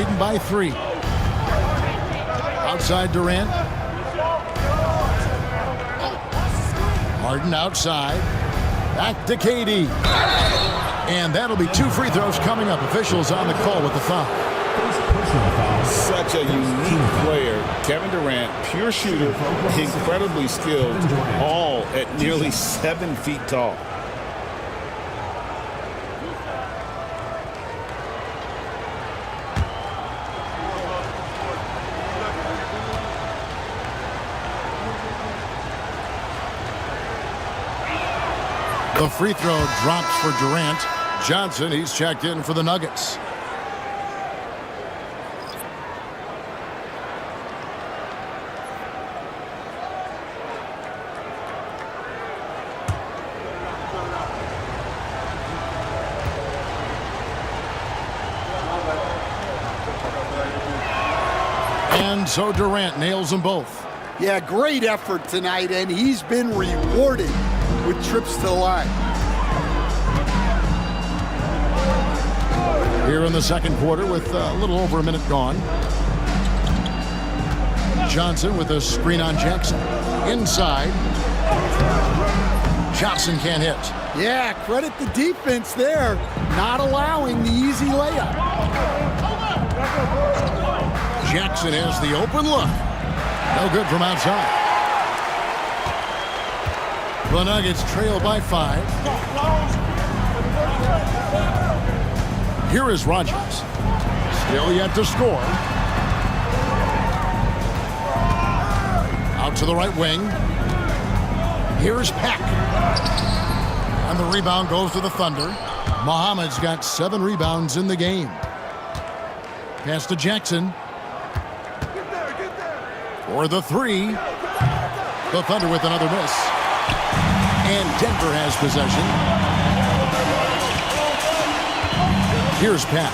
leading by 3. Outside Durant. Harden outside. Back to KD. And that'll be 2 free throws coming up. Officials on the call with the foul. Such a unique player. Kevin Durant, pure shooter, incredibly skilled, all at nearly 7 feet tall. The free throw drops for Durant. Johnson, he's checked in for the Nuggets. And so Durant nails them both. Yeah, great effort tonight, and he's been rewarded with trips to the line. Here in the second quarter with a little over a minute gone. Johnson with a screen on Jackson. Inside. Johnson can't hit. Yeah, credit the defense there, not allowing the easy layup. Jackson has the open look. No good from outside. The Nuggets trail by 5. Here is Rogers. Still yet to score. Out to the right wing. Here's Peck. And the rebound goes to the Thunder. Muhammad's got 7 rebounds in the game. Pass to Jackson. For the 3. The Thunder with another miss. And Denver has possession. Here's Pat.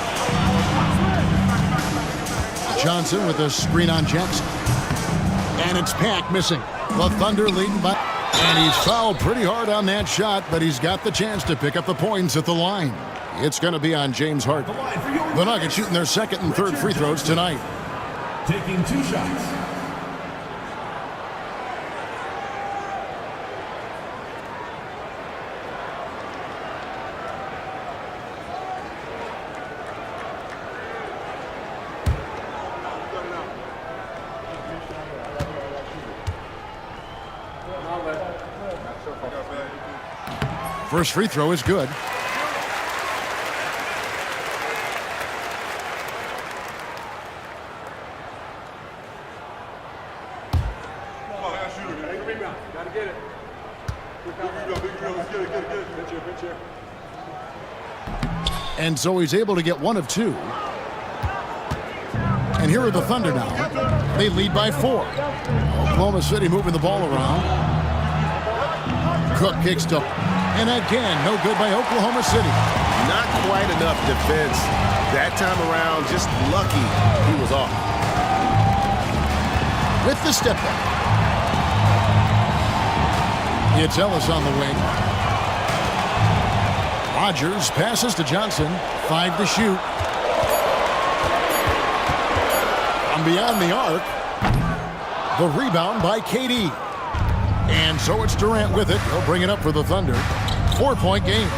Johnson with a screen on Jackson. And it's Pack missing. The Thunder leading by... And he's fouled pretty hard on that shot, but he's got the chance to pick up the points at the line. It's going to be on James Harden. The Nuggets shooting their second and third free throws tonight. Taking 2 shots. First free throw is good. And so he's able to get 1 of 2. And here are the Thunder now. They lead by 4. Oklahoma City moving the ball around. Cook kicks to... And again, no good by Oklahoma City. Not quite enough defense. That time around, just lucky he was off. With the step back. It's Ellis on the wing. Rogers passes to Johnson. 5 to shoot. From beyond the arc. The rebound by KD. And so it's Durant with it. He'll bring it up for the Thunder. 4-point game.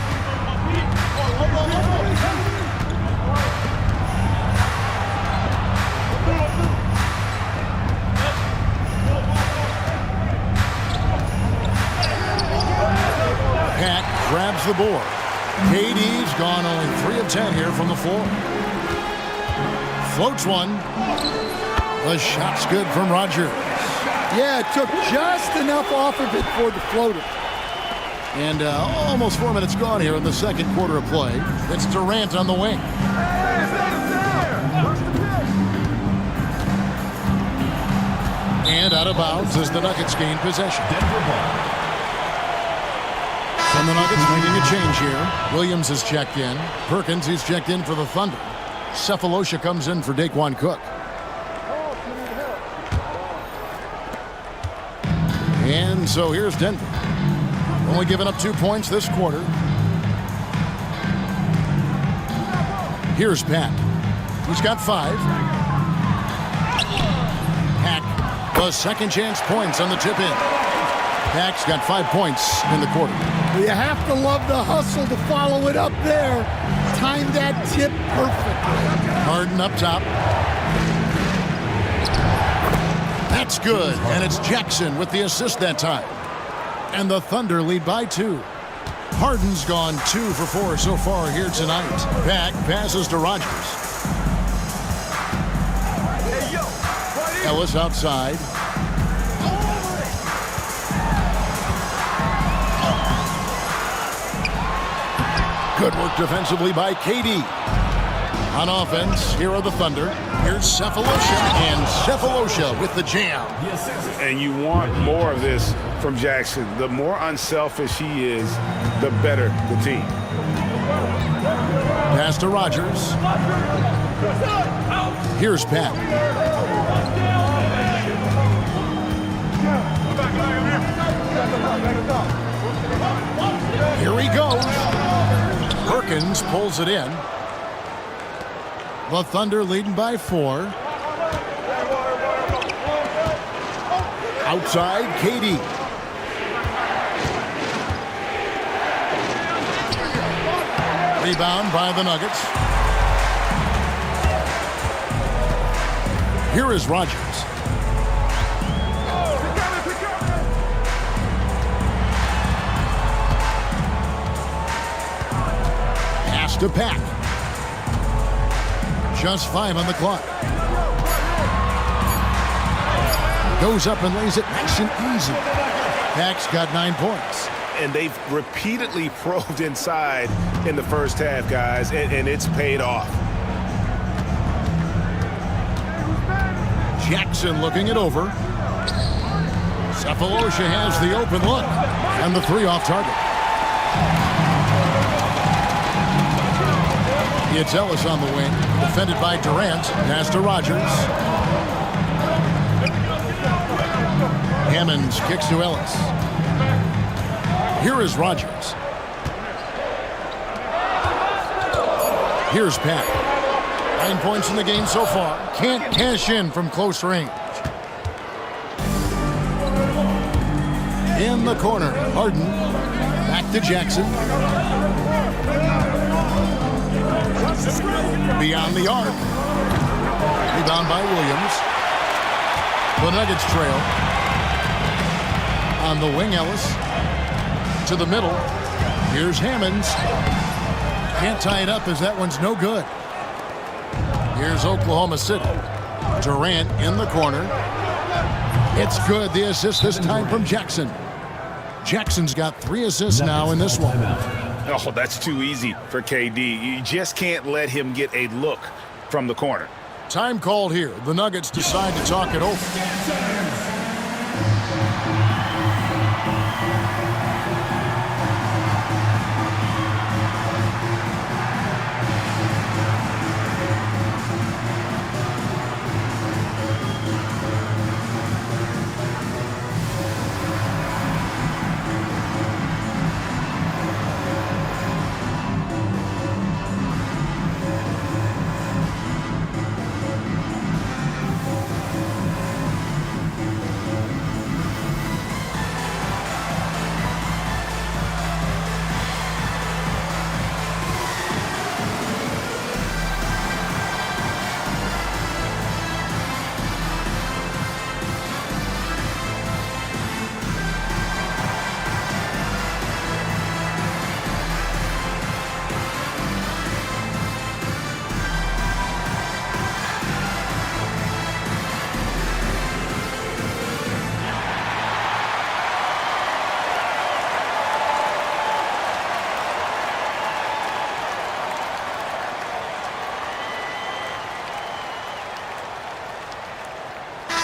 Pat grabs the board. KD's gone only 3 of 10 here from the floor. Floats one. The shot's good from Rogers. Yeah, it took just enough off of it for the floater. And almost 4 minutes gone here in the second quarter of play. It's Durant on the wing. And out of bounds as the Nuggets gain possession. And the Nuggets making a change here. Williams has checked in. Perkins, he's checked in for the Thunder. Cephalosha comes in for Daquan Cook. And so here's Denver. Only giving up 2 points this quarter. Here's Pat. He's got 5. Pack, the second chance points on the tip in. Pack's got 5 points in the quarter. You have to love the hustle to follow it up there. Timed that tip perfectly. Harden up top. That's good, and it's Jackson with the assist that time. And the Thunder lead by 2. Harden's gone 2 for 4 so far here tonight. Pack passes to Rogers. Ellis outside. Good work defensively by KD. On offense, here are the Thunder. Here's Sefolosha, and Sefolosha with the jam. And you want more of this from Jackson. The more unselfish he is, the better the team. Pass to Rogers. Here's Pat. Here he goes. Perkins pulls it in. The Thunder leading by 4. Outside, KD. Rebound by the Nuggets. Here is Rogers. Pass to Pack. Just 5 on the clock. Goes up and lays it nice and easy. Pack's got 9 points. And they've repeatedly probed inside in the first half, guys, and it's paid off. Jackson looking it over. Sefolosha has the open look. And the 3 off target. It's Ellis on the wing. Defended by Durant. Pass to Rogers. Hammonds kicks to Ellis. Here is Rogers. Here's Pat. 9 points in the game so far. Can't cash in from close range. In the corner, Harden. Back to Jackson. Beyond the arc. Rebound by Williams. The Nuggets trail. On the wing, Ellis. To the middle. Here's Hammonds. Can't tie it up as that one's no good. Here's Oklahoma City. Durant in the corner. It's good. The assist this time from Jackson. Jackson's got 3 assists now in this one. Oh, that's too easy for KD. You just can't let him get a look from the corner. Time called here. The Nuggets decide to talk it over.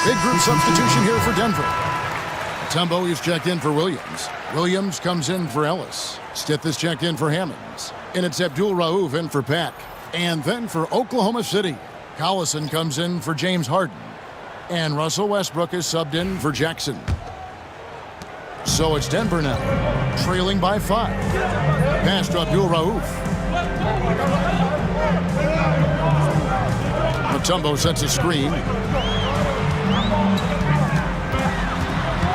Big group substitution here for Denver. Tumbo is checked in for Williams. Williams comes in for Ellis. Stith is checked in for Hammonds. And it's Abdul Rauf in for Pack. And then for Oklahoma City, Collison comes in for James Harden. And Russell Westbrook is subbed in for Jackson. So it's Denver now, trailing by 5. Pass to Abdul Rauf. Mutombo sets a screen.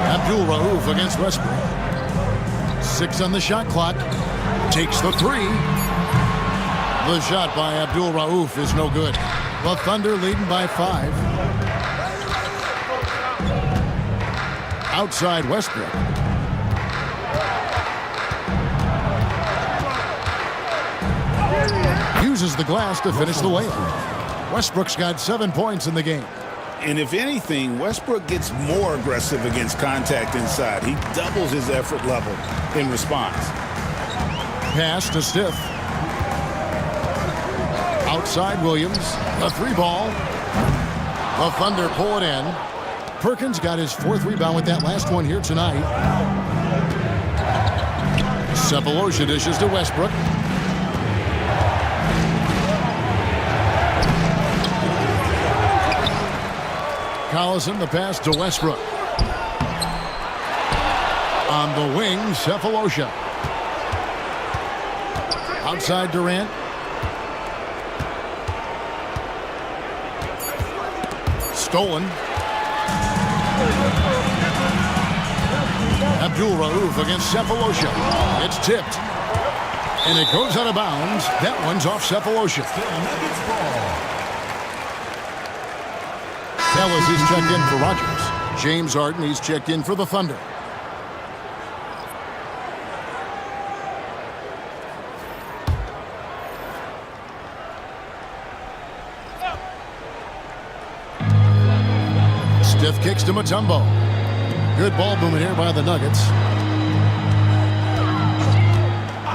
Abdul-Rauf against Westbrook. 6 on the shot clock. Takes the 3. The shot by Abdul-Rauf is no good. The Thunder leading by 5. Outside Westbrook. Uses the glass to finish the layup. Westbrook's got 7 points in the game. And if anything, Westbrook gets more aggressive against contact inside. He doubles his effort level in response. Pass to Stiff. Outside Williams. A 3-ball. The Thunder pull it in. Perkins got his 4th rebound with that last one here tonight. Sefolosha dishes to Westbrook. Collison, the pass to Westbrook. On the wing, Sefolosha. Outside Durant. Stolen. Abdul-Rauf against Sefolosha. It's tipped. And it goes out of bounds. That one's off Sefolosha. Ellis, he's checked in for Rogers. James Harden, he's checked in for the Thunder. Stiff kicks to Mutombo. Good ball movement here by the Nuggets.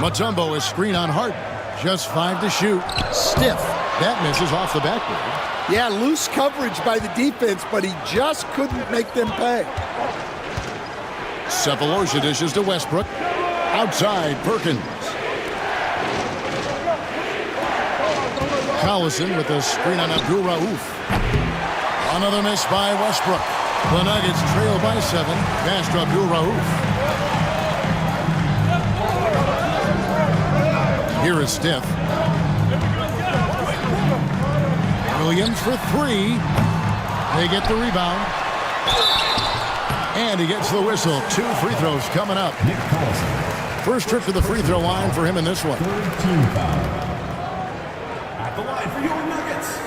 Mutombo is screen on Harden. Just 5 to shoot. Stiff. That misses off the backboard. Yeah, loose coverage by the defense, but he just couldn't make them pay. Sefolosha dishes to Westbrook. Outside, Perkins. Collison with a screen on Abdul-Rauf. Another miss by Westbrook. The Nuggets trail by 7. Pass to Abdul-Rauf. Here is Stiff. Williams for 3. They get the rebound. And he gets the whistle. 2 free throws coming up. First trip to the free throw line for him in this one. At the line for your Nuggets,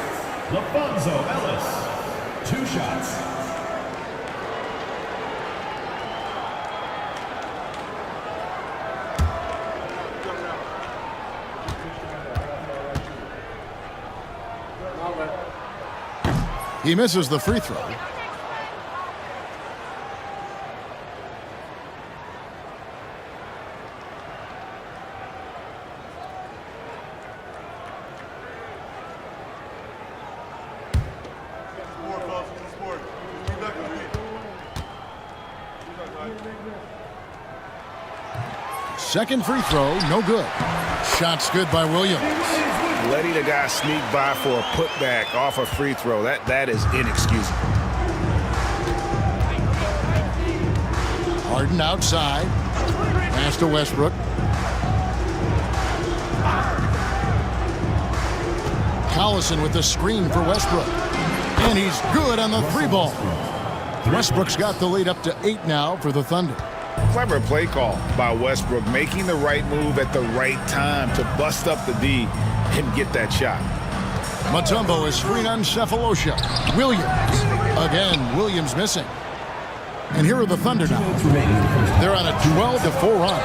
LaFonso Ellis. 2 shots. He misses the free throw. Second free throw, no good. Shot's good by Williams. Letting a guy sneak by for a putback off a free throw, that is inexcusable. Harden outside. Pass to Westbrook. Collison with the screen for Westbrook. And he's good on the 3-ball. Westbrook's got the lead up to 8 now for the Thunder. Clever play call by Westbrook, making the right move at the right time to bust up the D and get that shot. Mutombo is screen on Sefolosha. Williams. Again, Williams missing. And here are the Thunder now. They're on a 12-4 run.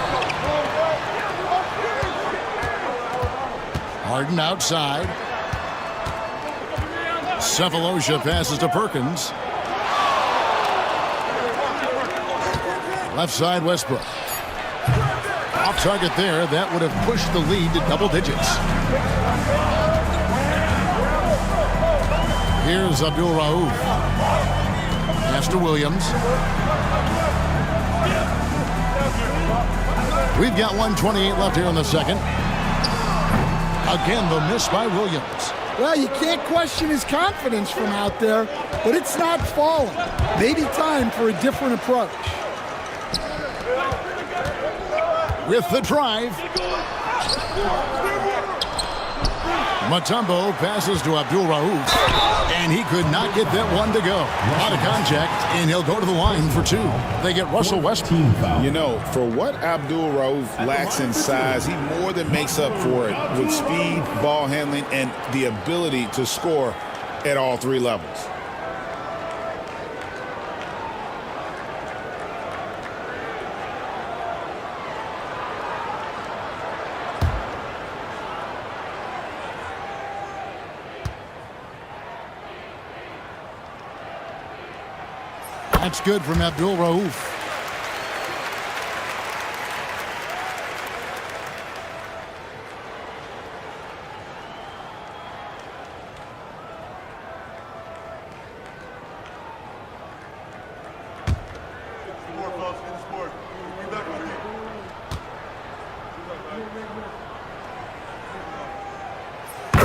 Harden outside. Sefolosha passes to Perkins. Left side, Westbrook. Off target there. That would have pushed the lead to double digits. Here's Abdul-Rauf. Pass to Williams. We've got 1:28 left here in the second. Again, the miss by Williams. Well, you can't question his confidence from out there, but it's not falling. Maybe time for a different approach. With the drive. Mutombo passes to Abdul Rauf, and he could not get that one to go. Out of contact, and he'll go to the line for 2. They get Russell Westbrook. You know, for what Abdul Rauf lacks in size, he more than makes up for it with speed, ball handling, and the ability to score at all 3 levels. That's good from Abdul Rauf.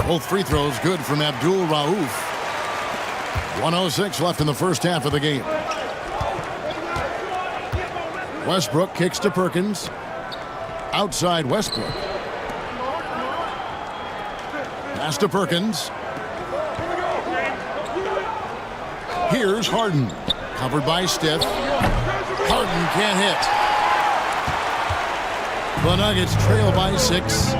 Both free throws good from Abdul Rauf. 1:06 left in the first half of the game. Westbrook kicks to Perkins. Outside Westbrook. Pass to Perkins. Here's Harden. Covered by Stith. Harden can't hit. The Nuggets trail by 6.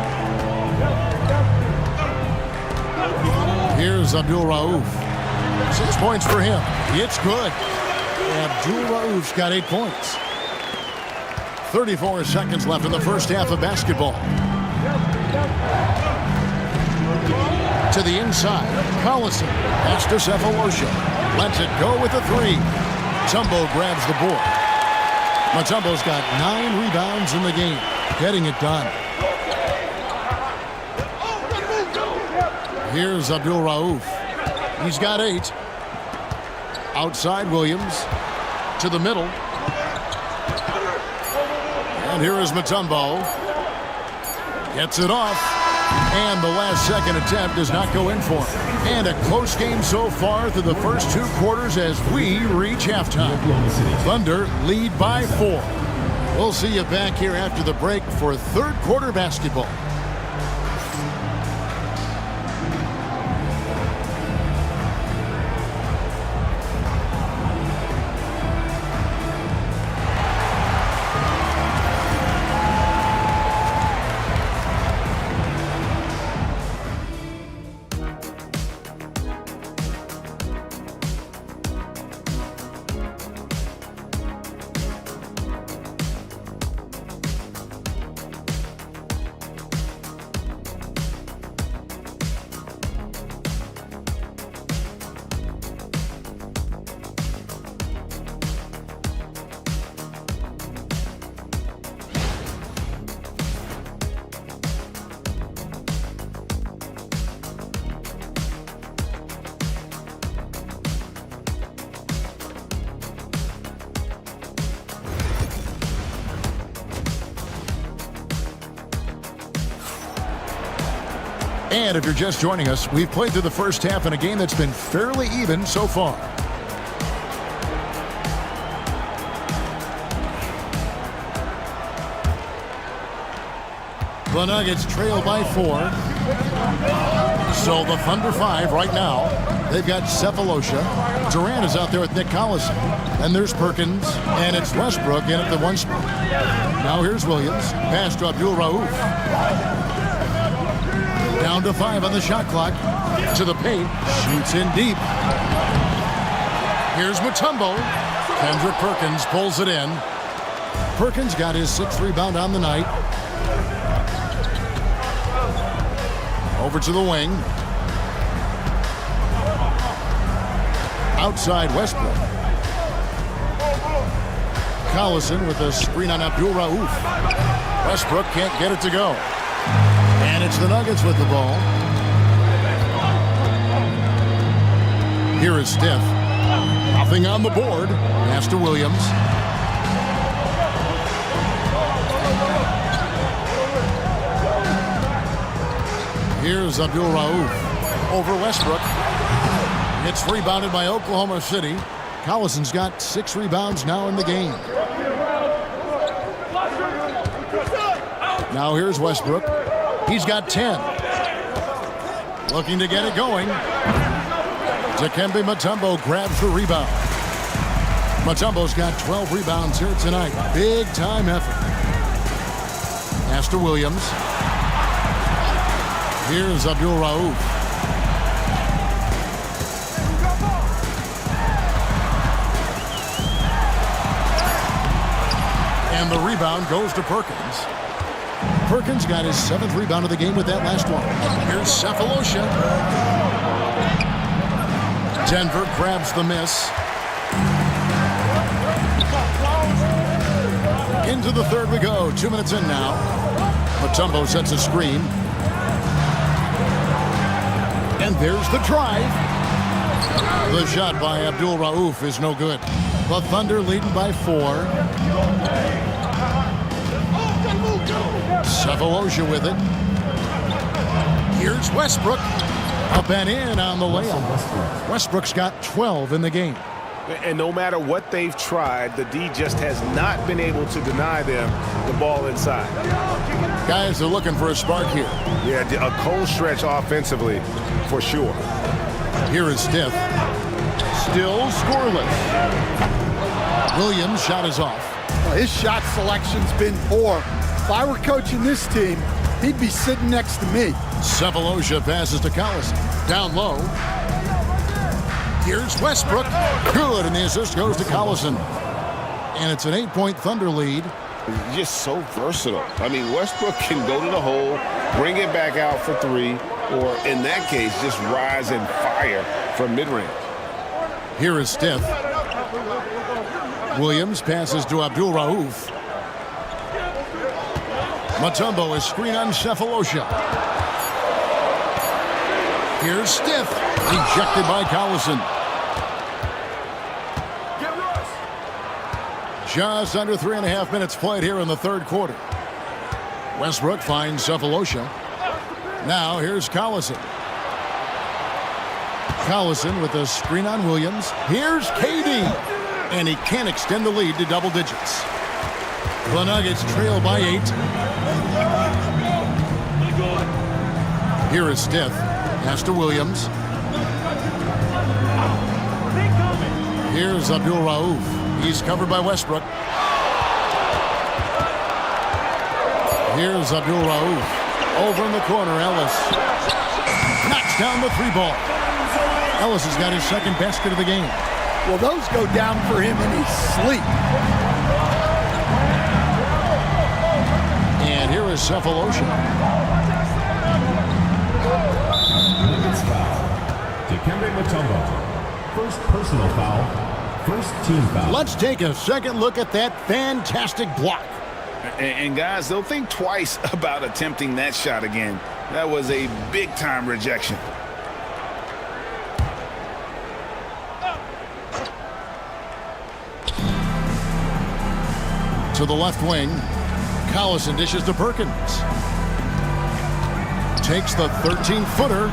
Here's Abdul Rauf. 6 points for him. It's good. Abdul Rauf's got 8 points. 34 seconds left in the first half of basketball. To the inside. Collison. Pass to Cephalosha. Lets it go with a 3. Mutombo grabs the board. Mutombo's got 9 rebounds in the game. Getting it done. Here's Abdul Rauf. He's got 8. Outside Williams. To the middle. And here is Mutombo. Gets it off. And the last second attempt does not go in for him. And a close game so far through the first 2 quarters as we reach halftime. Thunder lead by 4. We'll see you back here after the break for third quarter basketball. And if you're just joining us, we've played through the first half in a game that's been fairly even so far. The Nuggets trail by 4. So the Thunder 5 right now. They've got Cephalosha. Durant is out there with Nick Collison. And there's Perkins. And it's Westbrook in at the 1 spot. Now here's Williams. Pass to Abdul Rauf. Down to 5 on the shot clock. To the paint. Shoots in deep. Here's Mutombo. Kendrick Perkins pulls it in. Perkins got his 6th rebound on the night. Over to the wing. Outside Westbrook. Collison with a screen on Abdul Rauf. Westbrook can't get it to go. And it's the Nuggets with the ball. Here is Stith. Nothing on the board. Pass to Williams. Here's Abdul Rauf. Over Westbrook. It's rebounded by Oklahoma City. Collison's got 6 rebounds now in the game. Now here's Westbrook. He's got 10. Looking to get it going. Dikembe Mutombo grabs the rebound. Mutombo's got 12 rebounds here tonight. Big time effort. Pass to Williams. Here's Abdul Rauf. And the rebound goes to Perkins. Perkins got his 7th rebound of the game with that last one. Here's Sefolosha. Denver grabs the miss. Into the third we go. 2 minutes in now. Mutombo sets a screen. And there's the drive. The shot by Abdul Rauf is no good. The Thunder leading by 4. Sefolosha with it. Here's Westbrook. Up and in on the layup. Westbrook's got 12 in the game. And no matter what they've tried, the D just has not been able to deny them the ball inside. Guys are looking for a spark here. Yeah, a cold stretch offensively, for sure. Here is Stiff. Still scoreless. Williams' shot is off. Well, his shot selection's been poor. If I were coaching this team, he'd be sitting next to me. Sefolosha passes to Collison. Down low. Here's Westbrook. Good, and the assist goes to Collison. And it's an 8-point Thunder lead. Just so versatile. I mean, Westbrook can go to the hole, bring it back out for 3, or in that case, just rise and fire from mid-range. Here is Stiff. Williams passes to Abdul Rauf. Mutombo is screen on Sefolosha. Here's Stiff. Ejected by Collison. Just under 3.5 minutes played here in the third quarter. Westbrook finds Sefolosha. Now here's Collison. Collison with a screen on Williams. Here's KD. And he can't extend the lead to double digits. The Nuggets trail by 8. Here is Stiff. Pass to Williams. Here's Abdul Rauf. He's covered by Westbrook. Here's Abdul Rauf. Over in the corner, Ellis. Knocks down the 3-ball. Ellis has got his 2nd basket of the game. Well, those go down for him in his sleep. And here is Sefolosha. Nuggets foul. Dikembe Mutombo. First personal foul. First team foul. Let's take a second look at that fantastic block. And guys, they'll think twice about attempting that shot again. That was a big-time rejection. To the left wing. Collison dishes to Perkins. Takes the 13-footer.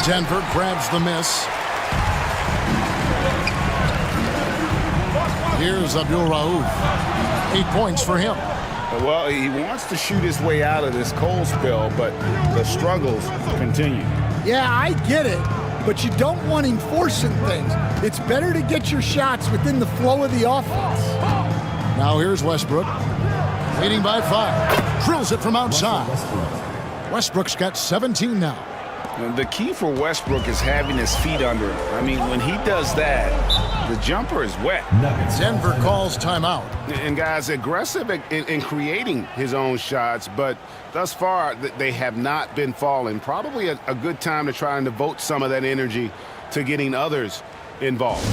Denver grabs the miss. Here's Abdul Rauf. 8 points for him. Well, he wants to shoot his way out of this cold spell, but the struggles continue. Yeah, I get it, but you don't want him forcing things. It's better to get your shots within the flow of the offense. Now here's Westbrook. Leading by 5. Drills it from outside. Westbrook's got 17 now. And the key for Westbrook is having his feet under him. I mean, when he does that, the jumper is wet. Denver calls timeout. And guys, aggressive in creating his own shots, but thus far they have not been falling. Probably a good time to try and devote some of that energy to getting others involved.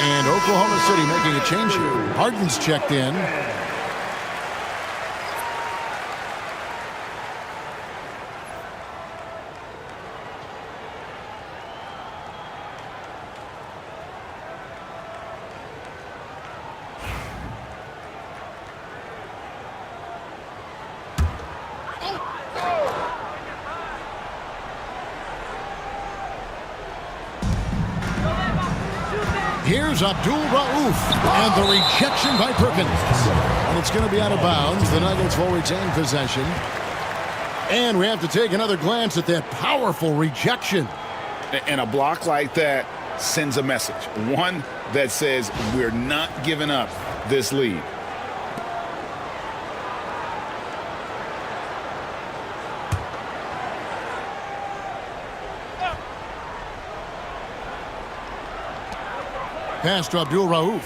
And Oklahoma City making a change here. Harden's checked in. Here's Abdul Rauf, and the rejection by Perkins. And it's going to be out of bounds. The Nuggets will retain possession. And we have to take another glance at that powerful rejection. And a block like that sends a message. One that says we're not giving up this lead. Pass to Abdul Rauf.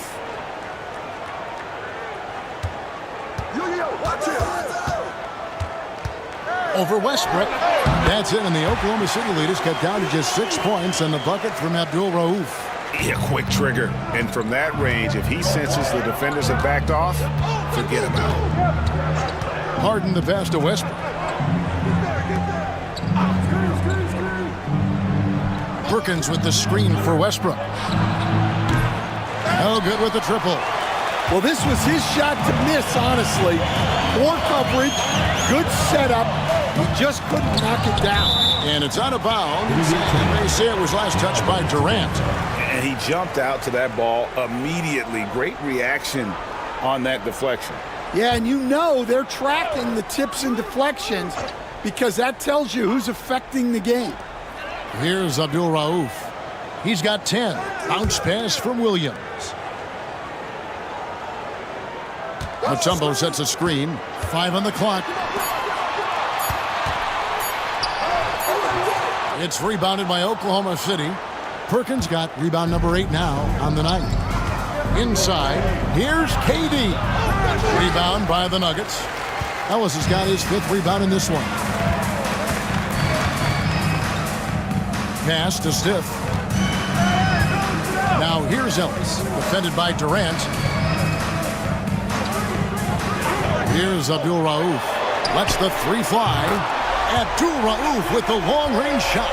Over Westbrook. That's it, and the Oklahoma City lead is cut down to just 6 points, and the bucket from Abdul Rauf. Yeah, quick trigger. And from that range, if he senses the defenders have backed off, forget about it. Harden the pass to Westbrook. Perkins with the screen for Westbrook. No good with the triple. Well, this was his shot to miss, honestly. Poor coverage, good setup. He just couldn't knock it down. And it's out of bounds. And they say it was last touched by Durant. And he jumped out to that ball immediately. Great reaction on that deflection. Yeah, and you know they're tracking the tips and deflections because that tells you who's affecting the game. Here's Abdul Rauf. He's got 10. Bounce pass from Williams. Mutombo sets a screen. 5 on the clock. It's rebounded by Oklahoma City. Perkins got rebound number 8 now on the night. Inside, here's KD. Rebound by the Nuggets. Ellis has got his 5th rebound in this one. Pass to Stiff. Now here's Ellis, defended by Durant. Here's Abdul Rauf. Lets the 3 fly. Abdul Rauf with the long-range shot.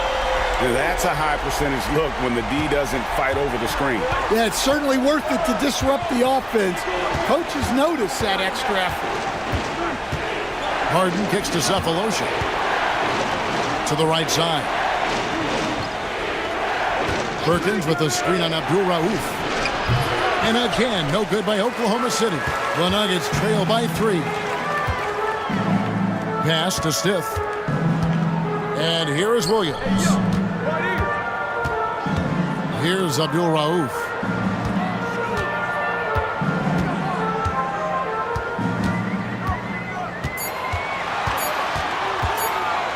That's a high percentage look when the D doesn't fight over the screen. Yeah, it's certainly worth it to disrupt the offense. Coaches notice that extra effort. Harden kicks to Cephalosha. To the right side. Perkins with a screen on Abdul Rauf. And again, no good by Oklahoma City. The Nuggets trail by 3. Pass to Stiff. And here is Williams. Here's Abdul Rauf.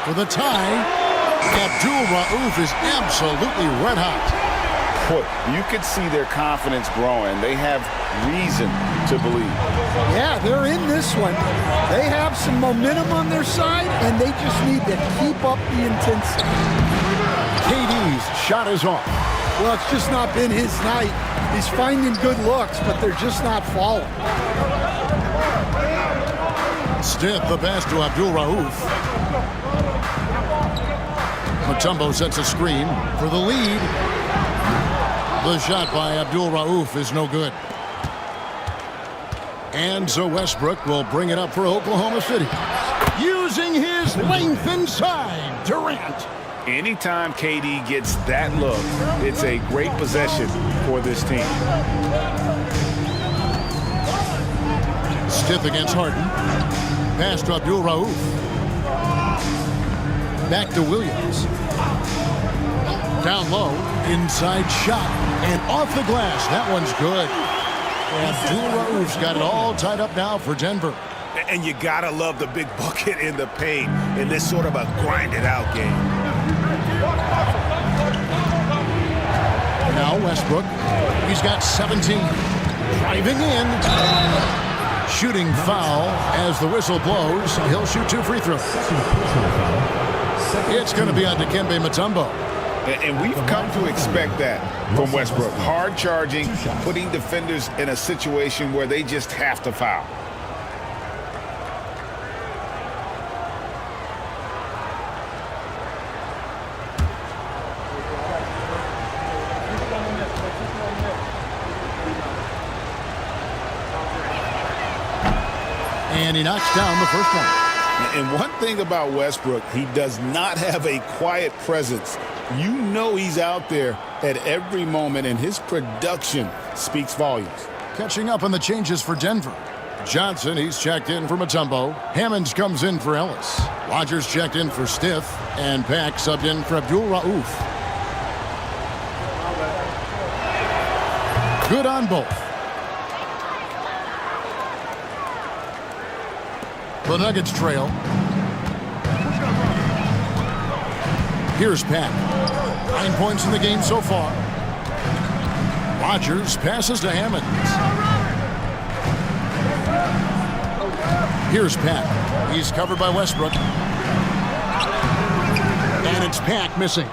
For the tie, Abdul Rauf is absolutely red hot. Boy, you could see their confidence growing. They have reason to believe. Yeah, they're in this one. They have some momentum on their side, and they just need to keep up the intensity. KD's shot is off. Well, it's just not been his night. He's finding good looks, but they're just not falling. Stiff the pass to Abdul Rauf. Mutombo sets a screen for the lead. The shot by Abdul Rauf is no good. And so Westbrook will bring it up for Oklahoma City. Using his length inside, Durant. Anytime KD gets that look, it's a great possession for this team. Stiff against Harden. Pass to Abdul Rauf. Back to Williams. Down low, inside shot, and off the glass. That one's good. Abdul Rauf's got it all tied up now for Denver. And you gotta love the big bucket in the paint in this sort of a grinded-out game. Now Westbrook, he's got 17. Driving in. Shooting foul as the whistle blows. He'll shoot 2 free throws. It's going to be on Dikembe Mutombo. And we've come to expect that from Westbrook. Hard charging, putting defenders in a situation where they just have to foul. And he knocks down the first one. And one thing about Westbrook, he does not have a quiet presence. You know he's out there at every moment, and his production speaks volumes. Catching up on the changes for Denver. Johnson, he's checked in for Mutombo. Hammonds comes in for Ellis. Rogers checked in for Stiff. And Pack subbed in for Abdul Rauf. Good on both. The Nuggets trail. Here's Pack. 9 points in the game so far. Rogers passes to Hammonds. Here's Pack. He's covered by Westbrook. And it's Pack missing.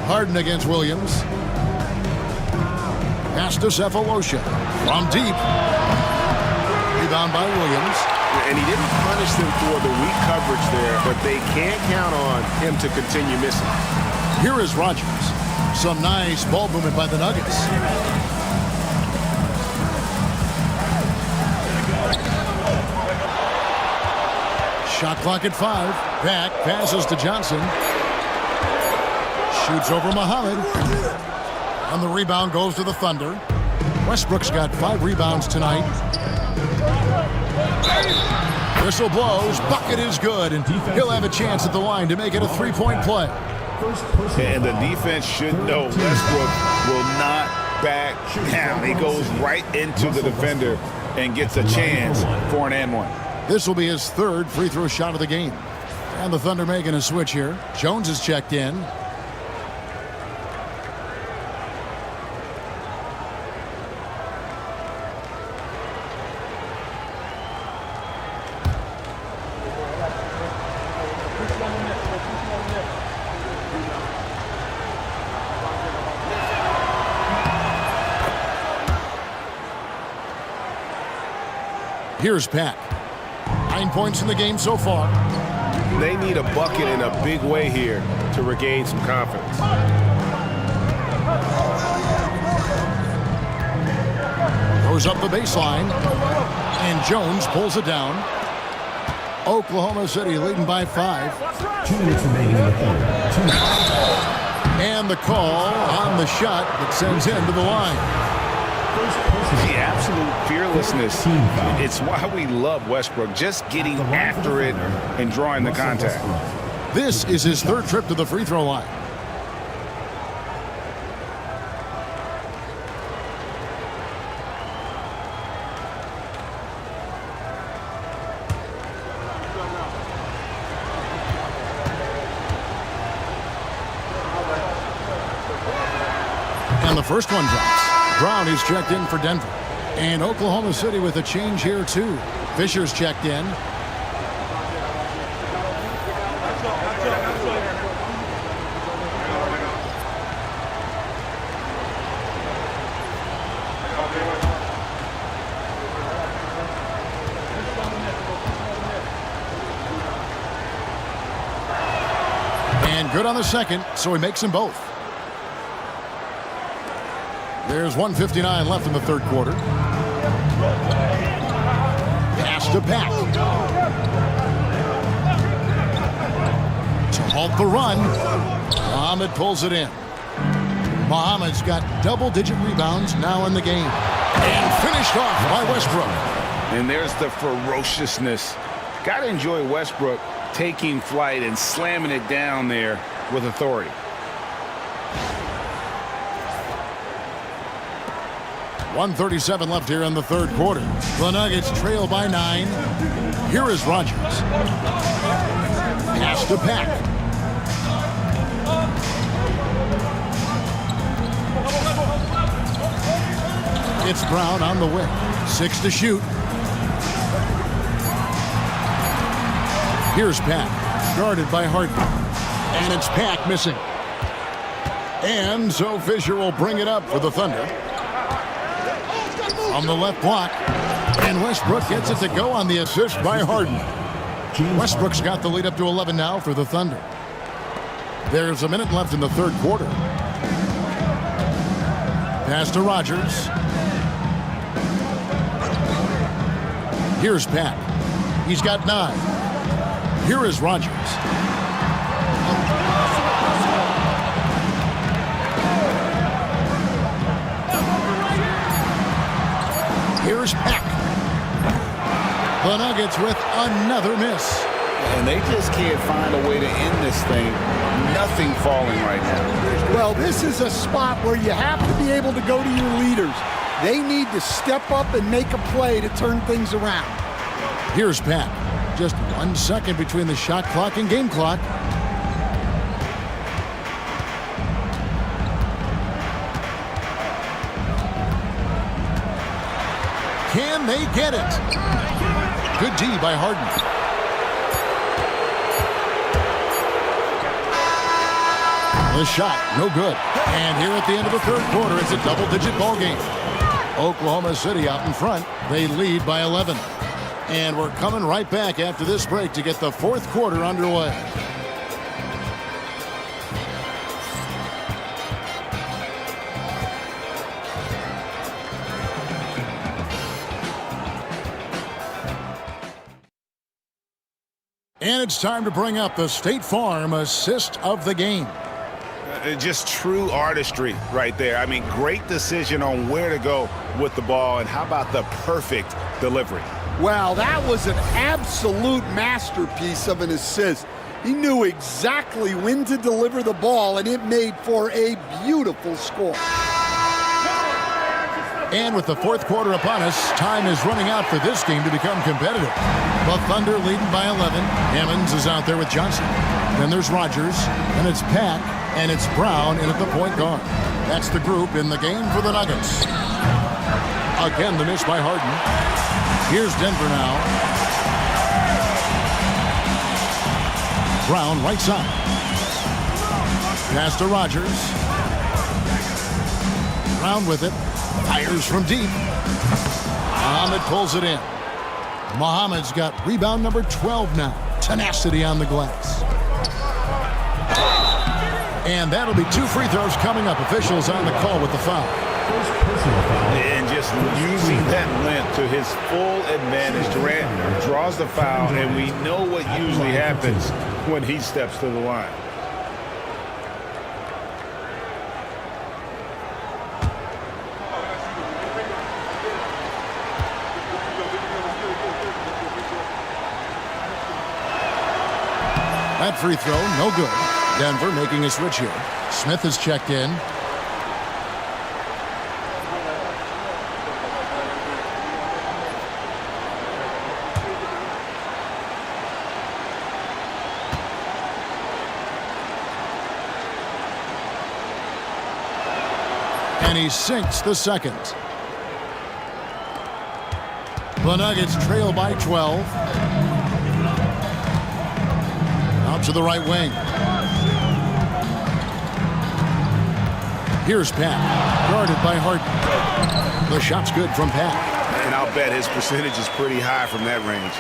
Harden against Williams. Pass to Cephalosha. From deep. Rebound by Williams. And he didn't punish them for the weak coverage there, but they can't count on him to continue missing. Here is Rogers. Some nice ball movement by the Nuggets. Shot clock at 5. Pack passes to Johnson. Shoots over Muhammad. And the rebound goes to the Thunder. Westbrook's got 5 rebounds tonight. Whistle blows. Bucket is good. And he'll have a chance at the line to make it a 3-point play. And the defense should know Westbrook will not back down. He goes right into the defender and gets a chance for an and one. This will be his 3rd free throw shot of the game. And the Thunder making a switch here. Jones is checked in. Here's Pack. 9 points in the game so far. They need a bucket in a big way here to regain some confidence. Goes up the baseline. And Jones pulls it down. Oklahoma City leading by 5. 2 minutes remaining in the third. And the call on the shot that sends him to the line. The absolute fearlessness. It's why we love Westbrook, just getting after it and drawing the contact. This is his 3rd trip to the free throw line. And the first one drops. Brown is checked in for Denver. And Oklahoma City with a change here, too. Fisher's checked in. And good on the second, so he makes them both. There's 1:59 left in the 3rd quarter. Pass to Pack. To halt the run. Muhammad pulls it in. Muhammad's got double-digit rebounds now in the game. And finished off by Westbrook. And there's the ferociousness. Got to enjoy Westbrook taking flight and slamming it down there with authority. .137 left here in the 3rd quarter. The Nuggets trail by 9. Here is Rogers. Pass to Pack. It's Brown on the wing. 6 to shoot. Here's Pack. Guarded by Harden. And it's Pack missing. And so Fisher will bring it up for the Thunder. On the left block. And Westbrook gets it to go on the assist by Harden. Westbrook's got the lead up to 11 now for the Thunder. There's a minute left in the third quarter. Pass to Rogers. Here's Pack. He's got 9. Here is Rogers. Here's Pack. The Nuggets with another miss. And they just can't find a way to end this thing. Nothing falling right now. Well, this is a spot where you have to be able to go to your leaders. They need to step up and make a play to turn things around. Here's Pack. Just 1 second between the shot clock and game clock. Can they get it? Good D by Harden. The shot, no good. And here at the end of the third quarter, it's a double-digit ball game. Oklahoma City out in front. They lead by 11. And we're coming right back after this break to get the fourth quarter underway. And it's time to bring up the State Farm assist of the game. Just true artistry right there. I mean, great decision on where to go with the ball, and how about the perfect delivery? Well, that was an absolute masterpiece of an assist. He knew exactly when to deliver the ball, and it made for a beautiful score. And with the fourth quarter upon us, time is running out for this game to become competitive. The Thunder leading by 11. Hammonds is out there with Johnson. Then there's Rogers, and it's Pack, and it's Brown in at the point guard. That's the group in the game for the Nuggets. Again, the miss by Harden. Here's Denver now. Brown right side. Pass to Rogers. Brown with it. Fires from deep. Muhammad pulls it in. Muhammad's got rebound number 12 now. Tenacity on the glass. And that'll be 2 free throws coming up. Officials on the call with the foul. And just using that length to his full advantage. Durant draws the foul, and we know what usually happens when he steps to the line. That free throw, no good. Denver making a switch here. Smith is checked in. And he sinks the second. The Nuggets trail by 12. Out to the right wing. Here's Pat, guarded by Harden. The shot's good from Pat. And I'll bet his percentage is pretty high from that range.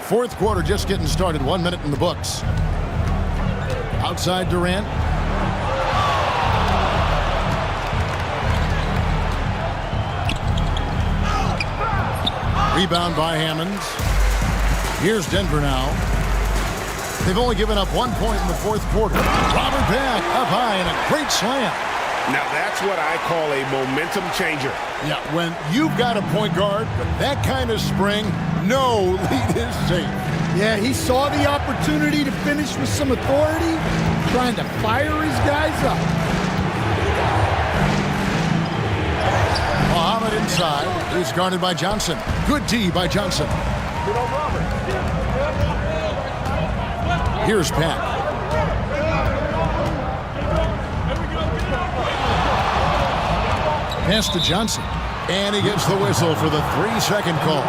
Fourth quarter just getting started. 1 minute in the books. Outside Durant. Rebound by Hammonds. Here's Denver now. They've only given up 1 point in the fourth quarter. Robert back up high and a great slam. Now that's what I call a momentum changer. Yeah, when you've got a point guard with that kind of spring, no lead is safe. Yeah, he saw the opportunity to finish with some authority, trying to fire his guys up. Muhammad inside. He's guarded by Johnson. Good D by Johnson. Here's Pat. Pass to Johnson. And he gets the whistle for the 3-second call.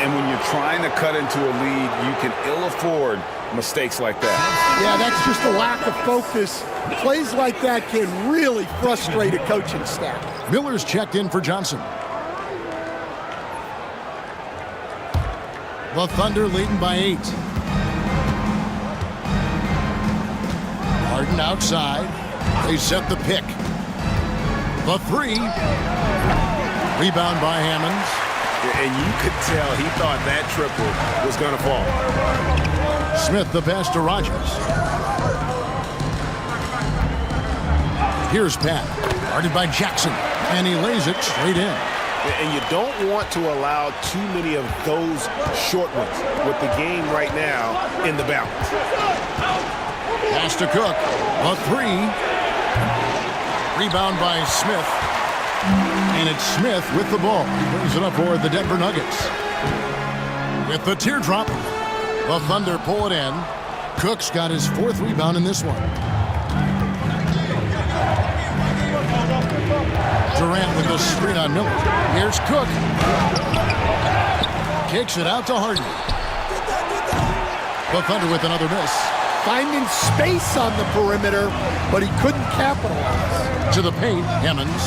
And when you're trying to cut into a lead, you can ill afford mistakes like that. Yeah, that's just a lack of focus. Plays like that can really frustrate a coaching staff. Miller's checked in for Johnson. The Thunder leading by 8. Harden outside. They set the pick. The 3. Rebound by Hammonds. And you could tell he thought that triple was going to fall. Smith the pass to Rogers. Here's Pat. Guarded by Jackson. And he lays it straight in. And you don't want to allow too many of those short ones with the game right now in the balance. Pass to Cook. A 3. Rebound by Smith. And it's Smith with the ball. He brings it up for the Denver Nuggets. With the teardrop, the Thunder pull it in. Cook's got his 4th rebound in this one. Durant with the screen on Miller. Here's Cook. Kicks it out to Harden. The Thunder with another miss. Finding space on the perimeter, but he couldn't capitalize. To the paint, Hammonds.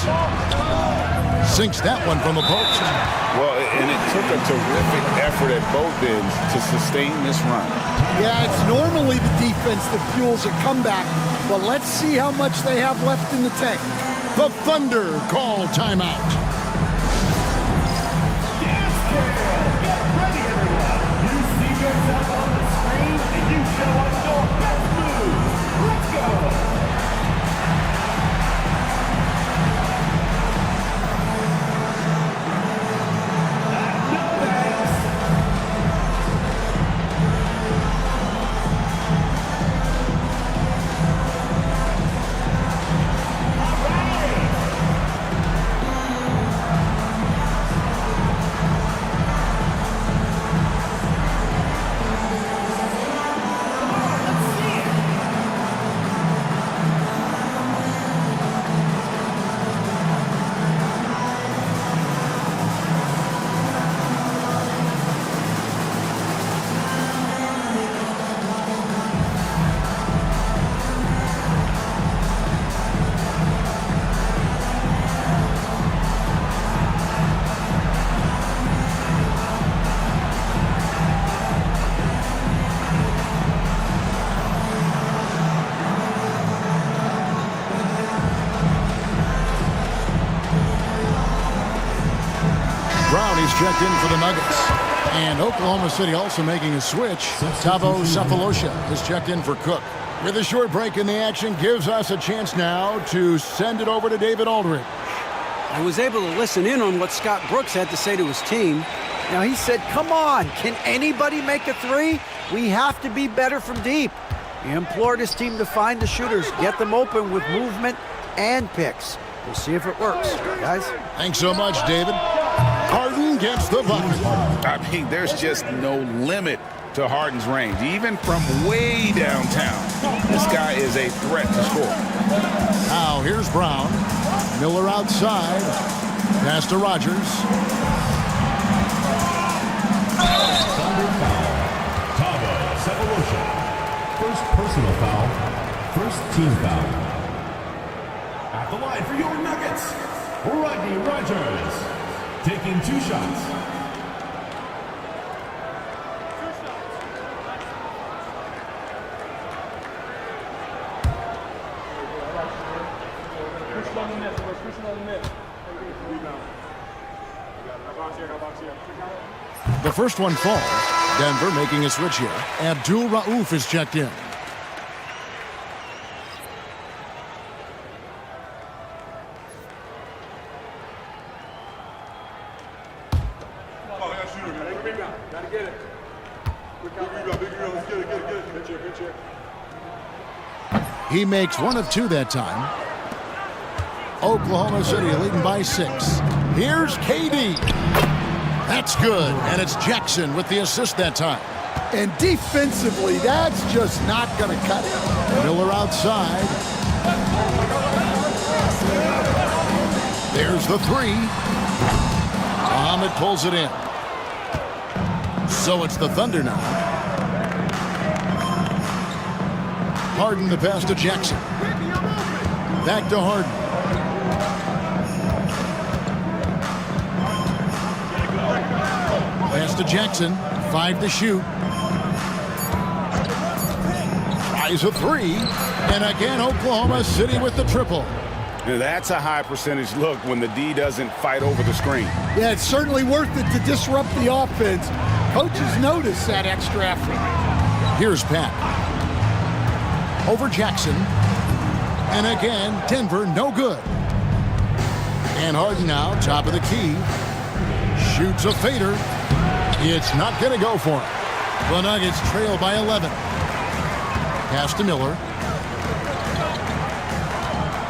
Sinks that one from the post. Well, and it took a terrific effort at both ends to sustain this run. Yeah, it's normally the defense that fuels a comeback, but let's see how much they have left in the tank. The Thunder call timeout. Dance Crew! Get ready, everyone! You see yourself on the screen, and you show us your best moves! Let's go! Brown, he's checked in for the Nuggets. And Oklahoma City also making a switch. Tabo Cephalosha has checked in for Cook. With a short break in the action, gives us a chance now to send it over to David Aldridge. I was able to listen in on what Scott Brooks had to say to his team. Now, he said, come on, can anybody make a three? We have to be better from deep. He implored his team to find the shooters, get them open with movement and picks. We'll see if it works, guys. Thanks so much, David. Harden gets the bucket. I mean, there's just no limit to Harden's range, even from way downtown. This guy is a threat to score. Now, here's Brown. Miller outside. Pass to Rogers. Tabo Cephalosha. First personal foul. First team foul. At the line for your Nuggets, Rodney Rogers. Taking 2 shots. The first one falls. Denver making a switch here. Abdul Rauf is checked in. He makes 1 of 2 that time. Oklahoma City leading by 6. Here's KD. That's good, and it's Jackson with the assist that time. And defensively, that's just not going to cut it. Miller outside. There's the 3. Muhammad pulls it in. So it's the Thunder now. Harden the pass to Jackson. Back to Harden. Pass to Jackson. 5 to shoot. Tries a 3. And again, Oklahoma City with the triple. Now that's a high percentage look when the D doesn't fight over the screen. Yeah, it's certainly worth it to disrupt the offense. Coaches notice that extra effort. Here's Pat. Over Jackson. And again, Denver, no good. And Harden now, top of the key. Shoots a fader. It's not going to go for him. The Nuggets trail by 11. Pass to Miller.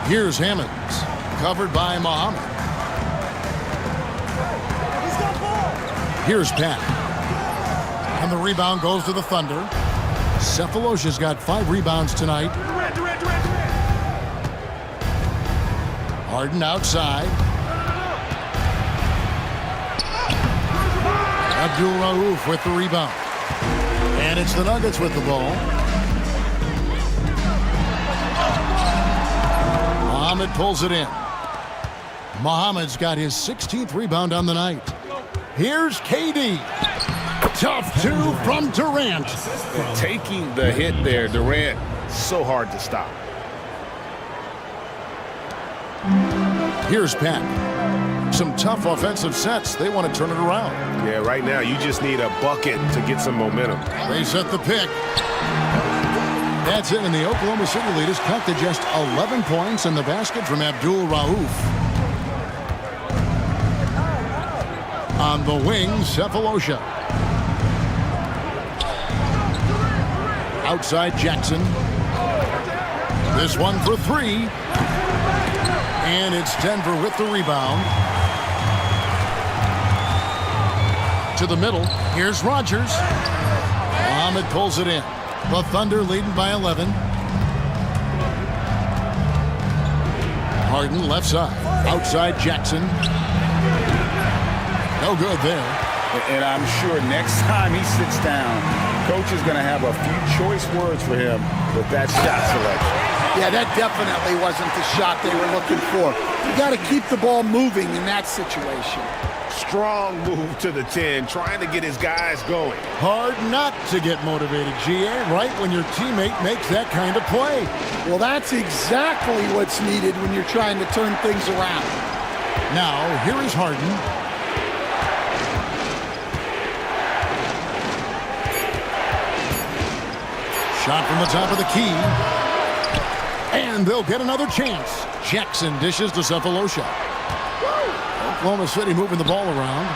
Here's Hammonds, covered by Muhammad. Here's Pat. And the rebound goes to the Thunder. Cephalosha's got 5 rebounds tonight. Harden outside. Abdul-Rauf with the rebound. And it's the Nuggets with the ball. Muhammad pulls it in. Muhammad's got his 16th rebound on the night. Here's KD. Tough 2 from Durant. Taking the hit there, Durant, so hard to stop. Here's Pat. Some tough offensive sets. They want to turn it around. Yeah, right now you just need a bucket to get some momentum. They set the pick. That's it, and the Oklahoma City lead is cut to just 11 points in the basket from Abdul-Rauf. On the wing, Cephalosha. Outside Jackson. This one for 3. And it's Denver with the rebound. To the middle. Here's Rogers. Muhammad pulls it in. The Thunder leading by 11. Harden left side. Outside Jackson. No good there. And I'm sure next time he sits down, coach is going to have a few choice words for him with that shot selection. Yeah, that definitely wasn't the shot they were looking for. You got to keep the ball moving in that situation. Strong move to the 10, trying to get his guys going. Hard not to get motivated, GA, right when your teammate makes that kind of play. Well, that's exactly what's needed when you're trying to turn things around. Now, here is Harden. Shot from the top of the key. And they'll get another chance. Jackson dishes to Cephalosha. Oklahoma City moving the ball around.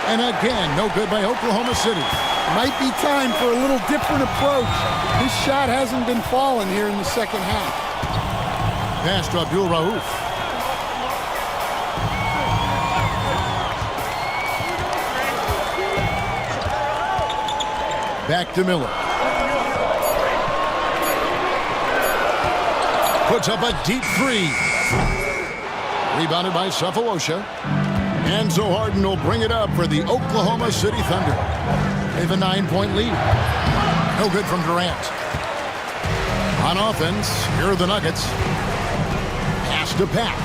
And again, no good by Oklahoma City. Might be time for a little different approach. This shot hasn't been falling here in the second half. Pass to Abdul-Rauf. Back to Miller. Puts up a deep 3. Rebounded by Cephalosha. And so Harden will bring it up for the Oklahoma City Thunder. They have a 9-point lead. No good from Durant. On offense, here are the Nuggets. Pass to Pat.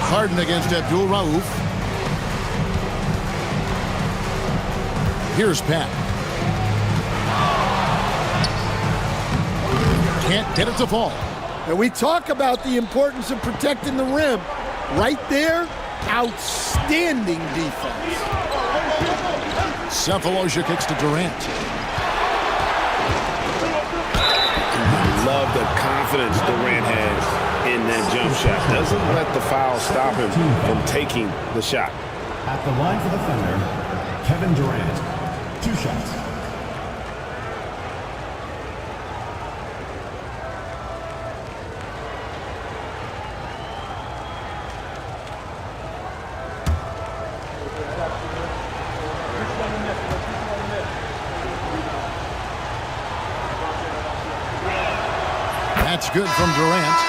Harden against Abdul-Rauf. Here's Pat. Can't get it to fall. And we talk about the importance of protecting the rim. Right there, outstanding defense. Cephalosha kicks to Durant. Love the confidence Durant has in that jump shot. Doesn't let the foul stop him from taking the shot. At the line for the Thunder, Kevin Durant. 2 shots. That's good from Durant.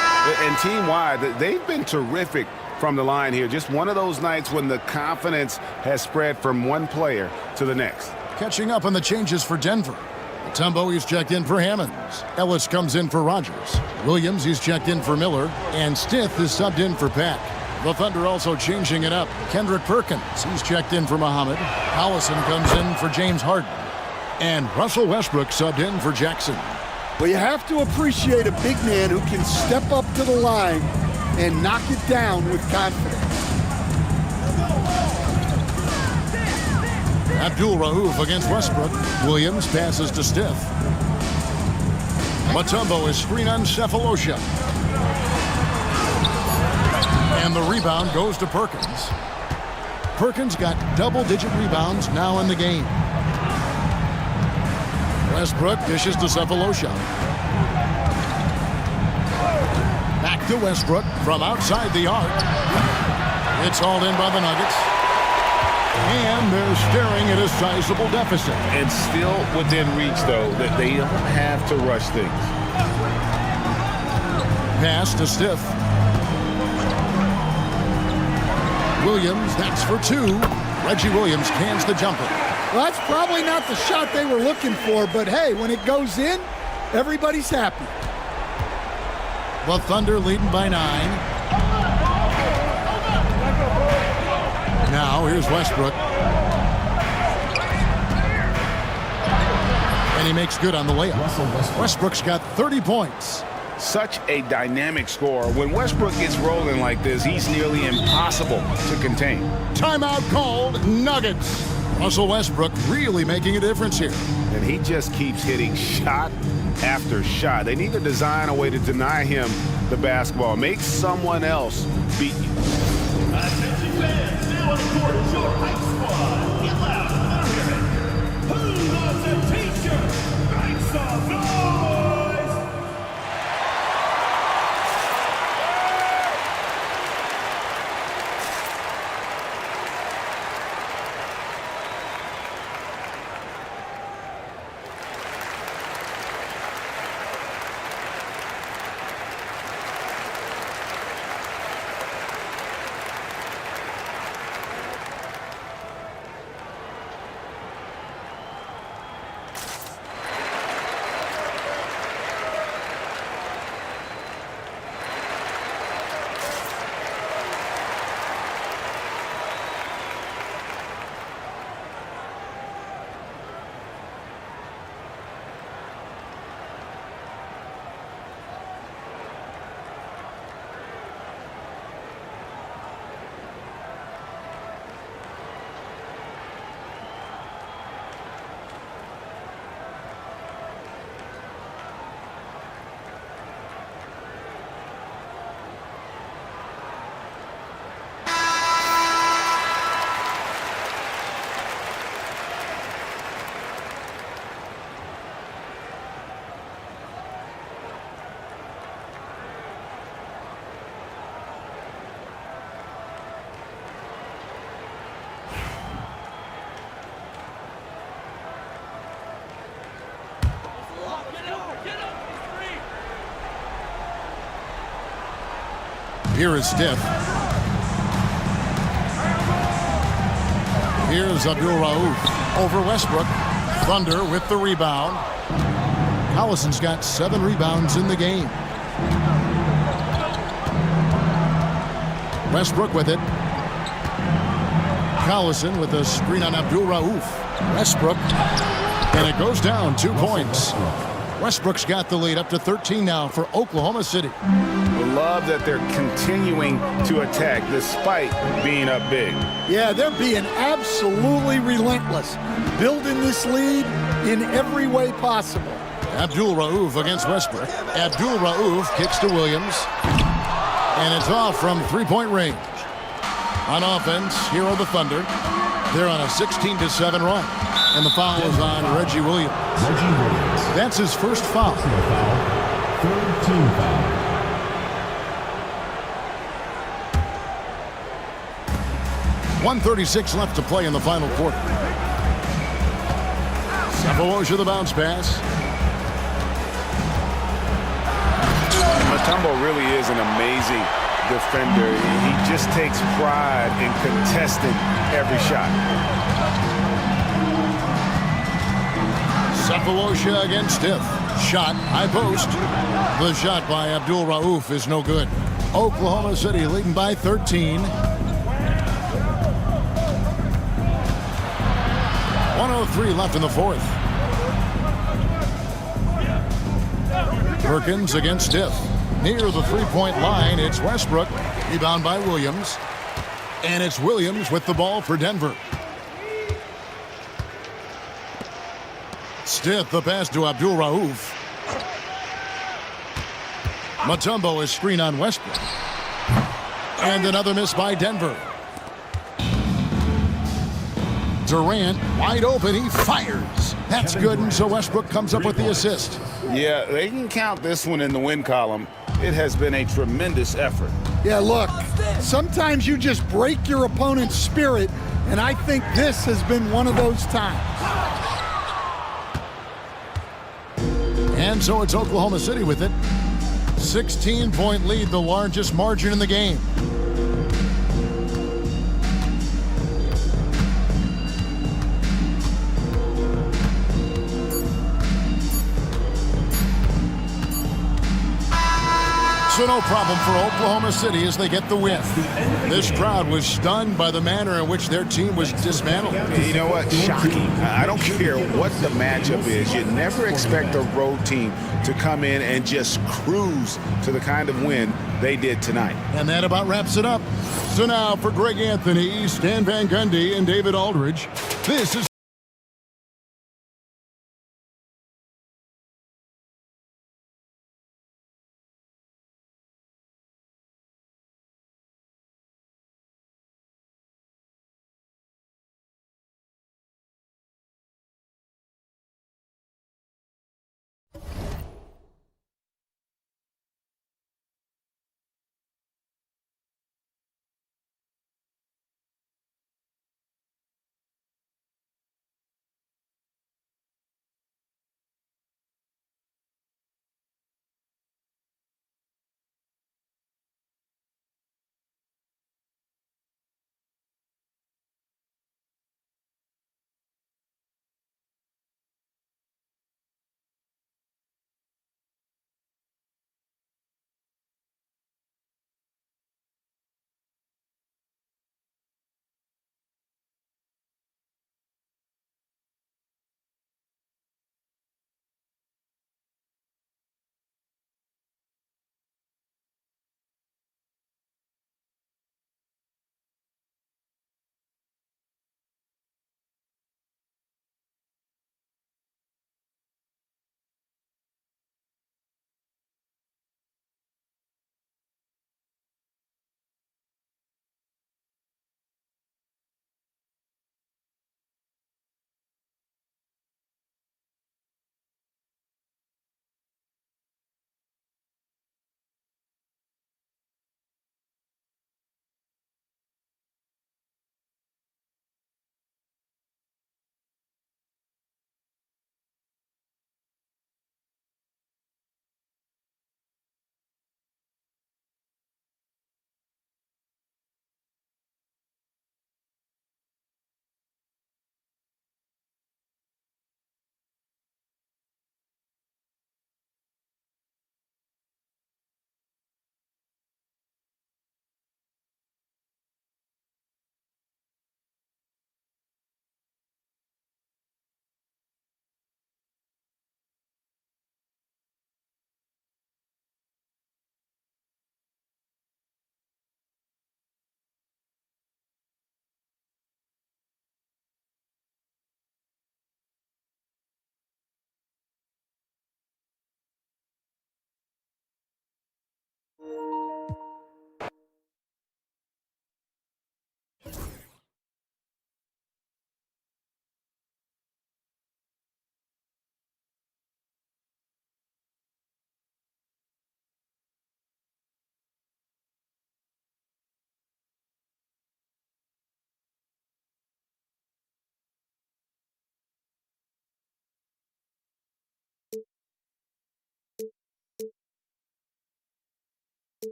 And team-wide, they've been terrific from the line here. Just one of those nights when the confidence has spread from one player to the next. Catching up on the changes for Denver. Mutombo, he's checked in for Hammonds. Ellis comes in for Rogers. Williams, he's checked in for Miller. And Stith is subbed in for Pack. The Thunder also changing it up. Kendrick Perkins, he's checked in for Muhammad. Allison comes in for James Harden. And Russell Westbrook subbed in for Jackson. Well, you have to appreciate a big man who can step up to the line and knock it down with confidence. Abdul-Rauf against Westbrook. Williams passes to Stith. Mutombo is screen on Cephalosha. And the rebound goes to Perkins. Perkins got double-digit rebounds now in the game. Westbrook dishes to Cephalosha. Back to Westbrook from outside the arc. It's hauled in by the Nuggets. And they're staring at a sizable deficit. And still within reach, though, that they don't have to rush things. Pass to Stith. Williams, that's for two. Reggie Williams cans the jumper. Well, that's probably not the shot they were looking for, but hey, when it goes in, everybody's happy. The Thunder leading by 9. Now here's Westbrook. And he makes good on the layup. Westbrook's got 30 points. Such a dynamic scorer. When Westbrook gets rolling like this, he's nearly impossible to contain. Timeout called, Nuggets. Russell Westbrook really making a difference here. And he just keeps hitting shot after shot. They need to design a way to deny him the basketball. Make someone else beat you. Attention fans, now on the court is your hype squad. Get loud, let hear it. Who wants a t-shirt? Make some noise! Here is Stith. Here's Abdul-Rauf over Westbrook. Thunder with the rebound. Collison's got 7 rebounds in the game. Westbrook with it. Collison with a screen on Abdul-Rauf. Westbrook. And it goes down 2 points. Westbrook's got the lead up to 13 now for Oklahoma City. Love that they're continuing to attack despite being up big. Yeah, they're being absolutely relentless, building this lead in every way possible. Abdul-Rauf against Westbrook. Abdul-Rauf kicks to Williams. And it's off from three-point range. On offense, here are the Thunder. They're on a 16-7 run. And the foul is on Reggie Williams. That's his first foul. Third team foul. 1:36 left to play in the final quarter. Cephalosha the bounce pass. Mutombo really is an amazing defender. He just takes pride in contesting every shot. Cephalosha against Stiff. Shot, high post. The shot by Abdul Rauf is no good. Oklahoma City leading by 13. 1:03 left in the fourth. Perkins against Stiff. Near the three-point line, it's Westbrook. Rebound by Williams. And it's Williams with the ball for Denver. Stiff, the pass to Abdul Rauf. Mutombo is screen on Westbrook. And another miss by Denver. Durant, wide open, he fires. That's good, and so Westbrook comes up with the assist. Yeah, they can count this one in the win column. It has been a tremendous effort. Yeah, look, sometimes you just break your opponent's spirit, and I think this has been one of those times. And so it's Oklahoma City with it. 16-point lead, the largest margin in the game. So no problem for Oklahoma City as they get the win. This crowd was stunned by the manner in which their team was dismantled. You know what? Shocking. I don't care what the matchup is. You never expect a road team to come in and just cruise to the kind of win they did tonight. And that about wraps it up. So now for Greg Anthony, Stan Van Gundy, and David Aldridge, this is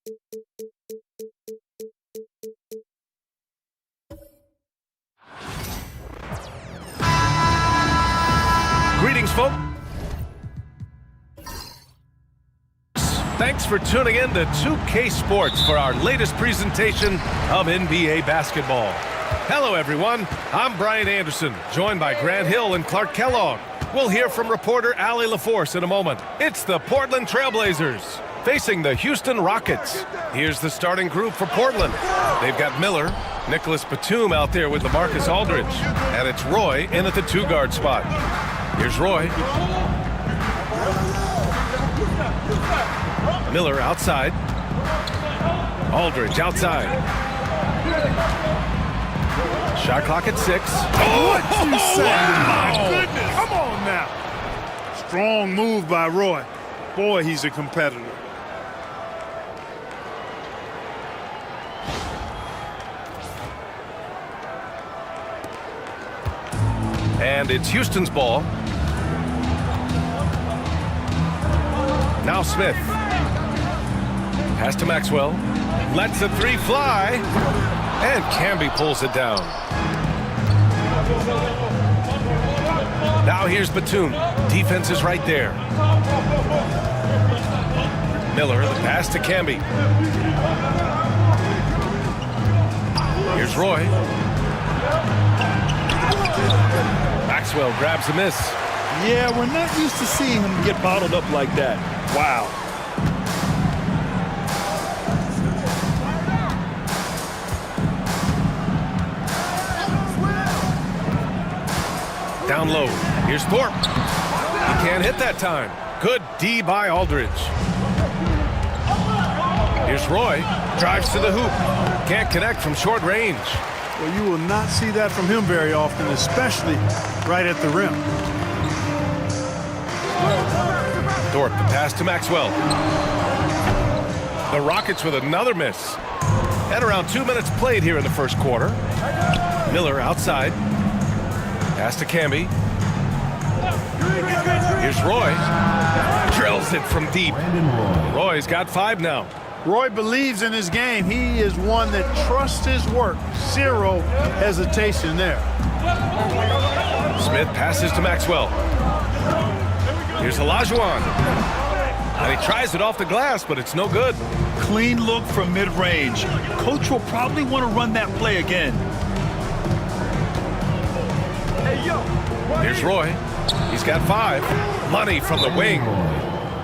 Greetings, folks. Thanks for tuning in to 2K Sports for our latest presentation of NBA basketball. Hello, everyone. I'm Brian Anderson, joined by Grant Hill and Clark Kellogg. We'll hear from reporter Allie LaForce in a moment. It's the Portland Trailblazers facing the Houston Rockets. Here's the starting group for Portland. They've got Miller, Nicholas Batum out there with LaMarcus Aldridge, and it's Roy in at the two-guard spot. Here's Roy. Miller outside. Aldridge outside. Shot clock at 6. What you say? My goodness. Come on now. Strong move by Roy. Boy, he's a competitor. And it's Houston's ball. Now Smith. Pass to Maxwell. Lets the three fly. And Camby pulls it down. Now here's Batum. Defense is right there. Miller, the pass to Camby. Here's Roy. Maxwell grabs a miss. Yeah, we're not used to seeing him get bottled up like that. Wow. Down low. Here's Thorpe. He can't hit that time. Good D by Aldridge. Here's Roy. Drives to the hoop. Can't connect from short range. Well, you will not see that from him very often, especially right at the rim. Thorpe, the pass to Maxwell. The Rockets with another miss. At around 2 minutes played here in the first quarter. Miller outside. Pass to Camby. Here's Roy. Drills it from deep. Roy's got 5 now. Roy believes in his game. He is one that trusts his work. Zero hesitation there. Smith passes to Maxwell. Here's Olajuwon. And he tries it off the glass, but it's no good. Clean look from mid-range. Coach will probably want to run that play again. Here's Roy. He's got 5. Money from the wing.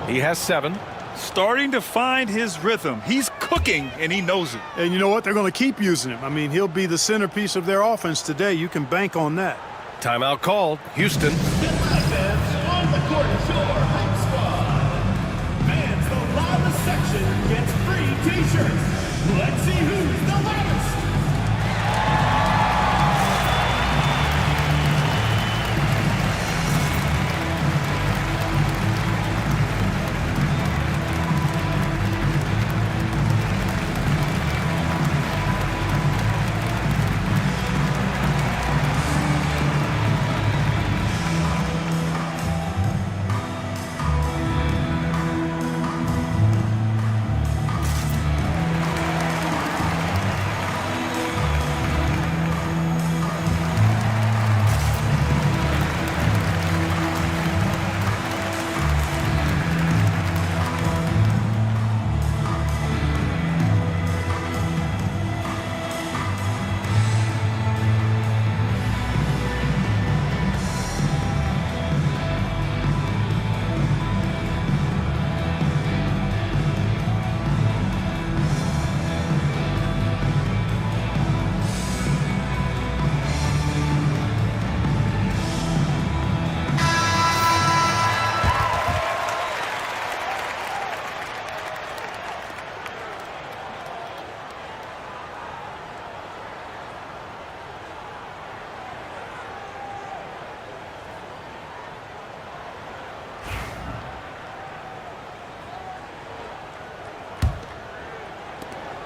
He has 7. Starting to find his rhythm. He's cooking, and he knows it. And you know what? They're going to keep using him. I mean, he'll be the centerpiece of their offense today. You can bank on that. Timeout called. Houston. On the court is your home squad. Fans, the loudest section gets free T-shirts. Let's see who's the loudest.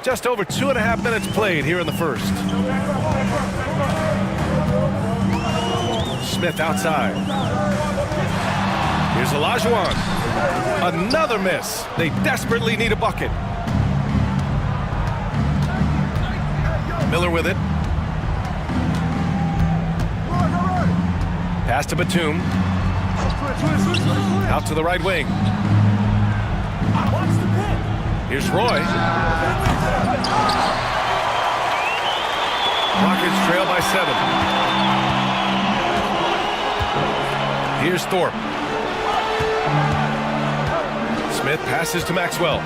Just over 2.5 minutes played here in the first. Smith outside. Here's Olajuwon. Another miss. They desperately need a bucket. Miller with it. Pass to Batum. Out to the right wing. Here's Roy. Rockets trail by 7. Here's Thorpe. Smith passes to Maxwell.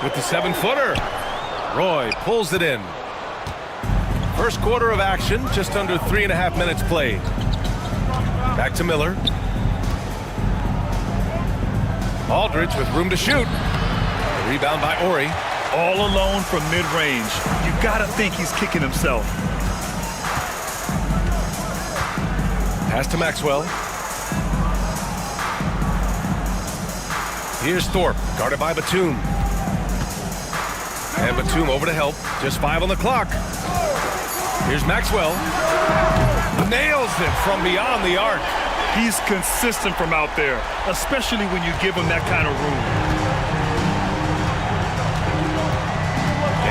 With the 7-footer. Roy pulls it in. First quarter of action, just under 3.5 minutes played. Back to Miller. Aldridge with room to shoot. A rebound by Ori. All alone from mid-range. You gotta think he's kicking himself. Pass to Maxwell. Here's Thorpe, guarded by Batum. And Batum over to help. Just 5 on the clock. Here's Maxwell. Nails it from beyond the arc. He's consistent from out there, especially when you give him that kind of room.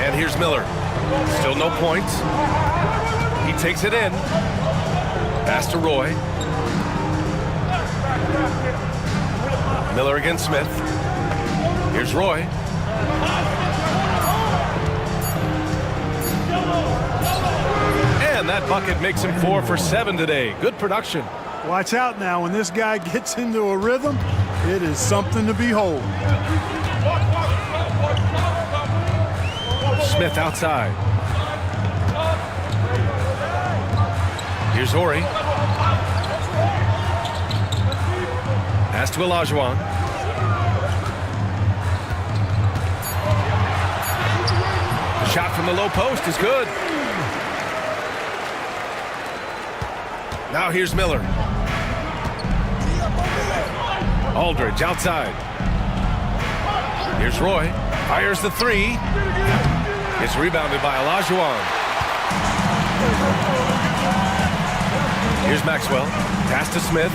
And here's Miller. Still no points. He takes it in. Pass to Roy. Miller against Smith. Here's Roy. And that bucket makes him 4 for 7 today. Good production. Watch out now. When this guy gets into a rhythm, it is something to behold. Smith outside. Here's Ori. Pass to Olajuwon. The shot from the low post is good. Now here's Miller. Aldridge outside. Here's Roy. Fires the 3. It's rebounded by Olajuwon. Here's Maxwell. Pass to Smith.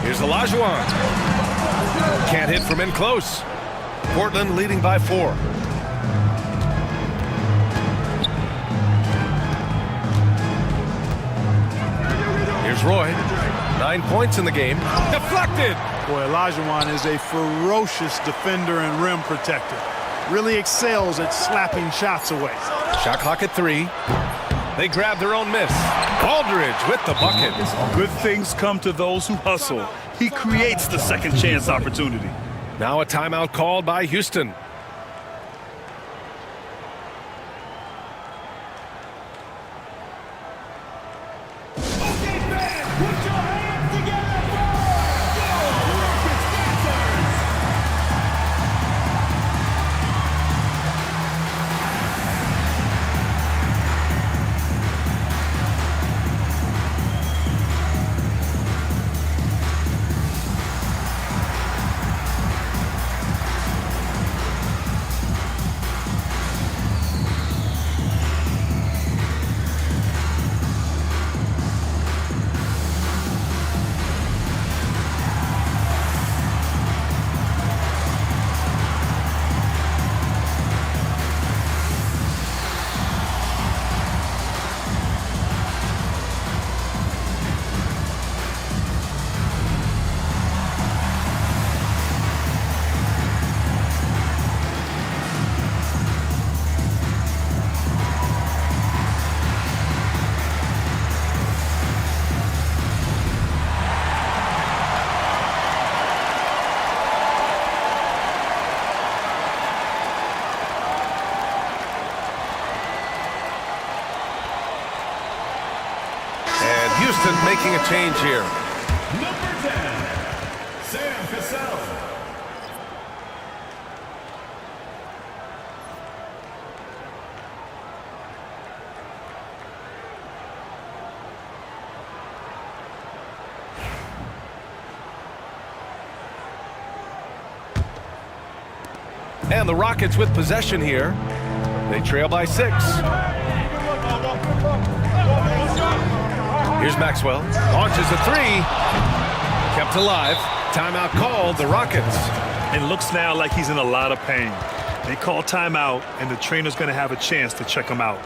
Here's Olajuwon. Can't hit from in close. Portland leading by 4. Here's Roy. 9 points in the game. Deflected. Boy, Olajuwon is a ferocious defender and rim protector. Really excels at slapping shots away. Shot clock at 3. They grab their own miss. Aldridge with the bucket. Good things come to those who hustle. He creates the second chance opportunity. Now a timeout called by Houston. Houston making a change here. Number 10, Sam Cassell. And the Rockets with possession here. They trail by 6. Here's Maxwell. Launches a three. Kept alive. Timeout called, the Rockets. It looks now like he's in a lot of pain. They call timeout, and the trainer's going to have a chance to check him out.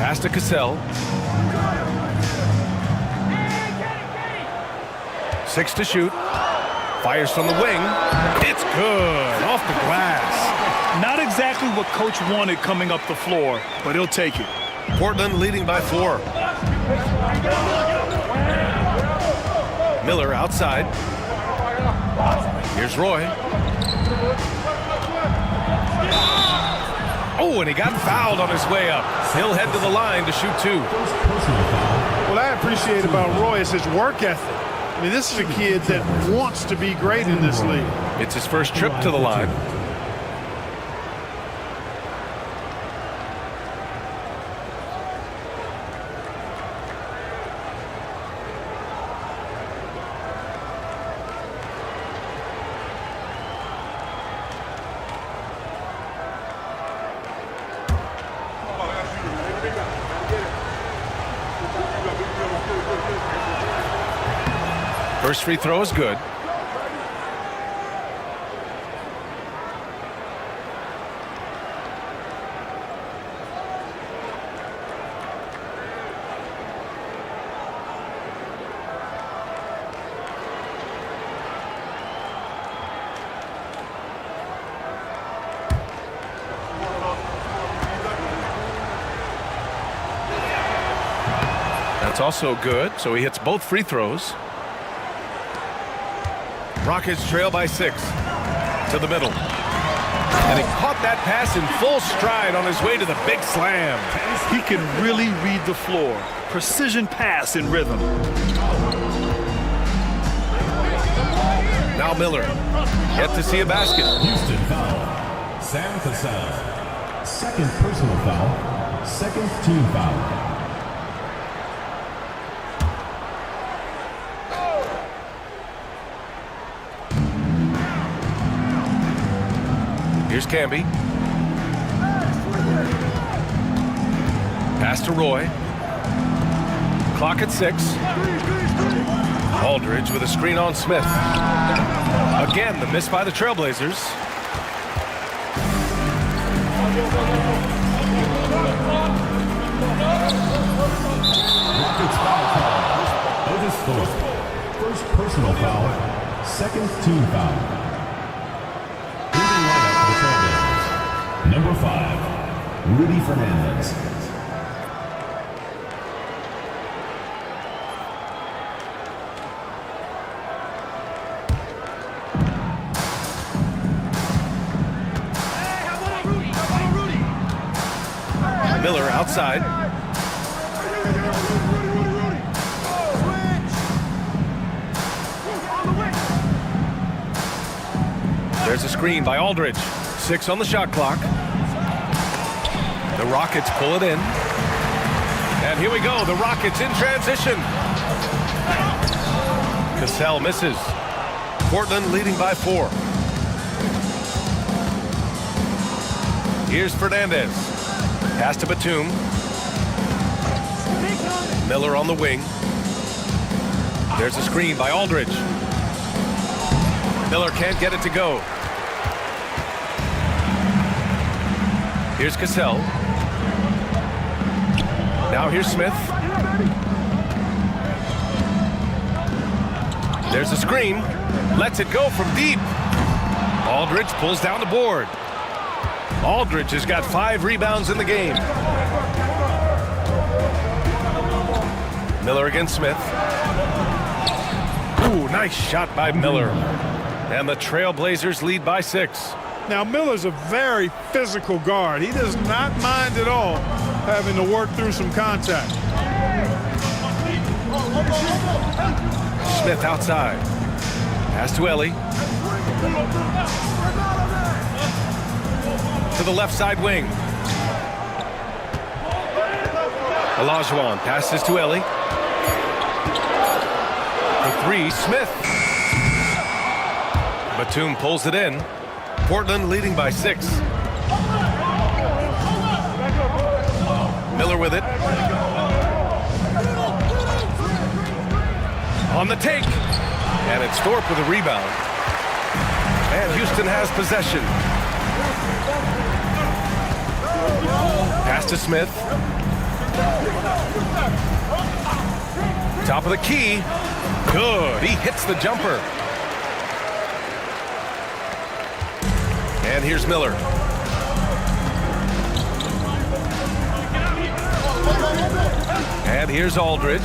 Pass to Cassell. 6 to shoot. Fires from the wing. It's good. Off the glass. Not exactly what Coach wanted coming up the floor, but he'll take it. Portland leading by 4. Miller outside. Here's Roy. Oh, and he got fouled on his way up. He'll head to the line to shoot 2. What I appreciate about Roy is his work ethic. I mean, this is a kid that wants to be great in this league. It's his first trip to the line. First free throw is good. That's also good, so he hits both free throws. Rockets trail by 6 to the middle. And he caught that pass in full stride on his way to the big slam. He can really read the floor. Precision pass in rhythm. Now Miller. Yet to see a basket. Houston foul. Sam Cassell. Second personal foul. Second team foul. Here's Camby. Pass to Roy. Clock at 6. Aldridge with a screen on Smith. Again, the miss by the Trailblazers. Rockets foul call. Otis Thorpe. First personal foul. Second team foul. Number 5, Rudy Fernandez. Miller outside. There's a screen by Aldridge. 6 on the shot clock. The Rockets pull it in. And here we go. The Rockets in transition. Cassell misses. Portland leading by 4. Here's Fernandez. Pass to Batum. Miller on the wing. There's a screen by Aldridge. Miller can't get it to go. Here's Cassell. Now here's Smith. There's a screen. Lets it go from deep. Aldridge pulls down the board. Aldridge has got 5 rebounds in the game. Miller against Smith. Ooh, nice shot by Miller. And the Trailblazers lead by 6. Now, Miller's a very physical guard. He does not mind at all having to work through some contact. Smith outside. Pass to Ellie. To the left side wing. Olajuwon passes to Ellie. For 3, Smith. Batum pulls it in. Portland leading by 6. Miller with it. On the take. And it's Thorpe with a rebound. And Houston has possession. Pass to Smith. Top of the key. Good. He hits the jumper. And here's Miller. And here's Aldridge.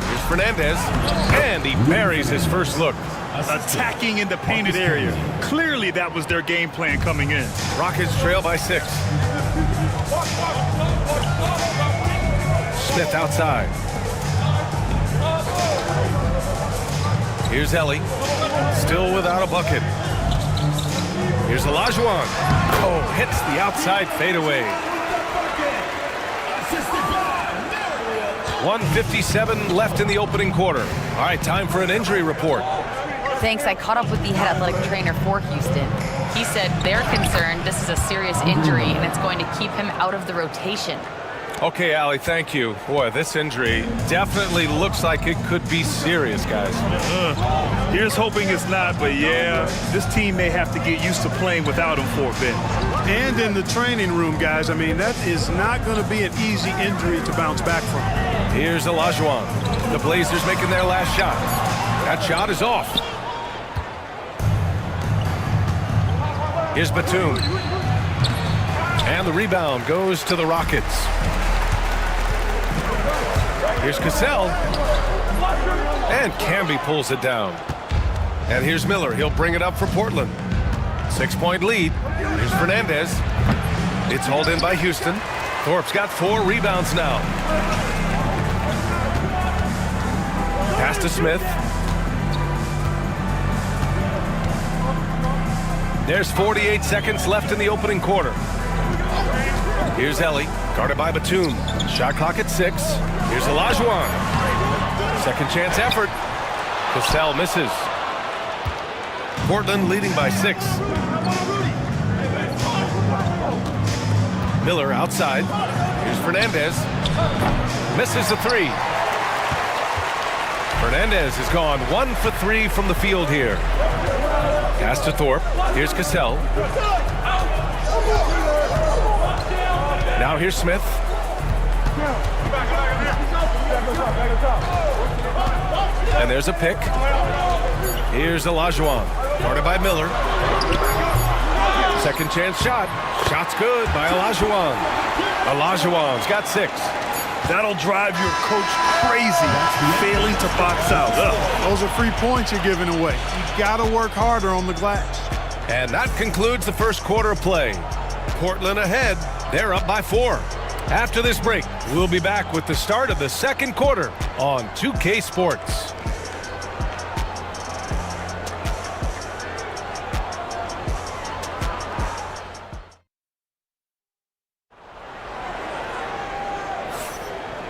Here's Fernandez. And he buries his first look. Attacking in the painted area. Clearly that was their game plan coming in. Rockets trail by 6. Smith outside. Here's Ellie. Still without a bucket. Here's Olajuwon. Oh, hits the outside fadeaway. 1:57 left in the opening quarter. All right, time for an injury report. Thanks. I caught up with the head athletic trainer for Houston. He said they're concerned this is a serious injury and it's going to keep him out of the rotation. Okay, Allie, thank you. Boy, this injury definitely looks like it could be serious, guys. Here's hoping it's not, but yeah, this team may have to get used to playing without him for a bit. And in the training room, guys, I mean, that is not going to be an easy injury to bounce back from. Here's Olajuwon. The Blazers making their last shot. That shot is off. Here's Batum. And the rebound goes to the Rockets. Here's Cassell. And Camby pulls it down. And here's Miller. He'll bring it up for Portland. 6-point lead. Here's Fernandez. It's hauled in by Houston. Thorpe's got 4 rebounds now. Pass to Smith. There's 48 seconds left in the opening quarter. Here's Ellie, guarded by Batum. Shot clock at 6. Here's Olajuwon. Second chance effort. Cassell misses. Portland leading by 6. Miller outside. Here's Fernandez. Misses the 3. Fernandez has gone 1 for 3 from the field here. Pass to Thorpe. Here's Cassell. Now here's Smith. And there's a pick. Here's Olajuwon. Guarded by Miller. Second chance shot. Shot's good by Olajuwon. Olajuwon's got 6. That'll drive your coach crazy, failing to box out. Those are free points you're giving away. You got to work harder on the glass. And that concludes the first quarter of play. Portland ahead. They're up by 4. After this break, we'll be back with the start of the second quarter on 2K Sports.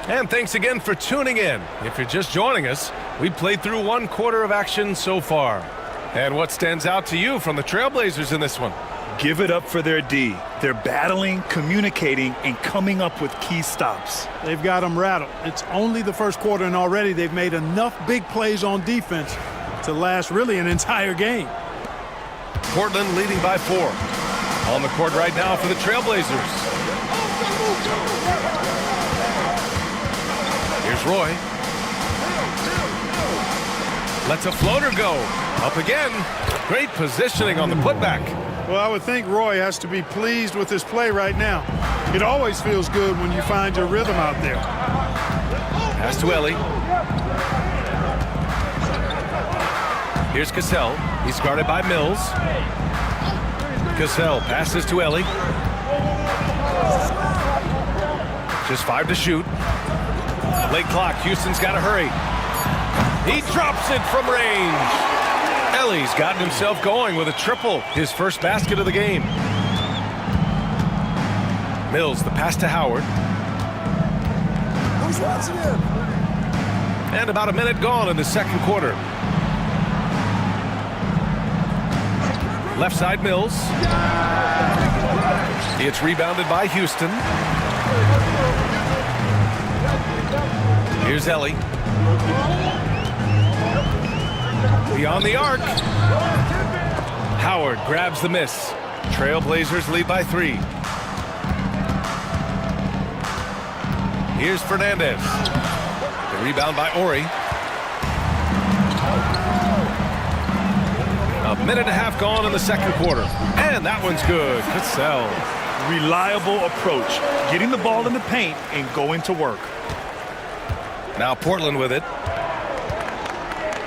And thanks again for tuning in. If you're just joining us, we played through 1 quarter of action so far. And what stands out to you from the Trailblazers in this one? Give it up for their D. They're battling, communicating, and coming up with key stops. They've got them rattled. It's only the first quarter, and already they've made enough big plays on defense to last really an entire game. Portland leading by 4. On the court right now for the Trailblazers. Here's Roy. Lets a floater go. Up again. Great positioning on the putback. Well, I would think Roy has to be pleased with his play right now. It always feels good when you find your rhythm out there. Pass to Ellie. Here's Cassell. He's guarded by Mills. Cassell passes to Ellie. Just 5 to shoot. Late clock. Houston's got to hurry. He drops it from range. Ellie's gotten himself going with a triple, his first basket of the game. Mills, the pass to Howard. Who's watching him? And about a minute gone in the second quarter. Left side, Mills. It's rebounded by Houston. Here's Ellie. Beyond the arc. Howard grabs the miss. Trailblazers lead by 3. Here's Fernandez. The rebound by Ori. A minute and a half gone in the second quarter. And that one's good. Cassell. Reliable approach. Getting the ball in the paint and going to work. Now Portland with it.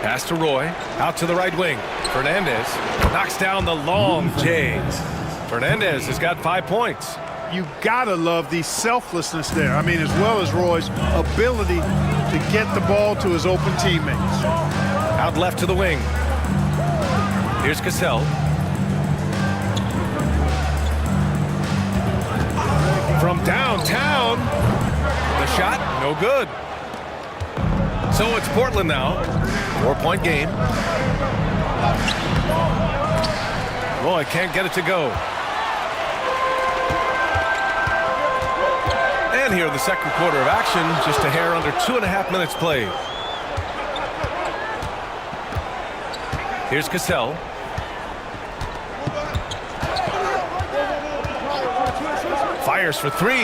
Pass to Roy. Out to the right wing. Fernandez knocks down the long J. Fernandez has got 5 points. You gotta love the selflessness there. I mean, as well as Roy's ability to get the ball to his open teammates. Out left to the wing. Here's Cassell. From downtown. The shot, no good. So it's Portland now. 4-point game. Roy can't get it to go. And here in the second quarter of action, just a hair under 2.5 minutes played. Here's Cassell. Fires for 3.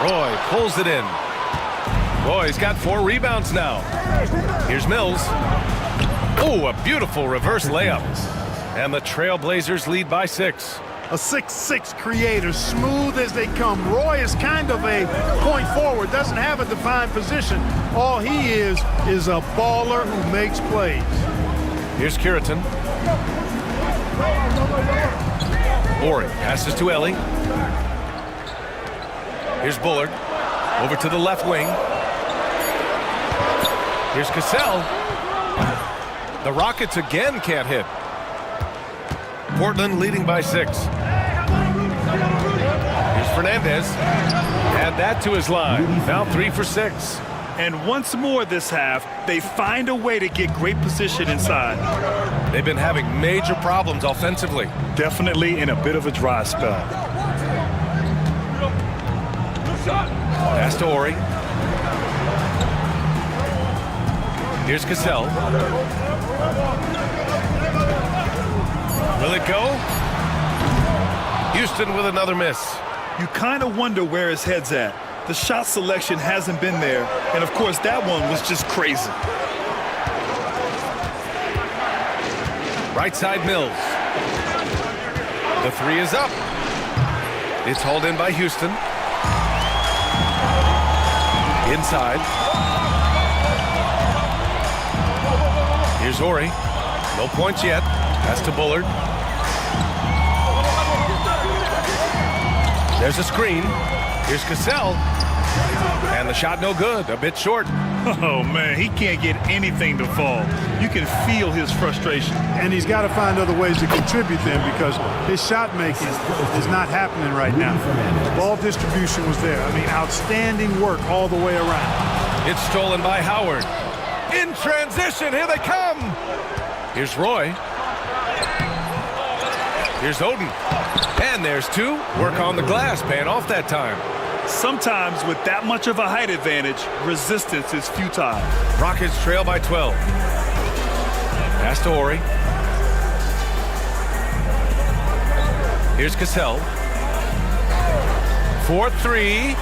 Roy pulls it in. Roy's got 4 rebounds now. Here's Mills. Oh, a beautiful reverse layup. And the Trailblazers lead by 6. A 6'6" creator, smooth as they come. Roy is kind of a point forward, doesn't have a defined position. All he is a baller who makes plays. Here's Curitan. Ori passes to Ellie. Here's Bullard. Over to the left wing. Here's Cassell. The Rockets again can't hit. Portland leading by 6. Here's Fernandez. Add that to his line. Now 3 for 6. And once more this half, they find a way to get great position inside. They've been having major problems offensively. Definitely in a bit of a dry spell. Pass to Ori. Here's Cassell. Will it go? Houston with another miss. You kind of wonder where his head's at. The shot selection hasn't been there, and of course that one was just crazy. Right side Mills. The 3 is up. It's hauled in by Houston. Inside. Here's Ori. No points yet. Pass to Bullard. There's a screen. Here's Cassell. And the shot no good. A bit short. Oh, man, he can't get anything to fall. You can feel his frustration. And he's got to find other ways to contribute then, because his shot making is not happening right now. Ball distribution was there. I mean, outstanding work all the way around. It's stolen by Howard. In transition, here they come. Here's Roy. Here's Oden. And there's two. Work on the glass, paying off that time. Sometimes with that much of a height advantage, resistance is futile. Rockets trail by 12. Pass to Ori. Here's Cassell. 4-3.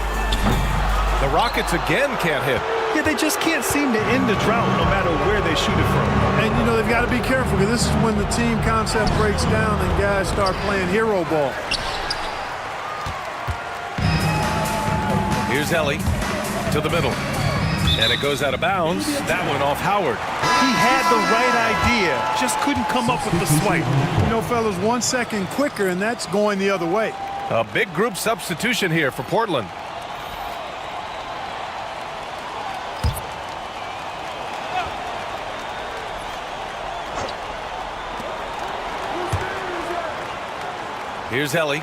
The Rockets again can't hit. Yeah, they just can't seem to end the drought no matter where they shoot it from. And, you know, they've got to be careful, because this is when the team concept breaks down and guys start playing hero ball. Here's Ellie to the middle. And it goes out of bounds. That one off Howard. He had the right idea, just couldn't come up with the swipe. You know, fellas, 1 second quicker, and that's going the other way. A big group substitution here for Portland. Here's Ellie.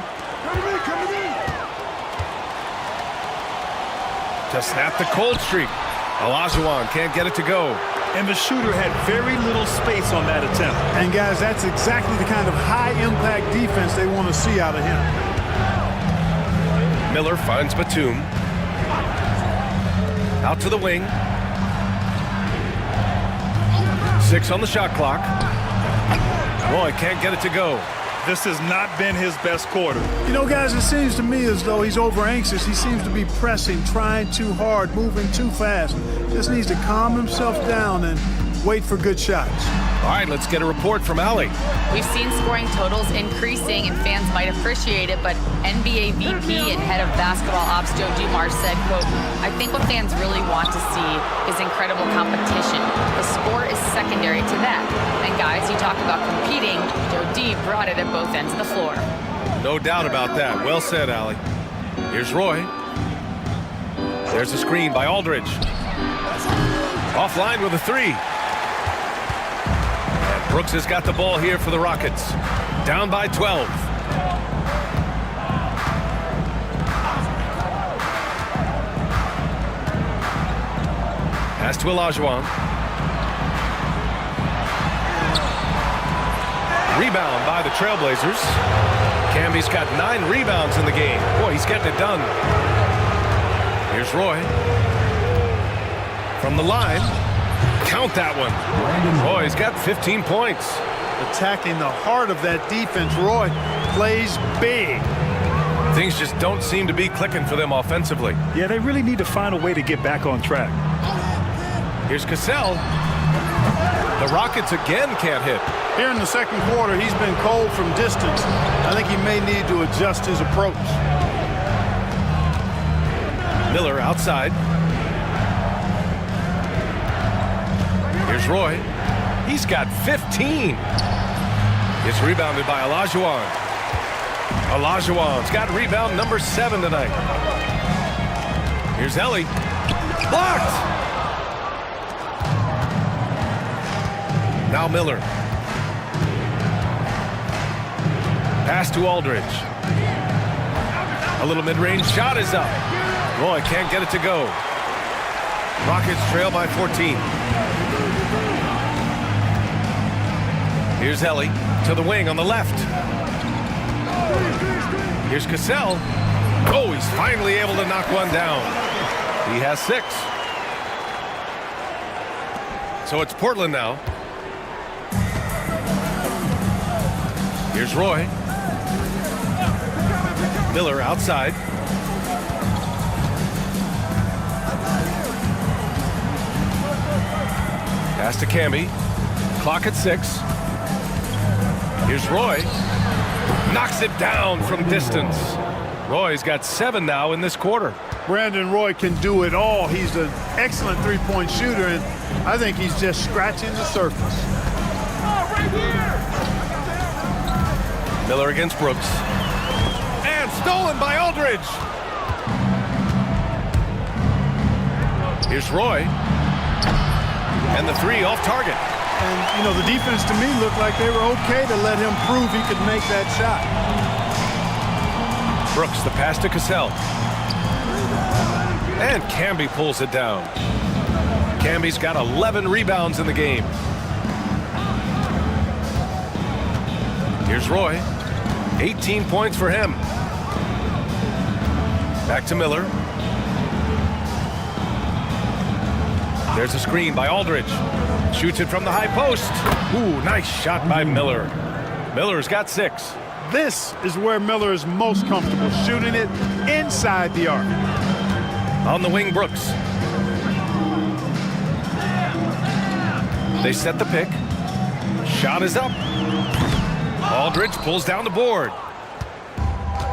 To snap the cold streak. Olajuwon can't get it to go. And the shooter had very little space on that attempt. And, guys, that's exactly the kind of high-impact defense they want to see out of him. Miller finds Batum. Out to the wing. 6 on the shot clock. Roy can't get it to go. This has not been his best quarter. You know, guys, it seems to me as though he's over-anxious. He seems to be pressing, trying too hard, moving too fast. Just needs to calm himself down and wait for good shots. All right, let's get a report from Allie. We've seen scoring totals increasing, and fans might appreciate it, but NBA VP and head of basketball ops Joe Dumars said, quote, "I think what fans really want to see is incredible competition. The score is secondary to that. And guys, you talk about competing, Joe D brought it at both ends of the floor." No doubt about that. Well said, Allie. Here's Roy. There's a screen by Aldridge. Offline with a 3. Brooks has got the ball here for the Rockets. Down by 12. Pass to Olajuwon. Rebound by the Trailblazers. Camby's got 9 rebounds in the game. Boy, he's getting it done. Here's Roy. From the line. Count that one. Roy's got 15 points. Attacking the heart of that defense, Roy plays big. Things just don't seem to be clicking for them offensively. Yeah, they really need to find a way to get back on track. Here's Cassell. The Rockets again can't hit. Here in the second quarter, he's been cold from distance. I think he may need to adjust his approach. Miller outside. Here's Roy. He's got 15. It's rebounded by Olajuwon. Olajuwon's got rebound number 7 tonight. Here's Ellie. Blocked! Now Miller. Pass to Aldridge. A little mid-range shot is up. Roy can't get it to go. Rockets trail by 14. Here's Ellie to the wing on the left. Here's Cassell. Oh, he's finally able to knock one down. He has 6. So it's Portland now. Here's Roy. Miller outside. Pass to Camby. Clock at 6. Here's Roy. Knocks it down from distance. Roy's got 7 now in this quarter. Brandon Roy can do it all. He's an excellent three-point shooter, and I think he's just scratching the surface. Miller against Brooks. And stolen by Aldridge. Here's Roy. And the three off target. And, you know, the defense to me looked like they were okay to let him prove he could make that shot. Brooks, the pass to Cassell. And Camby pulls it down. Camby's got 11 rebounds in the game. Here's Roy. 18 points for him. Back to Miller. There's a screen by Aldridge. Shoots it from the high post. Ooh, nice shot by Miller. Miller's got 6. This is where Miller is most comfortable, shooting it inside the arc. On the wing, Brooks. They set the pick. Shot is up. Aldridge pulls down the board.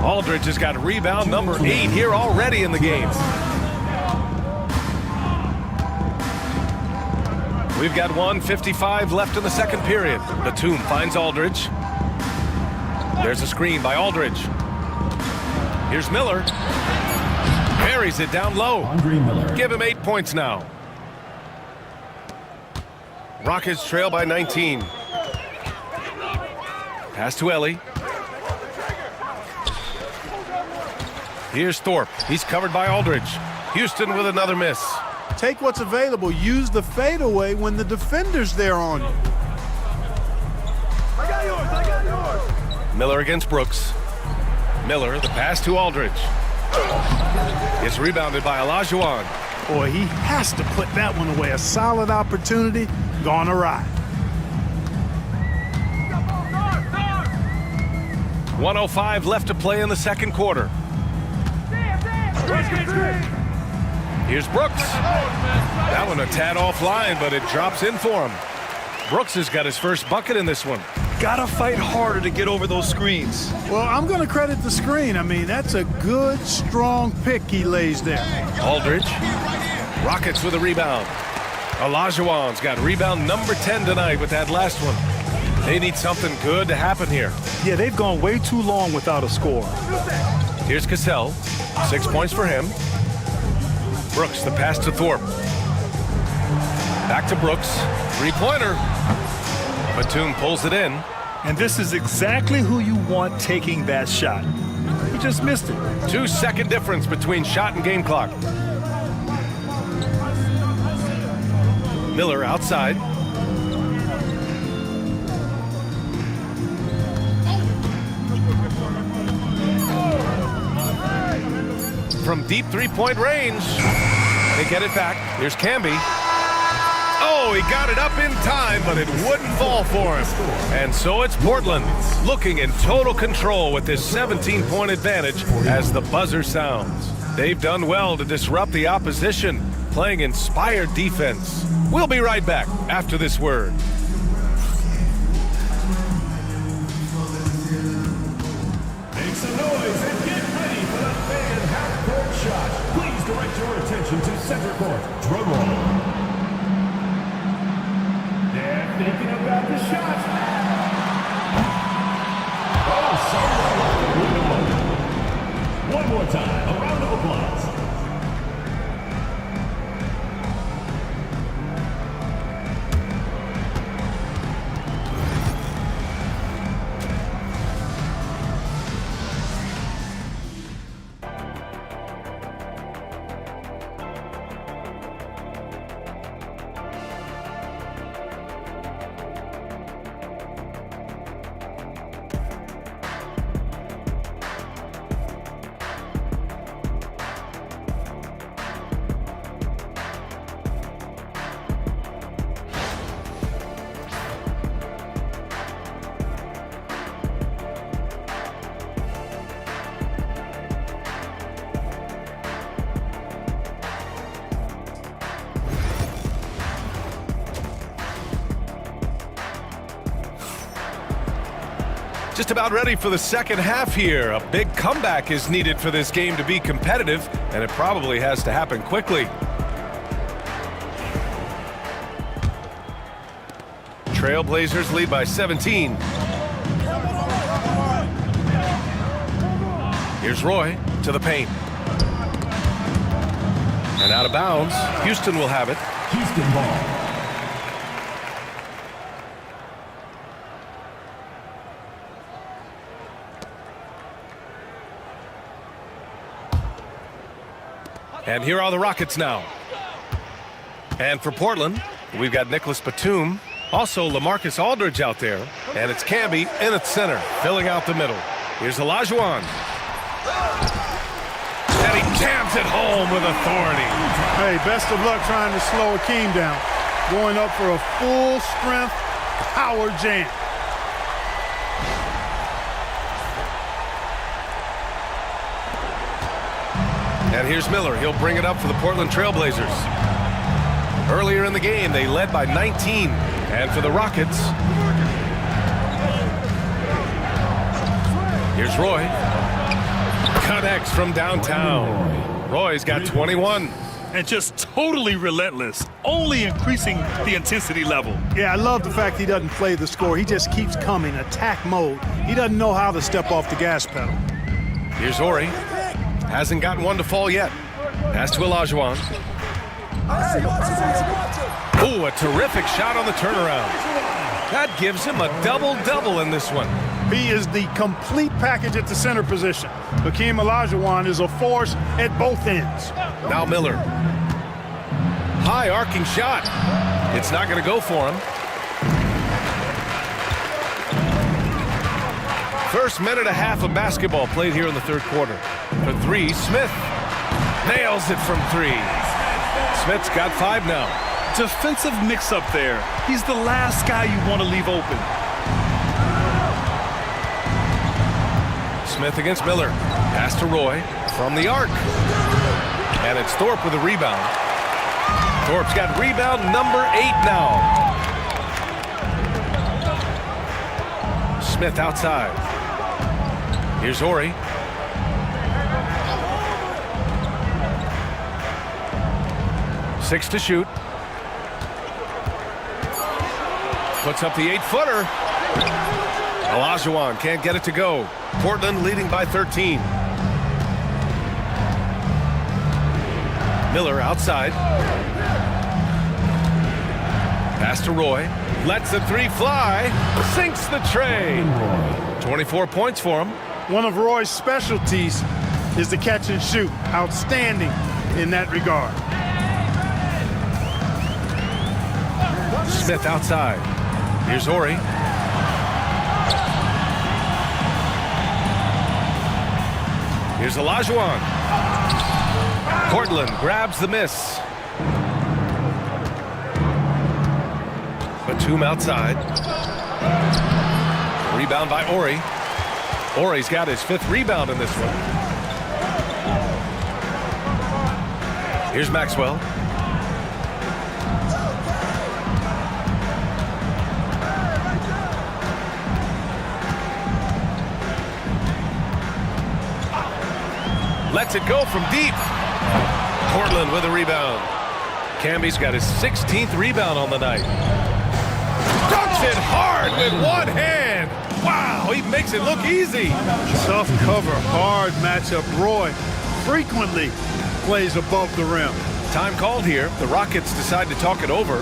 Aldridge has got rebound number 8 here already in the game. We've got 1:55 left in the second period. Batum finds Aldridge. There's a screen by Aldridge. Here's Miller. Buries it down low. Give him 8 points now. Rockets trail by 19. Pass to Ellie. Here's Thorpe. He's covered by Aldridge. Houston with another miss. Take what's available. Use the fadeaway when the defender's there on you. I got yours. Miller against Brooks. Miller, the pass to Aldridge. It's rebounded by Olajuwon. Boy, he has to put that one away. A solid opportunity gone awry. 1:05 left to play in the second quarter. Here's Brooks. That one a tad offline, but it drops in for him. Brooks has got his first bucket in this one. Gotta fight harder to get over those screens. Well, I'm going to credit the screen. I mean, that's a good, strong pick he lays there. Aldridge. Rockets with a rebound. Olajuwon's got rebound number 10 tonight with that last one. They need something good to happen here. Yeah, they've gone way too long without a score. Here's Cassell. 6 points for him. Brooks, the pass to Thorpe. Back to Brooks. Three-pointer. Batum pulls it in. And this is exactly who you want taking that shot. He just missed it. 2-second difference between shot and game clock. Miller outside. From deep three-point range. They get it back. Here's Camby. Oh, he got it up in time, but it wouldn't fall for him. And so it's Portland looking in total control with this 17-point advantage as the buzzer sounds. They've done well to disrupt the opposition, playing inspired defense. We'll be right back after this word. Make some noise and get ready for the fan half-court shot. Please direct your attention to center court. Drum roll. They're thinking about the shot. Oh, sorry. One more time. A round of applause. Just about ready for the second half here. A big comeback is needed for this game to be competitive, and it probably has to happen quickly. Trailblazers lead by 17. Here's Here's Roy to the paint. And out of bounds. Houston will have it. Houston ball. And here are the Rockets now. And for Portland, we've got Nicholas Batum. Also LaMarcus Aldridge out there. And it's Camby in at center, filling out the middle. Here's Olajuwon. And he jams it home with authority. Hey, best of luck trying to slow Akeem down. Going up for a full-strength power jam. And here's Miller. He'll bring it up for the Portland Trailblazers. Earlier in the game, they led by 19. And for the Rockets, here's Roy. Connects from downtown. Roy's got 21. And just totally relentless, only increasing the intensity level. Yeah, I love the fact he doesn't play the score. He just keeps coming, attack mode. He doesn't know how to step off the gas pedal. Here's Ori. Hasn't gotten one to fall yet. Pass to Olajuwon. Oh, a terrific shot on the turnaround. That gives him a double-double in this one. He is the complete package at the center position. Hakeem Olajuwon is a force at both ends. Now Miller. High arcing shot. It's not going to go for him. First minute and a half of basketball played here in the third quarter. For three, Smith nails it from three. Smith's got 5 now. Defensive mix-up there. He's the last guy you want to leave open. Smith against Miller. Pass to Roy from the arc. And it's Thorpe with a rebound. Thorpe's got rebound number 8 now. Smith outside. Here's Ori. Six to shoot. Puts up the 8-footer. Olajuwon can't get it to go. Portland leading by 13. Miller outside. Pass to Roy. Lets the 3 fly. Sinks the tray. 24 points for him. One of Roy's specialties is the catch and shoot. Outstanding in that regard. Smith outside. Here's Ori. Here's Olajuwon. Portland grabs the miss. Batum outside. Rebound by Ori. Ori's got his 5th rebound in this one. Here's Maxwell. Lets it go from deep. Portland with a rebound. Camby's got his 16th rebound on the night. Dunks it hard with one hand. Wow, he makes it look easy. Tough cover, hard matchup. Roy frequently plays above the rim. Time called here. The Rockets decide to talk it over.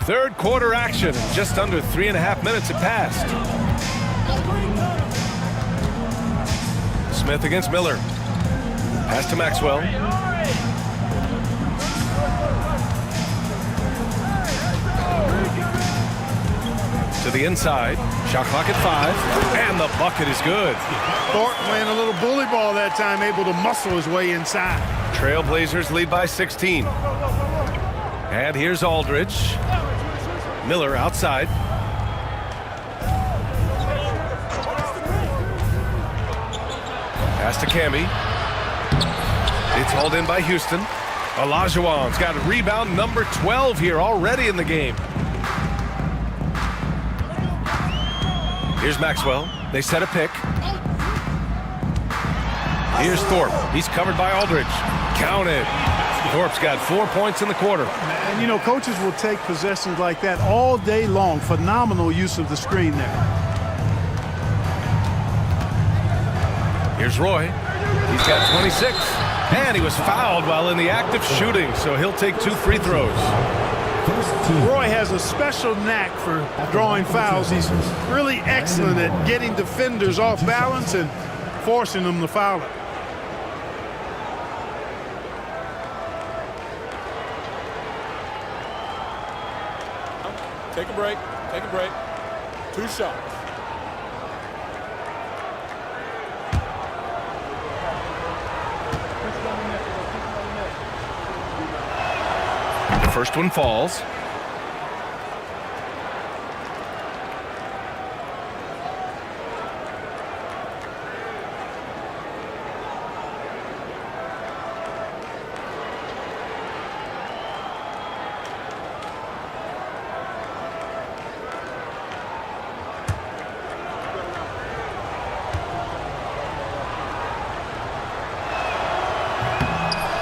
Third quarter action. Just under 3.5 minutes have passed. Smith against Miller. Pass to Maxwell. To the inside. Shot clock at 5. And the bucket is good. Thornton playing a little bully ball that time, able to muscle his way inside. Trailblazers lead by 16. And here's Aldridge. Miller outside. Pass to Camby. It's hauled in by Houston. Olajuwon's got rebound number 12 here already in the game. Here's Maxwell. They set a pick. Here's Thorpe. He's covered by Aldridge. Counted. Thorpe's got 4 points in the quarter. And, you know, coaches will take possessions like that all day long. Phenomenal use of the screen there. Here's Roy. He's got 26. And he was fouled while in the act of shooting, so he'll take 2 free throws. Roy has a special knack for drawing fouls. He's really excellent at getting defenders off balance and forcing them to foul it. Take a break. Take a break. 2 shots. The first one falls.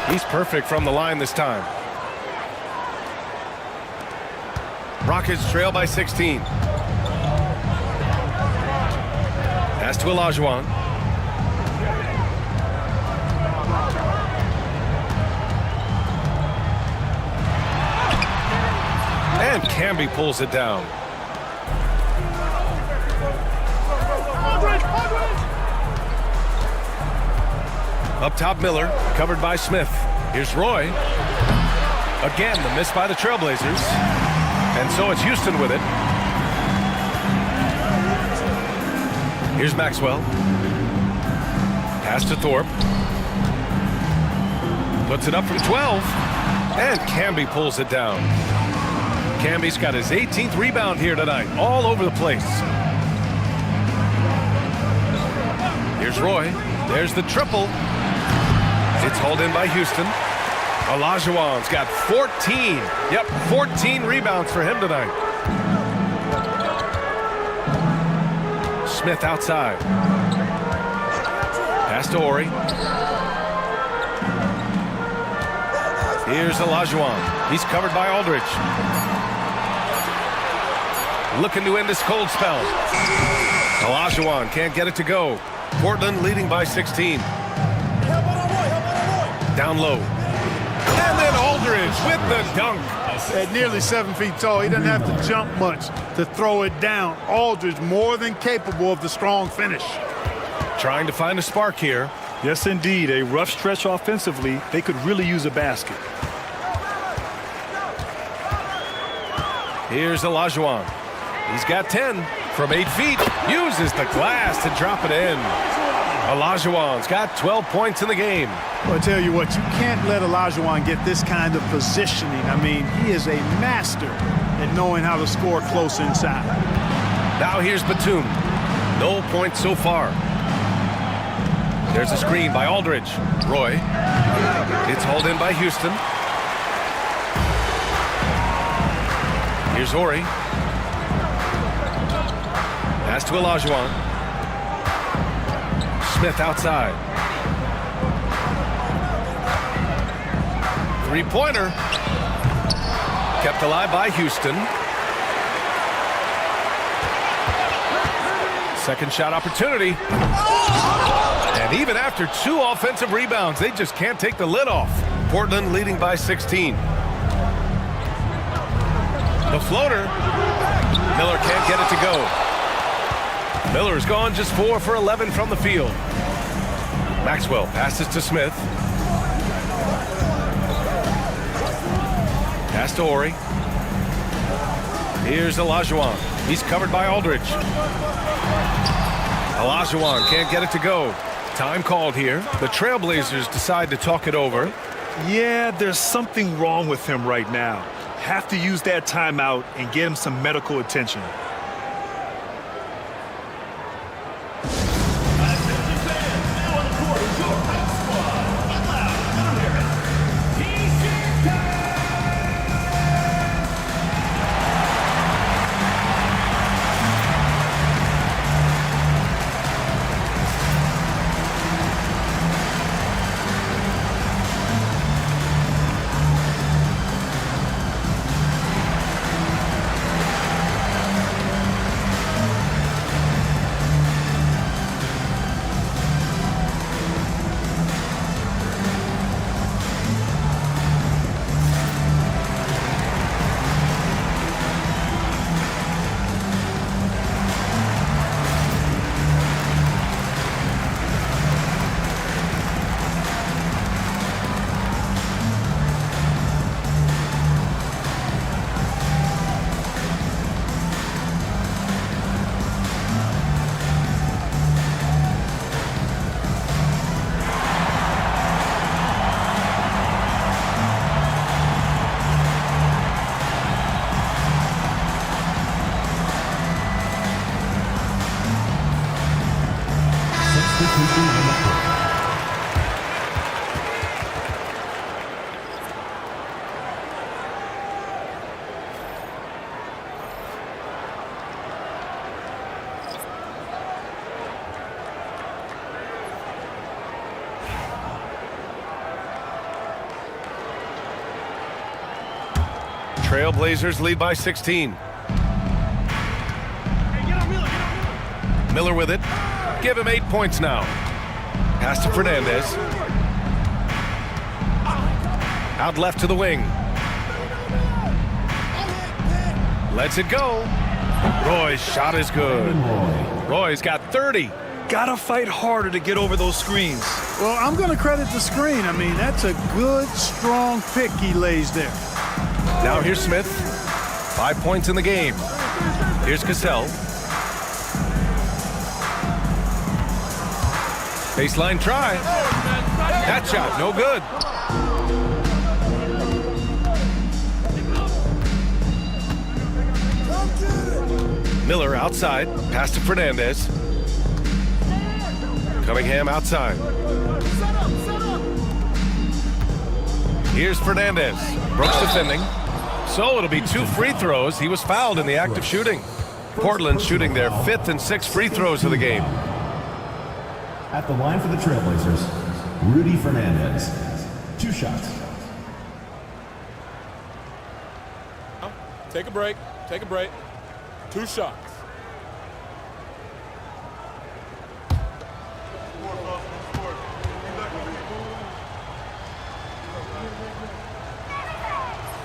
He's perfect from the line this time. Rockets trail by 16. Pass to Olajuwon. And Camby pulls it down. Up top, Miller, covered by Smith. Here's Roy. Again, the miss by the Trailblazers. And so it's Houston with it. Here's Maxwell. Pass to Thorpe. Puts it up from 12. And Camby pulls it down. Camby's got his 18th rebound here tonight. All over the place. Here's Roy. There's the triple. It's hauled in by Houston. Olajuwon's got 14. Yep, 14 rebounds for him tonight. Smith outside. Pass to Ori. Here's Olajuwon. He's covered by Aldridge. Looking to end this cold spell. Olajuwon can't get it to go. Portland leading by 16. Down low. And then Aldridge with the dunk. At nearly 7 feet tall, he doesn't have to jump much to throw it down. Aldridge more than capable of the strong finish. Trying to find a spark here. Yes, indeed. A rough stretch offensively. They could really use a basket. Here's Olajuwon. He's got 10 from 8 feet. Uses the glass to drop it in. Olajuwon's got 12 points in the game. Well, I tell you what, you can't let Olajuwon get this kind of positioning. I mean, he is a master at knowing how to score close inside. Now here's Batum. No points so far. There's a screen by Aldridge. Roy. It's hauled in by Houston. Here's Ori. Pass to Olajuwon. Smith outside. Three-pointer. Kept alive by Houston. Second shot opportunity. And even after 2 offensive rebounds, they just can't take the lid off. Portland leading by 16. The floater. Miller can't get it to go. Miller's gone just 4 for 11 from the field. Maxwell passes to Smith. Pass to Ori. Here's Olajuwon. He's covered by Aldridge. Olajuwon can't get it to go. Time called here. The Trailblazers decide to talk it over. Yeah, there's something wrong with him right now. Have to use that timeout and get him some medical attention. Trailblazers lead by 16. Miller with it. Give him 8 points now. Pass to Fernandez. Out left to the wing. Lets it go. Roy's shot is good. Roy's got 30. Gotta fight harder to get over those screens. Well, I'm going to credit the screen. I mean, that's a good, strong pick he lays there. Now here's Smith. 5 points in the game. Here's Cassell. Baseline try. That shot, no good. Miller outside. Pass to Fernandez. Cunningham outside. Here's Fernandez. Brooks defending. So it'll be 2 free throws. He was fouled in the act of shooting. Portland shooting their 5th and 6th free throws of the game. At the line for the Trailblazers, Rudy Fernandez. 2 shots. Take a break. Take a break. 2 shots.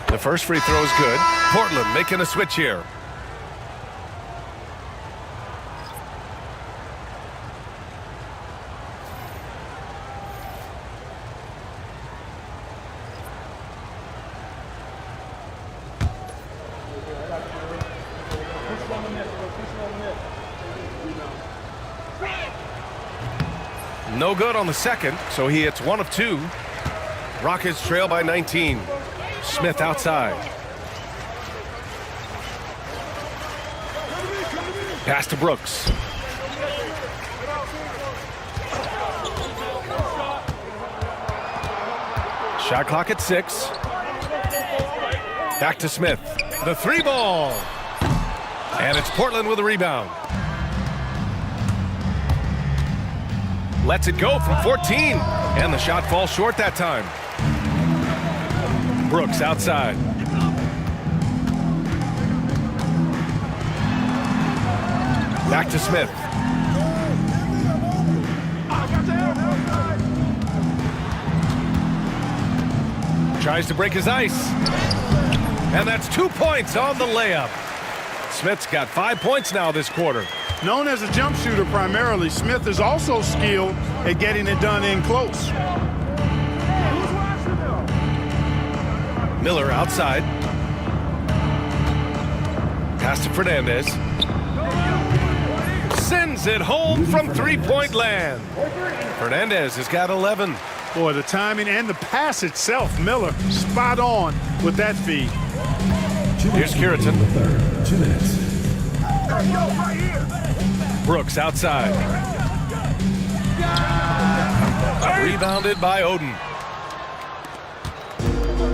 The first free throw is good. Portland making a switch here. No good on the second, so he hits 1 of 2. Rockets trail by 19. Smith outside. Pass to Brooks. Shot clock at 6. Back to Smith. The 3 ball. And it's Portland with a rebound. Lets it go from 14. And the shot falls short that time. Brooks outside. Back to Smith. Tries to break his ice. And that's 2 points on the layup. Smith's got 5 points now this quarter. Known as a jump shooter primarily, Smith is also skilled at getting it done in close. Miller outside. Pass to Fernandez. Sends it home from three-point land. Fernandez has got 11. Boy, the timing and the pass itself, Miller, spot on with that feed. Here's Curitan. 2 minutes. Brooks outside. Rebounded by Oden.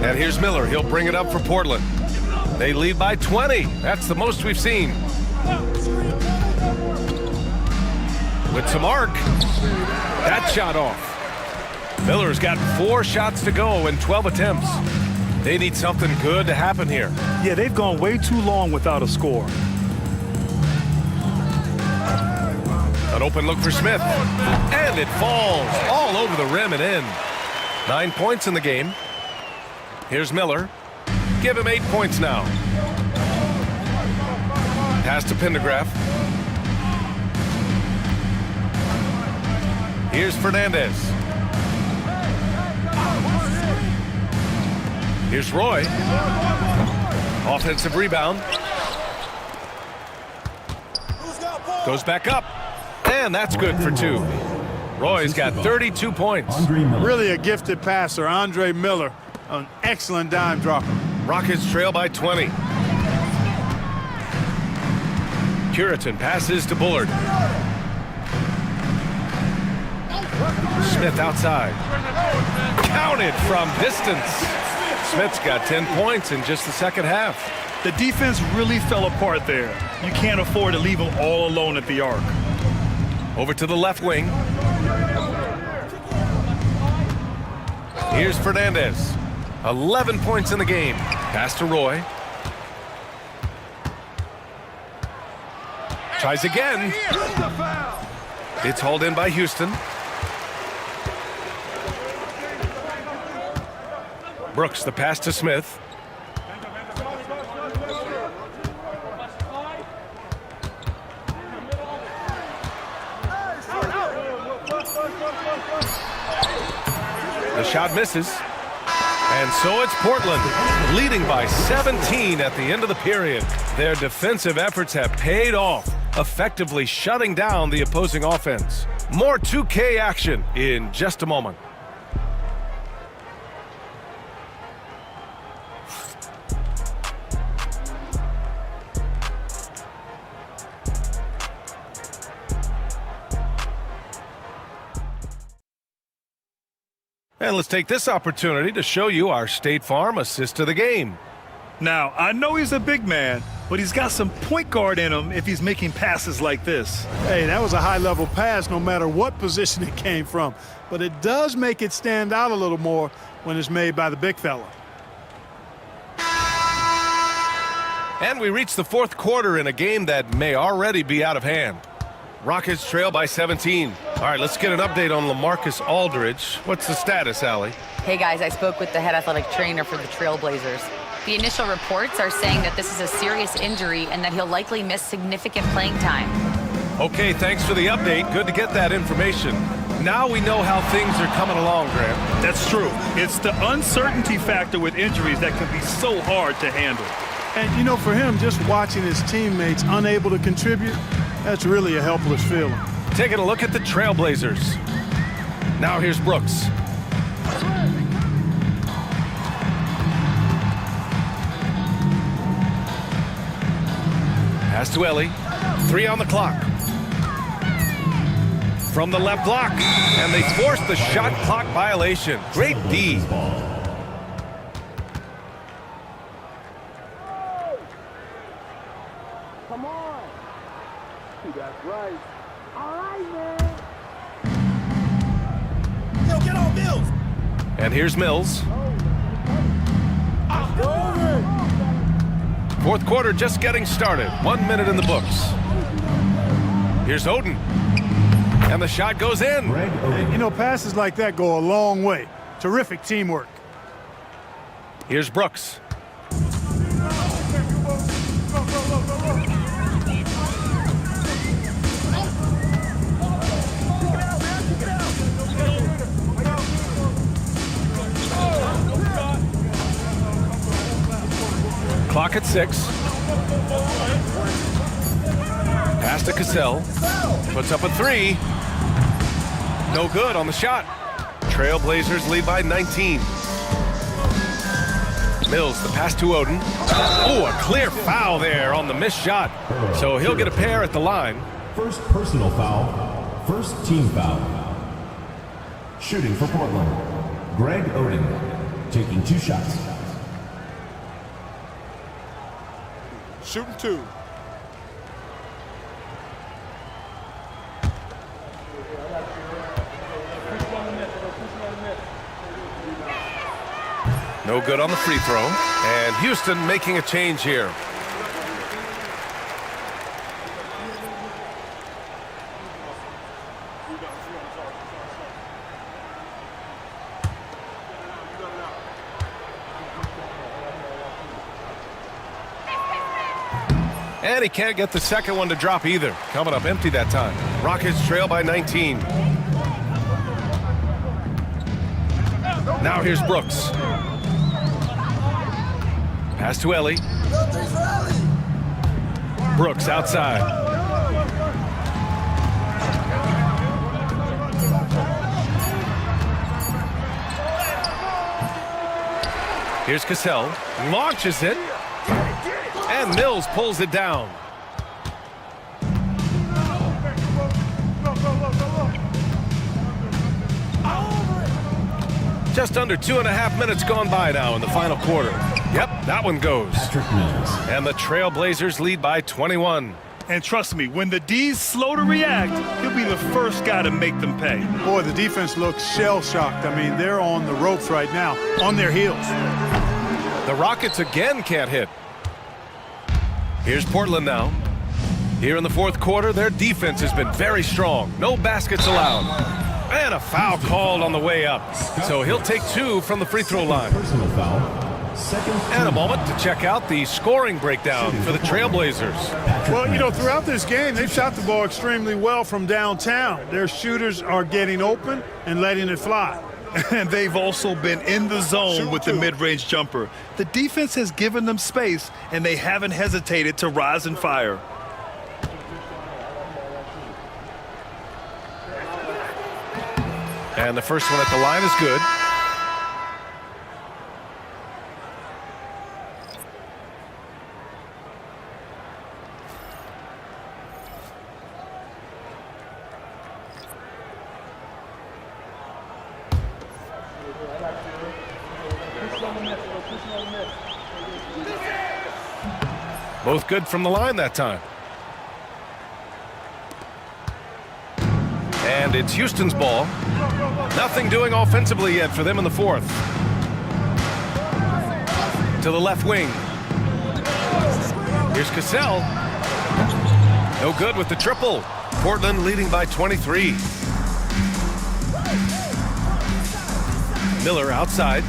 And here's Miller. He'll bring it up for Portland. They lead by 20. That's the most we've seen. With some arc. That shot off. Miller's got 4 shots to go in 12 attempts. They need something good to happen here. Yeah, they've gone way too long without a score. An open look for Smith. And it falls all over the rim and in. 9 points in the game. Here's Miller. Give him 8 points now. Pass to Pendergraph. Here's Fernandez. Here's Roy. Offensive rebound. Goes back up. And that's good for 2. Roy's got 32 points. Really a gifted passer, Andre Miller. An excellent dime dropper. Rockets trail by 20. Curitan passes to Bullard. Smith outside. Counted from distance. Smith's got 10 points in just the second half. The defense really fell apart there. You can't afford to leave them all alone at the arc. Over to the left wing. Here's Fernandez. 11 points in the game. Pass to Roy. Tries again. It's hauled in by Houston. Brooks, the pass to Smith. The shot misses. And so it's Portland, leading by 17 at the end of the period. Their defensive efforts have paid off, effectively shutting down the opposing offense. More 2K action in just a moment. And let's take this opportunity to show you our State Farm assist to the game. Now, I know he's a big man, but he's got some point guard in him if he's making passes like this. Hey, that was a high-level pass no matter what position it came from. But it does make it stand out a little more when it's made by the big fella. And we reach the fourth quarter in a game that may already be out of hand. Rockets trail by 17. All right, let's get an update on LaMarcus Aldridge. What's the status, Allie? Hey guys, I spoke with the head athletic trainer for the Trailblazers. The initial reports are saying that this is a serious injury and that he'll likely miss significant playing time. Okay, thanks for the update. Good to get that information. Now we know how things are coming along, Grant. That's true. It's the uncertainty factor with injuries that can be so hard to handle. And, you know, for him, just watching his teammates unable to contribute, that's really a helpless feeling. Taking a look at the Trailblazers. Now here's Brooks. Pass to Ellie. 3 on the clock. From the left block. And they force the shot clock violation. Great D. Come on. That's right. All right, man. Yo, get on Mills. And here's Mills. Fourth quarter just getting started. 1 minute in the books. Here's Oden. And the shot goes in. You know, passes like that go a long way. Terrific teamwork. Here's Brooks. Clock at 6. Pass to Cassell. Puts up a 3. No good on the shot. Trailblazers lead by 19. Mills, the pass to Oden. Oh, a clear foul there on the missed shot. So he'll get a pair at the line. First personal foul, first team foul. Shooting for Portland, Greg Oden, taking 2 shots. Shooting 2. No good on the free throw. And Houston making a change here. And he can't get the second one to drop either. Coming up empty that time. Rockets trail by 19. Now here's Brooks. Pass to Ellie. Brooks outside. Here's Cassell. Launches it. And Mills pulls it down. Just under 2.5 minutes gone by now in the final quarter. Yep, that one goes. And the Trailblazers lead by 21. And trust me, when the D's slow to react, he'll be the first guy to make them pay. Boy, the defense looks shell-shocked. I mean, they're on the ropes right now, on their heels. The Rockets again can't hit. Here's Portland now. Here in the fourth quarter, their defense has been very strong. No baskets allowed. And a foul called on the way up. So he'll take 2 from the free throw line. Personal foul, second. And a moment to check out the scoring breakdown for the Trailblazers. Well, you know, throughout this game, they've shot the ball extremely well from downtown. Their shooters are getting open and letting it fly. And they've also been in the zone with the mid-range jumper. The defense has given them space, and they haven't hesitated to rise and fire. And the first one at the line is good. Both good from the line that time. And it's Houston's ball. Nothing doing offensively yet for them in the fourth. To the left wing. Here's Cassell. No good with the triple. Portland leading by 23. Miller outside.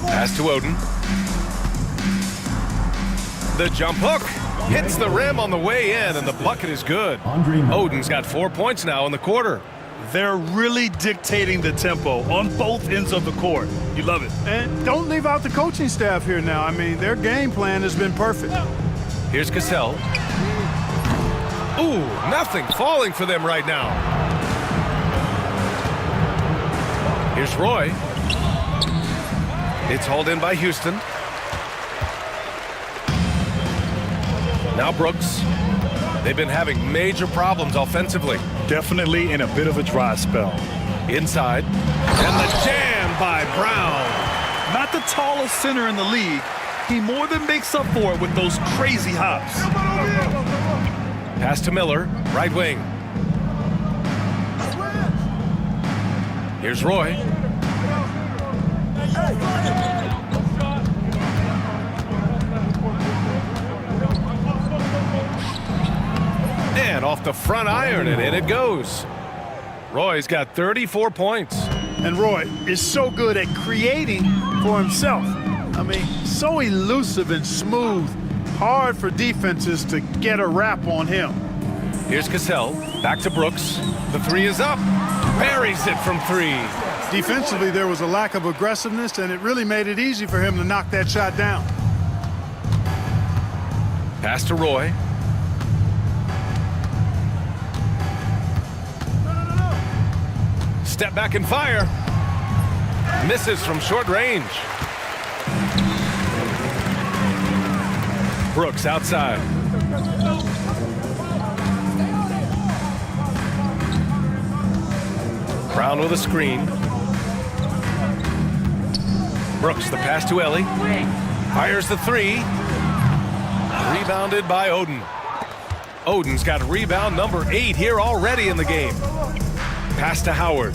Pass to Oden. The jump hook hits the rim on the way in, and the bucket is good. Oden's got 4 points now in the quarter. They're really dictating the tempo on both ends of the court. You love it. And don't leave out the coaching staff here now. I mean, their game plan has been perfect. Here's Cassell. Ooh, nothing falling for them right now. Here's Roy. It's hauled in by Houston. Now Brooks. They've been having major problems offensively. Definitely in a bit of a dry spell. Inside. And the jam by Brown. Not the tallest center in the league. He more than makes up for it with those crazy hops. Pass to Miller, right wing. Here's Roy. And off the front iron, and in it goes. Roy's got 34 points. And Roy is so good at creating for himself. I mean, so elusive and smooth. Hard for defenses to get a wrap on him. Here's Cassell. Back to Brooks. The three is up. Buries it from 3. Defensively, there was a lack of aggressiveness, and it really made it easy for him to knock that shot down. Pass to Roy. Step back and fire. Misses from short range. Brooks outside. Brown with a screen. Brooks, the pass to Ellie. Fires the three. Rebounded by Oden. Oden's got rebound number 8 here already in the game. Pass to Howard.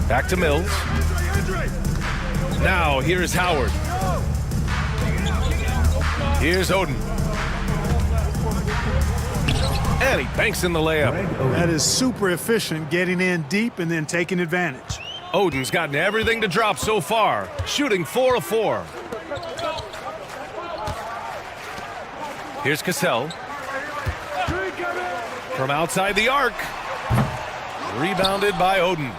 Back to Mills. Now here's Howard. Here's Oden. And he banks in the layup. That is super efficient, getting in deep and then taking advantage. Oden's gotten everything to drop so far, shooting 4 of 4. Here's Cassell. From outside the arc. Rebounded by Oden.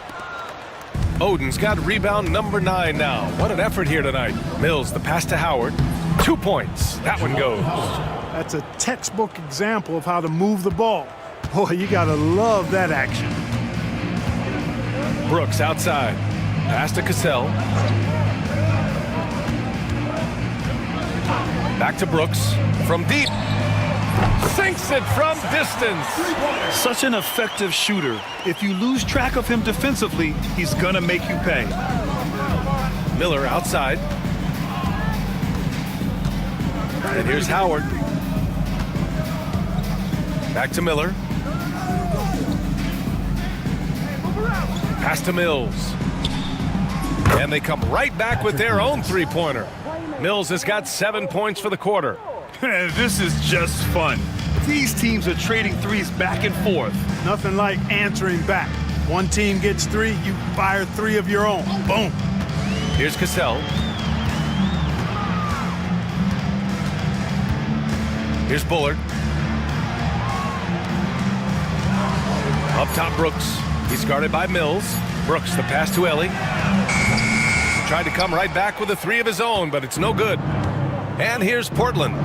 Oden's got rebound number 9 now. What an effort here tonight. Mills, the pass to Howard. 2 points. That one goes. That's a textbook example of how to move the ball. Boy, you gotta love that action. Brooks outside. Pass to Cassell. Back to Brooks. From deep. Sinks it from distance. Such an effective shooter. If you lose track of him defensively, he's gonna make you pay. Miller outside. And here's Howard. Back to Miller. Pass to Mills. And they come right back with their own three-pointer. Mills has got 7 points for the quarter. This is just fun. These teams are trading threes back and forth. Nothing like answering back. One team gets 3, you fire 3 of your own. Boom. Here's Cassell. Here's Bullard. Up top, Brooks. He's guarded by Mills. Brooks, the pass to Ellie. Tried to come right back with a 3 of his own, but it's no good. And here's Portland.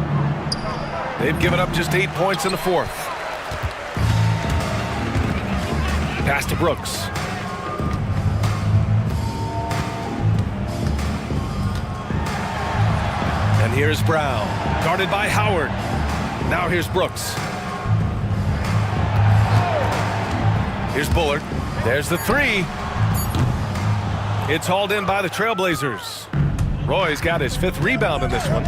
They've given up just 8 points in the 4th. Pass to Brooks. And here's Brown, guarded by Howard. Now here's Brooks. Here's Bullard. There's the 3. It's hauled in by the Trailblazers. Roy's got his 5th rebound in this one.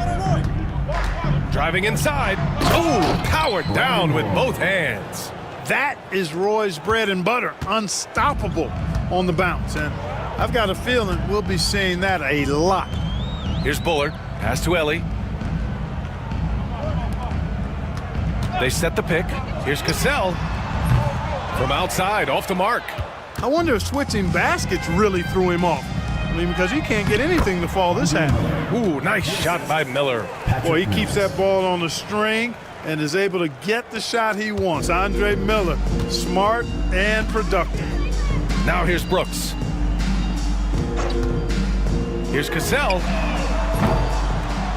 Driving inside. Oh, powered down with both hands. That is Roy's bread and butter. Unstoppable on the bounce. And I've got a feeling we'll be seeing that a lot. Here's Bullard. Pass to Ellie. They set the pick. Here's Cassell. From outside, off the mark. I wonder if switching baskets really threw him off. I mean, because he can't get anything to fall this half. Ooh, nice shot by Miller. Boy, he keeps that ball on the string and is able to get the shot he wants. Andre Miller, smart and productive. Now here's Brooks. Here's Cassell.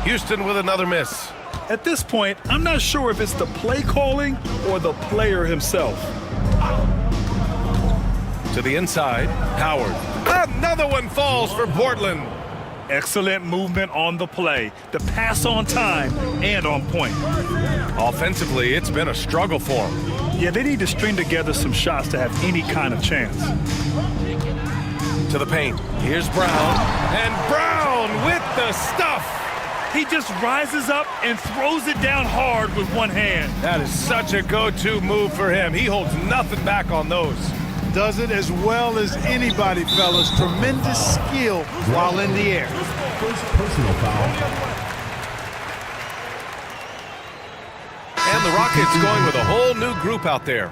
Houston with another miss. At this point, I'm not sure if it's the play calling or the player himself. To the inside, Howard. Another one falls for Portland. Excellent movement on the play. The pass on time and on point. Offensively, it's been a struggle for them. Yeah, they need to string together some shots to have any kind of chance. To the paint. Here's Brown. And Brown with the stuff. He just rises up and throws it down hard with one hand. That is such a go-to move for him. He holds nothing back on those. Does it as well as anybody, fellas. Tremendous skill while in the air. First personal foul. And the Rockets going with a whole new group out there.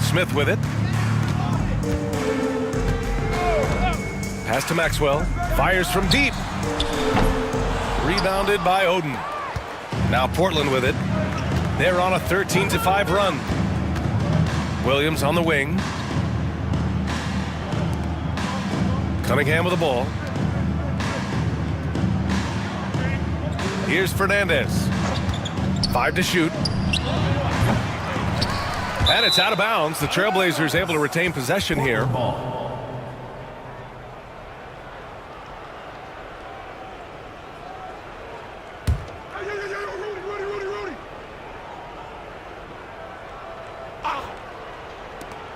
Smith with it. Pass to Maxwell. Fires from deep. Rebounded by Oden. Now Portland with it. They're on a 13-5 run. Williams on the wing. Cunningham with the ball. Here's Fernandez. 5 to shoot. And it's out of bounds. The Trailblazers able to retain possession here.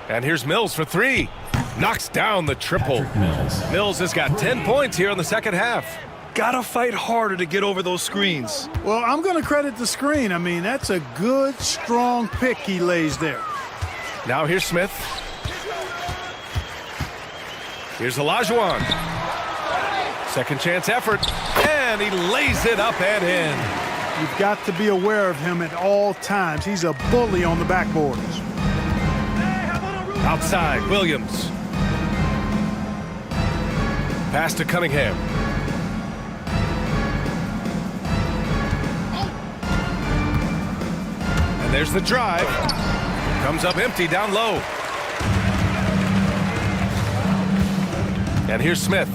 And here's Mills for 3. Knocks down the triple. Mills has got 10 points here in the second half. Gotta fight harder to get over those screens. Well, I'm going to credit the screen. I mean, that's a good, strong pick he lays there. Now here's Smith. Here's Olajuwon. Second chance effort. And he lays it up and in. You've got to be aware of him at all times. He's a bully on the backboards. Outside, Williams. Pass to Cunningham. And there's the drive. Comes up empty down low. And here's Smith.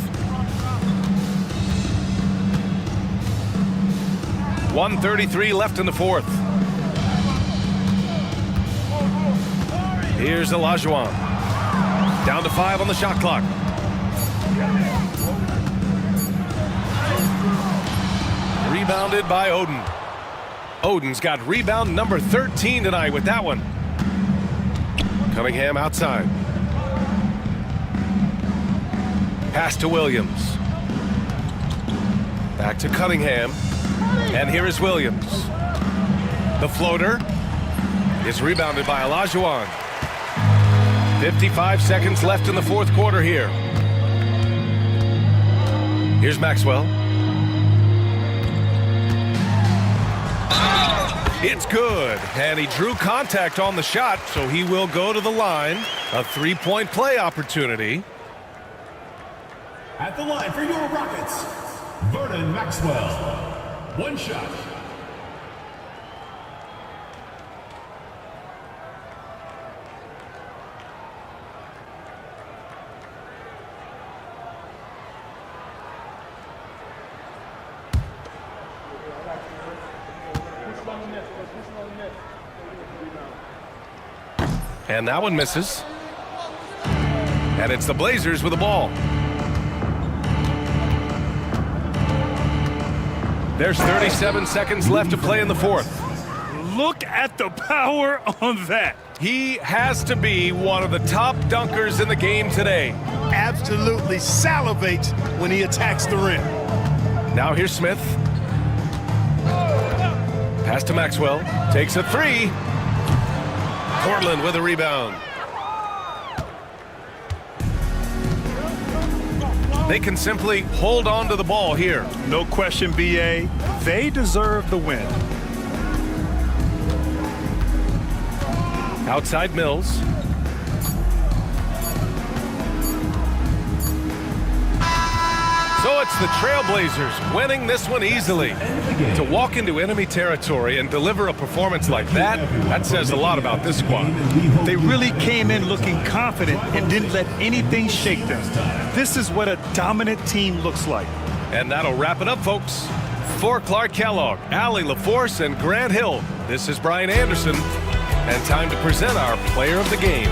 1:33 left in the fourth. Here's Olajuwon. Down to 5 on the shot clock. Rebounded by Oden. Oden's got rebound number 13 tonight with that one. Cunningham outside. Pass to Williams. Back to Cunningham. And here is Williams. The floater is rebounded by Olajuwon. 55 seconds left in the fourth quarter here. Here's Maxwell. It's good, and he drew contact on the shot, so he will go to the line. A three-point play opportunity. At the line for your Rockets, Vernon Maxwell. One shot. And that one misses. And it's the Blazers with the ball. There's 37 seconds left to play in the fourth. Look at the power on that. He has to be one of the top dunkers in the game today. Absolutely salivates when he attacks the rim. Now here's Smith. Pass to Maxwell. Takes a 3. Portland with a rebound. They can simply hold on to the ball here. No question, BA. They deserve the win. Outside Mills. So it's the Trailblazers winning this one easily. To walk into enemy territory and deliver a performance like that, that says a lot about this squad. They really came in looking confident and didn't let anything shake them. This is what a dominant team looks like. And that'll wrap it up, folks. For Clark Kellogg, Allie LaForce, and Grant Hill, this is Brian Anderson, and time to present our player of the game.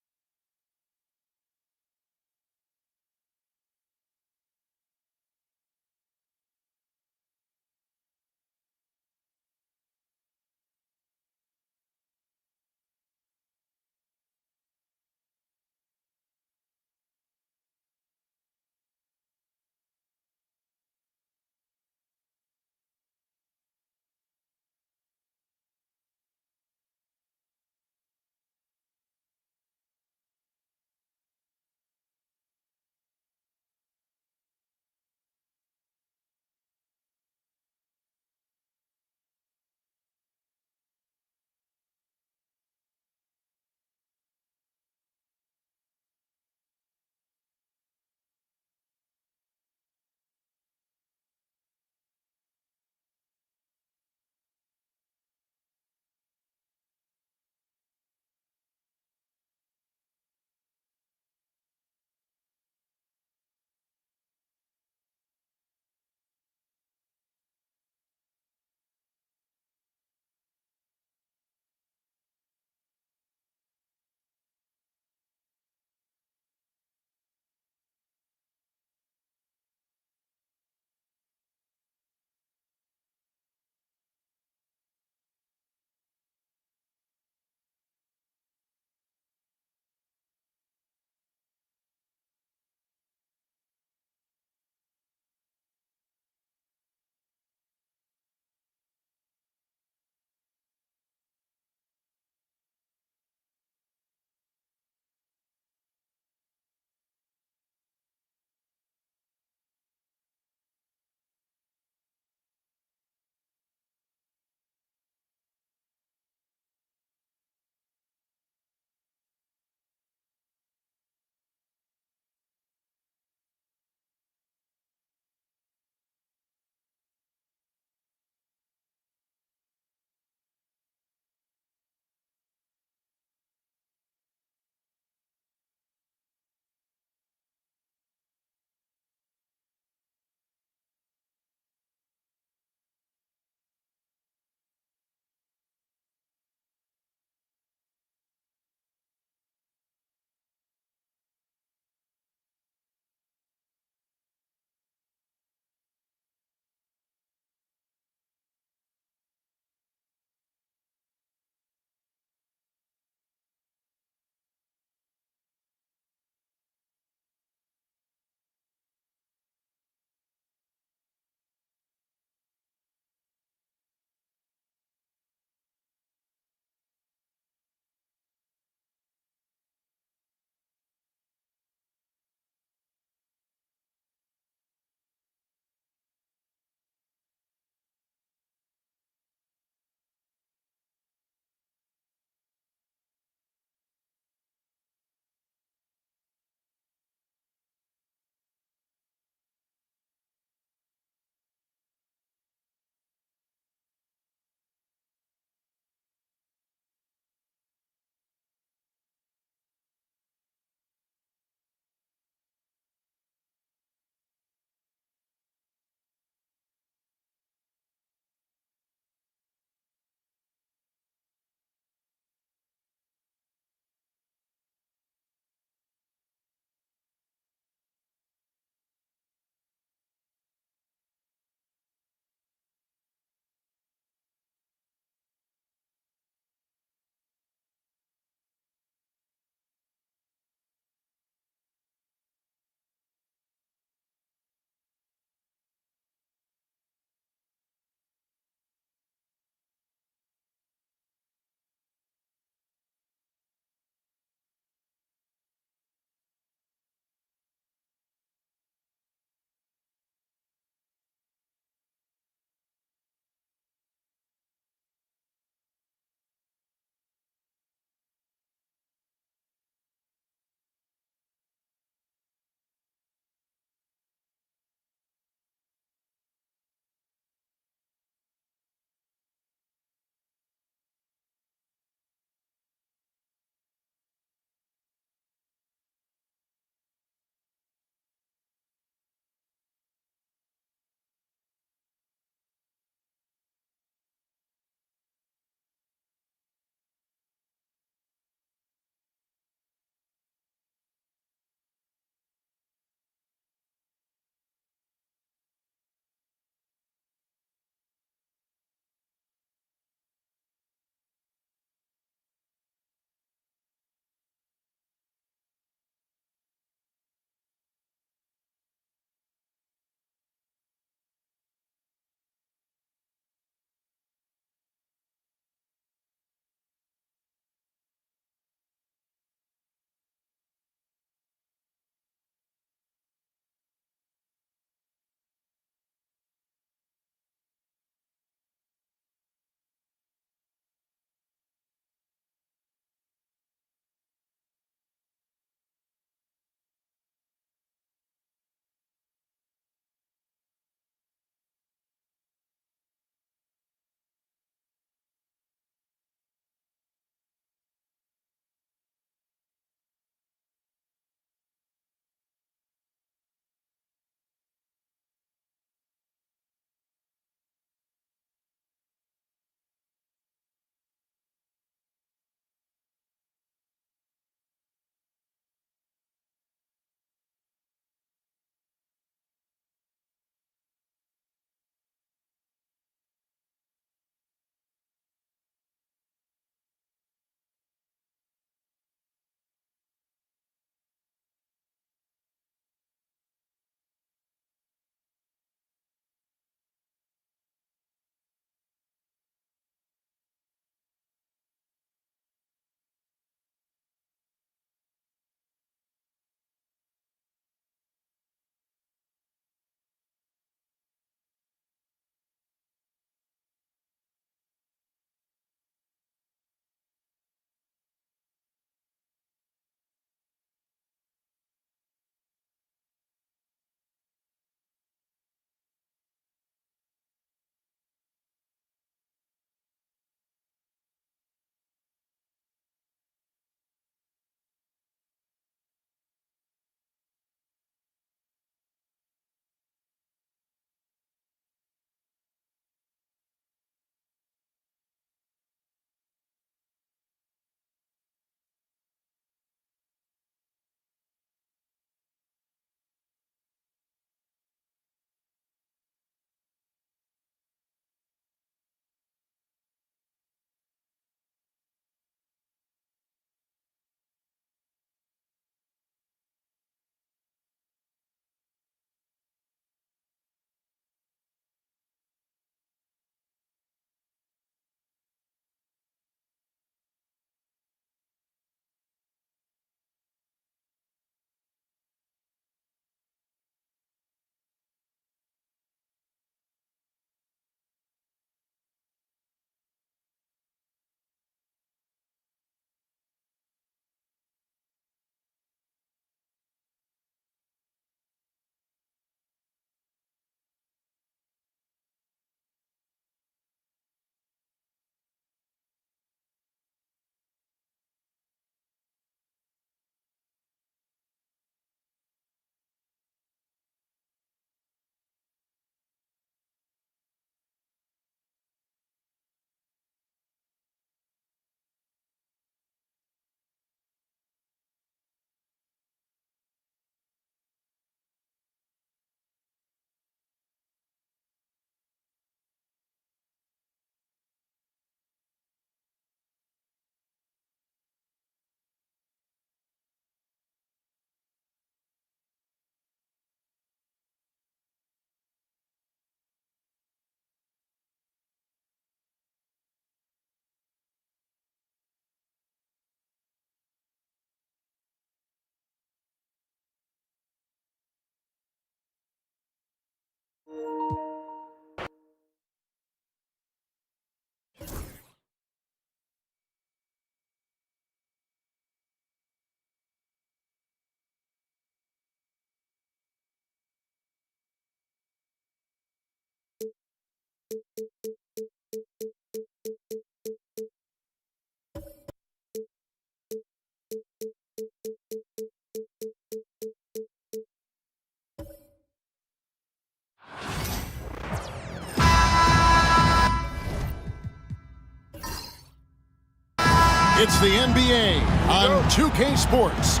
It's the NBA on 2K Sports.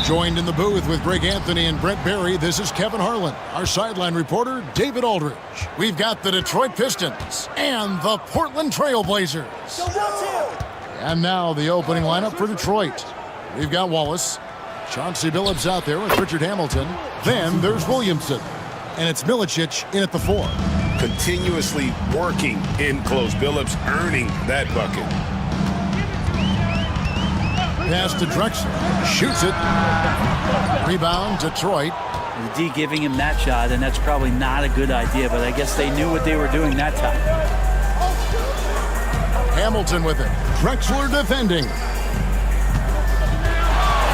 Joined in the booth with Greg Anthony and Brett Barry, this is Kevin Harlan. Our sideline reporter, David Aldridge. We've got the Detroit Pistons and the Portland Trail Blazers. And now the opening lineup for Detroit. We've got Wallace. Chauncey Billups out there with Richard Hamilton. Then there's Williamson. And it's Milicic in at the 4. Continuously working in close. Billups earning that bucket. Pass to Drexler. Shoots it. Rebound, Detroit. The D giving him that shot, and that's probably not a good idea, but I guess they knew what they were doing that time. Hamilton with it. Drexler defending.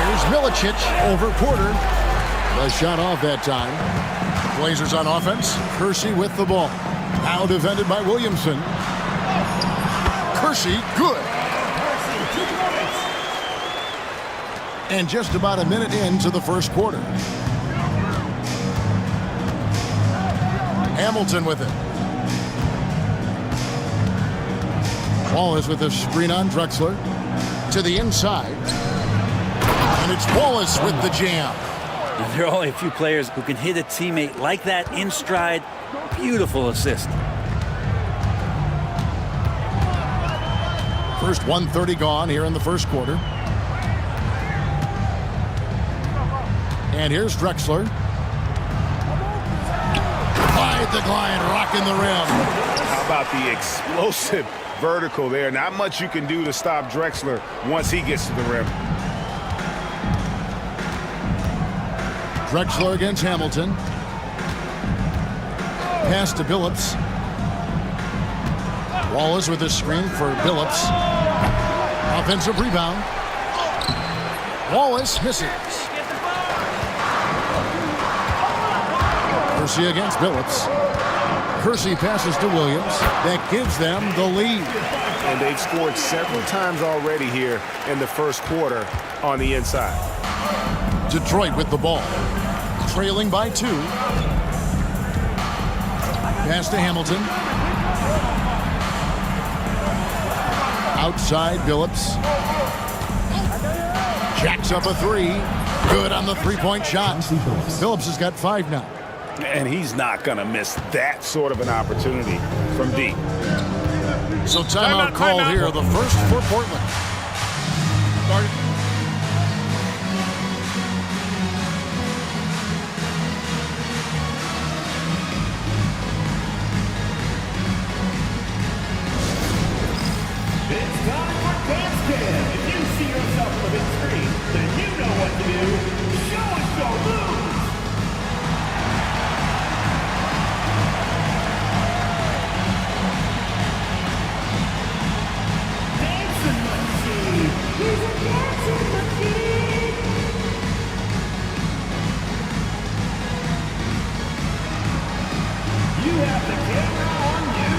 Here's Milicic over Porter. The shot off that time. Blazers on offense. Kersey with the ball. Now defended by Williamson. Kersey, good. And just about a minute into the first quarter. Hamilton with it. Wallace with a screen on Drexler. To the inside. And it's Wallace with the jam. Now, there are only a few players who can hit a teammate like that in stride. Beautiful assist. First 1:30 gone here in the first quarter. And here's Drexler. By the glide, rocking the rim. How about the explosive vertical there? Not much you can do to stop Drexler once he gets to the rim. Drexler against Hamilton. Pass to Billups. Wallace with a screen for Billups. Offensive rebound. Wallace misses. Kersey against Billups. Kersey passes to Williams. That gives them the lead. And they've scored several times already here in the first quarter on the inside. Detroit with the ball. Trailing by 2. Pass to Hamilton. Outside Billups. Jacks up a 3. Good on the three-point shot. Billups has got 5 now. And he's not going to miss that sort of an opportunity from deep. So timeout called here, the first for Portland. It's time for Dance Cam. If you see yourself on the big screen, then you know what to do. Show us your moves. Dancing machine. He's a dancing machine. You have the camera on you.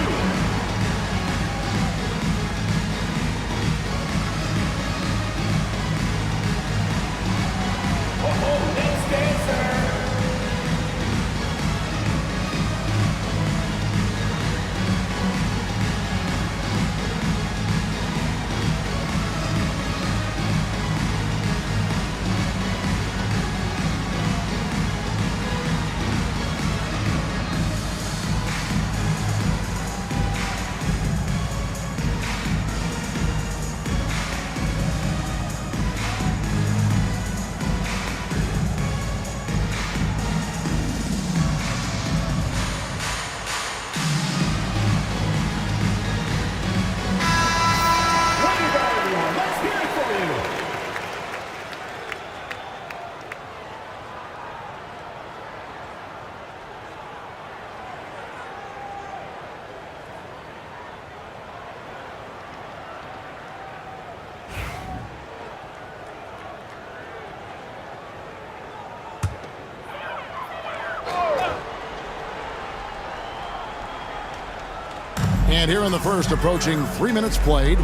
And here in the first, approaching 3 minutes played.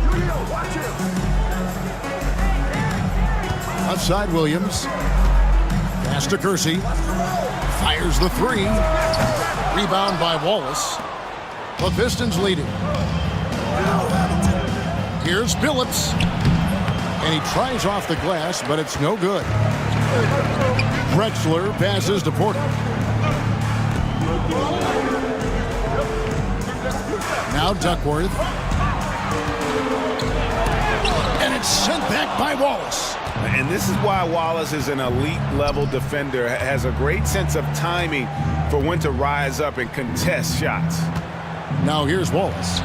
Outside Williams. Pass to Kersey. Fires the 3. Rebound by Wallace. The Pistons leading. Here's Billups. And he tries off the glass, but it's no good. Drexler passes to Porter. Now Duckworth. And it's sent back by Wallace. And this is why Wallace is an elite-level defender, has a great sense of timing for when to rise up and contest shots. Now here's Wallace.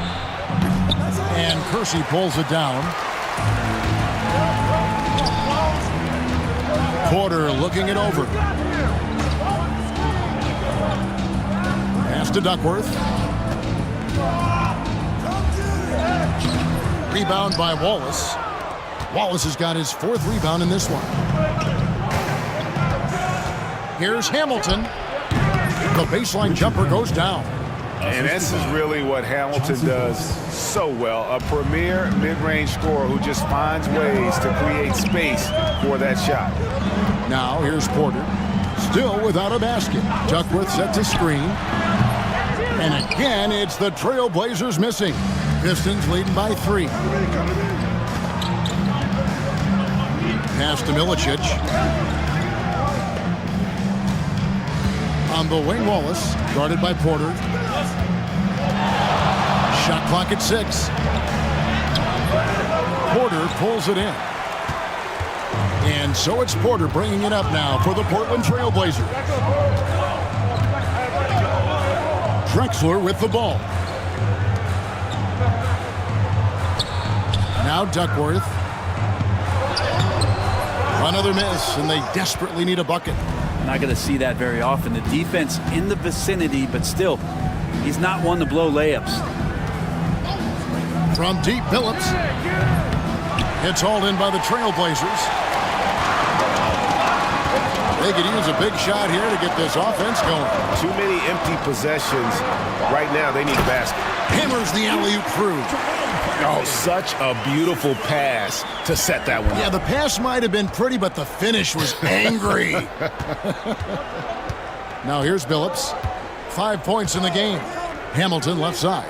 And Kersey pulls it down. Porter looking it over. Pass to Duckworth. Rebound by Wallace. Wallace has got his 4th rebound in this one. Here's Hamilton. The baseline jumper goes down. And this is really what Hamilton does so well. A premier mid-range scorer who just finds ways to create space for that shot. Now here's Porter. Still without a basket. Duckworth set to screen. And again, it's the Trailblazers missing. Pistons leading by 3. Pass to Milicic. On the wing, Wallace, guarded by Porter. Shot clock at 6. Porter pulls it in. And so it's Porter bringing it up now for the Portland Trailblazers. Drexler with the ball. Now Duckworth. Another miss, and they desperately need a bucket. Not going to see that very often. The defense in the vicinity, but still, he's not one to blow layups. From deep, Phillips. It's hauled in by the Trailblazers. They could use a big shot here to get this offense going. Too many empty possessions. Right now, they need a basket. Hammers the alley-oop through. Oh, such a beautiful pass to set that one up. Yeah, the pass might have been pretty, but the finish was angry. Now here's Phillips. 5 points in the game. Hamilton left side.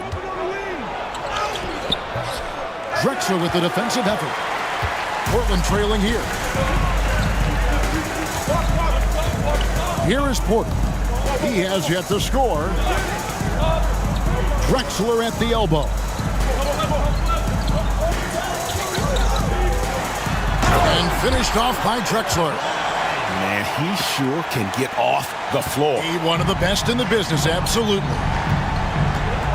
Drexler with the defensive effort. Portland trailing here. Here is Porter. He has yet to score. Drexler at the elbow. And finished off by Drexler. Man, he sure can get off the floor. He's one of the best in the business, absolutely.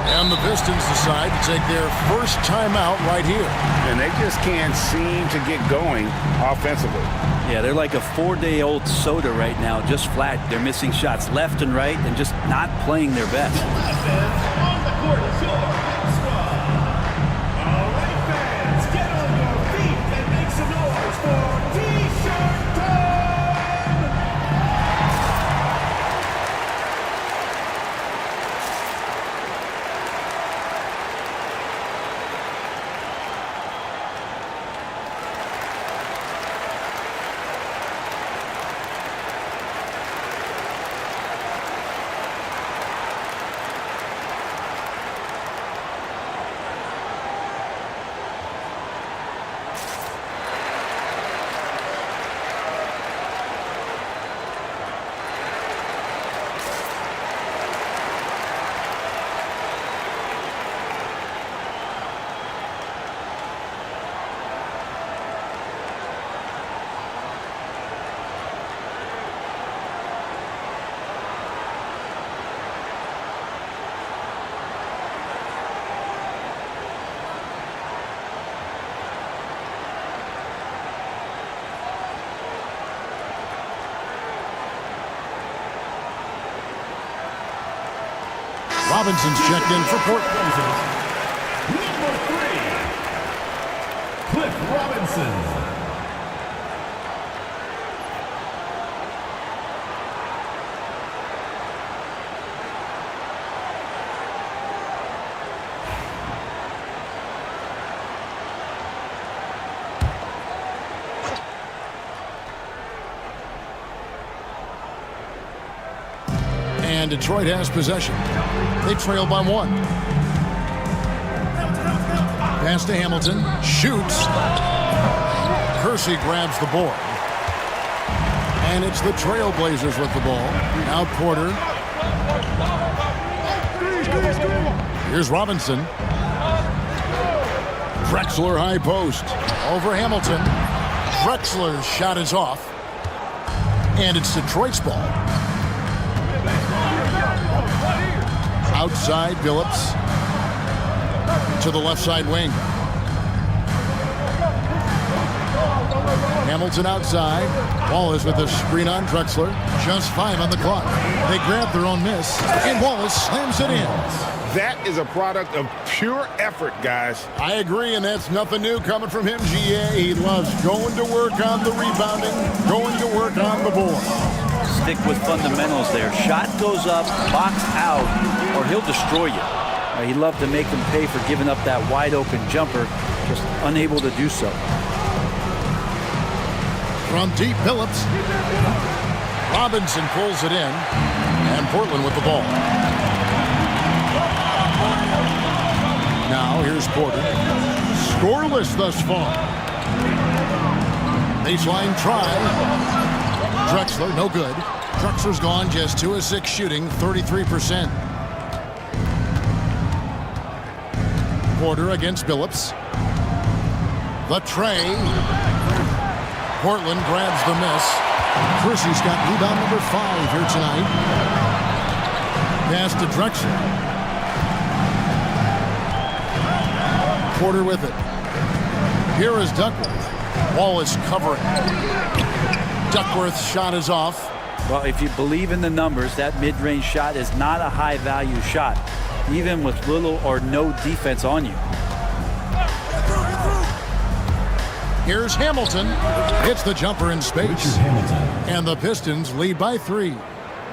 And the Pistons decide to take their first timeout right here. And they just can't seem to get going offensively. Yeah, they're like a 4-day-old soda right now, just flat. They're missing shots left and right and just not playing their best. On the court is your squad. All right, fans, get on your feet and make some noise for T-shirt time! Robinson's checked in for Portland. Number 3, Cliff Robinson. And Detroit has possession. They trail by 1. Pass to Hamilton. Shoots. Kersey grabs the board. And it's the Trailblazers with the ball. Now Porter. Here's Robinson. Drexler high post. Over Hamilton. Drexler's shot is off. And it's Detroit's ball. Outside, Billups. To the left side wing. Hamilton outside. Wallace with a screen on Drexler. Just 5 on the clock. They grab their own miss. And Wallace slams it in. That is a product of pure effort, guys. I agree, and that's nothing new coming from him, GA. He loves going to work on the rebounding, going to work on the board. Stick with fundamentals there. Shot goes up, box out, or he'll destroy you. He'd love to make them pay for giving up that wide-open jumper, just unable to do so. From deep, Billups. Robinson pulls it in, and Portland with the ball. Now here's Porter. Scoreless thus far. Baseline try. Drexler, no good. Drexler's gone just 2 of 6 shooting, 33%. Porter against Billups. The tray. Portland grabs the miss. Kersey's got rebound number 5 here tonight. Pass to Drexler. Porter with it. Here is Duckworth. Wallace covering. Duckworth's shot is off. Well, if you believe in the numbers, that mid-range shot is not a high-value shot, even with little or no defense on you. Here's Hamilton. Hits the jumper in space. And the Pistons lead by 3.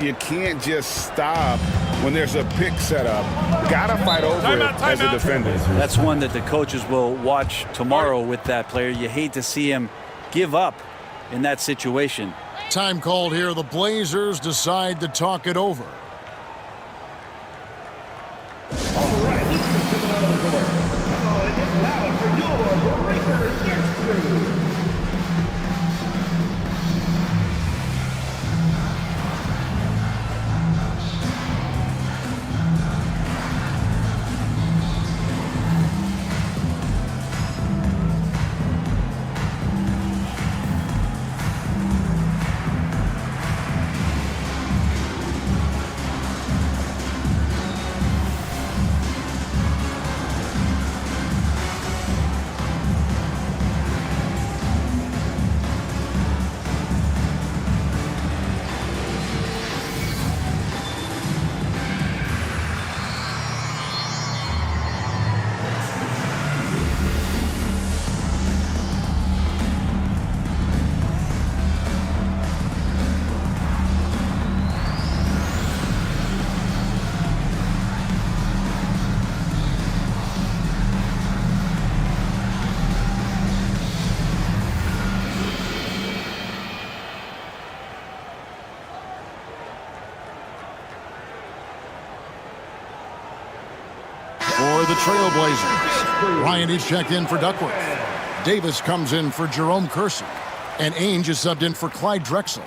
You can't just stop when there's a pick set up. Gotta fight over it as a defender. That's one that the coaches will watch tomorrow with that player. You hate to see him give up in that situation. Time called here. The Blazers decide to talk it over. For the Trailblazers, Ryan is checked in for Duckworth. Davis comes in for Jerome Kersey. And Ainge is subbed in for Clyde Drexler.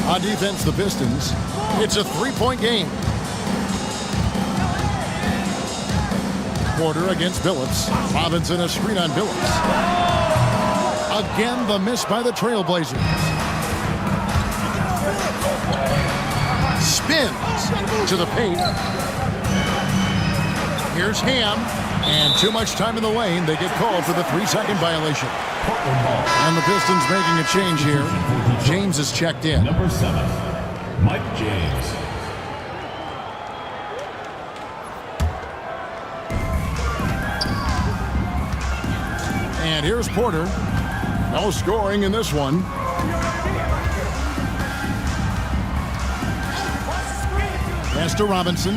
On defense, the Pistons. It's a 3-point game. Porter against Billups. Robinson a screen on Billups. Again, the miss by the Trailblazers. Spins to the paint. Here's Ham. And too much time in the lane. They get called for the 3-second violation. And the Pistons making a change here. James is checked in. Number 7, Mike James. And here's Porter. No scoring in this one. Pass to Robinson.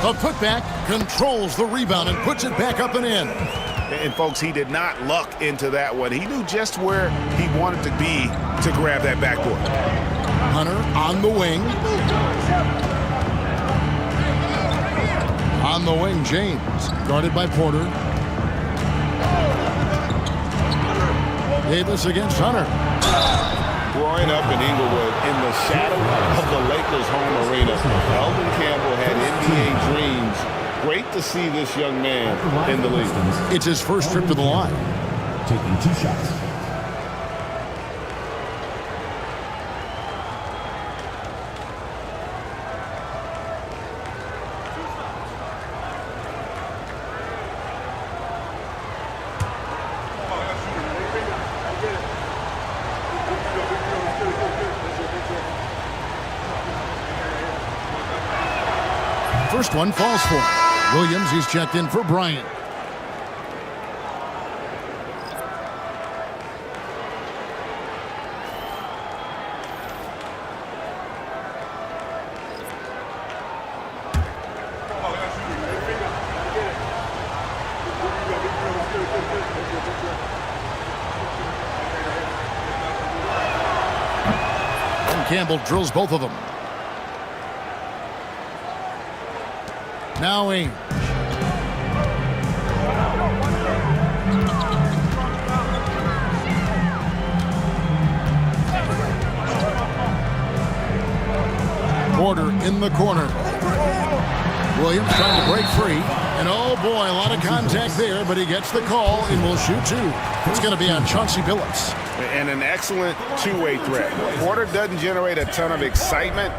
The putback controls the rebound and puts it back up and in. And folks, he did not luck into that one. He knew just where he wanted to be to grab that backboard. Hunter on the wing. On the wing, James, guarded by Porter. Davis against Hunter. Growing up in Inglewood, in the shadow of the Lakers' home arena, Elvin Campbell had NBA dreams. Great to see this young man in the league. It's his first trip to the line. Taking 2 shots. First one falls for him. Williams, he's checked in for Bryant. And Campbell drills both of them. Now Ainge. Porter in the corner. Williams trying to break free. And oh boy, a lot of contact there, but he gets the call and will shoot 2. It's going to be on Chauncey Billups. And an excellent two-way threat. Porter doesn't generate a ton of excitement,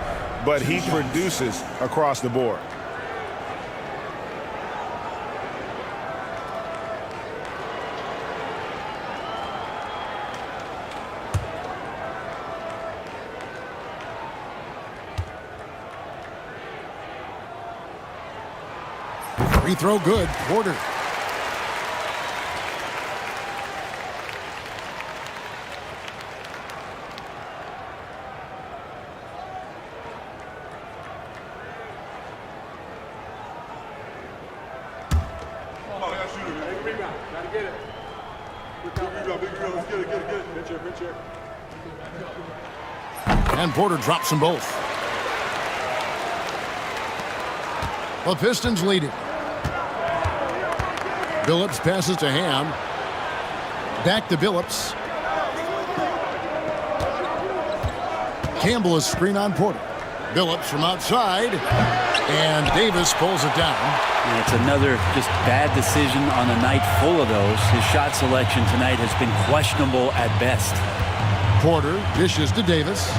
but he produces across the board. Free throw good. Porter. And Porter drops them both. The Pistons lead it. Billups passes to Ham. Back to Billups. Campbell is screen on Porter. Billups from outside. And Davis pulls it down. And it's another just bad decision on a night full of those. His shot selection tonight has been questionable at best. Porter dishes to Davis.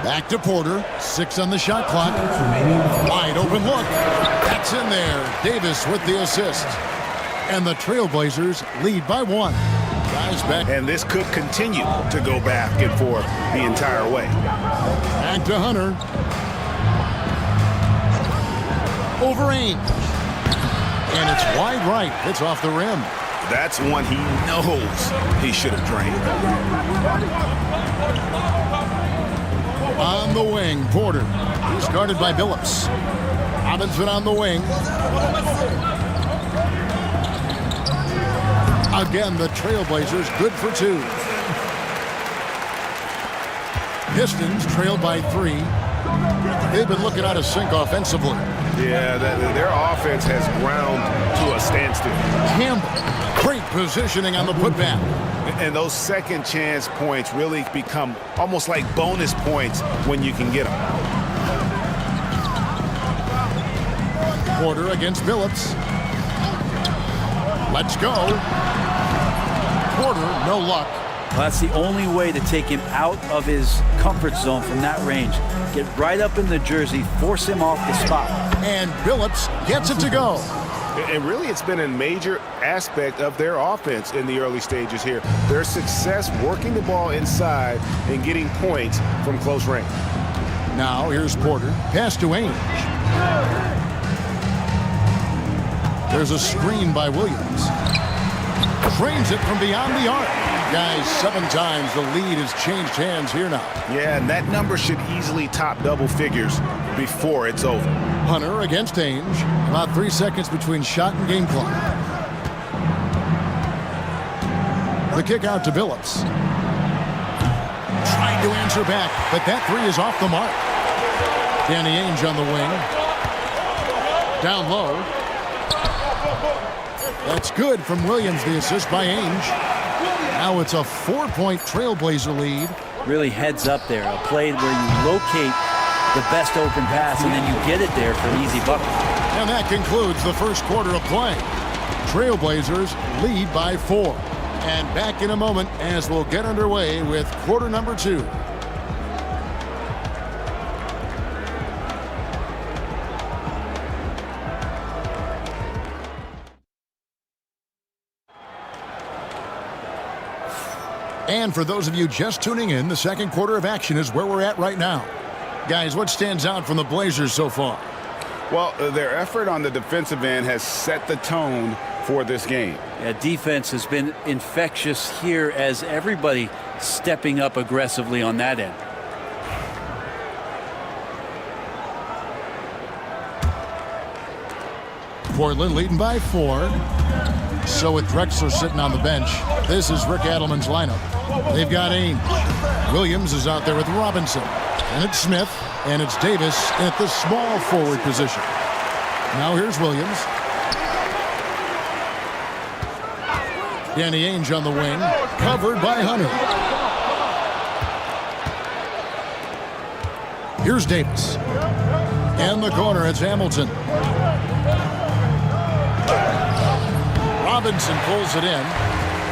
Back to Porter. 6 on the shot clock. Wide open look. That's in there. Davis with the assist. And the Trailblazers lead by 1. Guys back. And this could continue to go back and forth the entire way. Back to Hunter. Over Ainge. And it's wide right. It's off the rim. That's one he knows he should have drained. On the wing, Porter. He's guarded by Billups. Robinson on the wing. Again, the Trailblazers good for 2. Pistons trailed by 3. They've been looking out of sync offensively. Yeah, their offense has ground to a standstill. Campbell, great positioning on the putback. And those second chance points really become almost like bonus points when you can get them. Porter against Billups. Let's go. Porter, no luck. Well, that's the only way to take him out of his comfort zone from that range. Get right up in the jersey, force him off the spot. And Billups gets it to go. And really, it's been a major aspect of their offense in the early stages here. Their success working the ball inside and getting points from close range. Now, here's Porter. Pass to Ainge. There's a screen by Williams. Trains it from beyond the arc. Guys, 7 times the lead has changed hands here now. Yeah, and that number should easily top double figures before it's over. Hunter against Ainge. About 3 seconds between shot and game clock. The kick out to Billups. Trying to answer back, but that 3 is off the mark. Danny Ainge on the wing. Down low. That's good from Williams, the assist by Ainge. Now it's a 4-point Trailblazer lead. Really heads up there. A play where you locate the best open pass and then you get it there for an easy bucket. And that concludes the first quarter of play. Trailblazers lead by 4. And back in a moment as we'll get underway with quarter number 2. And for those of you just tuning in, the second quarter of action is where we're at right now. Guys, what stands out from the Blazers so far? Well, their effort on the defensive end has set the tone for this game. Yeah, defense has been infectious here as everybody stepping up aggressively on that end. Portland leading by 4. So with Drexler sitting on the bench, this is Rick Adelman's lineup. They've got Ainge. Williams is out there with Robinson. And it's Smith. And it's Davis at the small forward position. Now here's Williams. Danny Ainge on the wing. Covered by Hunter. Here's Davis. In the corner, it's Hamilton. Robinson pulls it in.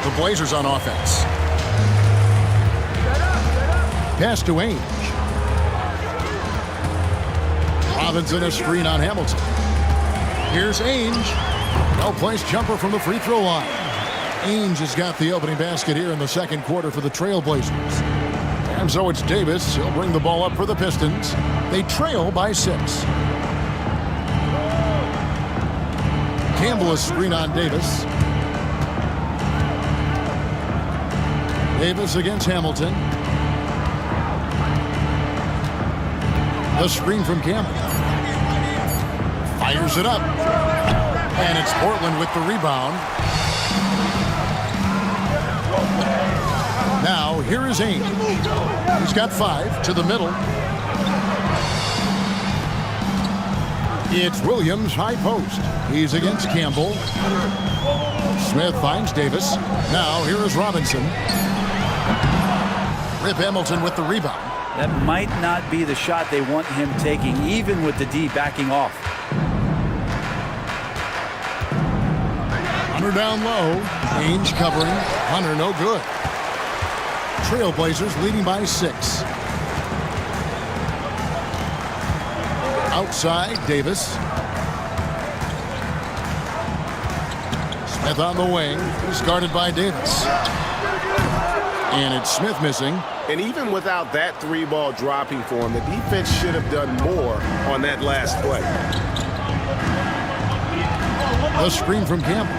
The Blazers on offense. Pass to Ainge. Robinson a screen on Hamilton. Here's Ainge. Well-placed jumper from the free throw line. Ainge has got the opening basket here in the second quarter for the Trailblazers. And so it's Davis. He'll bring the ball up for the Pistons. They trail by 6. Campbell a screen on Davis. Davis against Hamilton. The screen from Campbell. Fires it up. And it's Portland with the rebound. Now, here is Ainge. He's got 5 to the middle. It's Williams, high post. He's against Campbell. Smith finds Davis. Now, here is Robinson. Rip Hamilton with the rebound. That might not be the shot they want him taking, even with the D backing off. Hunter down low. Ainge covering. Hunter no good. Trailblazers leading by 6. Outside, Davis. Smith on the wing. He's guarded by Davis. And it's Smith missing. And even without that 3-ball dropping for him, the defense should have done more on that last play. The screen from Campbell.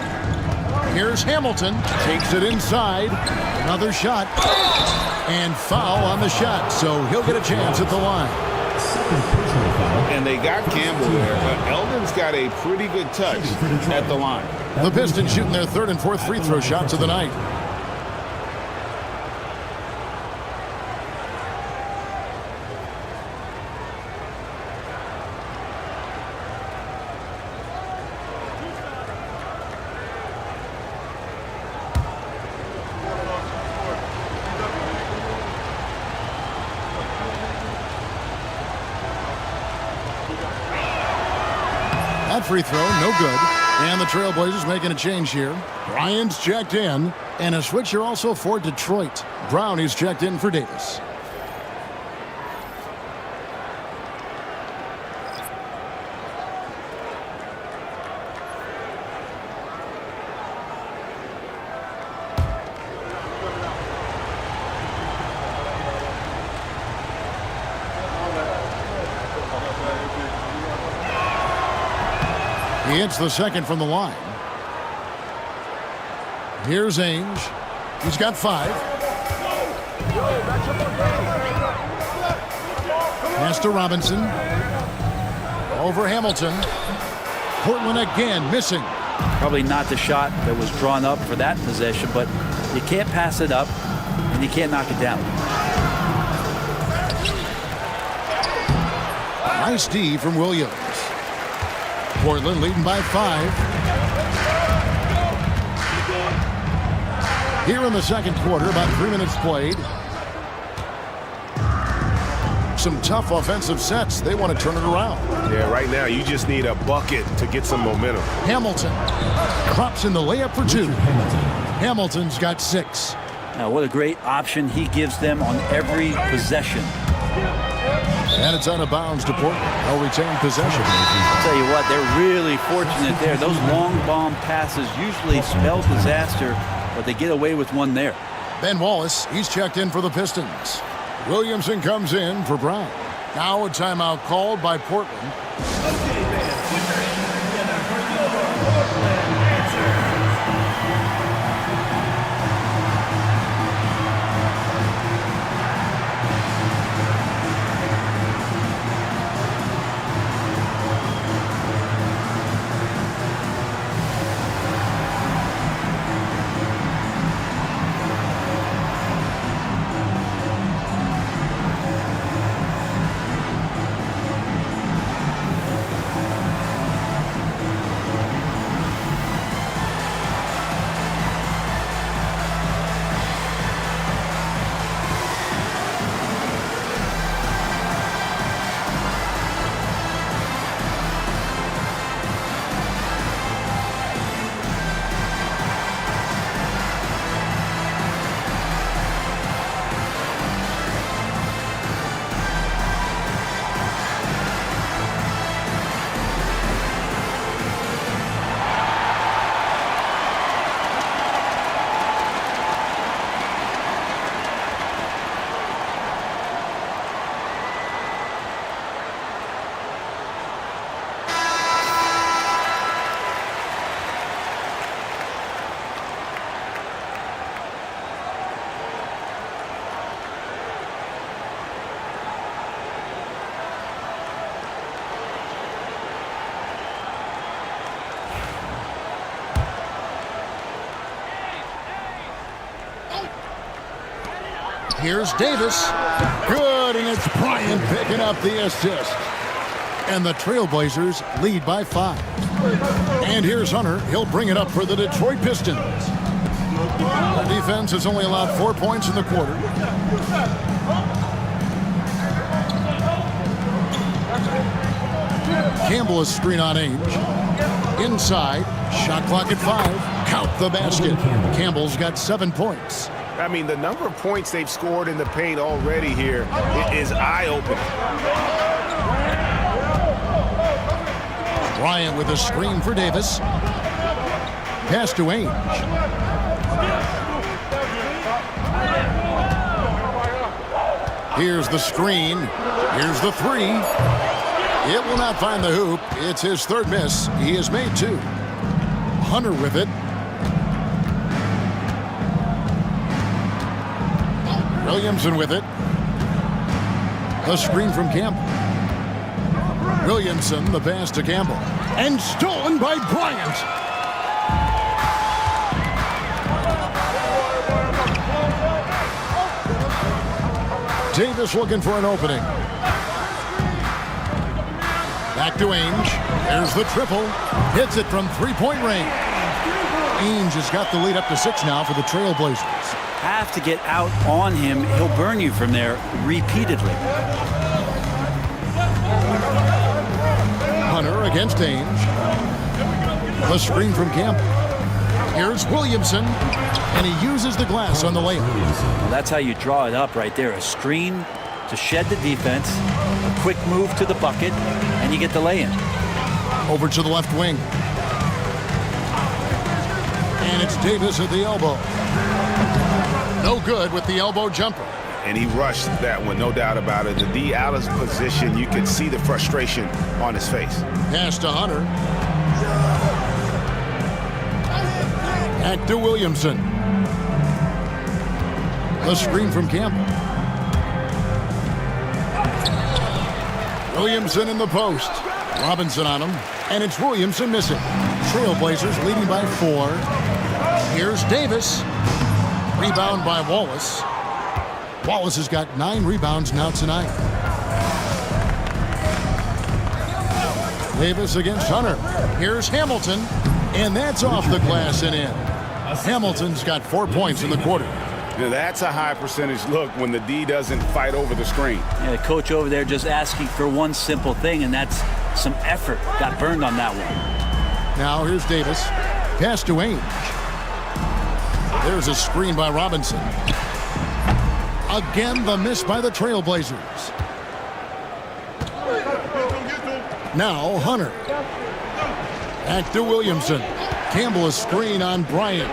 Here's Hamilton. Takes it inside. Another shot. And foul on the shot. So he'll get a chance at the line. And they got Campbell there. Eldon's got a pretty good touch at the line. The Pistons shooting their 3rd and 4th free throw shots of the night. That free throw, no good. And the Trailblazers making a change here. Bryant's checked in. And a switcher also for Detroit. Brown is checked in for Davis. He hits the second from the line. Here's Ainge. He's got 5. Pass to Robinson. Over Hamilton. Portland again missing. Probably not the shot that was drawn up for that possession, but you can't pass it up and you can't knock it down. Nice D from Williams. Portland leading by 5. Here in the second quarter, about 3 minutes played. Some tough offensive sets. They want to turn it around. Yeah, right now you just need a bucket to get some momentum. Hamilton drops in the layup for 2. Hamilton's got 6. Now, what a great option he gives them on every possession. And it's out of bounds to Portland. They'll retain possession. I'll tell you what, they're really fortunate there. Those long bomb passes usually spell disaster, but they get away with one there. Ben Wallace, he's checked in for the Pistons. Williamson comes in for Brown. Now a timeout called by Portland. Here's Davis. Good, and it's Bryant picking up the assist. And the Trailblazers lead by 5. And here's Hunter. He'll bring it up for the Detroit Pistons. The defense has only allowed 4 points in the quarter. Campbell is screen on Ainge. Inside. Shot clock at 5. Count the basket. Campbell's got 7 points. I mean, the number of points they've scored in the paint already here is eye-opening. Bryant with a screen for Davis. Pass to Ainge. Here's the screen. Here's the 3. It will not find the hoop. It's his 3rd miss. He has made 2. Hunter with it. Williamson with it. A screen from Campbell. Williamson, the pass to Campbell. And stolen by Bryant. Davis looking for an opening. Back to Ainge. There's the triple. Hits it from 3-point range. Ainge has got the lead up to 6 now for the Trailblazers. Have to get out on him. He'll burn you from there repeatedly. Hunter against Ainge. The screen from Campbell. Here's Williamson, and he uses the glass on the layup. Well, that's how you draw it up right there. A screen to shed the defense, a quick move to the bucket, and you get the lay-in. Over to the left wing. And it's Davis at the elbow. No good with the elbow jumper. And he rushed that one, no doubt about it. The D out of position, you could see the frustration on his face. Pass to Hunter. Back to Williamson. The screen from Campbell. Williamson in the post. Robinson on him, and it's Williamson missing. Trailblazers leading by 4. Here's Davis. Rebound by Wallace. Wallace has got 9 rebounds now tonight. Davis against Hunter. Here's Hamilton, and that's off the glass and in. Hamilton's got 4 points in the quarter. Now that's a high percentage look when the D doesn't fight over the screen. Yeah, the coach over there just asking for one simple thing, and that's some effort. Got burned on that one. Now here's Davis. Pass to Ainge. There's a screen by Robinson. Again, the miss by the Trailblazers. Now Hunter. Back to Williamson. Campbell a screen on Bryant.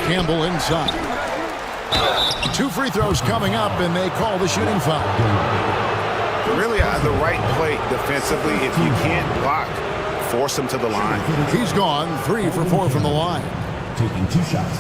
Campbell inside. 2 free throws coming up, and they call the shooting foul. Really the right play defensively. If you can't block, force him to the line. He's gone 3 for 4 from the line. Taking 2 shots.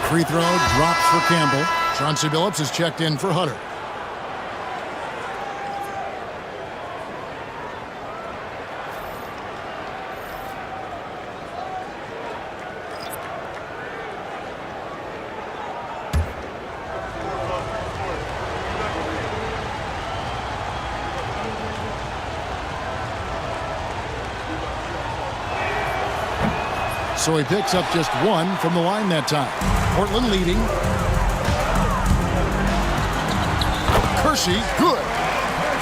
Free throw drops for Campbell. Chauncey Billups is checked in for Hunter. So he picks up just 1 from the line that time. Portland leading. Kersey, good.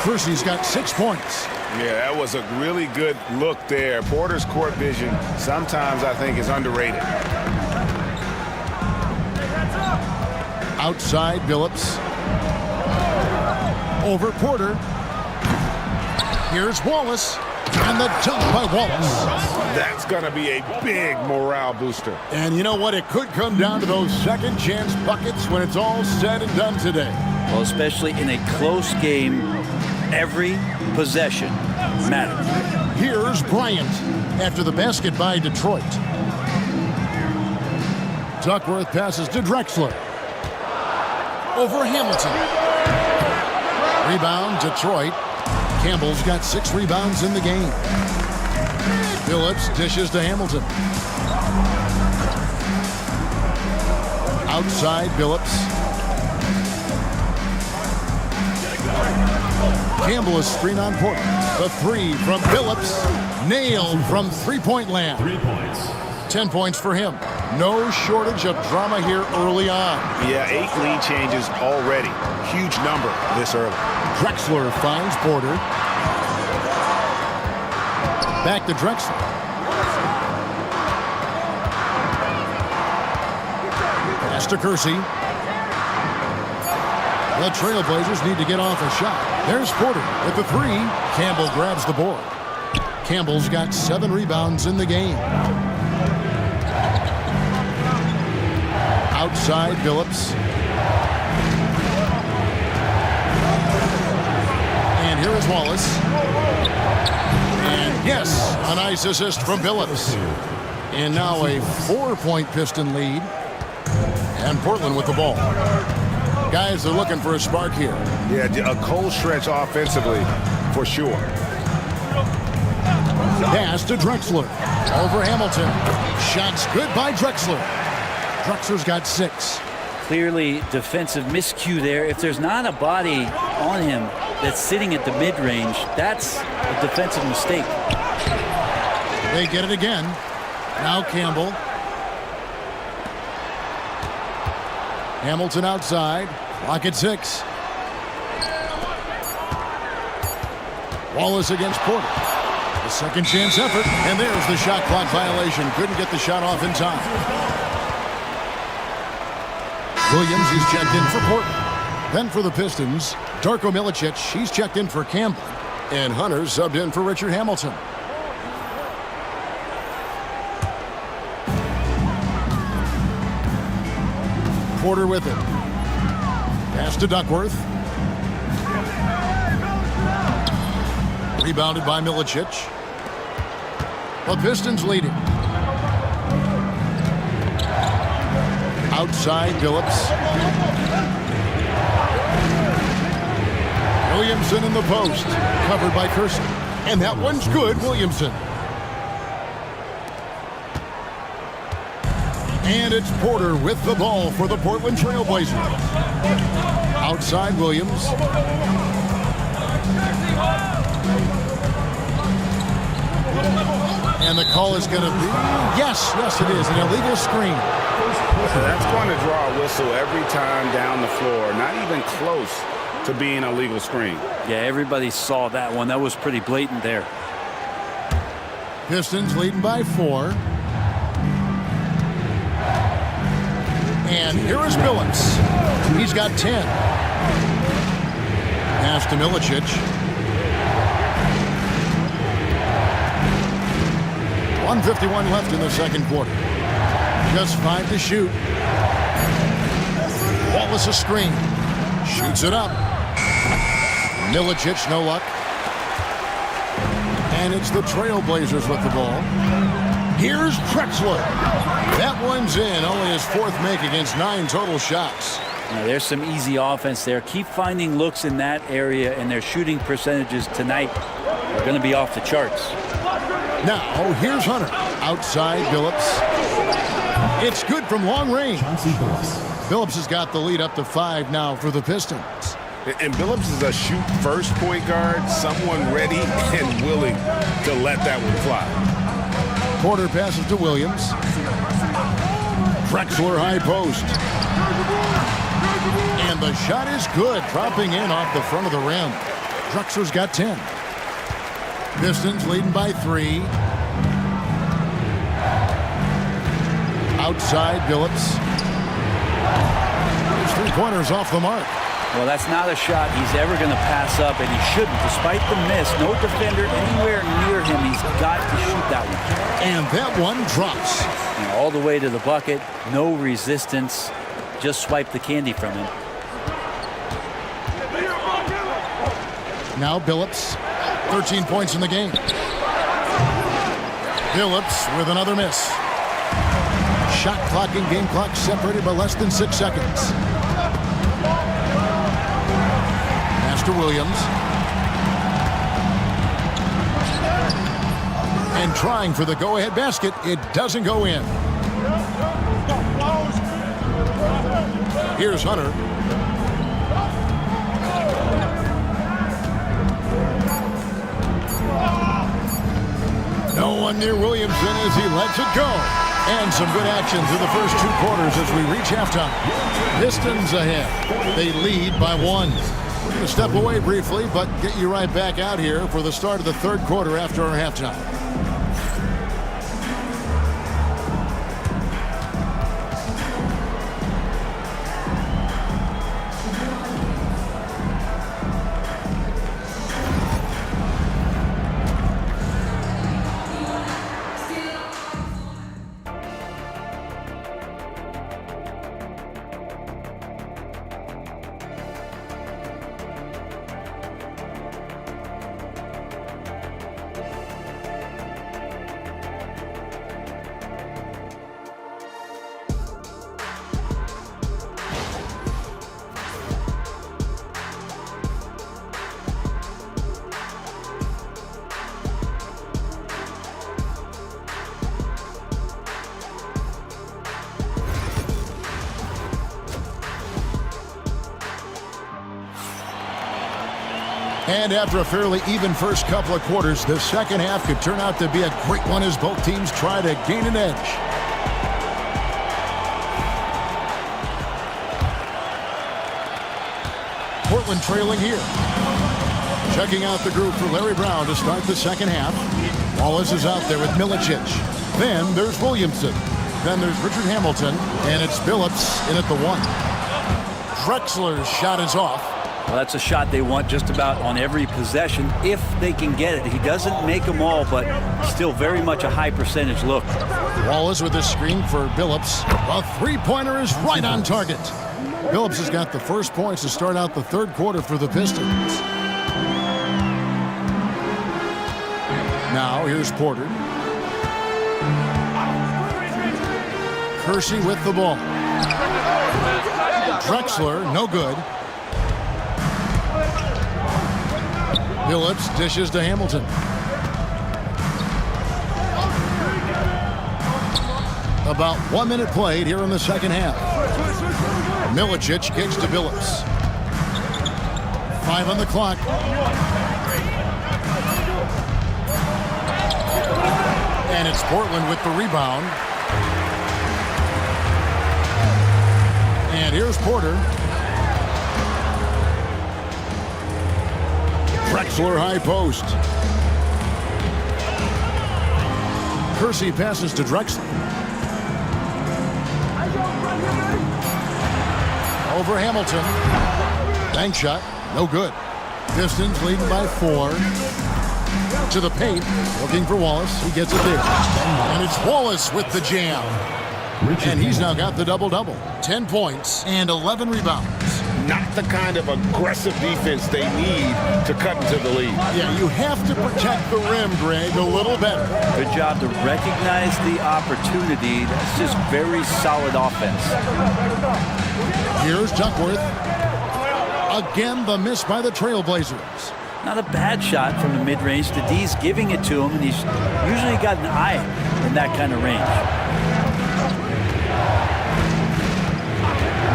Kersey's got 6 points. Yeah, that was a really good look there. Porter's court vision sometimes I think is underrated. Outside Billups. Over Porter. Here's Wallace. And the dunk by Wallace. That's going to be a big morale booster. And you know what? It could come down to those second chance buckets when it's all said and done today. Well, especially in a close game, every possession matters. Here's Bryant after the basket by Detroit. Duckworth passes to Drexler. Over Hamilton. Rebound, Detroit. Campbell's got 6 rebounds in the game. Billups dishes to Hamilton. Outside Billups. Campbell is screen on Porter. The 3 from Billups. Nailed from three-point land. 3 points. 10 points for him. No shortage of drama here early on. Yeah, 8 lead changes already. Huge number this early. Drexler finds Porter. Back to Drexler. Pass to Kersey. The Trailblazers need to get off a shot. There's Porter with the 3. Campbell grabs the board. Campbell's got 7 rebounds in the game. Outside Billups. And here is Wallace. And yes, a nice assist from Billups. And now a 4-point Piston lead. And Portland with the ball. Guys are looking for a spark here. Yeah, a cold stretch offensively for sure. Pass to Drexler. Over Hamilton. Shots good by Drexler. Drexler's got 6. Clearly defensive miscue there. If there's not a body on him that's sitting at the mid-range, that's a defensive mistake. They get it again. Now Campbell. Hamilton outside. Clock at 6. Wallace against Porter. A second chance effort. And there's the shot clock violation. Couldn't get the shot off in time. Williams, he's checked in for Portland. Then for the Pistons, Darko Milicic, he's checked in for Campbell. And Hunter subbed in for Richard Hamilton. Porter with it. Pass to Duckworth. Rebounded by Milicic. The Pistons leading. Outside Billups. Williamson in the post. Covered by Kersey. And that one's good, Williamson. And it's Porter with the ball for the Portland Trailblazers. Outside Williams. And the call is going to be, yes, it is, an illegal screen. That's going to draw a whistle every time down the floor. Not even close to being a legal screen. Yeah, everybody saw that one. That was pretty blatant there. Pistons leading by 4. And here is Billups. He's got 10. Pass to Milicic. 1:51 left in the second quarter. Just 5 to shoot. Wallace a screen. Shoots it up. Milicic, no luck. And it's the Trailblazers with the ball. Here's Drexler. That one's in. Only his 4th make against 9 total shots. Now, there's some easy offense there. Keep finding looks in that area, and their shooting percentages tonight are going to be off the charts. Now, here's Hunter. Outside Billups. It's good from long range. Billups has got the lead up to 5 now for the Pistons. And Billups is a shoot-first point guard, someone ready and willing to let that one fly. Porter passes to Williams. Drexler high post. And the shot is good, dropping in off the front of the rim. Drexler's got 10. Pistons leading by 3. Outside Billups. His 3-pointers off the mark. Well, that's not a shot he's ever going to pass up, and he shouldn't. Despite the miss, no defender anywhere near him. He's got to shoot that one. And that one drops. And all the way to the bucket. No resistance. Just swipe the candy from him. Now Billups. 13 points in the game. Billups with another miss. Shot clock and game clock separated by less than 6 seconds. Pass to Williams. And trying for the go-ahead basket. It doesn't go in. Here's Hunter. No one near Williamson as he lets it go. And some good action through the first 2 quarters as we reach halftime. Pistons ahead. They lead by 1. We're going to step away briefly, but get you right back out here for the start of the 3rd quarter after our halftime. And after a fairly even first couple of quarters, the second half could turn out to be a great one as both teams try to gain an edge. Portland trailing here. Checking out the group for Larry Brown to start the second half. Wallace is out there with Milicic. Then there's Williamson. Then there's Richard Hamilton. And it's Billups in at the 1. Drexler's shot is off. Well, that's a shot they want just about on every possession if they can get it. He doesn't make them all, but still very much a high percentage look. Wallace with a screen for Billups. A three-pointer is right on target. Billups has got the first points to start out the third quarter for the Pistons. Now here's Porter. Kersey with the ball. Drexler, no good. Billups dishes to Hamilton. About 1 minute played here in the second half. Milicic kicks to Billups. 5 on the clock. And it's Portland with the rebound. And here's Porter. Drexler high post. Kersey passes to Drexler. Over Hamilton. Bank shot. No good. Pistons leading by 4. To the paint. Looking for Wallace. He gets it there. And it's Wallace with the jam. And he's now got the double-double. 10 points and 11 rebounds. Not the kind of aggressive defense they need to cut into the lead. Yeah, you have to protect the rim, Greg, a little better. Good job to recognize the opportunity. That's just very solid offense. Here's Duckworth. Again, the miss by the Trailblazers. Not a bad shot from the mid-range. The D's giving it to him, and he's usually got an eye in that kind of range.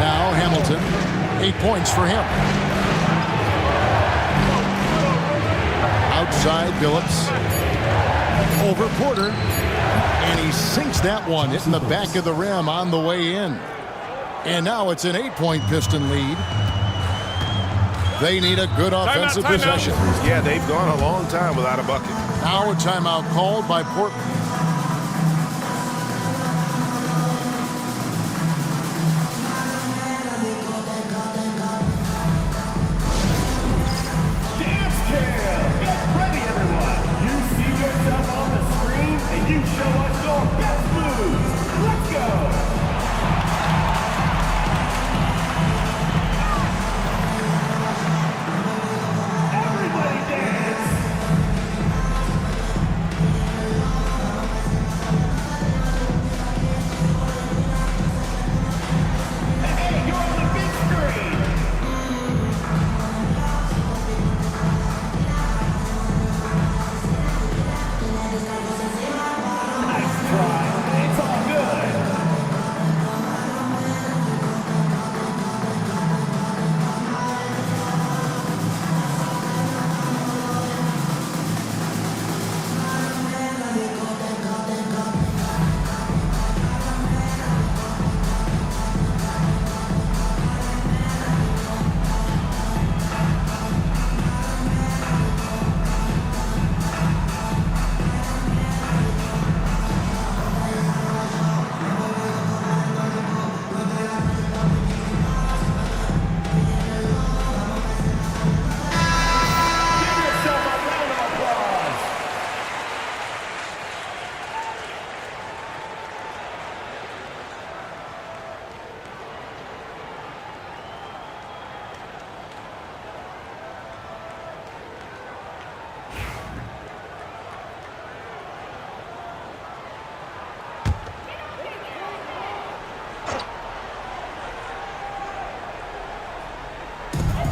Now Hamilton. 8 points for him. Outside Billups. Over Porter. And he sinks that one, hitting the back of the rim on the way in. And now it's an 8-point Piston lead. They need a good offensive possession. Yeah, they've gone a long time without a bucket. Now a timeout called by Portland.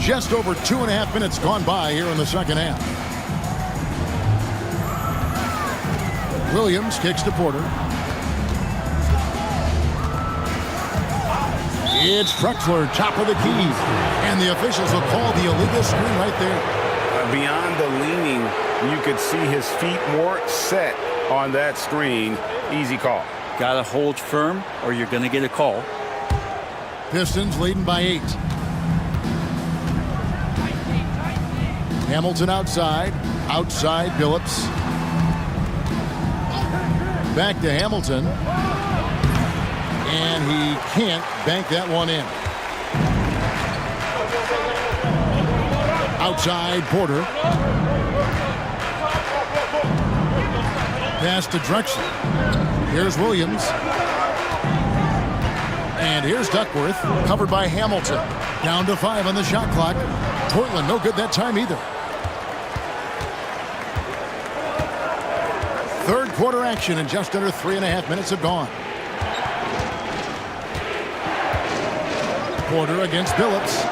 Just over 2.5 minutes gone by here in the second half. Williams kicks to Porter. It's Drexler, top of the key. And the officials will call the illegal screen right there. Beyond the leaning, you could see his feet more set on that screen. Easy call. Got to hold firm or you're going to get a call. Pistons leading by 8. Hamilton outside. Outside Billups. Back to Hamilton. And he can't bank that one in. Outside Porter. Pass to Drexler. Here's Williams. And here's Duckworth, covered by Hamilton. Down to 5 on the shot clock. Portland no good that time either. Third quarter action, and just under 3.5 minutes have gone. Porter against Billups.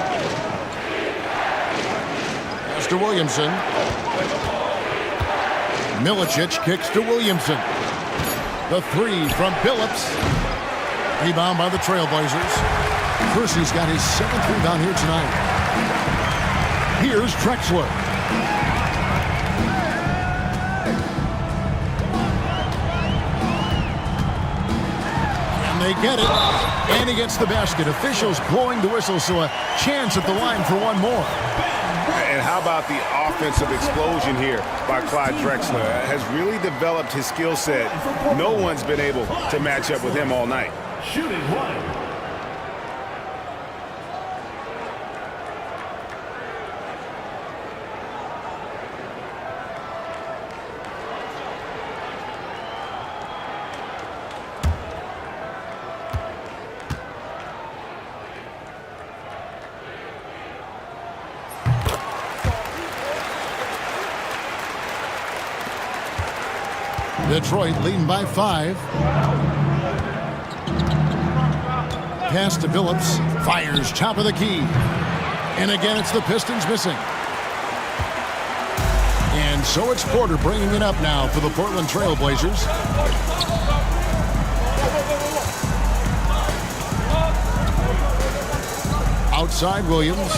Pass to Williamson. Milicic kicks to Williamson. The three from Billups. Rebound by the Trailblazers. Kersey's got his 7th rebound here tonight. Here's Drexler. And they get it. And he gets the basket. Officials blowing the whistle, so a chance at the line for one more. And how about the offensive explosion here by Clyde Drexler? Has really developed his skill set. No one's been able to match up with him all night. Shooting one. Detroit leading by 5. Pass to Billups. Fires top of the key. And again, it's the Pistons missing. And so it's Porter bringing it up now for the Portland Trailblazers. Outside Williams.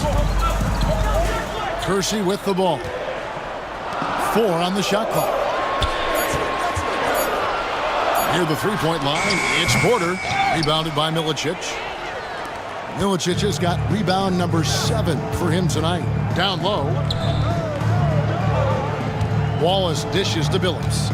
Kersey with the ball. 4 on the shot clock. Near the three-point line, it's Porter. Rebounded by Milicic. Milicic has got rebound number 7 for him tonight. Down low. Wallace dishes to Billups.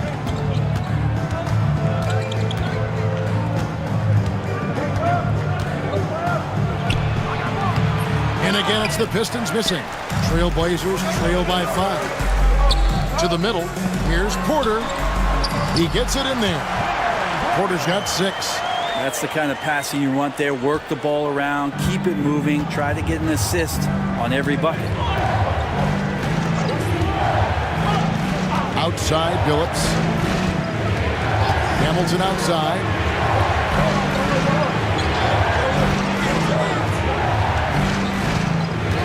And again, it's the Pistons missing. Trailblazers trail by 5. To the middle. Here's Porter. He gets it in there. Porter's got 6. That's the kind of passing you want there. Work the ball around, keep it moving, try to get an assist on every bucket. Outside, Billups. Hamilton outside.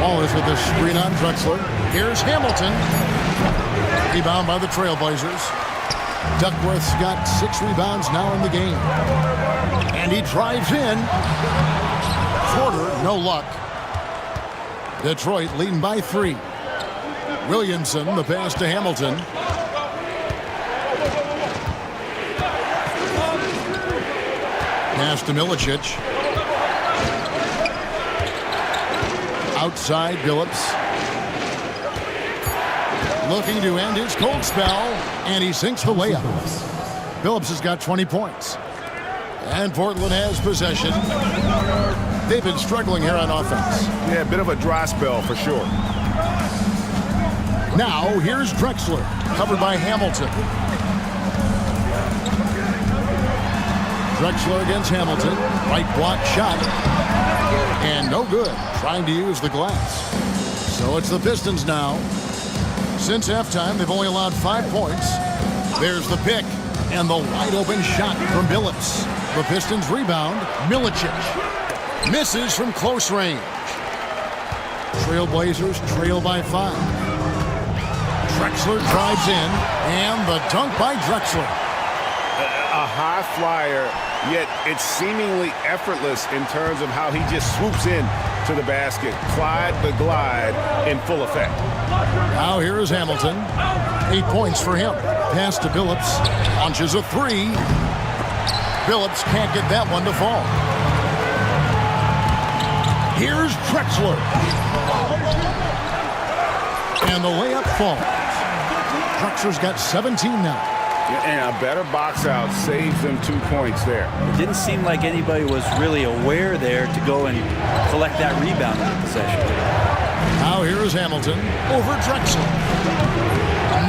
Wallace with the screen on Drexler. Here's Hamilton. Rebound by the Trailblazers. Duckworth's got 6 rebounds now in the game. And he drives in. Porter, no luck. Detroit leading by 3. Williamson, the pass to Hamilton. Pass to Milicic. Outside, Billups. Looking to end his cold spell, and he sinks the layup. Billups has got 20 points. And Portland has possession. They've been struggling here on offense. Yeah, a bit of a dry spell for sure. Now, here's Drexler, covered by Hamilton. Drexler against Hamilton. Right block shot. And no good. Trying to use the glass. So it's the Pistons now. Since halftime, they've only allowed 5 points. There's the pick and the wide open shot from Billups. The Pistons rebound. Milicic misses from close range. Trailblazers trail by 5. Drexler drives in, and the dunk by Drexler. A high flyer, yet it's seemingly effortless in terms of how he just swoops in to the basket. Clyde the glide in full effect. Now here is Hamilton. 8 points for him. Pass to Billups. Launches a 3. Billups can't get that one to fall. Here's Drexler. And the layup falls. Drexler's got 17 now. And a better box out saves them 2 points there. It didn't seem like anybody was really aware there to go and collect that rebound in the possession. Now here is Hamilton over Drexler.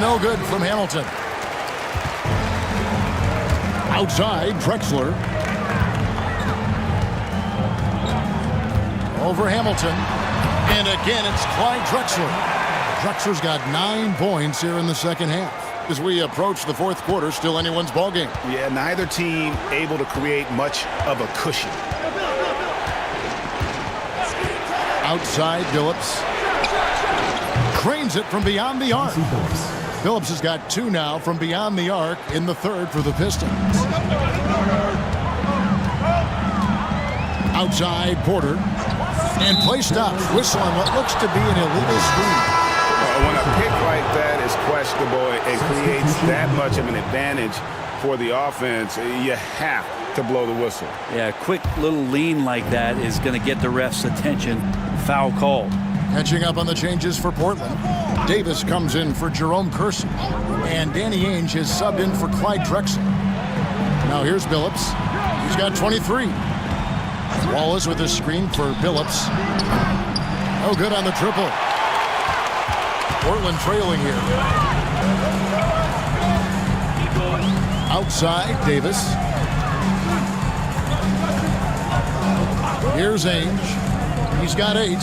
No good from Hamilton. Outside, Drexler. Over Hamilton. And again, it's Clyde Drexler. Drexler's got 9 points here in the second half. As we approach the fourth quarter, still anyone's ballgame. Yeah, neither team able to create much of a cushion. Outside, Phillips. Cranes it from beyond the arc. Phillips has got 2 now from beyond the arc in the third for the Pistons. Outside, Porter. And play stops. Whistle on what looks to be an illegal screen. When a pick like that is questionable, it creates that much of an advantage for the offense. You have to blow the whistle. Yeah, a quick little lean like that is going to get the ref's attention. Foul called. Catching up on the changes for Portland. Davis comes in for Jerome Kersey. And Danny Ainge is subbed in for Clyde Drexler. Now here's Phillips. He's got 23. Wallace with a screen for Phillips. No good on the triple. Portland trailing here. Outside, Davis. Here's Ainge. He's got 8.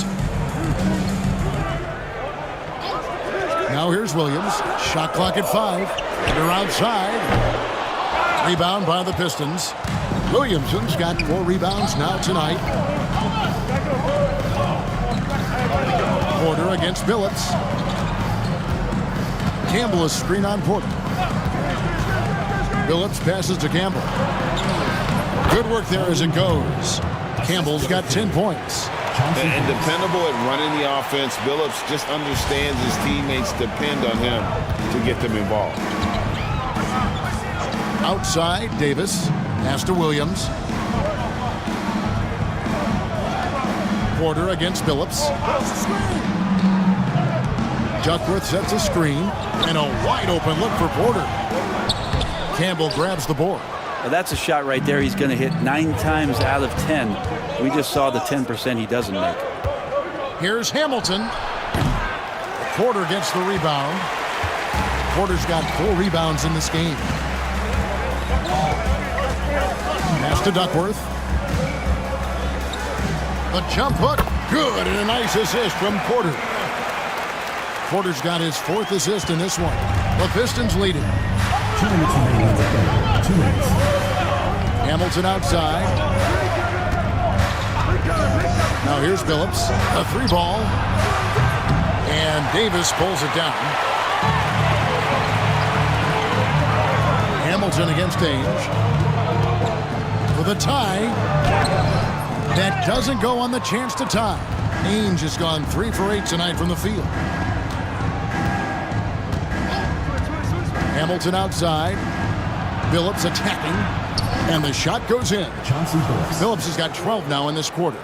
Now here's Williams. Shot clock at 5. They're outside. Rebound by the Pistons. Williamson's got 4 rebounds now tonight. Porter against Phillips. Campbell is screen on Porter. Phillips passes to Campbell. Good work there as it goes. Campbell's got 10 points. And dependable at running the offense. Phillips just understands his teammates depend on him to get them involved. Outside, Davis. Pass to Williams. Porter against Phillips. Duckworth sets a screen. And a wide open look for Porter. Campbell grabs the board. Well, that's a shot right there he's going to hit 9 times out of 10. We just saw the 10% he doesn't make. Here's Hamilton. Porter gets the rebound. Porter's got 4 rebounds in this game. Pass to Duckworth. The jump hook. Good, and a nice assist from Porter. Porter's got his 4th assist in this one. The Pistons leading. 2 minutes remaining to go. 2 minutes. Hamilton outside. Now here's Phillips. A 3 ball. And Davis pulls it down. Hamilton against Ainge. For the tie. That doesn't go on the chance to tie. Ainge has gone 3 for 8 tonight from the field. Hamilton outside. Phillips attacking. And the shot goes in. Phillips has got 12 now in this quarter.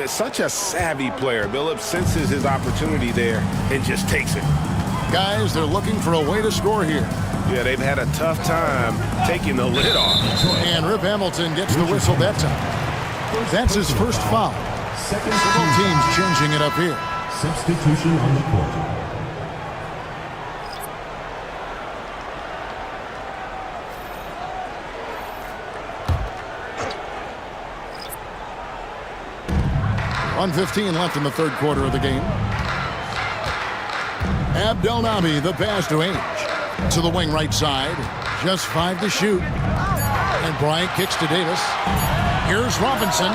Such a savvy player. Phillips senses his opportunity there and just takes it. Guys, they're looking for a way to score here. Yeah, they've had a tough time taking the lid off. And Rip Hamilton gets the whistle that time. That's his first foul. Both teams changing it up here. Substitution on the court. .1:15 left in the third quarter of the game. Abdelnaby, the pass to Ainge. To the wing right side. Just 5 to shoot. And Bryant kicks to Davis. Here's Robinson.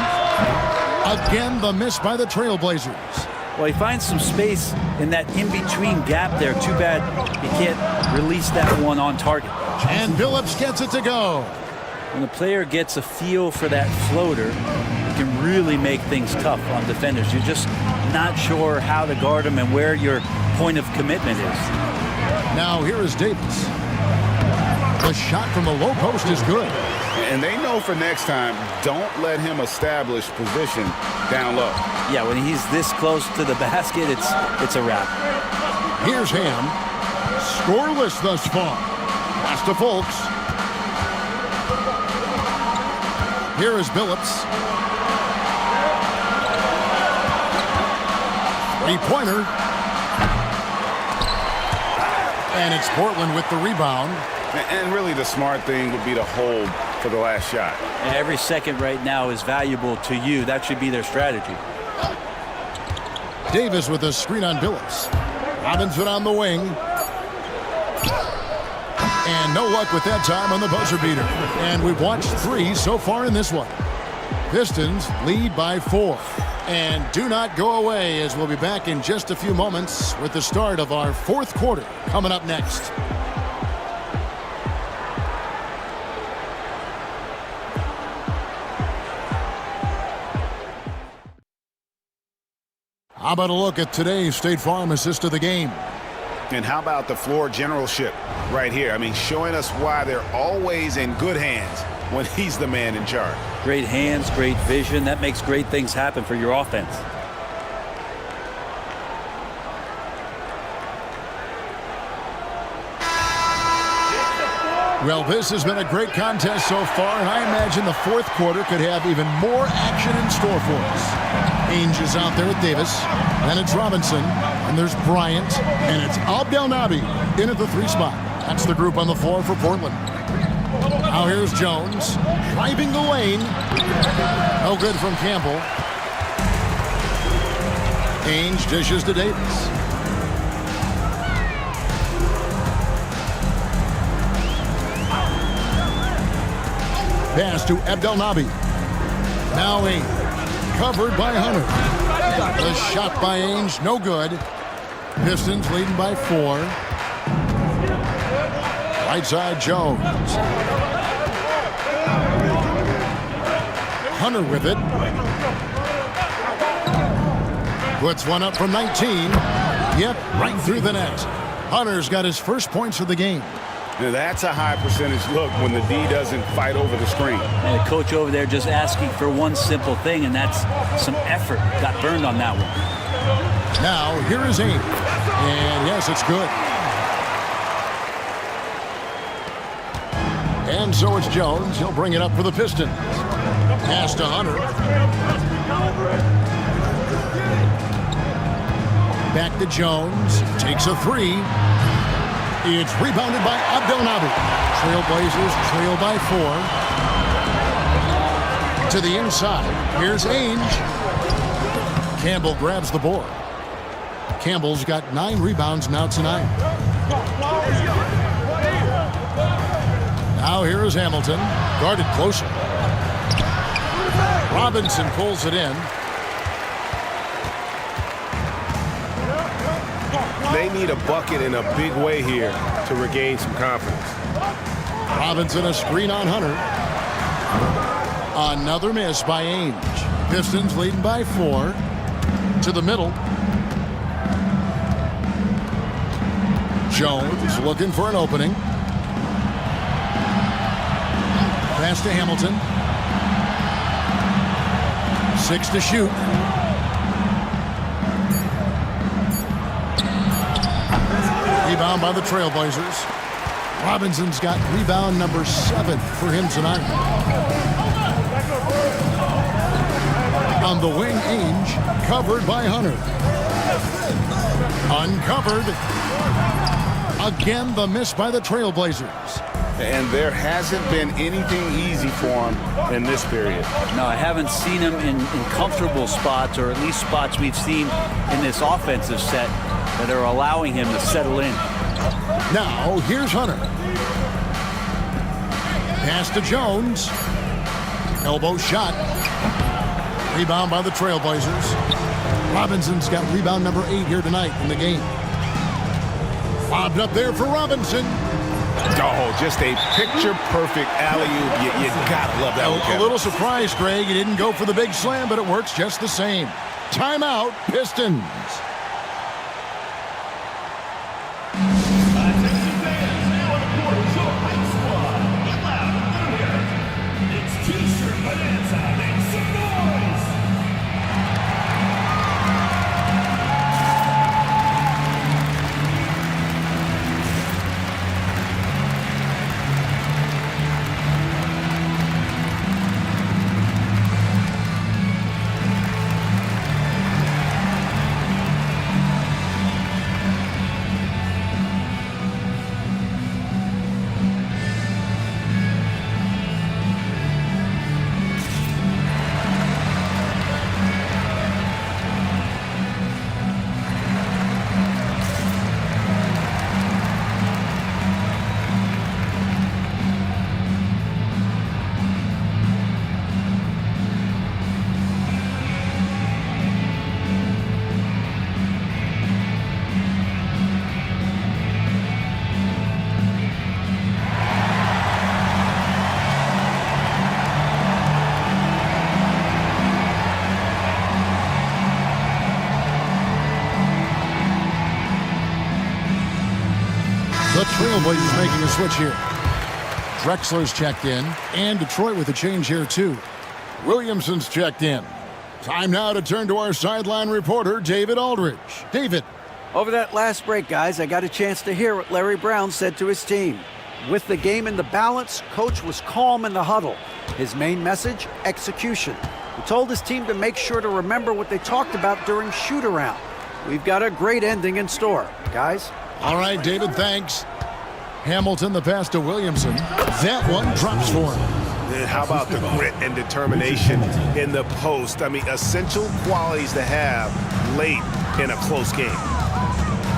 Again, the miss by the Trailblazers. Well, he finds some space in that in-between gap there. Too bad he can't release that one on target. And Phillips gets it to go. When the player gets a feel for that floater, can really make things tough on defenders. You're just not sure how to guard them and where your point of commitment is. Now here is Davis. The shot from the low post is good. And they know for next time, don't let him establish position down low. Yeah, when he's this close to the basket, it's a wrap. Here's Ham. Scoreless thus far. Pass to Fultz. Here is Phillips. 3-pointer. And it's Portland with the rebound. And really the smart thing would be to hold for the last shot. Every second right now is valuable to you. That should be their strategy. Davis with a screen on Billups. Robinson on the wing. And no luck with that time on the buzzer beater. And we've watched 3 so far in this one. Pistons lead by 4. And do not go away, as we'll be back in just a few moments with the start of our 4th quarter coming up next. How about a look at today's State Farm assist of the game? And how about the floor generalship right here? I mean, showing us why they're always in good hands when he's the man in charge. Great hands, great vision. That makes great things happen for your offense. Well, this has been a great contest so far, and I imagine the 4th quarter could have even more action in store for us. Ainge is out there with Davis, then it's Robinson, and there's Bryant, and it's Abdelnaby in at the 3 spot. That's the group on the floor for Portland. Now here's Jones, driving the lane. No good from Campbell. Ainge dishes to Davis. Pass to Abdelnaby. Now Ainge, covered by Hunter. The shot by Ainge, no good. Pistons leading by 4. Right side, Jones. Hunter with it. Puts one up from 19. Yep, right through the net. Hunter's got his first points of the game. Now that's a high percentage look when the D doesn't fight over the screen. And the coach over there just asking for one simple thing, and that's some effort. Got burned on that one. Now, here is Ainge. And yes, it's good. And so it's Jones. He'll bring it up for the Pistons. Pass to Hunter. Back to Jones. Takes a 3. It's rebounded by Abdelnaby. Trailblazers trail by 4. To the inside. Here's Ainge. Campbell grabs the board. Campbell's got 9 rebounds now tonight. Now here is Hamilton. Guarded closer. Robinson pulls it in. They need a bucket in a big way here to regain some confidence. Robinson a screen on Hunter. Another miss by Ainge. Pistons leading by 4. To the middle. Jones looking for an opening. Pass to Hamilton. 6 to shoot. Rebound by the Trailblazers. Robinson's got rebound number 7 for him tonight. On the wing, Ainge, covered by Hunter. Uncovered. Again, the miss by the Trailblazers. And there hasn't been anything easy for him in this period. No, I haven't seen him in comfortable spots, or at least spots we've seen in this offensive set that are allowing him to settle in. Now, here's Hunter. Pass to Jones. Elbow shot. Rebound by the Trailblazers. Robinson's got rebound number 8 here tonight in the game. Lobbed up there for Robinson. Oh, just a picture-perfect alley-oop. You gotta love that one. A little surprised, Greg. He didn't go for the big slam, but it works just the same. Timeout, Pistons. Trailblazers making a switch here. Drexler's checked in, and Detroit with a change here too. Williamson's checked in. Time now to turn to our sideline reporter, David Aldridge. David. Over that last break, guys, I got a chance to hear what Larry Brown said to his team. With the game in the balance, coach was calm in the huddle. His main message, execution. He told his team to make sure to remember what they talked about during shoot-around. We've got a great ending in store, guys. All right, David, thanks. Hamilton the pass to Williamson. That one drops for him. And how about the grit and determination in the post? I mean, essential qualities to have late in a close game.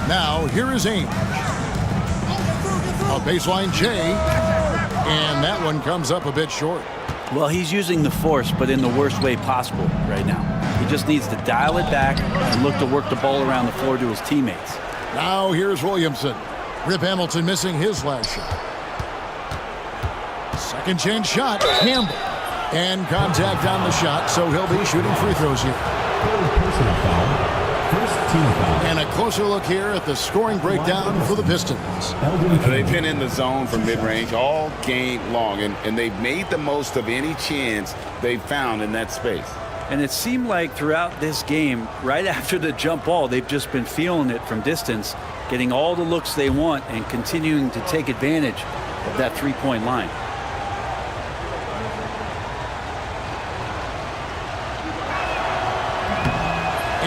Now, here is Ainge. A baseline J, and that one comes up a bit short. Well, he's using the force, but in the worst way possible right now. He just needs to dial it back and look to work the ball around the floor to his teammates. Now here's Williamson. Rip Hamilton missing his last shot. Second chance shot, Campbell. And contact on the shot, so he'll be shooting free throws here. Personal foul. First team foul. And a closer look here at the scoring breakdown for the Pistons. They've been in the zone for mid-range all game long, and they've made the most of any chance they've found in that space. And it seemed like throughout this game, right after the jump ball, they've just been feeling it from distance, getting all the looks they want and continuing to take advantage of that three-point line.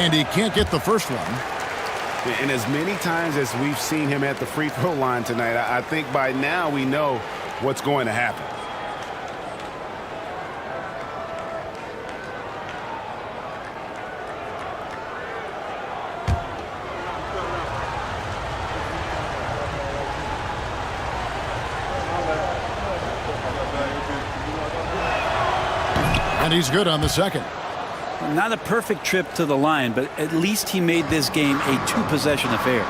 And he can't get the first one. And as many times as we've seen him at the free throw line tonight, I think by now we know what's going to happen. And he's good on the second. Not a perfect trip to the line, but at least he made this game a two-possession affair.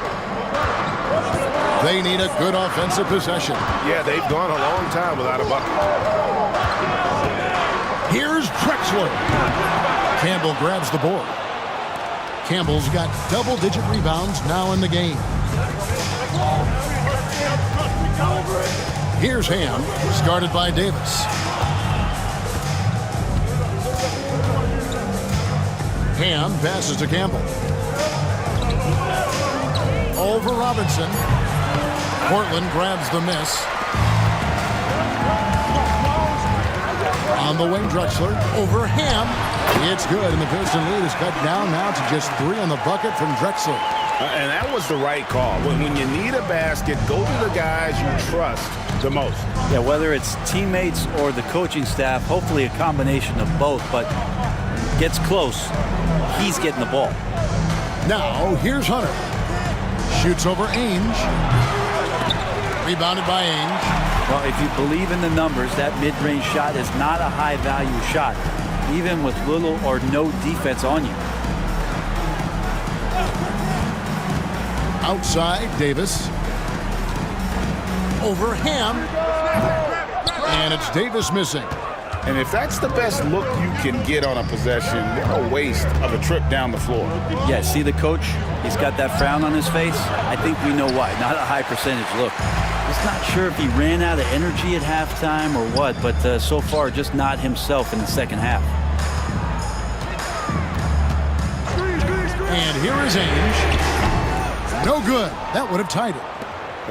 They need a good offensive possession. Yeah, they've gone a long time without a bucket. Here's Drexler. Campbell grabs the board. Campbell's got double-digit rebounds now in the game. Here's Ham, started by Davis. Ham passes to Campbell. Over Robinson. Portland grabs the miss. On the wing, Drexler. Over Ham. It's good, and the Piston lead is cut down now to just 3 on the bucket from Drexler. And that was the right call. When you need a basket, go to the guys you trust the most. Yeah, whether it's teammates or the coaching staff, hopefully a combination of both, but gets close, he's getting the ball. Now, here's Hunter. Shoots over Ainge. Rebounded by Ainge. Well, if you believe in the numbers, that mid-range shot is not a high-value shot, even with little or no defense on you. Outside, Davis. Over Ham. And it's Davis missing. And if that's the best look you can get on a possession, what a waste of a trip down the floor. Yeah, see the coach? He's got that frown on his face. I think we know why. Not a high percentage look. Just not sure if he ran out of energy at halftime or what, but so far just not himself in the second half. And here is Ainge. No good. That would have tied it.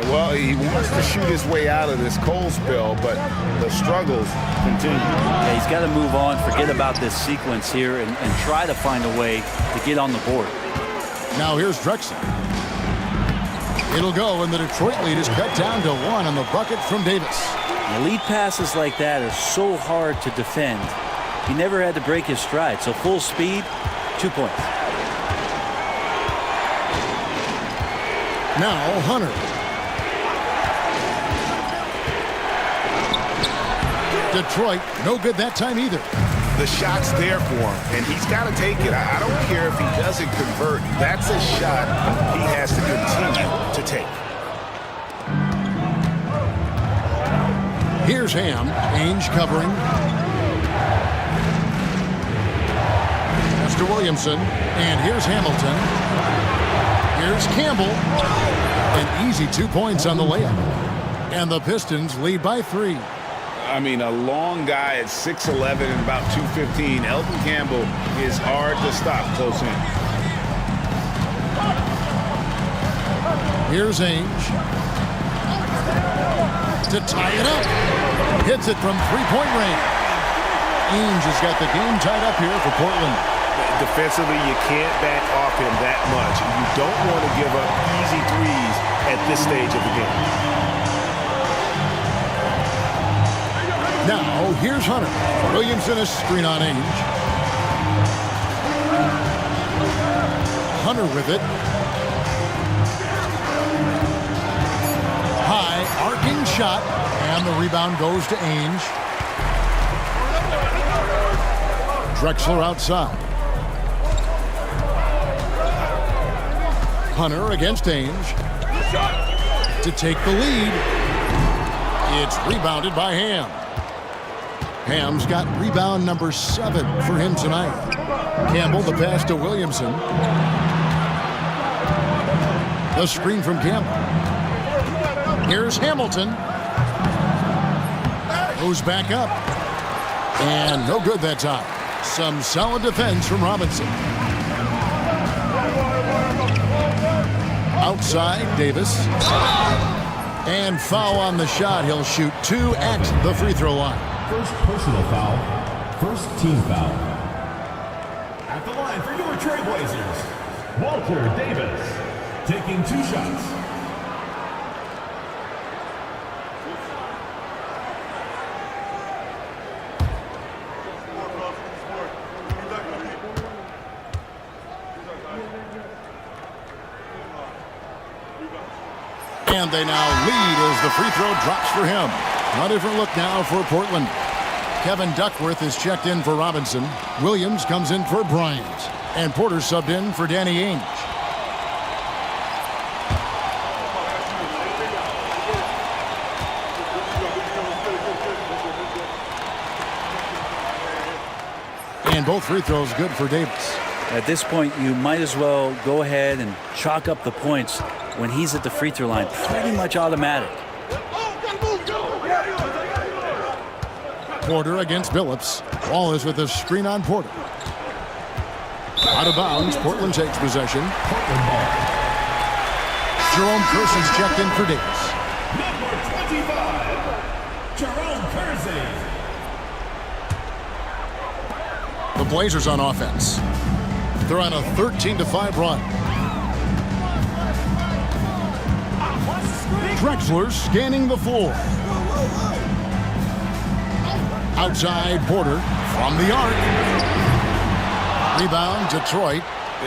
Well, he wants to shoot his way out of this cold spell, but the struggles continue. Yeah, he's got to move on, forget about this sequence here, and try to find a way to get on the board. Now here's Drexler. It'll go, and the Detroit lead is cut down to 1 on the bucket from Davis. And lead passes like that are so hard to defend. He never had to break his stride, so full speed, 2 points. Now Hunter. Detroit, no good that time either. The shot's there for him, and he's got to take it. I don't care if he doesn't convert. That's a shot he has to continue to take. Here's Ham. Ainge covering. Pass to Williamson. And here's Hamilton. Here's Campbell. An easy 2 points on the layup. And the Pistons lead by 3. I mean, a long guy at 6'11 and about 215. Elton Campbell is hard to stop close in. Here's Ainge. To tie it up. Hits it from three-point range. Ainge has got the game tied up here for Portland. Defensively, you can't back off him that much. You don't want to give up easy threes at this stage of the game. Now, here's Hunter. Williamson a screen on Ainge. Hunter with it. High, arcing shot, and the rebound goes to Ainge. Drexler outside. Hunter against Ainge. To take the lead. It's rebounded by Ham. Ham's got rebound number 7 for him tonight. Campbell the pass to Williamson. The screen from Campbell. Here's Hamilton. Goes back up. And no good that time. Some solid defense from Robinson. Outside, Davis. And foul on the shot. He'll shoot 2 at the free throw line. First personal foul. First team foul. At the line for your Trailblazers, Walter Davis. Taking 2 shots. And they now lead as the free throw drops for him. A different look now for Portland. Kevin Duckworth is checked in for Robinson. Williams comes in for Bryant. And Porter subbed in for Danny Ainge. And both free throws good for Davis. At this point, you might as well go ahead and chalk up the points when he's at the free throw line. Pretty much automatic. Porter against Billups. Ball is with a screen on Porter. Out of bounds, Portland takes possession. Jerome Kersey's checked in for Davis. Number 25, Jerome Kersey. The Blazers on offense. They're on a 13-5 run. Drexler scanning the floor. Outside Porter from the arc. Rebound Detroit.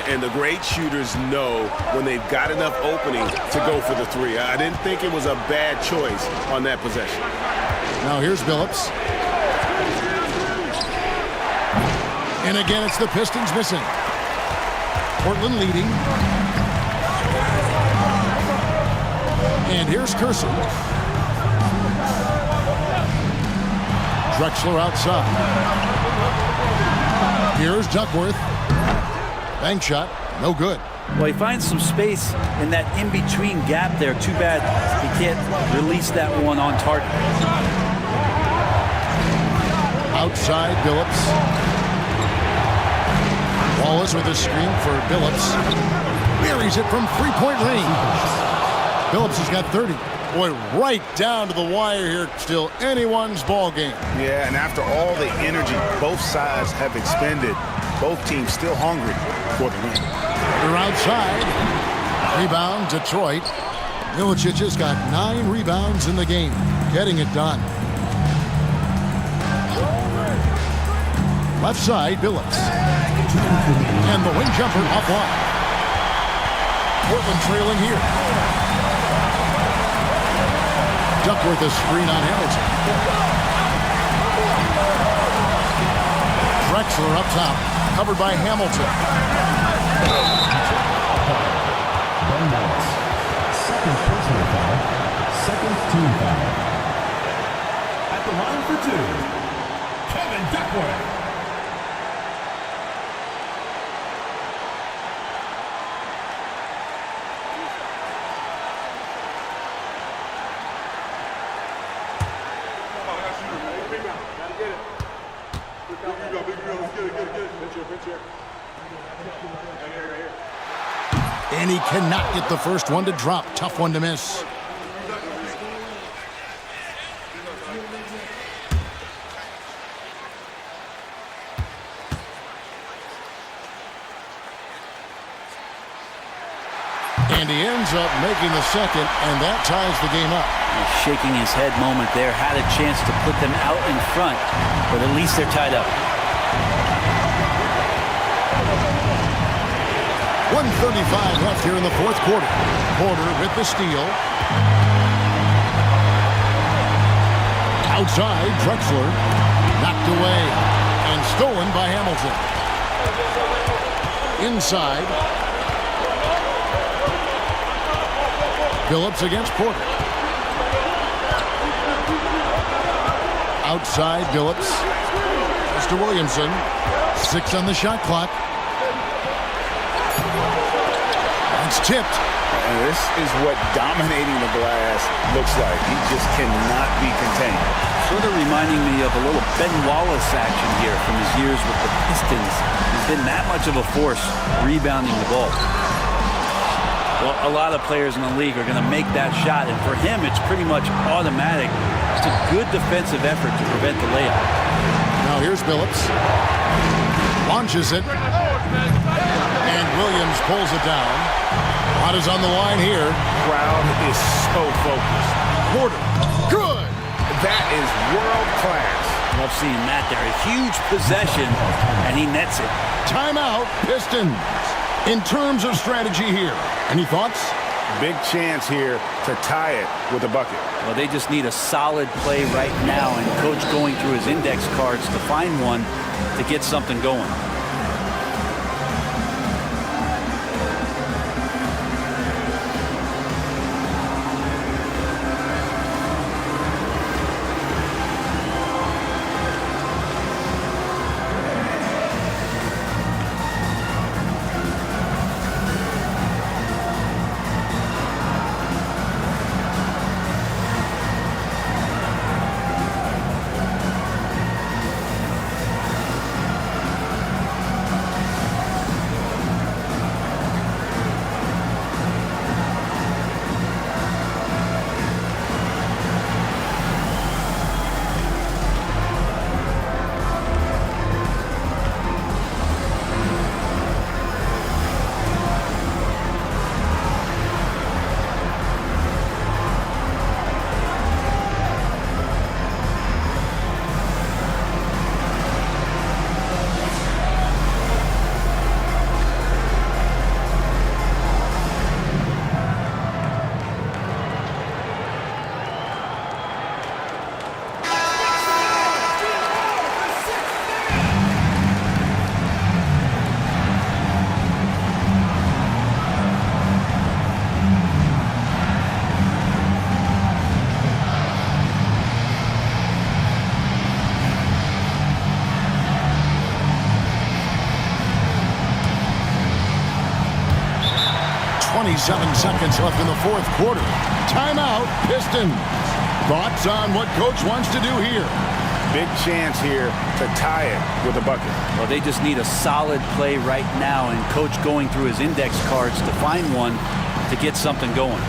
And the great shooters know when they've got enough opening to go for the 3. I didn't think it was a bad choice on that possession. Now here's Billups. And again, it's the Pistons missing. Portland leading. And here's Kersey. Drexler outside. Here's Duckworth. Bank shot, no good. Well, he finds some space in that in-between gap there. Too bad he can't release that one on target. Outside, Billups. Wallace with a screen for Billups. Buries it from three-point range. Billups has got 30. Boy, right down to the wire here. Still anyone's ball game. Yeah, and after all the energy both sides have expended, both teams still hungry for the win. They're outside. Rebound, Detroit. Milicic has got 9 rebounds in the game. Getting it done. Left side, Billups. And the wing jumper offline. Portland trailing here. Duckworth a screen on Hamilton. Drexler up top, covered by Hamilton. Second personal foul, second team foul. At the line for 2, Kevin Duckworth. And he cannot get the first one to drop. Tough one to miss. And he ends up making the second, and that ties the game up. He's shaking his head moment there. Had a chance to put them out in front, but at least they're tied up. 1:35 left here in the fourth quarter. Porter with the steal. Outside, Drexler. Knocked away and stolen by Hamilton. Inside. Phillips against Porter. Outside, Phillips. Mr. Williamson. 6 on the shot clock. It's tipped. And this is what dominating the glass looks like. He just cannot be contained. Sort of reminding me of a little Ben Wallace action here from his years with the Pistons. He's been that much of a force rebounding the ball. Well, a lot of players in the league are going to make that shot, and for him, it's pretty much automatic. It's a good defensive effort to prevent the layup. Now here's Phillips. Launches it. And Williams pulls it down. Lot is on the line here. Crowd is so focused. Porter. Good. That is world class. Love seeing that there. A huge possession, and he nets it. Timeout, Pistons. In terms of strategy here, any thoughts? Big chance here to tie it with a bucket. Well, they just need a solid play right now, and Coach going through his index cards to find one to get something going. Seconds left in the fourth quarter. Timeout, Pistons. Thoughts on what Coach wants to do here? Big chance here to tie it with a bucket. Well, they just need a solid play right now, and Coach going through his index cards to find one to get something going.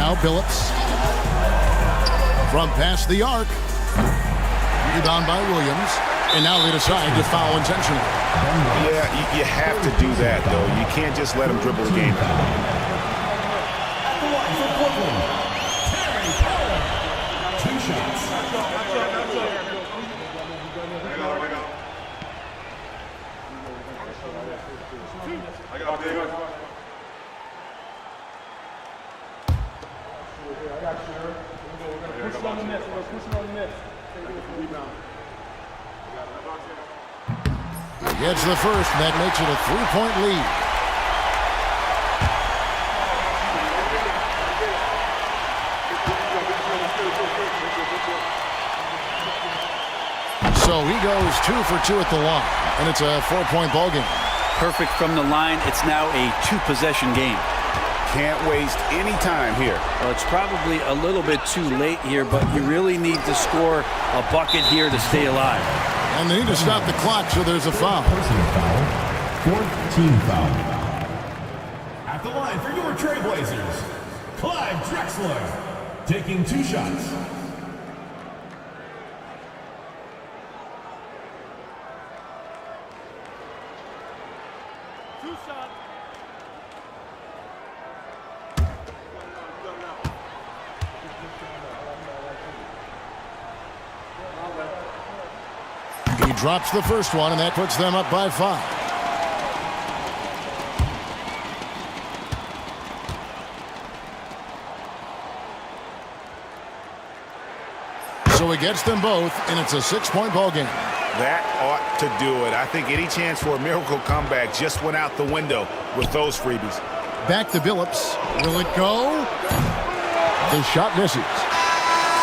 Now Billups. From past the arc. Rebound by Williams. And now they decide to foul intentionally. Yeah, you have to do that, though. You can't just let him dribble the game. Two shots. He gets the first, and that makes it a 3-point lead. So he goes 2 for 2 at the line, and it's a 4-point ball game. Perfect from the line. It's now a 2-possession game. Can't waste any time here. Well, it's probably a little bit too late here, but you really need to score a bucket here to stay alive. And they need to stop the clock, so there's a foul. Personal foul. Fourth team foul. At the line for your Trailblazers, Clyde Drexler, taking 2 shots. He drops the first one, and that puts them up by 5. So he gets them both, and it's a 6-point ball game. That ought to do it. I think any chance for a miracle comeback just went out the window with those freebies. Back to Billups. Will it go? The shot misses.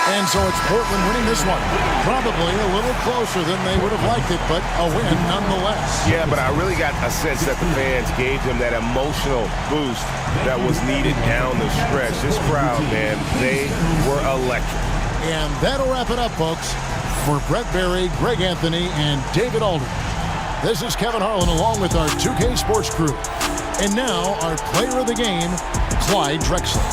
And so it's Portland winning this one. Probably a little closer than they would have liked it, but a win nonetheless. Yeah, but I really got a sense that the fans gave them that emotional boost that was needed down the stretch. This crowd, man, they were electric. And that'll wrap it up, folks. For Brett Berry, Greg Anthony, and David Alden, this is Kevin Harlan along with our 2K Sports crew. And now our player of the game, Clyde Drexler.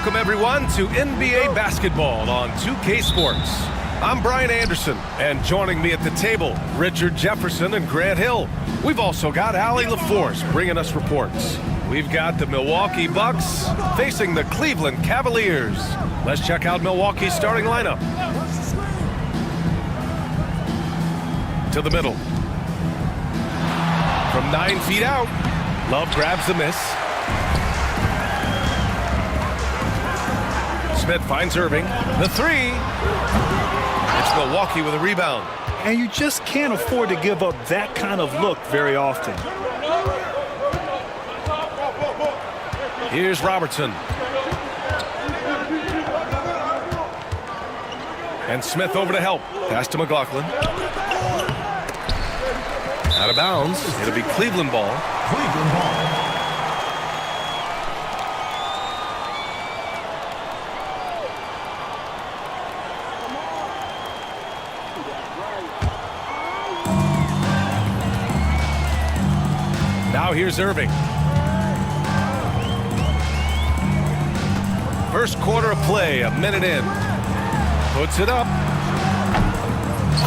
Welcome, everyone, to NBA basketball on 2K Sports. I'm Brian Anderson, and joining me at the table, Richard Jefferson and Grant Hill. We've also got Allie LaForce bringing us reports. We've got the Milwaukee Bucks facing the Cleveland Cavaliers. Let's check out Milwaukee's starting lineup. To the middle. From 9 feet out, Love grabs the miss. Smith finds Irving. The three. It's Milwaukee with a rebound. And you just can't afford to give up that kind of look very often. Here's Robertson. And Smith over to help. Pass to McLaughlin. Out of bounds. It'll be Cleveland ball. Cleveland ball. Now here's Irving. First quarter of play, a minute in. Puts it up.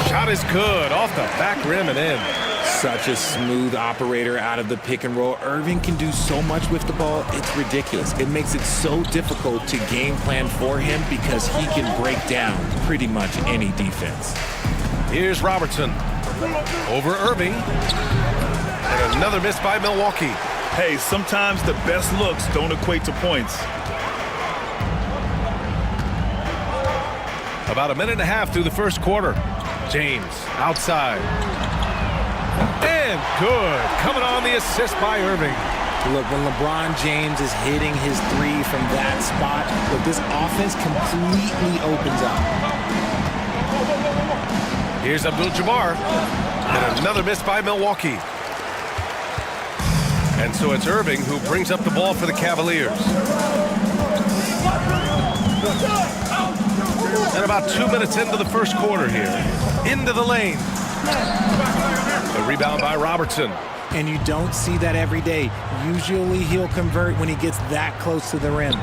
Shot is good, off the back rim and in. Such a smooth operator out of the pick and roll. Irving can do so much with the ball, it's ridiculous. It makes it so difficult to game plan for him because he can break down pretty much any defense. Here's Robertson. Over Irving. And another miss by Milwaukee. Hey, sometimes the best looks don't equate to points. About a minute and a half through the first quarter. James outside. And good. Coming on the assist by Irving. Look, when LeBron James is hitting his three from that spot, look, this offense completely opens up. Here's Abdul-Jabbar. And another miss by Milwaukee. And so it's Irving who brings up the ball for the Cavaliers. And about 2 minutes into the first quarter here. Into the lane. A rebound by Robertson. And you don't see that every day. Usually he'll convert when he gets that close to the rim.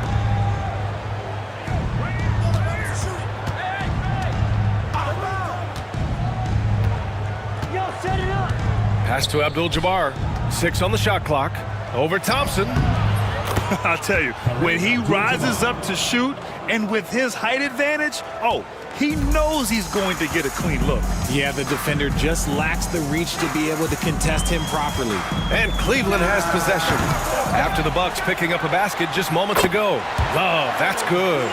Pass to Abdul-Jabbar. 6 on the shot clock. Over Thompson. I'll tell you, when he rises up to shoot and with his height advantage, oh, he knows he's going to get a clean look. Yeah, the defender just lacks the reach to be able to contest him properly. And Cleveland has possession. After the Bucks picking up a basket just moments ago. Love, that's good.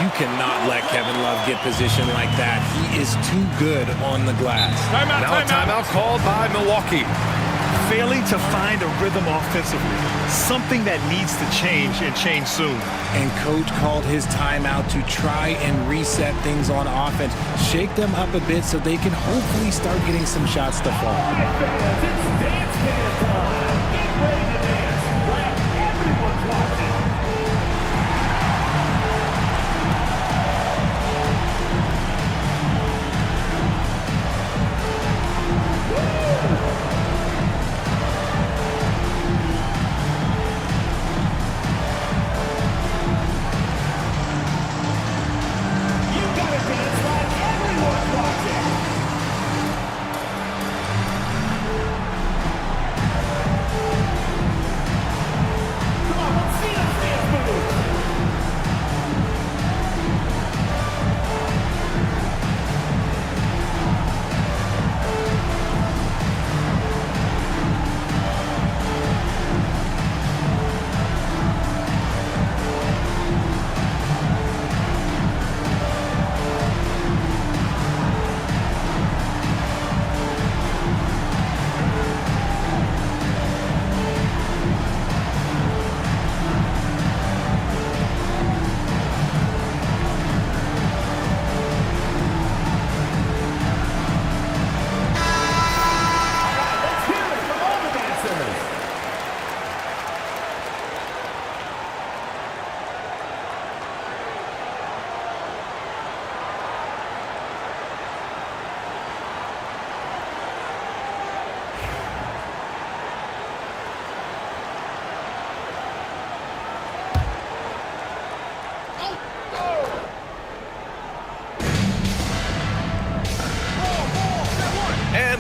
You cannot let Kevin Love get position like that. He is too good on the glass. Now a timeout called by Milwaukee. Failing to find a rhythm offensively. Something that needs to change and change soon. And coach called his timeout to try and reset things on offense. Shake them up a bit so they can hopefully start getting some shots to fall.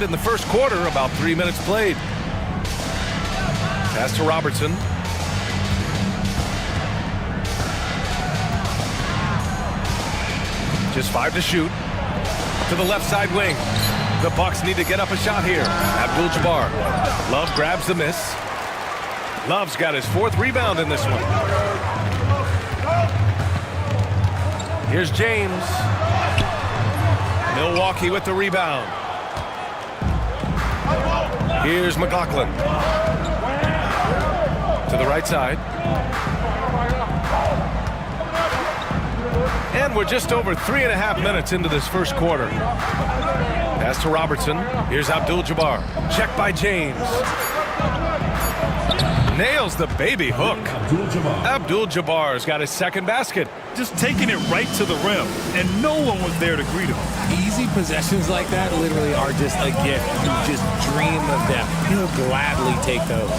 in the first quarter, about 3 minutes played. Pass to Robertson. Just 5 to shoot. To the left side wing. The Bucks need to get up a shot here. Abdul-Jabbar. Love grabs the miss. Love's got his 4th rebound in this one. Here's James. Milwaukee with the rebound. Here's McLaughlin. To the right side. And we're just over 3.5 minutes into this first quarter. Pass to Robertson. Here's Abdul-Jabbar. Check by James. Nails the baby hook. Abdul-Jabbar's got his 2nd basket. Just taking it right to the rim, and no one was there to greet him. Easy possessions like that literally are just a gift. You just dream of them. He'll gladly take those.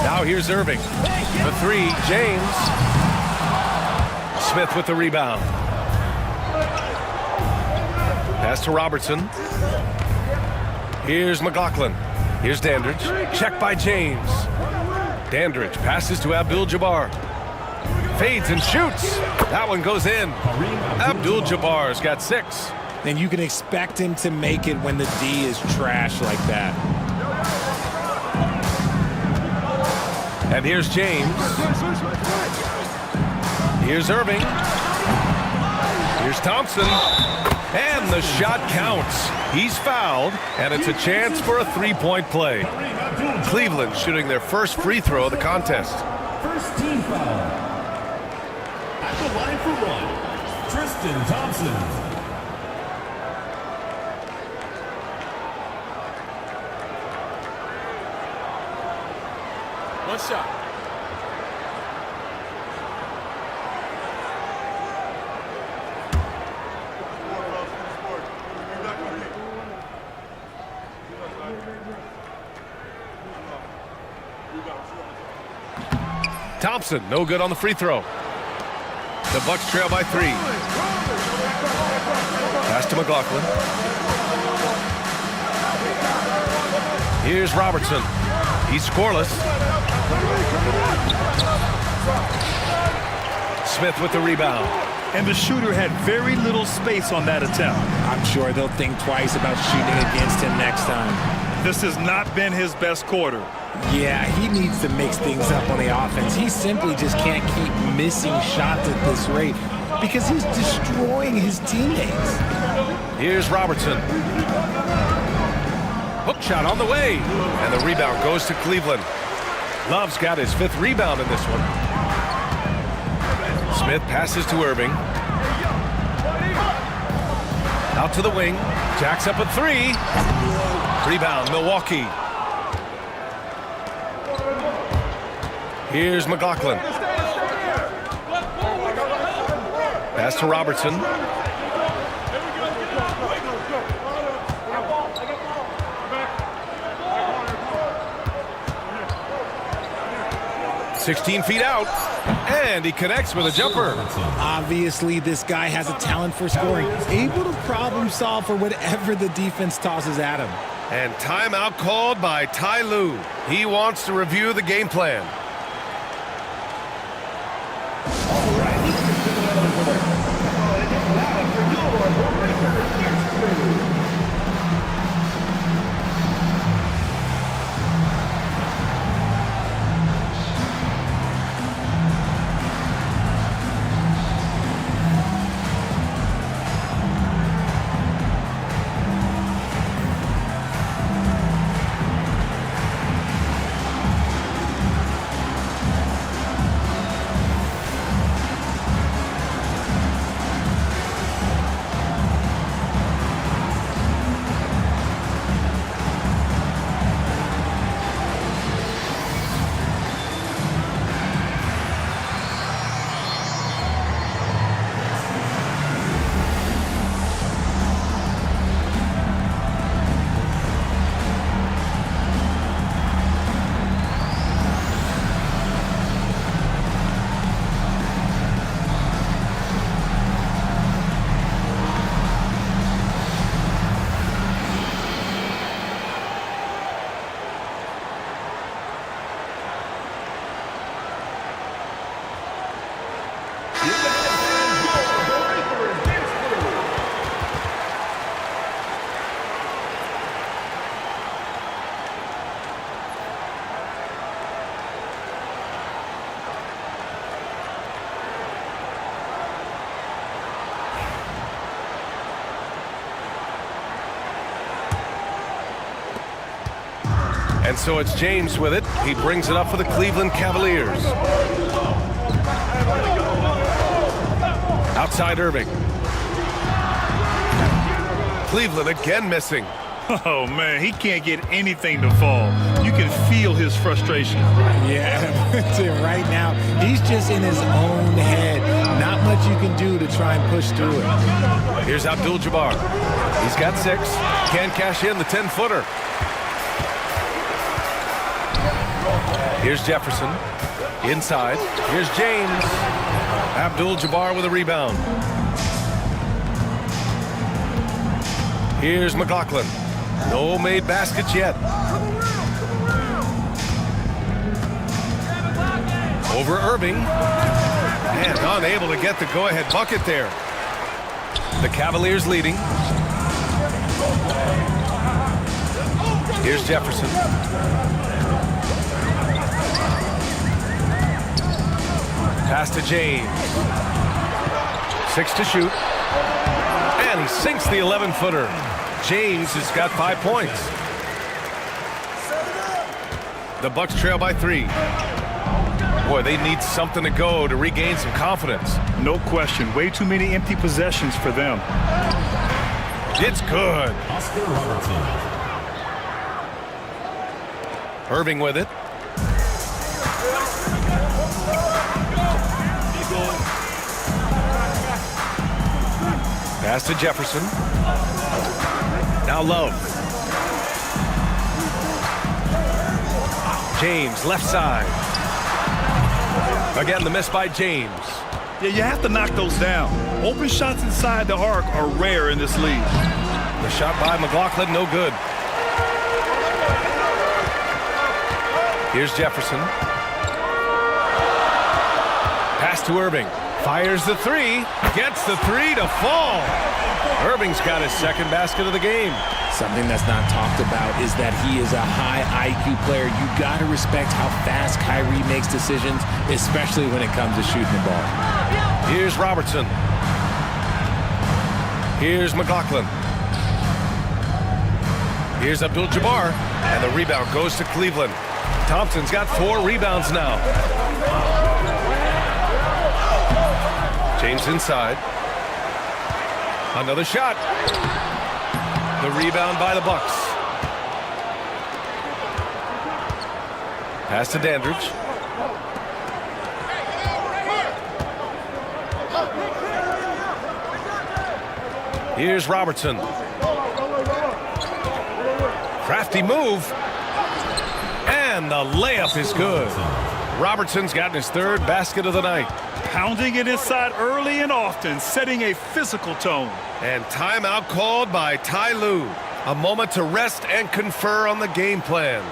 Now here's Irving. The 3, James. Smith with the rebound. Pass to Robertson. Here's McLaughlin. Here's Dandridge. Check by James. Dandridge passes to Abdul-Jabbar. Fades and shoots. That one goes in. Abdul-Jabbar's got 6. And you can expect him to make it when the D is trash like that. And here's James. Here's Irving. Here's Thompson. And the shot counts. He's fouled, and it's a chance for a 3-point play. Cleveland shooting their first free throw of the contest. First team foul. At the line for 1, Tristan Thompson. One shot. Thompson, no good on the free throw. The Bucks trail by 3. Pass to McLaughlin. Here's Robertson. He's scoreless. Smith with the rebound. And the shooter had very little space on that attempt. I'm sure they'll think twice about shooting against him next time. This has not been his best quarter. Yeah, he needs to mix things up on the offense. He simply just can't keep missing shots at this rate because he's destroying his teammates. Here's Robertson. Hook shot on the way. And the rebound goes to Cleveland. Love's got his 5th rebound in this one. Smith passes to Irving. Out to the wing. Jacks up a 3. Rebound, Milwaukee. Here's McLaughlin. Pass to Robertson. "16 feet out, and he connects with a jumper." Obviously, this guy has a talent for scoring, able to problem solve for whatever the defense tosses at him. And timeout called by Ty Lue. He wants to review the game plan. And so it's James with it. He brings it up for the Cleveland Cavaliers. Outside Irving. Cleveland again missing. Oh, man, he can't get anything to fall. You can feel his frustration. Yeah, right now, he's just in his own head. Not much you can do to try and push through it. Here's Abdul-Jabbar. He's got 6. Can't cash in the 10-footer. Here's Jefferson. Inside. Here's James. Abdul-Jabbar with a rebound. Here's McLaughlin. No made baskets yet. Over Irving. And unable to get the go-ahead bucket there. The Cavaliers leading. Here's Jefferson. Pass to James. 6 to shoot. And he sinks the 11-footer. James has got 5 points. The Bucks trail by 3. Boy, they need something to go to regain some confidence. No question. Way too many empty possessions for them. It's good. Irving with it. Pass to Jefferson. Now Love. James, left side. Again, the miss by James. Yeah, you have to knock those down. Open shots inside the arc are rare in this league. The shot by McLaughlin, no good. Here's Jefferson. Pass to Irving. Fires the 3. Gets the 3 to fall. Irving's got his second basket of the game. Something that's not talked about is that he is a high IQ player. You got to respect how fast Kyrie makes decisions, especially when it comes to shooting the ball. Here's Robertson. Here's McLaughlin. Here's Abdul-Jabbar. And the rebound goes to Cleveland. Thompson's got 4 rebounds now. James inside. Another shot. The rebound by the Bucks. Pass to Dandridge. Here's Robertson. Crafty move. And the layup is good. Robertson's gotten his 3rd basket of the night. Pounding it inside early and often, setting a physical tone. And timeout called by Ty Lue. A moment to rest and confer on the game plan.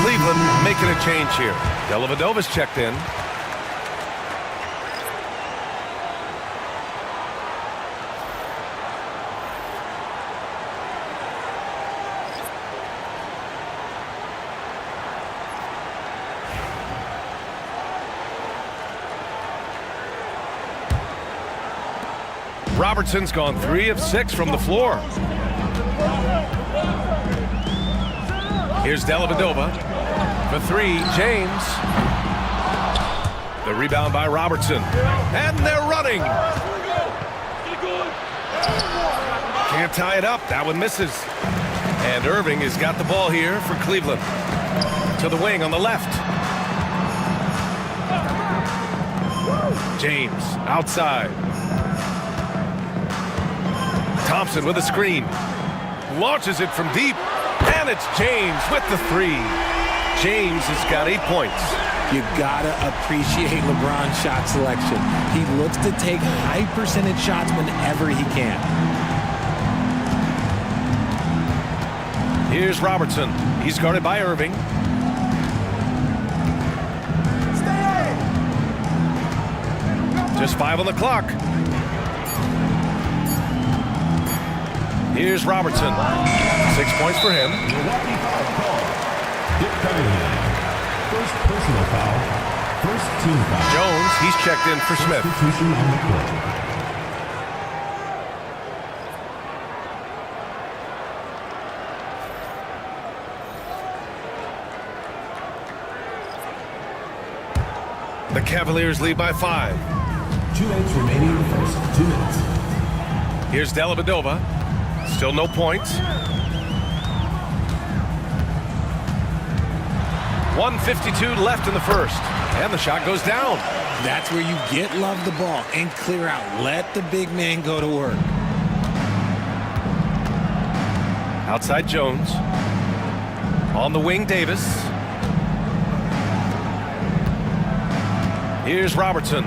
Cleveland making a change here. Dellavedova's checked in. Robertson's gone 3 of 6 from the floor. Here's Dellavedova. For three, James. The rebound by Robertson. And they're running. Can't tie it up. That one misses. And Irving has got the ball here for Cleveland. To the wing on the left. James outside. Thompson with a screen. Launches it from deep. And it's James with the three. James has got 8 points. You gotta appreciate LeBron's shot selection. He looks to take high percentage shots whenever he can. Here's Robertson. He's guarded by Irving. Just 5 on the clock. Here's Robertson. 6 points for him. First personal foul. First team foul. Jones, he's checked in for Smith. Substitution on the court. The Cavaliers lead by 5. 2 minutes remaining in the first. 2 minutes. Here's Dellavedova. Still no points. 1:52 left in the first. And the shot goes down. That's where you get Love the ball and clear out. Let the big man go to work. Outside Jones. On the wing, Davis. Here's Robertson.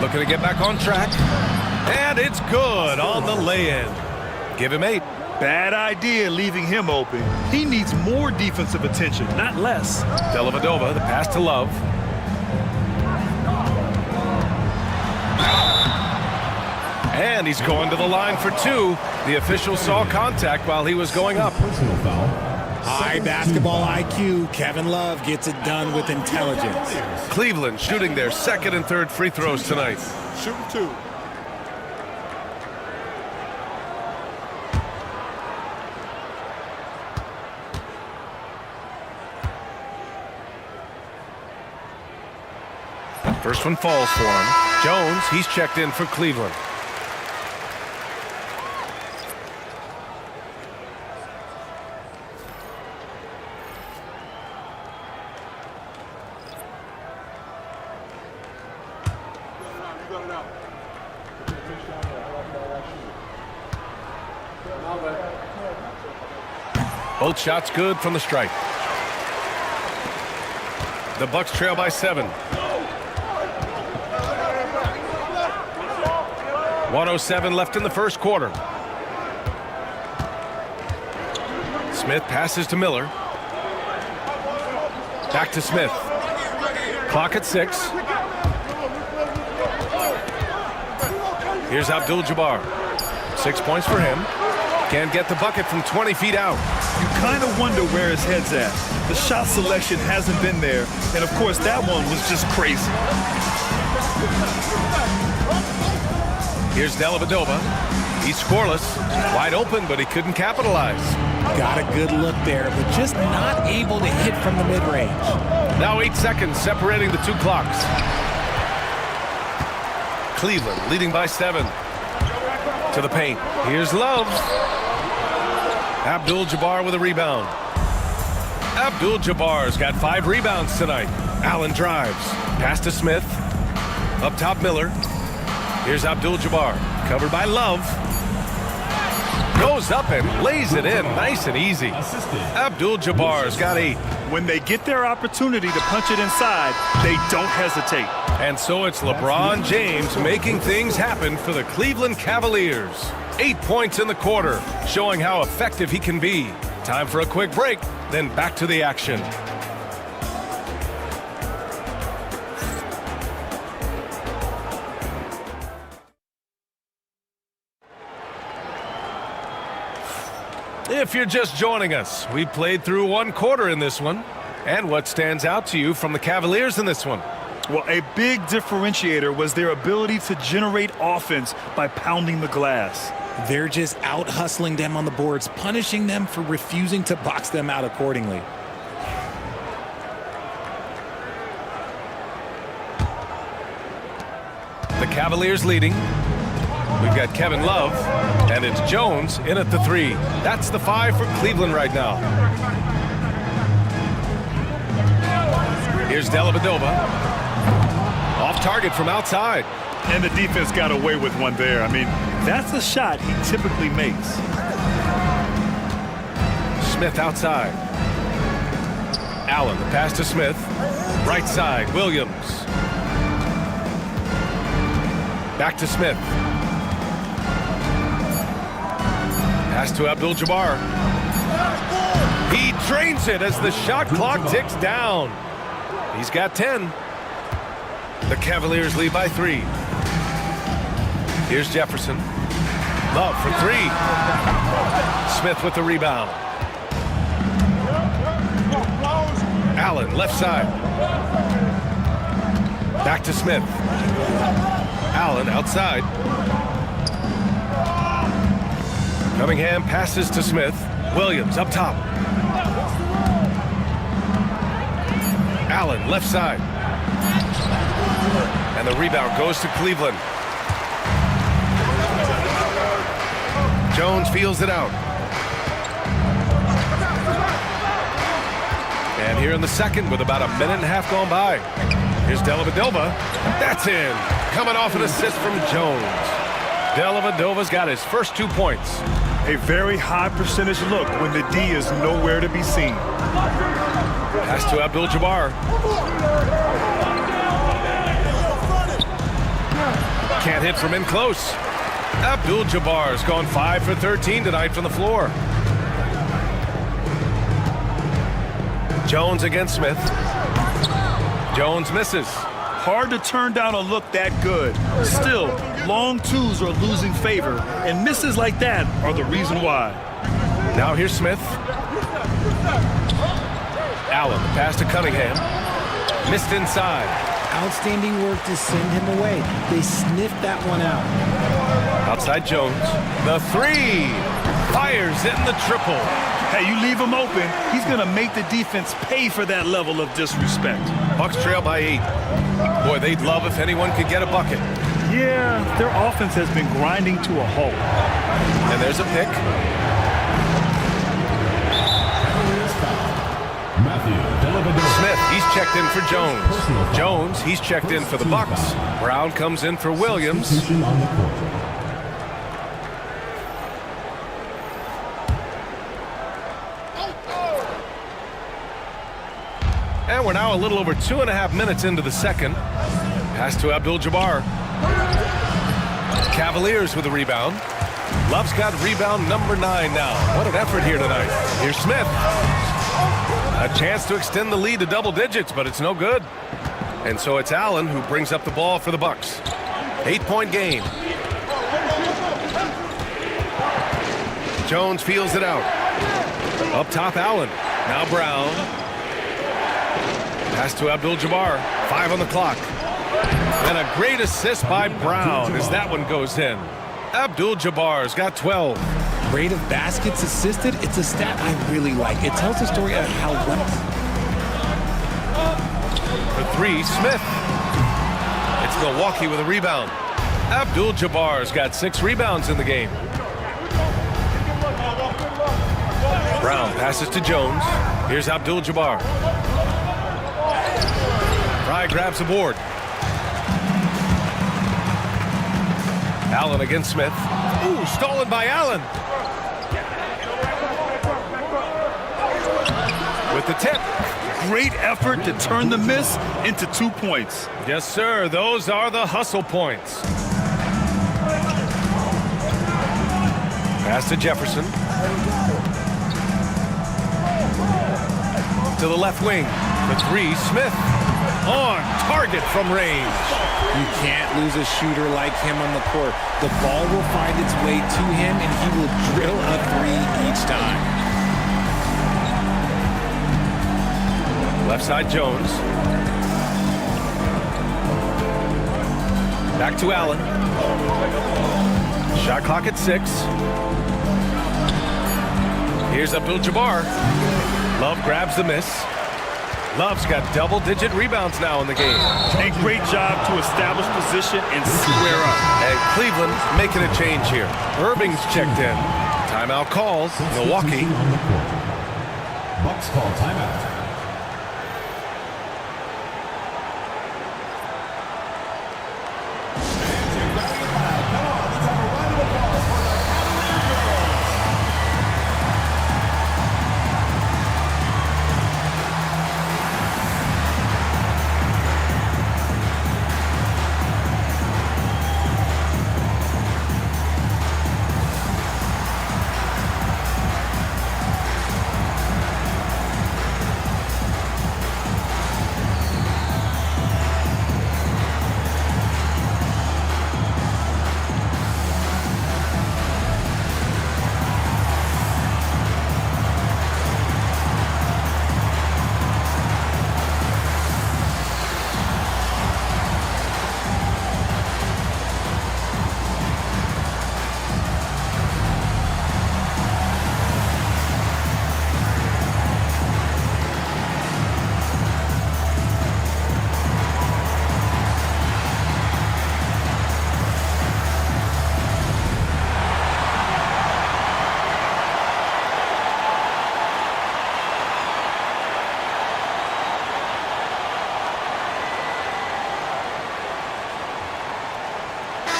Looking to get back on track. And it's good on the lay-in. Give him 8. Bad idea leaving him open. He needs more defensive attention, not less. Dellavedova, the pass to Love. And he's going to the line for 2. The official saw contact while he was going up. Personal foul. High basketball IQ. Kevin Love gets it done with intelligence. Cleveland shooting their second and third free throws tonight. Shooting 2. First one falls for him. Jones, he's checked in for Cleveland. Both shots good from the stripe. The Bucks trail by 7. 1:07 left in the first quarter. Smith passes to Miller. Back to Smith. Clock at 6. Here's Abdul-Jabbar. 6 points for him. Can't get the bucket from 20 feet out. You kind of wonder where his head's at. The shot selection hasn't been there. And, of course, that one was just crazy. Here's Dellavedova. He's scoreless. Wide open, but he couldn't capitalize. Got a good look there, but just not able to hit from the mid-range. Now 8 seconds separating the 2 clocks. Cleveland leading by 7. To the paint. Here's Love. Abdul-Jabbar with a rebound. Abdul-Jabbar's got 5 rebounds tonight. Allen drives. Pass to Smith. Up top, Miller. Here's Abdul-Jabbar. Covered by Love. Goes up and lays it in. Nice and easy. Abdul-Jabbar's got 8. When they get their opportunity to punch it inside, they don't hesitate. And so it's LeBron James making things happen for the Cleveland Cavaliers. 8 points in the quarter, showing how effective he can be. Time for a quick break, then back to the action. If you're just joining us, we played through 1 quarter in this one. And what stands out to you from the Cavaliers in this one? Well, a big differentiator was their ability to generate offense by pounding the glass. They're just out hustling them on the boards, punishing them for refusing to box them out accordingly. The Cavaliers leading. We've got Kevin Love, and it's Jones in at the 3. That's the 5 for Cleveland right now. Here's Dellavedova. Off target from outside. And the defense got away with one there. I mean, that's a shot he typically makes. Smith outside. Allen, the pass to Smith. Right side, Williams. Back to Smith. Pass to Abdul-Jabbar. He drains it as the shot clock ticks down. He's got 10. The Cavaliers lead by 3. Here's Jefferson. Love for 3. Smith with the rebound. Allen, left side. Back to Smith. Allen outside. Cunningham passes to Smith. Williams up top. Allen left side. And the rebound goes to Cleveland. Jones feels it out. And here in the second with about a minute and a half gone by. Here's Dellavedova. That's in. Coming off an assist from Jones. Dellavedova's got his first 2 points. A very high percentage look when the D is nowhere to be seen. Pass to Abdul-Jabbar. Can't hit from in close. Abdul-Jabbar's gone 5 for 13 tonight from the floor. Jones against Smith. Jones misses. Hard to turn down a look that good. Still, long twos are losing favor, and misses like that are the reason why. Now here's Smith. Allen, the pass to Cunningham. Missed inside. Outstanding work to send him away. They sniffed that one out. Outside Jones. The 3. Fires in the triple. Hey, you leave him open, he's going to make the defense pay for that level of disrespect. Bucks trail by 8. Boy, they'd love if anyone could get a bucket. Yeah, their offense has been grinding to a halt. And there's a pick. Smith, he's checked in for Jones. Jones, he's checked in for the Bucks. Brown comes in for Williams. And we're now a little over 2.5 minutes into the second. Pass to Abdul-Jabbar. Cavaliers with a rebound. Love's got rebound number 9 now. What an effort here tonight. Here's Smith. A chance to extend the lead to double digits, but it's no good. And so it's Allen who brings up the ball for the Bucks. 8-point game. Jones feels it out. Up top, Allen. Now Brown. Pass to Abdul-Jabbar. 5 on the clock. And a great assist by Brown as that one goes in. Abdul-Jabbar's got 12. Rate of baskets assisted, it's a stat I really like. It tells the story of how well. For 3, Smith. It's Milwaukee with a rebound. Abdul-Jabbar's got 6 rebounds in the game. Brown passes to Jones. Here's Abdul-Jabbar. Fry grabs the board. Allen against Smith. Ooh, stolen by Allen. With the tip. Great effort to turn the miss into 2 points. Yes, sir. Those are the hustle points. Pass to Jefferson. To the left wing. The 3, Smith. On target from range. You can't lose a shooter like him on the court. The ball will find its way to him, and he will drill a 3 each time. Left side, Jones. Back to Allen. Shot clock at 6. Here's Abdul-Jabbar. Love grabs the miss. Love's got double-digit rebounds now in the game. A great job to establish position and square up. And Cleveland making a change here. Irving's checked in. Timeout calls. Milwaukee. Bucks call timeout.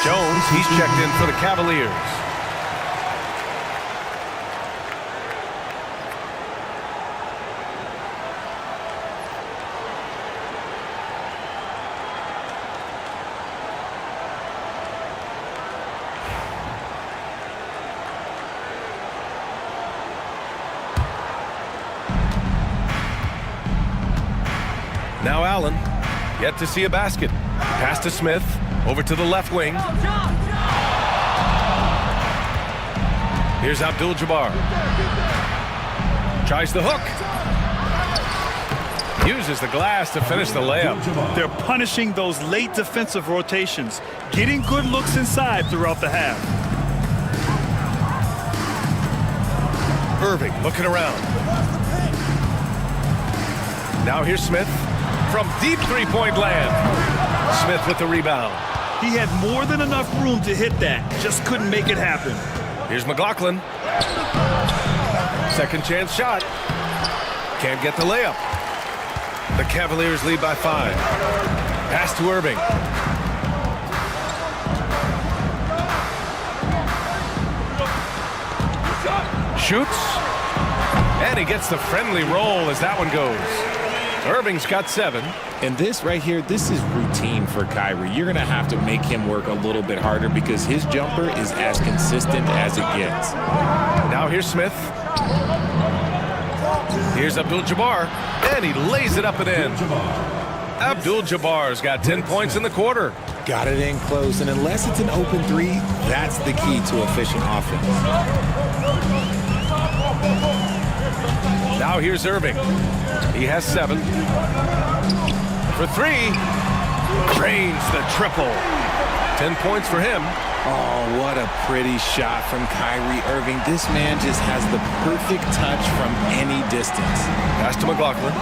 Jones, he's checked in for the Cavaliers. Now Allen, yet to see a basket. Pass to Smith, over to the left wing. Here's Abdul-Jabbar. Tries the hook. Uses the glass to finish the layup. They're punishing those late defensive rotations, getting good looks inside throughout the half. Irving looking around. Now here's Smith from deep three-point land. Smith with the rebound. He had more than enough room to hit that, just couldn't make it happen. Here's McLaughlin. Second chance shot. Can't get the layup. The Cavaliers lead by 5. Pass to Irving. Shoots. And he gets the friendly roll as that one goes. Irving's got 7. And this right here, this is routine for Kyrie. You're going to have to make him work a little bit harder because his jumper is as consistent as it gets. Now here's Smith. Here's Abdul-Jabbar, and he lays it up and in. Abdul-Jabbar's got 10 points in the quarter. Got it in close, and unless it's an open 3, that's the key to efficient offense. Now here's Irving. He has 7. For 3, drains the triple. 10 points for him. Oh, what a pretty shot from Kyrie Irving. This man just has the perfect touch from any distance. Pass to McLaughlin.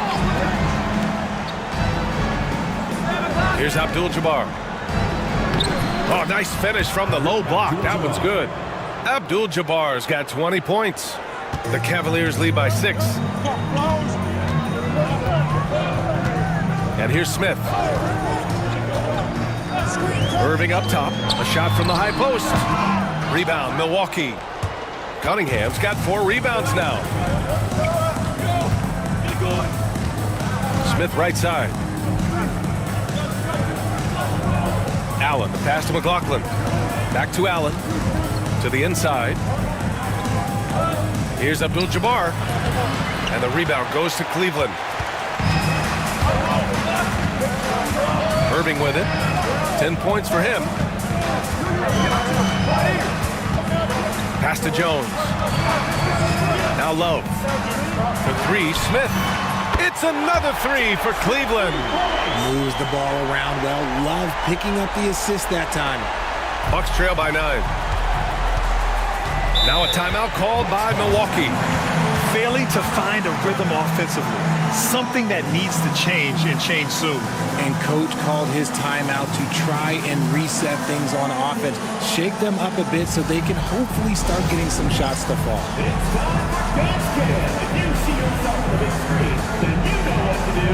Here's Abdul-Jabbar. Oh, nice finish from the low block. That one's good. Abdul-Jabbar's got 20 points. The Cavaliers lead by 6. And here's Smith. Irving up top. A shot from the high post. Rebound, Milwaukee. Cunningham's got 4 rebounds now. Smith right side. Allen, the pass to McLaughlin. Back to Allen. To the inside. Here's Abdul-Jabbar. And the rebound goes to Cleveland. Irving with it. 10 points for him. Pass to Jones. Now Love. For 3, Smith. It's another 3 for Cleveland. Moves the ball around well. Love picking up the assist that time. Bucks trail by 9. Now a timeout called by Milwaukee. Failing to find a rhythm offensively. Something that needs to change and change soon. And coach called his timeout to try and reset things on offense. Shake them up a bit so they can hopefully start getting some shots to fall. It's time for basket. If you see yourself on the big screen, then you know what to do.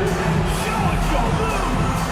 Show us your moves.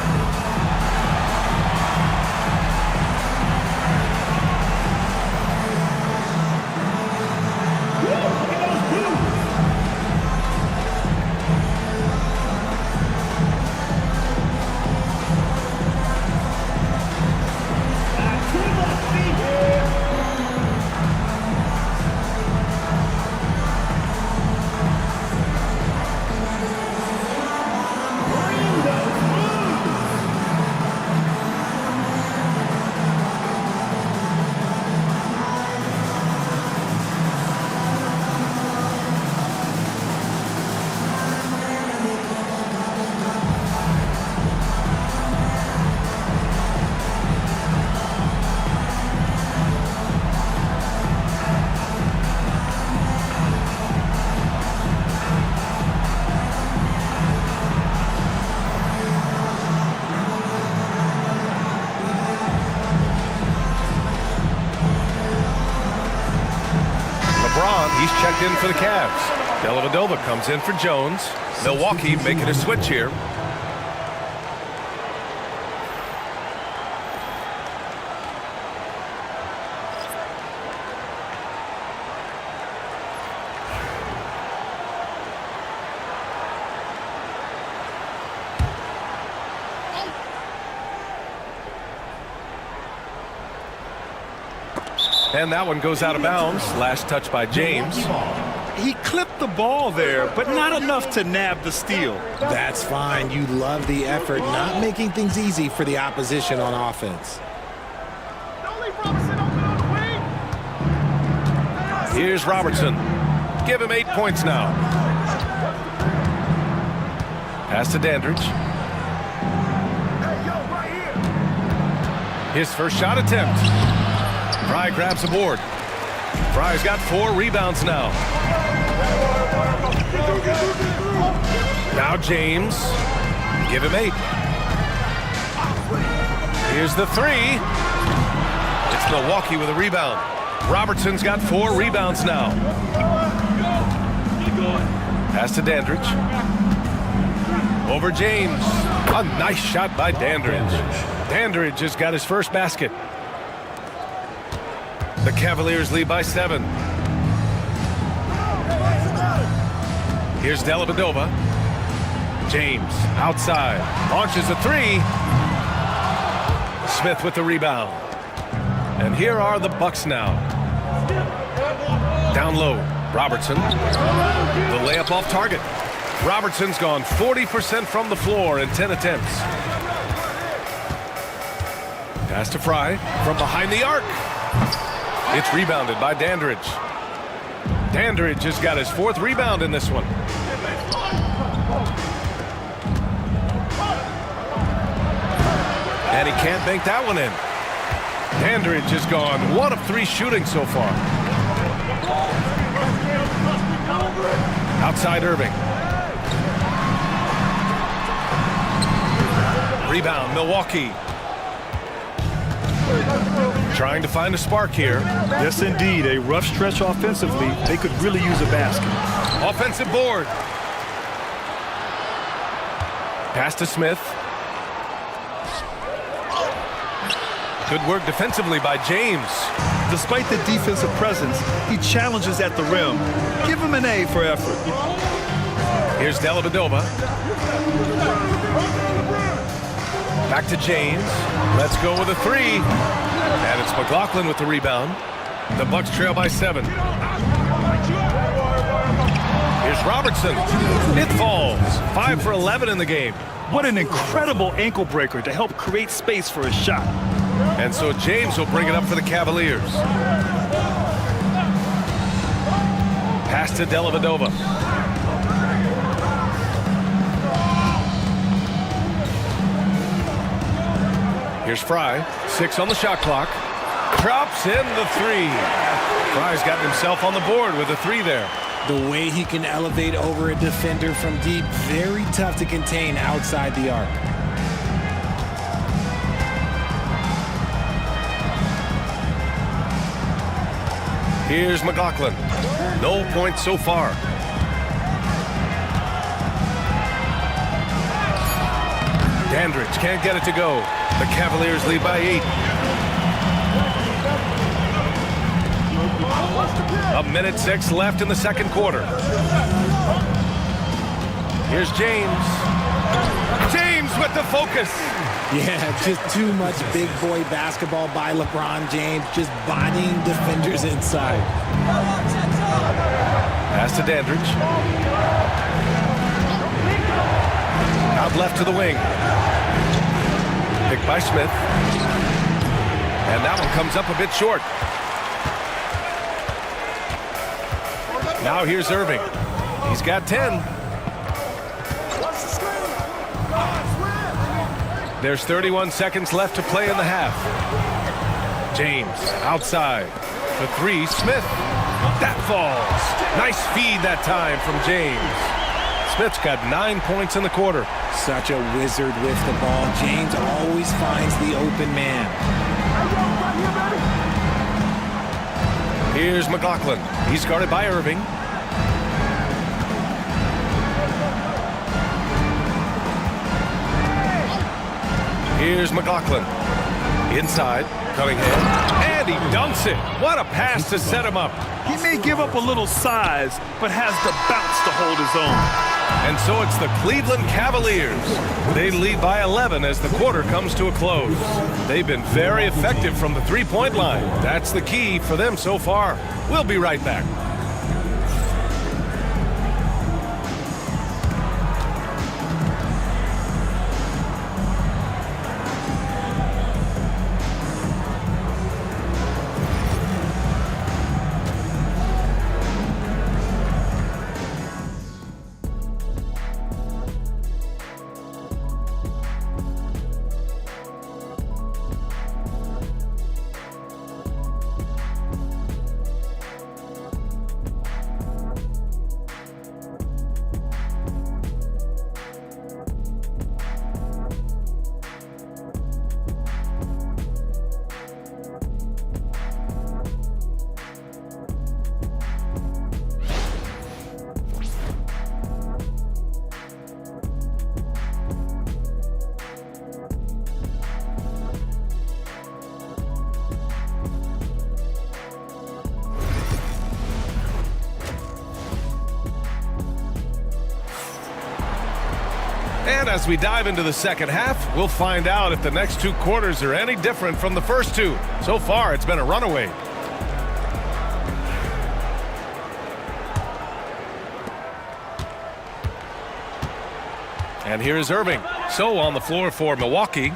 He's checked in for the Cavs. Dellavedova comes in for Jones. Milwaukee making a switch here. And that one goes out of bounds. Last touch by James. He clipped the ball there, but not enough to nab the steal. That's fine. You love the effort, not making things easy for the opposition on offense. Here's Robertson. Give him 8 points now. Pass to Dandridge. His first shot attempt. Fry grabs the board. Fry's got 4 rebounds now. Now James. Give him 8. Here's the 3. It's Milwaukee with a rebound. Robertson's got 4 rebounds now. Pass to Dandridge. Over James. A nice shot by Dandridge. Dandridge has got his first basket. The Cavaliers lead by 7. Here's Dellavedova. James outside. Launches a 3. Smith with the rebound. And here are the Bucks now. Down low. Robertson. The layup off target. Robertson's gone 40% from the floor in 10 attempts. Pass to Fry from behind the arc. It's rebounded by Dandridge. Dandridge has got his 4th rebound in this one. And he can't bank that one in. Dandridge has gone 1 of 3 shooting so far. Outside Irving. Rebound, Milwaukee. Trying to find a spark here. Yes, indeed. A rough stretch offensively. They could really use a basket. Offensive board. Pass to Smith. Good work defensively by James. Despite the defensive presence, he challenges at the rim. Give him an A for effort. Here's Dellavedova. Back to James. Let's go with a 3. And it's McLaughlin with the rebound. The Bucks trail by 7. Here's Robertson. It falls. 5 for 11 in the game. What an incredible ankle breaker to help create space for a shot. And so James will bring it up for the Cavaliers. Pass to Dellavedova. Here's Fry. 6 on the shot clock. Drops in the 3. Fry's got himself on the board with a 3 there. The way he can elevate over a defender from deep, very tough to contain outside the arc. Here's McLaughlin. No points so far. Dandridge can't get it to go. The Cavaliers lead by 8. A minute 6 left in the second quarter. Here's James. James with the focus. Yeah, just too much big boy basketball by LeBron James, just bodying defenders inside. Pass to Dandridge. Out left to the wing. Picked by Smith. And that one comes up a bit short. Now here's Irving. He's got 10. There's 31 seconds left to play in the half. James outside. The 3, Smith. That falls. Nice feed that time from James. Smith's got 9 points in the quarter. Such a wizard with the ball. James always finds the open man. Here's McLaughlin. He's guarded by Irving. Here's McLaughlin. Inside. Cunningham. And he dunks it. What a pass to set him up. He may give up a little size, but has the bounce to hold his own. And so it's the Cleveland Cavaliers. They lead by 11 as the quarter comes to a close. They've been very effective from the three-point line. That's the key for them so far. We'll be right back. And as we dive into the second half, we'll find out if the next 2 quarters are any different from the first 2. So far, it's been a runaway. And here's Irving. So on the floor for Milwaukee.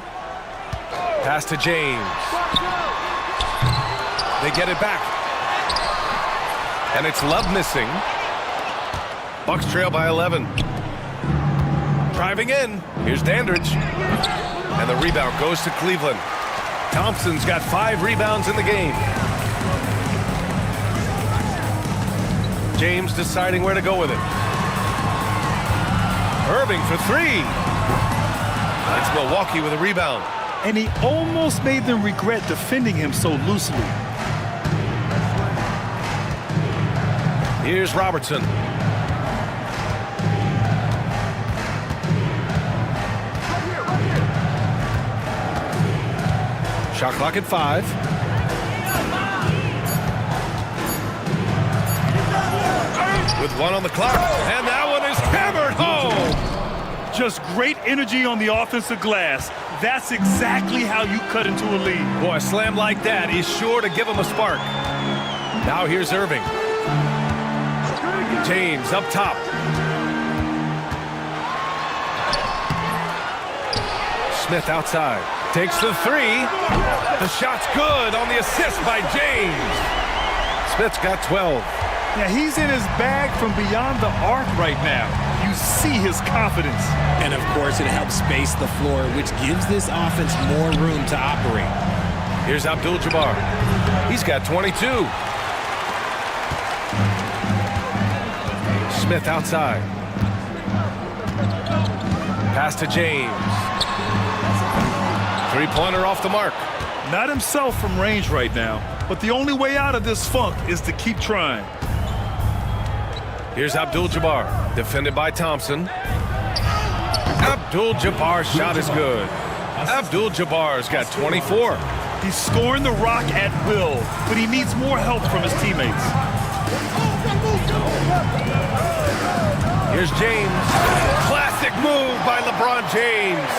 Pass to James. They get it back. And it's Love missing. Bucks trail by 11. Driving in. Here's Dandridge. And the rebound goes to Cleveland. Thompson's got 5 rebounds in the game. James deciding where to go with it. Irving for 3. It's Milwaukee with a rebound. And he almost made them regret defending him so loosely. Here's Robertson. Shot clock at 5. With 1 on the clock, and that one is hammered home. Just great energy on the offensive glass. That's exactly how you cut into a lead. Boy, a slam like that is sure to give him a spark. Now here's Irving. James up top. Smith outside. Takes the 3. The shot's good on the assist by James. Smith's got 12. Yeah, he's in his bag from beyond the arc right now. You see his confidence. And of course, it helps space the floor, which gives this offense more room to operate. Here's Abdul-Jabbar. He's got 22. Smith outside. Pass to James. Three-pointer off the mark. Not himself from range right now, but the only way out of this funk is to keep trying. Here's Abdul-Jabbar, defended by Thompson. Abdul-Jabbar's shot is good. Abdul-Jabbar's got 24. He's scoring the rock at will, but he needs more help from his teammates. Here's James. Classic move by LeBron James.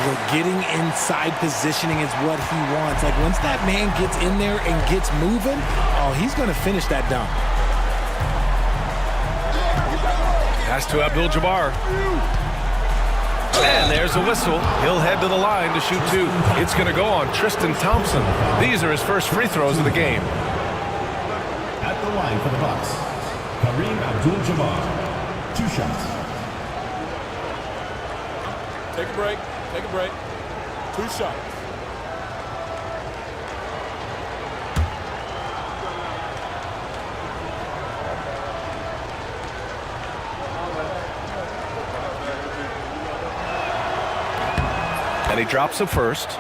Look, getting inside positioning is what he wants. Like, once that man gets in there and gets moving, oh, he's going to finish that dunk. Pass to Abdul-Jabbar. And there's a whistle. He'll head to the line to shoot two. It's going to go on Tristan Thompson. These are his first free throws of the game. At the line for the Bucks, Kareem Abdul-Jabbar. 2 shots. Take a break. Take a break. 2 shots. And he drops the first.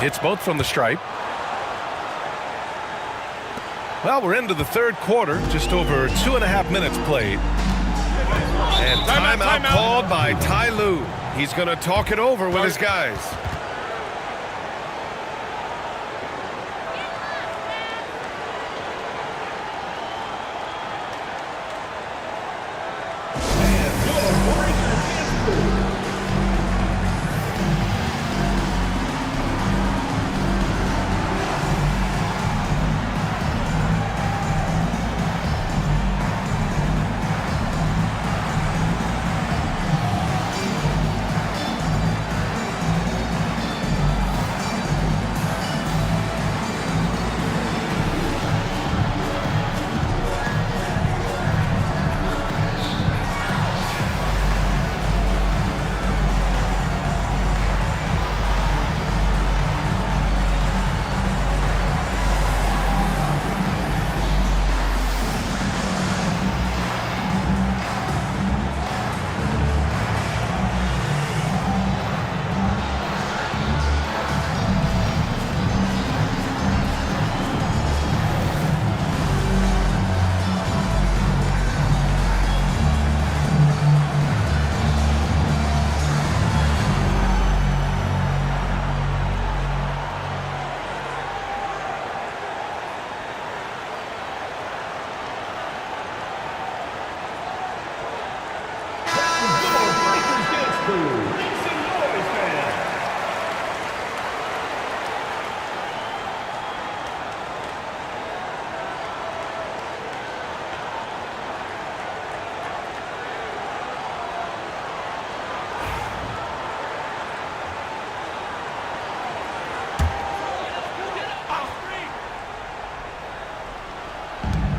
Hits both from the stripe. Well, we're into the third quarter, just over 2.5 minutes played. And timeout called by Ty Lue. He's going to talk it over with his guys.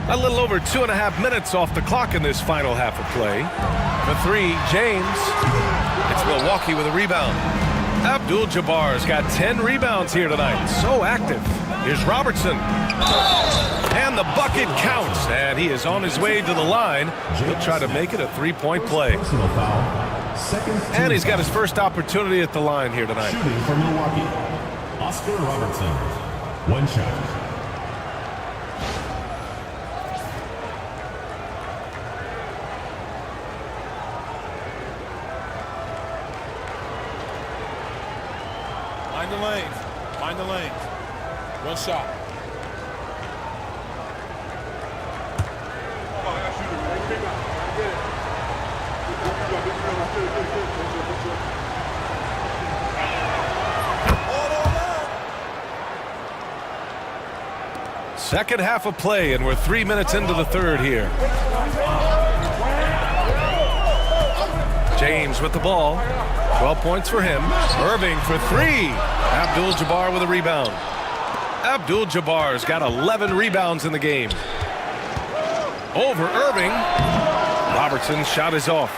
A little over 2.5 minutes off the clock in this final half of play. For three, James. It's Milwaukee with a rebound. Abdul-Jabbar's got 10 rebounds here tonight. So active. Here's Robertson. And the bucket counts. And he is on his way to the line. He'll try to make it a three-point play. And he's got his first opportunity at the line here tonight. Shooting for Milwaukee, Oscar Robertson. 1 shot. Mind the lanes. Mind the lanes. 1 shot. Second half of play, and we're 3 minutes into the third here. James with the ball. 12 points for him. Irving for three. Abdul-Jabbar with a rebound. Abdul-Jabbar's got 11 rebounds in the game. Over Irving. Robertson's shot is off.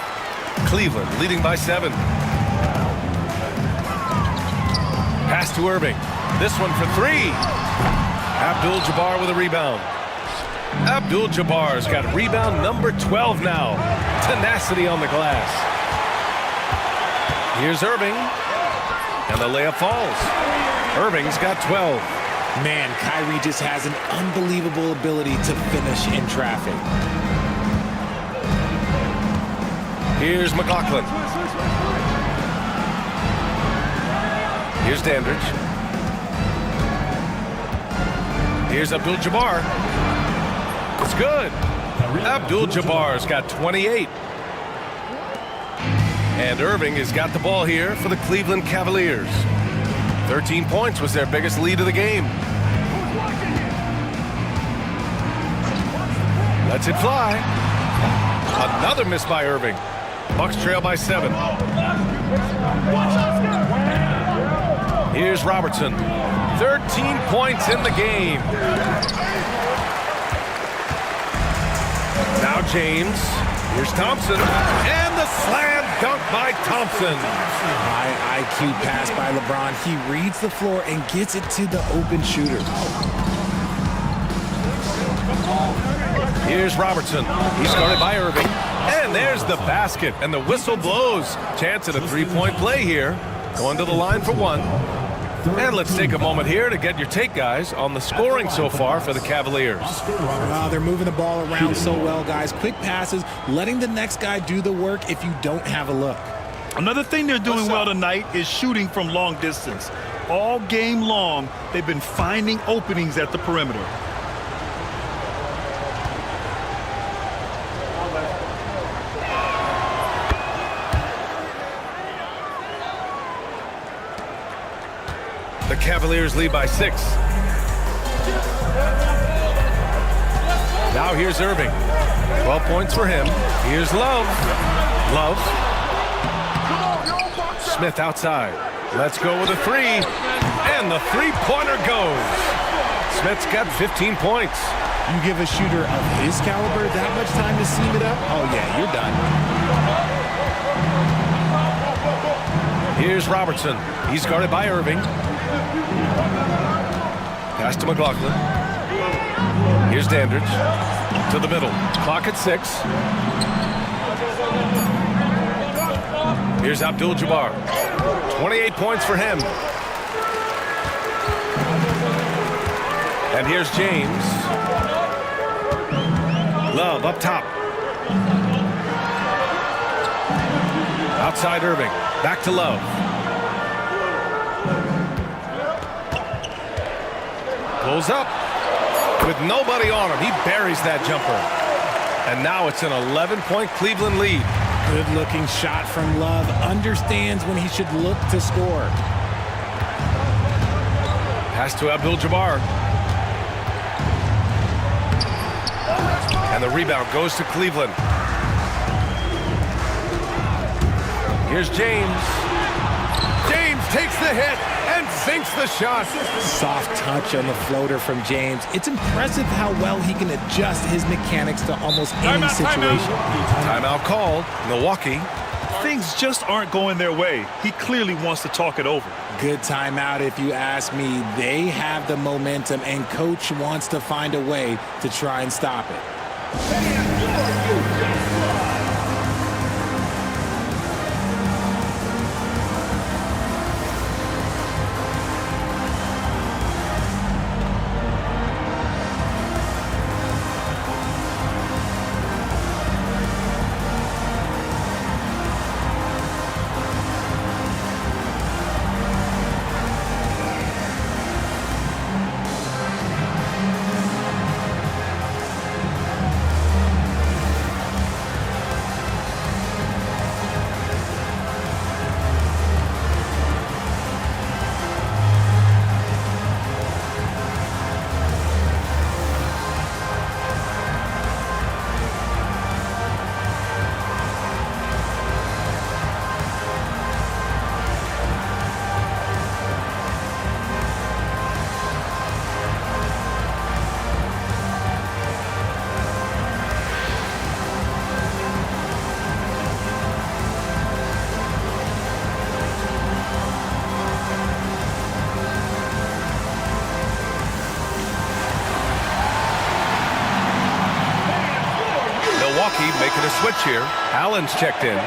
Cleveland leading by 7. Pass to Irving. This one for three. Abdul-Jabbar with a rebound. Abdul-Jabbar's got rebound number 12 now. Tenacity on the glass. Here's Irving. And the layup falls. Irving's got 12. Man, Kyrie just has an unbelievable ability to finish in traffic. Here's McLaughlin. Here's Dandridge. Here's Abdul-Jabbar. It's good. Abdul-Jabbar's got 28. And Irving has got the ball here for the Cleveland Cavaliers. 13 points was their biggest lead of the game. Lets it fly. Another miss by Irving. Bucks trail by 7. Here's Robertson. 13 points in the game. Now James. Here's Thompson. And the slam dunk by Thompson. High IQ pass by LeBron. He reads the floor and gets it to the open shooter. Here's Robertson. He's guarded by Irving. And there's the basket. And the whistle blows. Chance at a three-point play here. Going to the line for one. And let's take a moment here to get your take, guys, on the scoring so far for the Cavaliers. They're moving the ball around so well, guys. Quick passes, letting the next guy do the work if you don't have a look. Another thing they're doing well tonight is shooting from long distance. All game long, they've been finding openings at the perimeter. The Cavaliers lead by 6. Now here's Irving. 12 points for him. Here's Love. Love. Smith outside. Let's go with a three. And the three-pointer goes. Smith's got 15 points. You give a shooter of his caliber that much time to seam it up? Oh, yeah, you're done. Here's Robertson. He's guarded by Irving. Pass to McLaughlin. Here's Dandridge. To the middle. Clock at 6. Here's Abdul-Jabbar. 28 points for him. And here's James. Love up top. Outside Irving. Back to Love. Pulls up with nobody on him. He buries that jumper. And now it's an 11-point Cleveland lead. Good-looking shot from Love. Understands when he should look to score. Pass to Abdul-Jabbar. And the rebound goes to Cleveland. Here's James. James takes the hit and sinks the shot. Soft touch on the floater from James. It's impressive how well he can adjust his mechanics to almost any situation. Timeout called. Milwaukee. Things just aren't going their way. He clearly wants to talk it over. Good timeout if you ask me. They have the momentum and coach wants to find a way to try and stop it. a switch here. Allen's checked in.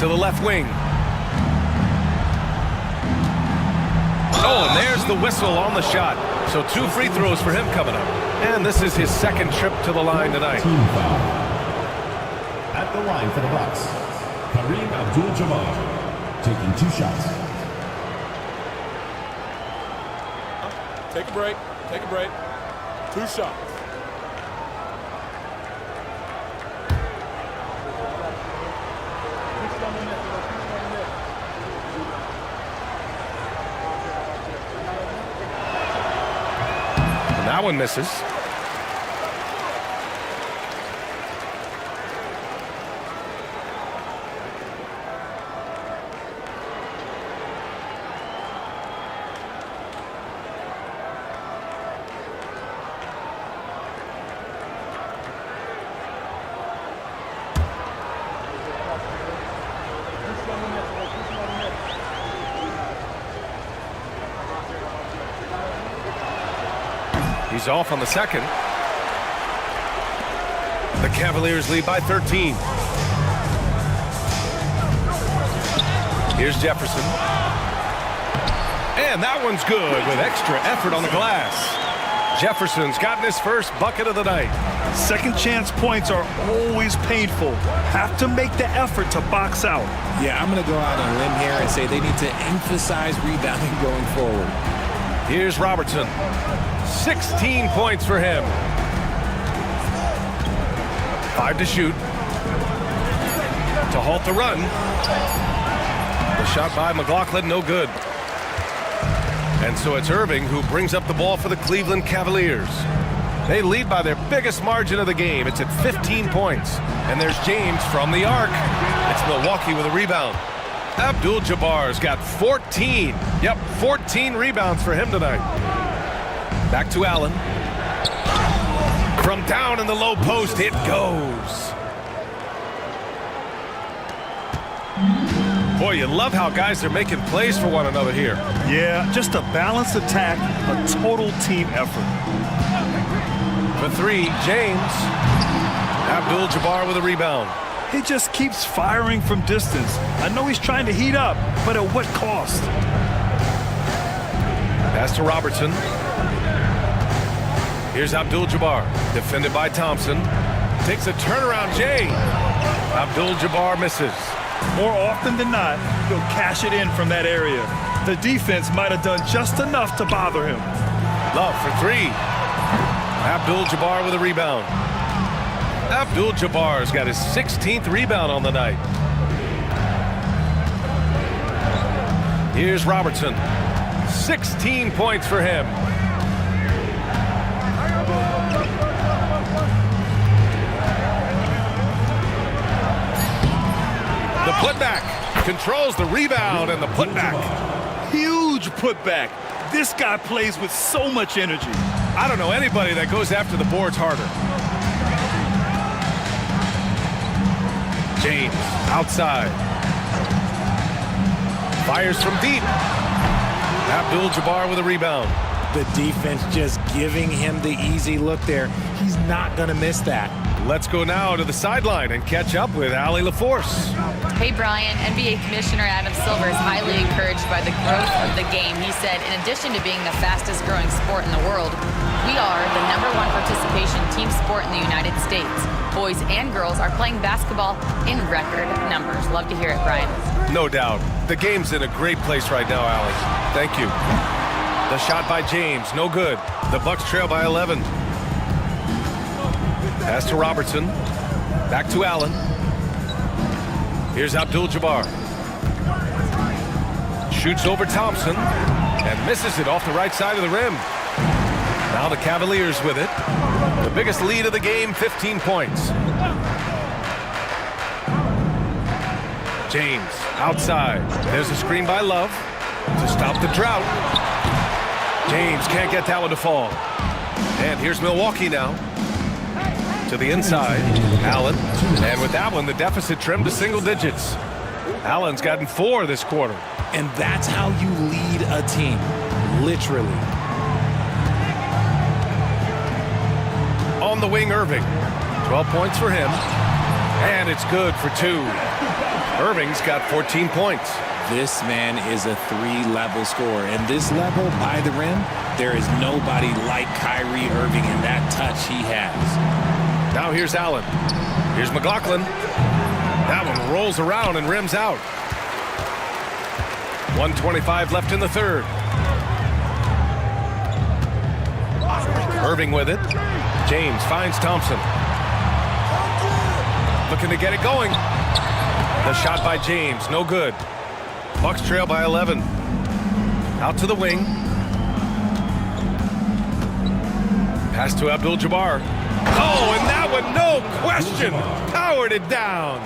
To the left wing. Oh, and there's the whistle on the shot. So 2 free throws for him coming up. And this is his second trip to the line tonight. Team foul. At the line for the Bucks, Kareem Abdul-Jabbar taking 2 shots. Take a break. Take a break. 2 shots. That one misses. He's off on the second. The Cavaliers lead by 13. Here's Jefferson. And that one's good with extra effort on the glass. Jefferson's gotten his first bucket of the night. Second chance points are always painful. Have to make the effort to box out. Yeah, I'm going to go out on a limb here and say they need to emphasize rebounding going forward. Here's Robertson. 16 points for him. 5 to shoot. To halt the run. The shot by McLaughlin, no good. And so it's Irving who brings up the ball for the Cleveland Cavaliers. They lead by their biggest margin of the game. It's at 15 points. And there's James from the arc. It's Milwaukee with a rebound. Abdul-Jabbar's got 14. Yep, 14 rebounds for him tonight. Back to Allen. From down in the low post, it goes. Boy, you love how guys are making plays for one another here. Yeah, just a balanced attack, a total team effort. For 3, James. Abdul-Jabbar with a rebound. He just keeps firing from distance. I know he's trying to heat up, but at what cost? Pass to Robertson. Here's Abdul-Jabbar, defended by Thompson. Takes a turnaround, Jay. Abdul-Jabbar misses. More often than not, he'll cash it in from that area. The defense might have done just enough to bother him. Love for 3. Abdul-Jabbar with a rebound. Abdul-Jabbar's got his 16th rebound on the night. Here's Robertson. 16 points for him. The putback controls the rebound and the putback. Huge putback. This guy plays with so much energy. I don't know anybody that goes after the boards harder. James outside. Fires from deep. Abdul-Jabbar with a rebound. The defense just giving him the easy look there. He's not going to miss that. Let's go now to the sideline and catch up with Allie LaForce. Hey, Brian. NBA Commissioner Adam Silver is highly encouraged by the growth of the game. He said, in addition to being the fastest growing sport in the world, we are the #1 participation team sport in the United States. Boys and girls are playing basketball in record numbers. Love to hear it, Brian. No doubt. The game's in a great place right now, Allie. Thank you. The shot by James, no good. The Bucks trail by 11. Pass to Robertson. Back to Allen. Here's Abdul-Jabbar. Shoots over Thompson and misses it off the right side of the rim. Now the Cavaliers with it. The biggest lead of the game, 15 points. James outside. There's a screen by Love to stop the drought. James can't get that one to fall. And here's Milwaukee now. To the inside, Allen. And with that one, the deficit trimmed to single digits. Allen's gotten 4 this quarter. And that's how you lead a team, literally. On the wing, Irving. 12 points for him. And it's good for 2. Irving's got 14 points. This man is a 3-level scorer. And this level by the rim, there is nobody like Kyrie Irving in that touch he has. Now here's Allen. Here's McLaughlin. That one rolls around and rims out. 1:25 left in the third. Irving with it. James finds Thompson. Looking to get it going. The shot by James, no good. Bucks trail by 11. Out to the wing. Pass to Abdul-Jabbar. Oh, and that one, no question, powered it down.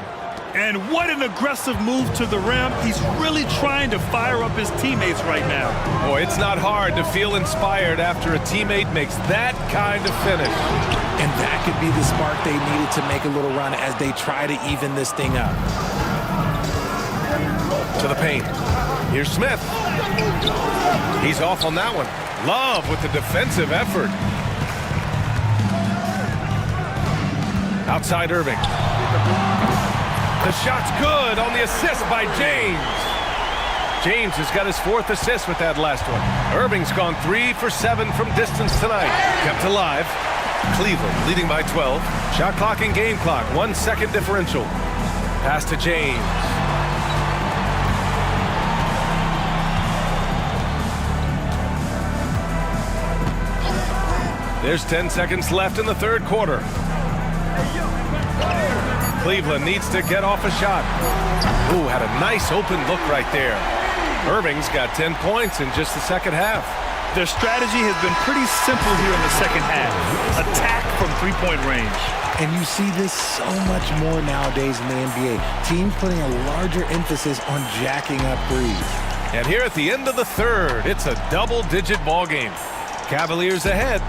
And what an aggressive move to the rim. He's really trying to fire up his teammates right now. Boy, it's not hard to feel inspired after a teammate makes that kind of finish. And that could be the spark they needed to make a little run as they try to even this thing up. To the paint. Here's Smith. He's off on that one. Love with the defensive effort. Outside Irving. The shot's good on the assist by James. James has got his 4th assist with that last one. Irving's gone 3 for 7 from distance tonight. Kept alive. Cleveland leading by 12. Shot clock and game clock. 1 second differential. Pass to James. There's 10 seconds left in the third quarter. Cleveland needs to get off a shot. Ooh, had a nice open look right there. Irving's got 10 points in just the second half. Their strategy has been pretty simple here in the second half. Attack from 3-point range. And you see this so much more nowadays in the NBA. Teams putting a larger emphasis on jacking up threes. And here at the end of the third, it's a double-digit ball game. Cavaliers ahead,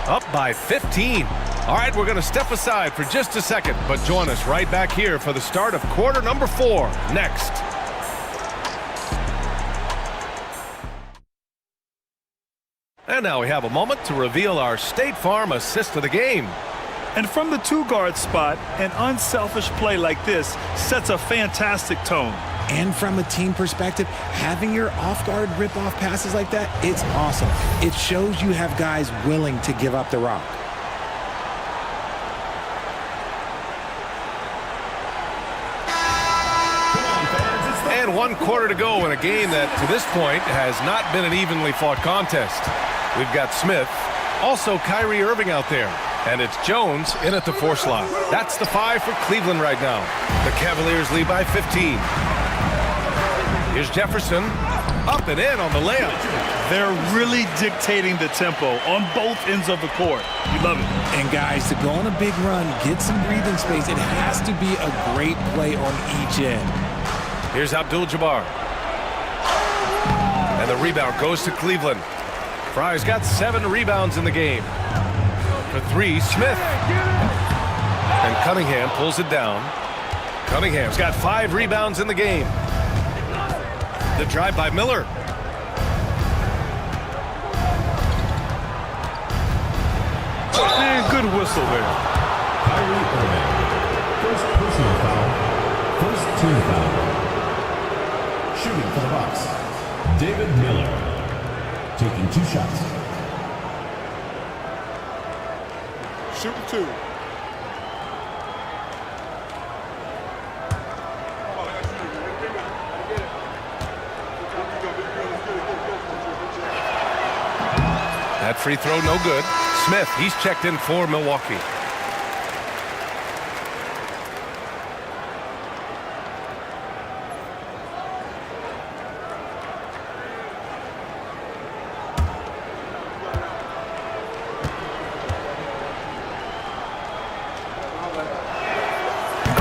up by 15. All right, we're going to step aside for just a second, but join us right back here for the start of quarter number 4 next. And now we have a moment to reveal our State Farm assist of the game. And from the 2-guard spot, an unselfish play like this sets a fantastic tone. And from a team perspective, having your off-guard rip-off passes like that, it's awesome. It shows you have guys willing to give up the rock. And 1 quarter to go in a game that, to this point, has not been an evenly fought contest. We've got Smith, also Kyrie Irving out there, and it's Jones in at the 4 slot. That's the 5 for Cleveland right now. The Cavaliers lead by 15. Here's Jefferson, up and in on the layup. They're really dictating the tempo on both ends of the court. You love it. And guys, to go on a big run, get some breathing space, it has to be a great play on each end. Here's Abdul-Jabbar. And the rebound goes to Cleveland. Fry's got 7 rebounds in the game. For 3, Smith. And Cunningham pulls it down. Cunningham's got 5 rebounds in the game. The drive by Miller. And good whistle there. Kyrie Irving. First personal foul. First team foul. Shooting for the Bucks, David Miller. Taking 2 shots. Shooting 2. That free throw no good. Smith, he's checked in for Milwaukee.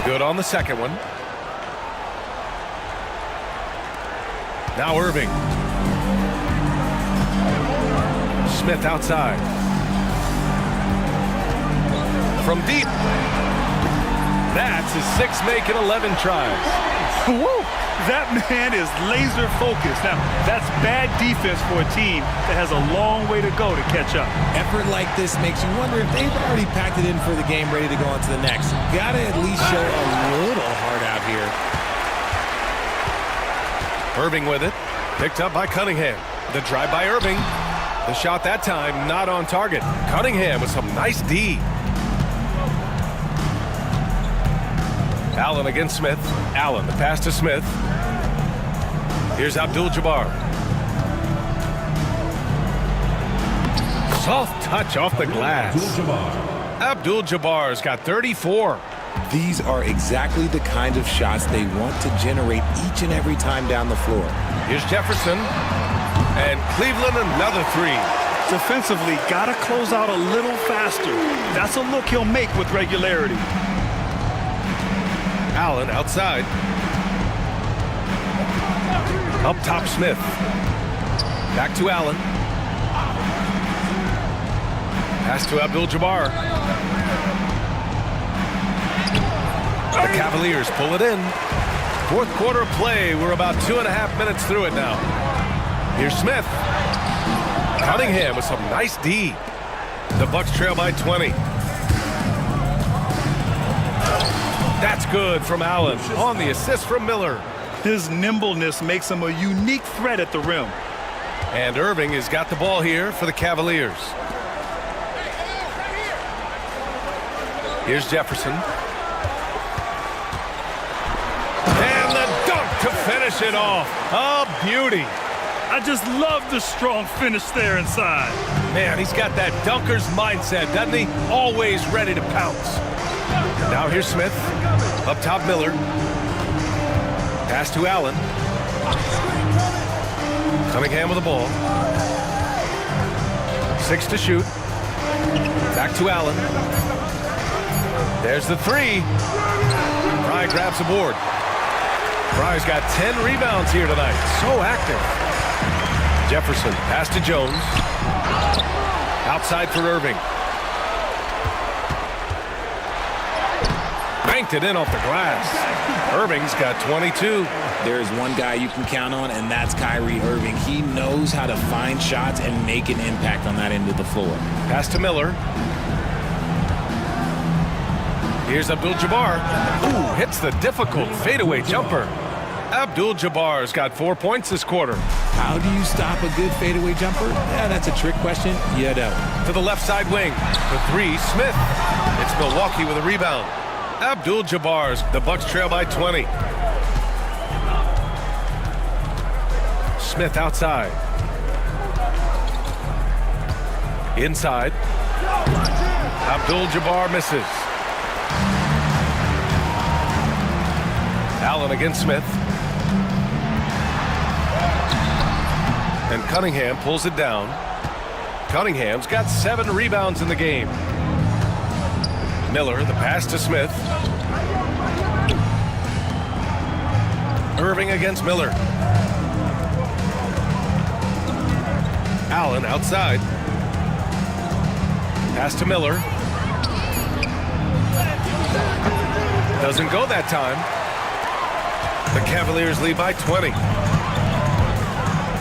Good on the second one. Now Irving. Smith outside. From deep. That's his 6 make in 11 tries. Woo! That man is laser focused. Now, that's bad defense for a team that has a long way to go to catch up. Effort like this makes you wonder if they've already packed it in for the game, ready to go on to the next. Gotta at least show a little heart out here. Irving with it. Picked up by Cunningham. The drive by Irving. The shot that time not on target. Cunningham with some nice D. Allen against Smith. Allen, the pass to Smith. Here's Abdul-Jabbar. Soft touch off the glass. Abdul-Jabbar's got 34. These are exactly the kind of shots they want to generate each and every time down the floor. Here's Jefferson. And Cleveland another 3. Defensively, gotta close out a little faster. That's a look he'll make with regularity. Allen outside. Up top Smith. Back to Allen. Pass to Abdul-Jabbar. The Cavaliers pull it in. Fourth quarter play. We're about 2.5 minutes through it now. Here's Smith. Cunningham with some nice D. The Bucks trail by 20. That's good from Allen on the assist from Miller. His nimbleness makes him a unique threat at the rim. And Irving has got the ball here for the Cavaliers. Here's Jefferson. And the dunk to finish it off. A beauty. I just love the strong finish there inside. Man, he's got that dunker's mindset, doesn't he? Always ready to pounce. Now here's Smith. Up top Miller. Pass to Allen. Cunningham with the ball. 6 to shoot. Back to Allen. There's the 3. Fry grabs the board. Fry's got 10 rebounds here tonight. So active. Jefferson, pass to Jones. Outside for Irving. Banked it in off the glass. Irving's got 22. There's one guy you can count on, and that's Kyrie Irving. He knows how to find shots and make an impact on that end of the floor. Pass to Miller. Here's Abdul-Jabbar. Ooh, hits the difficult fadeaway jumper. Abdul-Jabbar's got 4 points this quarter. How do you stop a good fadeaway jumper? Yeah, that's a trick question. You don't. To the left side wing. The 3, Smith. It's Milwaukee with a rebound. Abdul-Jabbar's. The Bucks trail by 20. Smith outside. Inside. Abdul-Jabbar misses. Allen against Smith. And Cunningham pulls it down. Cunningham's got 7 rebounds in the game. Miller, the pass to Smith. Irving against Miller. Allen outside. Pass to Miller. Doesn't go that time. The Cavaliers lead by 20.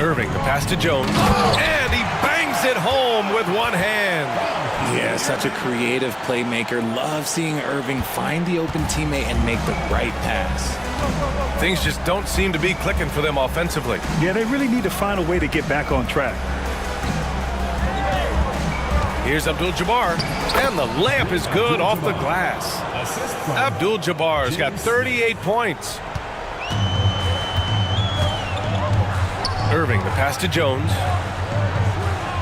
Irving, the pass to Jones. And he bangs it home with one hand. Yeah, such a creative playmaker. Love seeing Irving find the open teammate and make the right pass. Things just don't seem to be clicking for them offensively. Yeah, they really need to find a way to get back on track. Here's Abdul-Jabbar, and the layup is good off the glass. Abdul-Jabbar's got 38 points. Irving, the pass to Jones.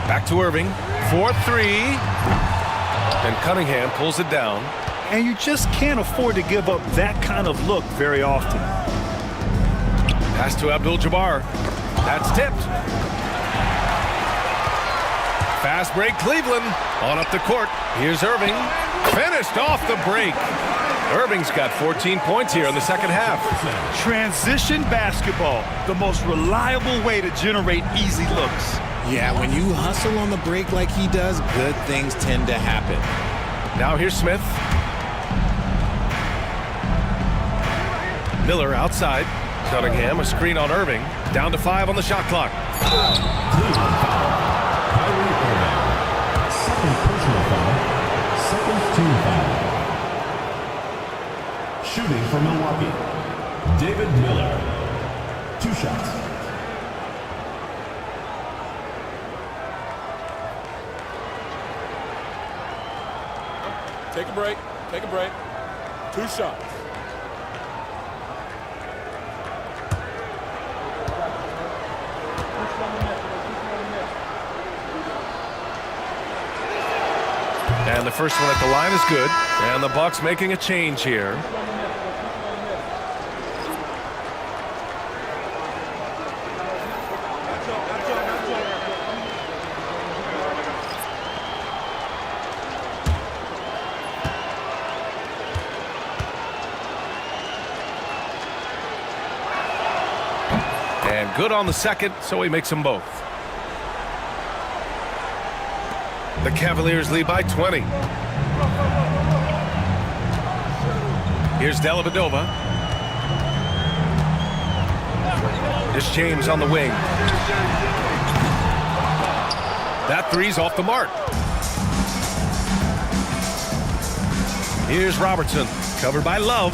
Back to Irving. 4-3. And Cunningham pulls it down. And you just can't afford to give up that kind of look very often. Pass to Abdul-Jabbar. That's tipped. Fast break Cleveland. On up the court. Here's Irving. Finished off the break. Irving's got 14 points here in the second half. Transition basketball, the most reliable way to generate easy looks. Yeah, when you hustle on the break like he does, good things tend to happen. Now here's Smith. Miller outside. Cunningham, a screen on Irving. Down to 5 on the shot clock. Second personal foul. Second team foul. Shooting for Milwaukee, David Miller. 2 shots. Take a break. Take a break. 2 shots. And the first one at the line is good. And the Bucks making a change here. And good on the second, so he makes them both. The Cavaliers lead by 20. Here's Dellavedova. Here's James on the wing. That three's off the mark. Here's Robertson, covered by Love.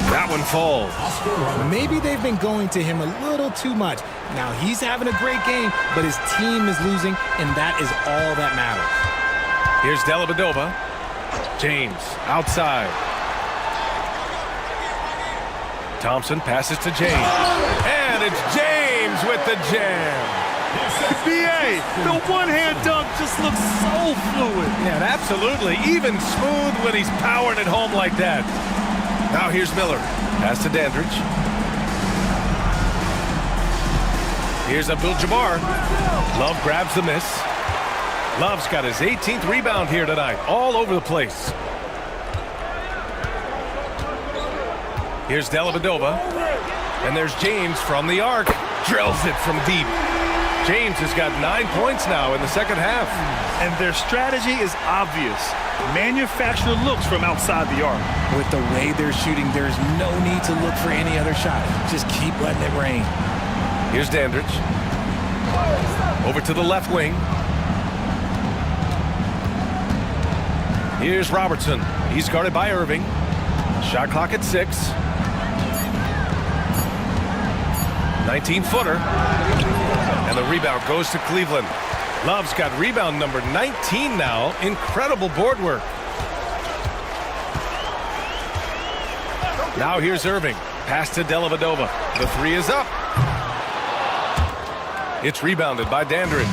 That one falls. Maybe they've been going to him a little too much. Now he's having a great game, but his team is losing, and that is all that matters. Here's Dellavedova. James outside. Thompson passes to James. And it's James with the jam. BA, the one-hand dunk just looks so fluid. Yeah, absolutely. Even smooth when he's powering it home like that. Now here's Miller. Pass to Dandridge. Here's Abdul-Jabbar. Love grabs the miss. Love's got his 18th rebound here tonight. All over the place. Here's Dellavedova. And there's James from the arc. Drills it from deep. James has got 9 points now in the second half. And their strategy is obvious. Manufacture looks from outside the arc. With the way they're shooting, there's no need to look for any other shot. Just keep letting it rain. Here's Dandridge. Over to the left wing. Here's Robertson. He's guarded by Irving. Shot clock at 6. 19-footer. And the rebound goes to Cleveland. Love's got rebound number 19 now. Incredible board work. Now here's Irving. Pass to Dellavedova. The three is up. It's rebounded by Dandridge.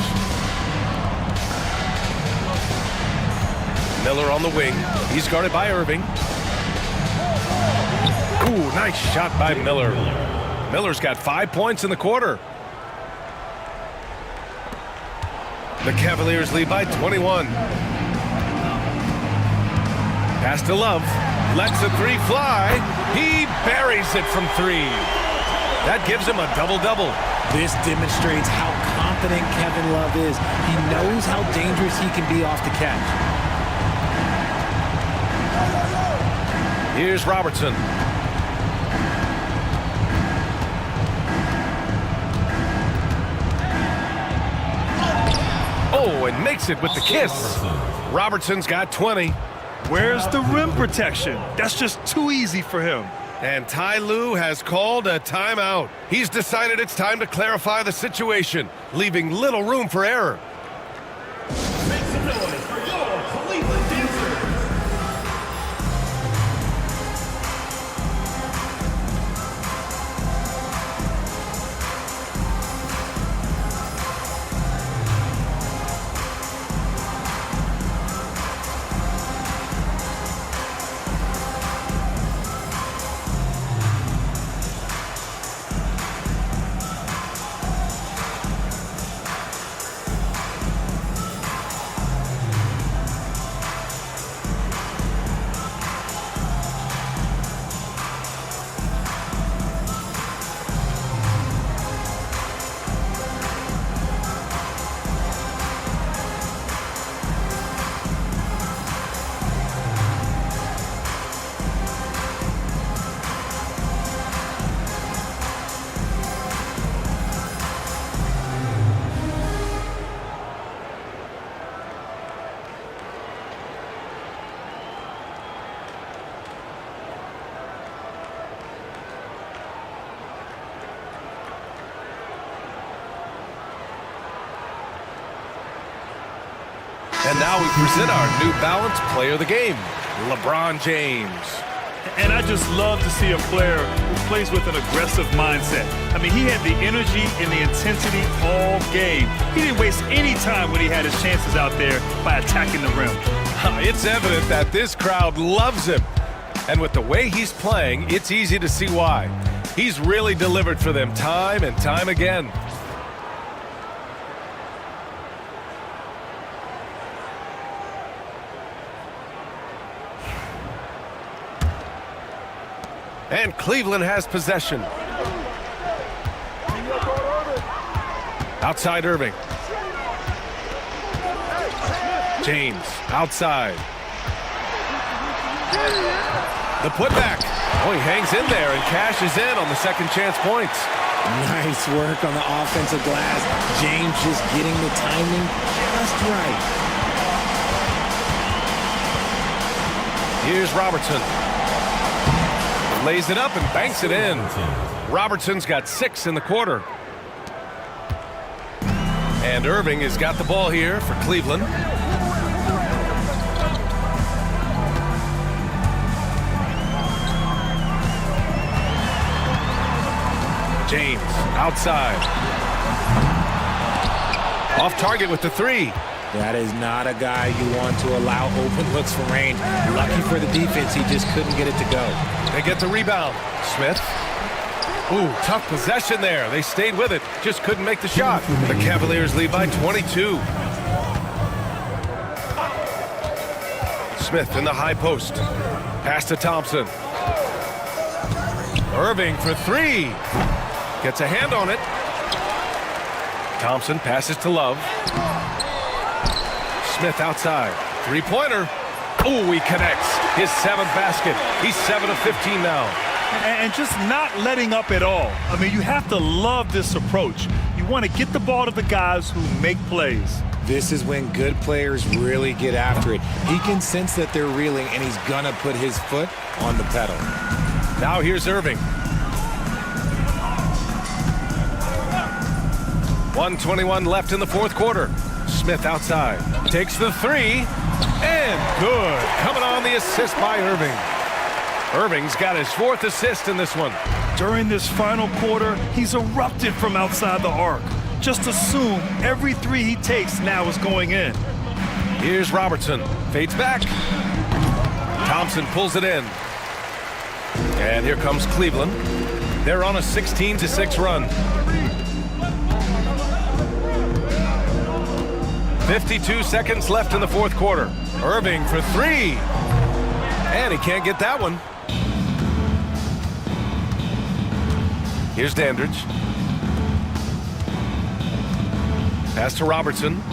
Miller on the wing. He's guarded by Irving. Ooh, nice shot by Miller. Miller's got 5 points in the quarter. The Cavaliers lead by 21. Pass to Love. Lets the three fly. He buries it from 3. That gives him a double-double. This demonstrates how confident Kevin Love is. He knows how dangerous he can be off the catch. Here's Robertson. Oh, and makes it with the kiss. Robertson's got 20. Where's the rim protection? That's just too easy for him. And Ty Lue has called a timeout. He's decided it's time to clarify the situation, leaving little room for error. Make some noise for your Cleveland Dancers. And now we present our New Balance Player of the Game, LeBron James. And I just love to see a player who plays with an aggressive mindset. I mean, he had the energy and the intensity all game. He didn't waste any time when he had his chances out there by attacking the rim. It's evident that this crowd loves him. And with the way he's playing, it's easy to see why. He's really delivered for them time and time again. And Cleveland has possession. Outside Irving. James outside. The putback. Oh, he hangs in there and cashes in on the second chance points. Nice work on the offensive glass. James just getting the timing just right. Here's Robertson. Lays it up and banks it in. Robertson's got 6 in the quarter. And Irving has got the ball here for Cleveland. James outside. Off target with the 3. That is not a guy you want to allow open looks from range. Lucky for the defense, he just couldn't get it to go. They get the rebound. Smith. Ooh, tough possession there. They stayed with it, just couldn't make the shot. The Cavaliers lead by 22. Smith in the high post. Pass to Thompson. Irving for 3. Gets a hand on it. Thompson passes to Love. Smith outside. 3-pointer. Oh, he connects. His 7th basket. He's 7 of 15 now. And just not letting up at all. I mean, you have to love this approach. You want to get the ball to the guys who make plays. This is when good players really get after it. He can sense that they're reeling, and he's going to put his foot on the pedal. Now here's Irving. 1:21 left in the fourth quarter. Smith outside. Takes the 3. And good. Coming on the assist by Irving. Irving's got his 4th assist in this one. During this final quarter, he's erupted from outside the arc. Just assume every 3 he takes now is going in. Here's Robertson. Fades back. Thompson pulls it in. And here comes Cleveland. They're on a 16-6 run. 52 seconds left in the fourth quarter. Irving for 3. And he can't get that one. Here's Dandridge. Pass to Robertson.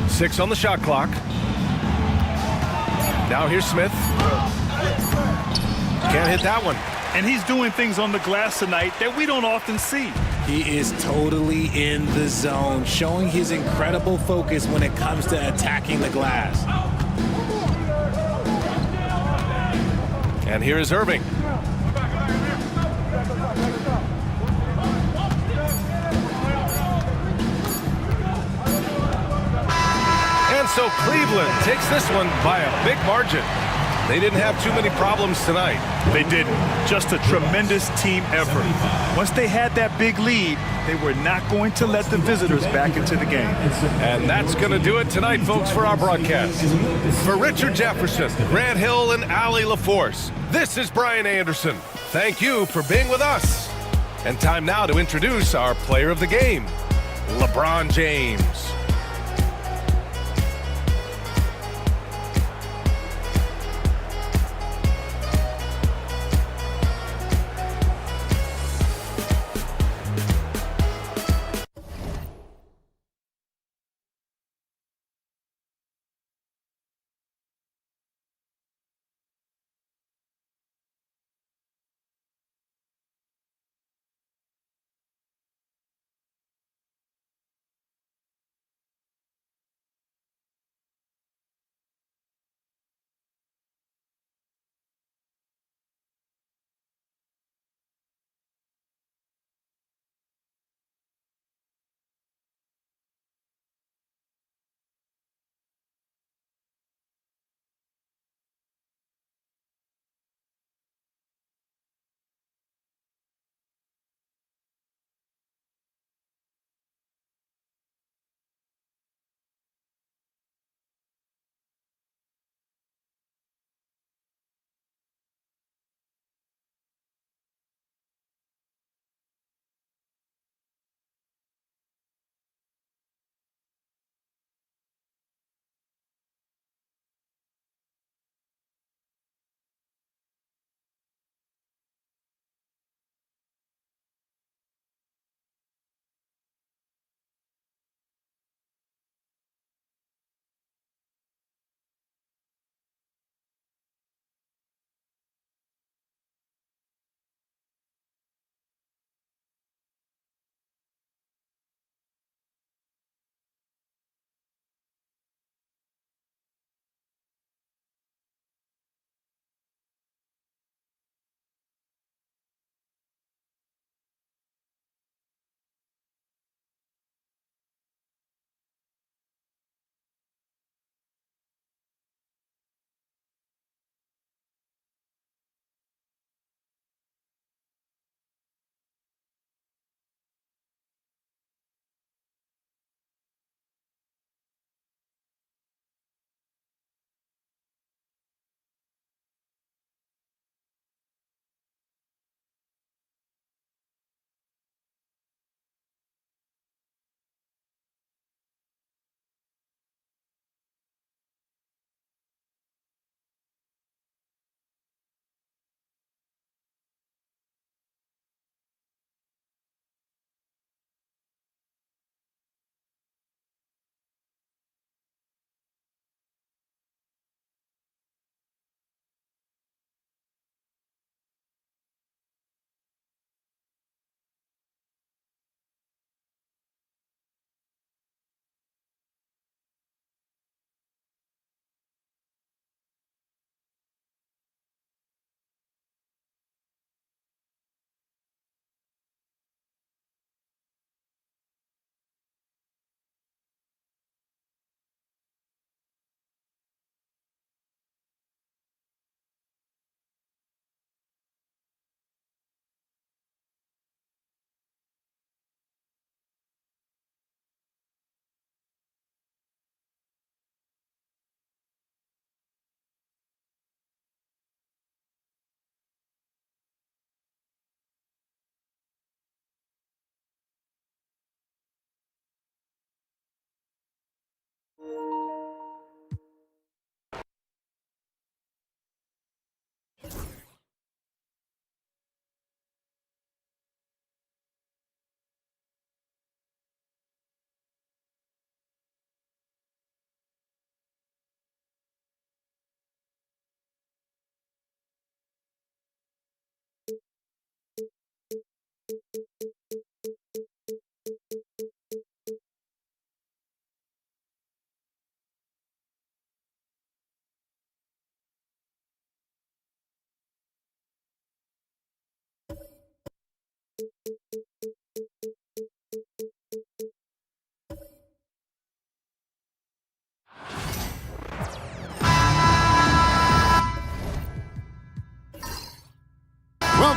Six on the shot clock. Now here's Smith. Can't hit that one. And he's doing things on the glass tonight that we don't often see. He is totally in the zone, showing his incredible focus when it comes to attacking the glass. And here is Irving. And so Cleveland takes this one by a big margin. They didn't have too many problems tonight. They didn't. Just a tremendous team effort. Once they had that big lead, they were not going to let the visitors back into the game. And that's going to do it tonight, folks, for our broadcast. For Richard Jefferson, Grant Hill, and Allie LaForce, this is Brian Anderson. Thank you for being with us. And time now to introduce our player of the game, LeBron James.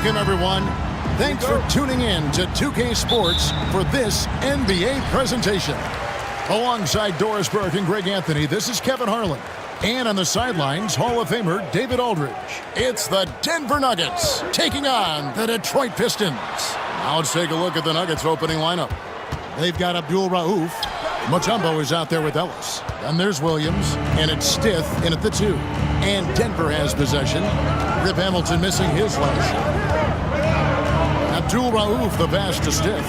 Welcome, everyone. Thanks for tuning in to 2K Sports for this NBA presentation. Alongside Doris Burke and Greg Anthony, this is Kevin Harlan. And on the sidelines, Hall of Famer David Aldridge. It's the Denver Nuggets taking on the Detroit Pistons. Now let's take a look at the Nuggets opening lineup. They've got Abdul Rauf. Mutombo is out there with Ellis. Then there's Williams, and it's Stith in at the 2. And Denver has possession. Rip Hamilton missing his last shot. Abdul Rauf, the pass to Stith.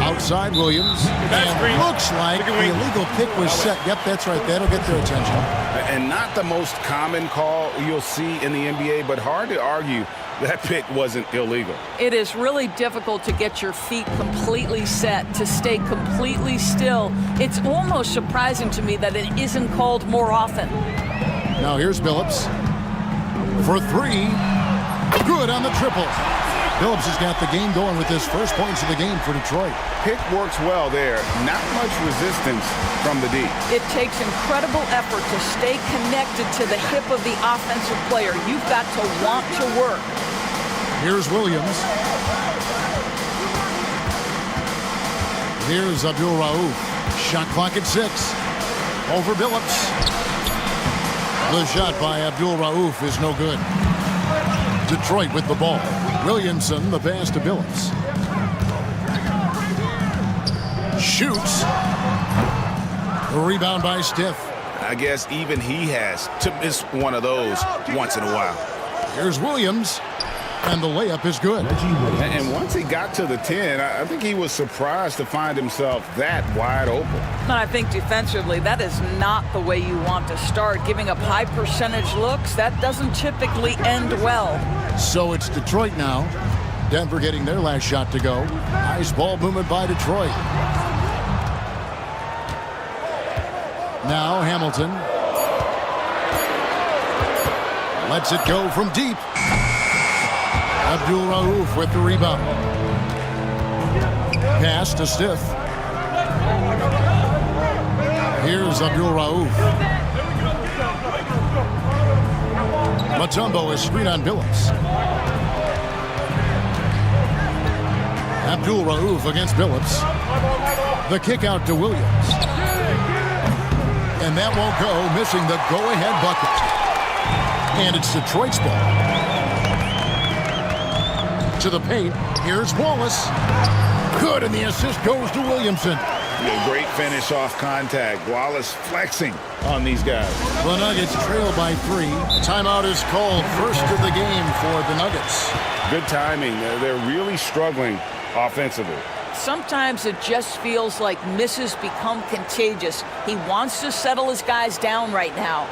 Outside Williams, and looks like the illegal pick was set. Yep, that's right. That'll get their attention. And not the most common call you'll see in the NBA, but hard to argue that pick wasn't illegal. It is really difficult to get your feet completely set, to stay completely still. It's almost surprising to me that it isn't called more often. Now here's Billups for 3. Good on the triple. Billups has got the game going with his first points of the game for Detroit. Pick works well there. Not much resistance from the D. It takes incredible effort to stay connected to the hip of the offensive player. You've got to want to work. Here's Williams. Here's Abdul Rauf. Shot clock at 6. Over Billups. The shot by Abdul Rauf is no good. Detroit with the ball. Williamson, the pass to Billups. Shoots. The rebound by Stith. I guess even he has to miss one of those once in a while. Here's Williams. And the layup is good. And once he got to the 10, I think he was surprised to find himself that wide open. I think defensively, that is not the way you want to start. Giving up high percentage looks, that doesn't typically end well. So it's Detroit now. Denver getting their last shot to go. Nice ball movement by Detroit. Now Hamilton. Lets it go from deep. Abdul Rauf with the rebound. Pass to Stith. Here's Abdul Rauf. Mutombo is screen on Billups. Abdul Rauf against Billups. The kick out to Williams. And that won't go, missing the go-ahead bucket. And it's Detroit's ball. To the paint. Here's Wallace. Good, and the assist goes to Williamson. A great finish off contact. Wallace flexing on these guys. The Nuggets trail by 3. Timeout is called. First of the game for the Nuggets. Good timing. They're really struggling offensively. Sometimes it just feels like misses become contagious. He wants to settle his guys down right now.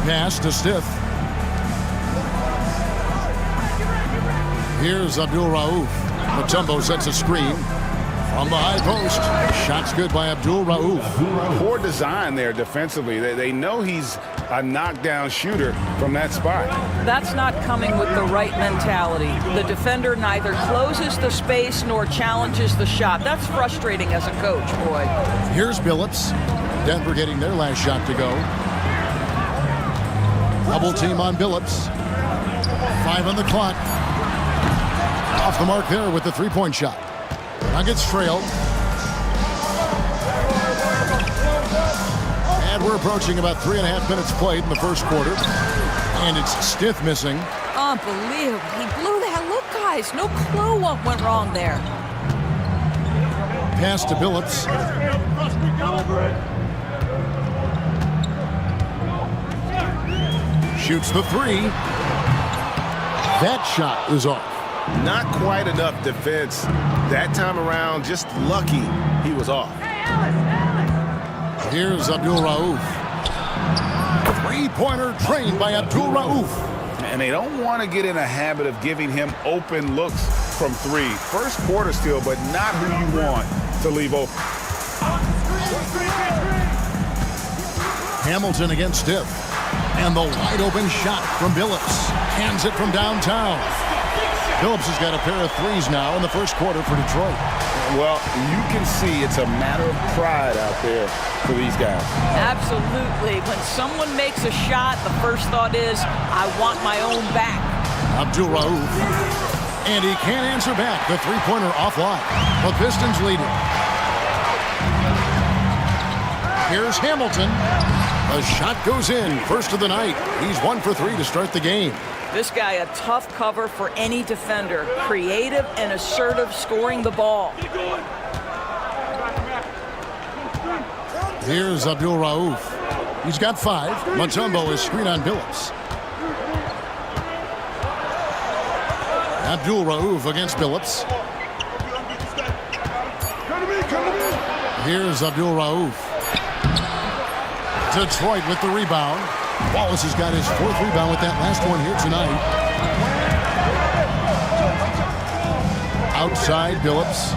Pass to Stith. Here's Abdul Rauf. Mutombo sets a screen. From the high post. Shot's good by Abdul Rauf. Poor design there defensively. They know he's a knockdown shooter from that spot. That's not coming with the right mentality. The defender neither closes the space nor challenges the shot. That's frustrating as a coach, boy. Here's Billups. Denver getting their last shot to go. Double team on Billups. 5 on the clock. Off the mark there with the three-point shot. Nuggets trail. And we're approaching about 3.5 minutes played in the first quarter. And it's Stith missing. Unbelievable. He blew that. Look, guys, no clue what went wrong there. Pass to Billups. Shoots the three. That shot is off. Not quite enough defense. That time around, just lucky he was off. Here's Abdul Rauf. Three-pointer trained by Abdul Rauf. And they don't want to get in a habit of giving him open looks from three. First quarter still, but not who you want to leave open. Hamilton against Stith. And the wide-open shot from Billups. Hands it from downtown. Billups has got a pair of threes now in the first quarter for Detroit. Well, you can see it's a matter of pride out there for these guys. Absolutely. When someone makes a shot, the first thought is, I want my own back. Abdul Rauf. And he can't answer back. The three-pointer offline. The Pistons lead it. Here's Hamilton. The shot goes in. First of the night. He's 1 for 3 to start the game. This guy a tough cover for any defender. Creative and assertive scoring the ball. Here's Abdul Rauf. He's got 5. Mutombo is screen on Billups. Abdul Rauf against Billups. Here's Abdul Rauf. Detroit with the rebound. Wallace has got his 4th rebound with that last one here tonight. Outside Billups.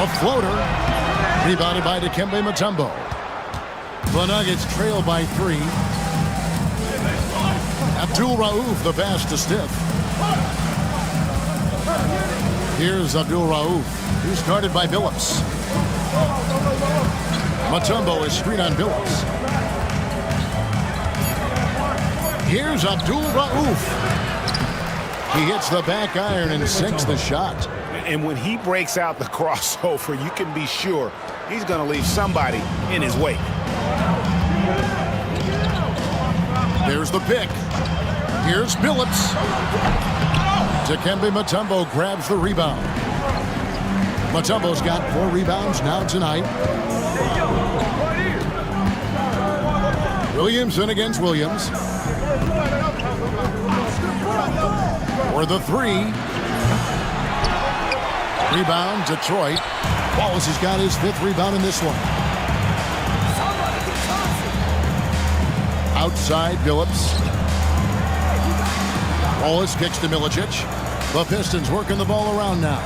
A floater. Rebounded by Dikembe Mutombo. The Nuggets trail by 3. Abdul Rauf, the pass to Stith. Here's Abdul Rauf. He's guarded by Billups. Mutombo is screen on Billups. Here's Abdul Rauf. He hits the back iron and sinks the shot. And when he breaks out the crossover, you can be sure he's going to leave somebody in his wake. There's the pick. Here's Billups. Dikembe Mutombo grabs the rebound. Mutombo's got 4 rebounds now tonight. Williamson against Williams. For the 3. Rebound, Detroit. Wallace has got his 5th rebound in this one. Outside, Billups. Wallace kicks to Milicic. The Pistons working the ball around now.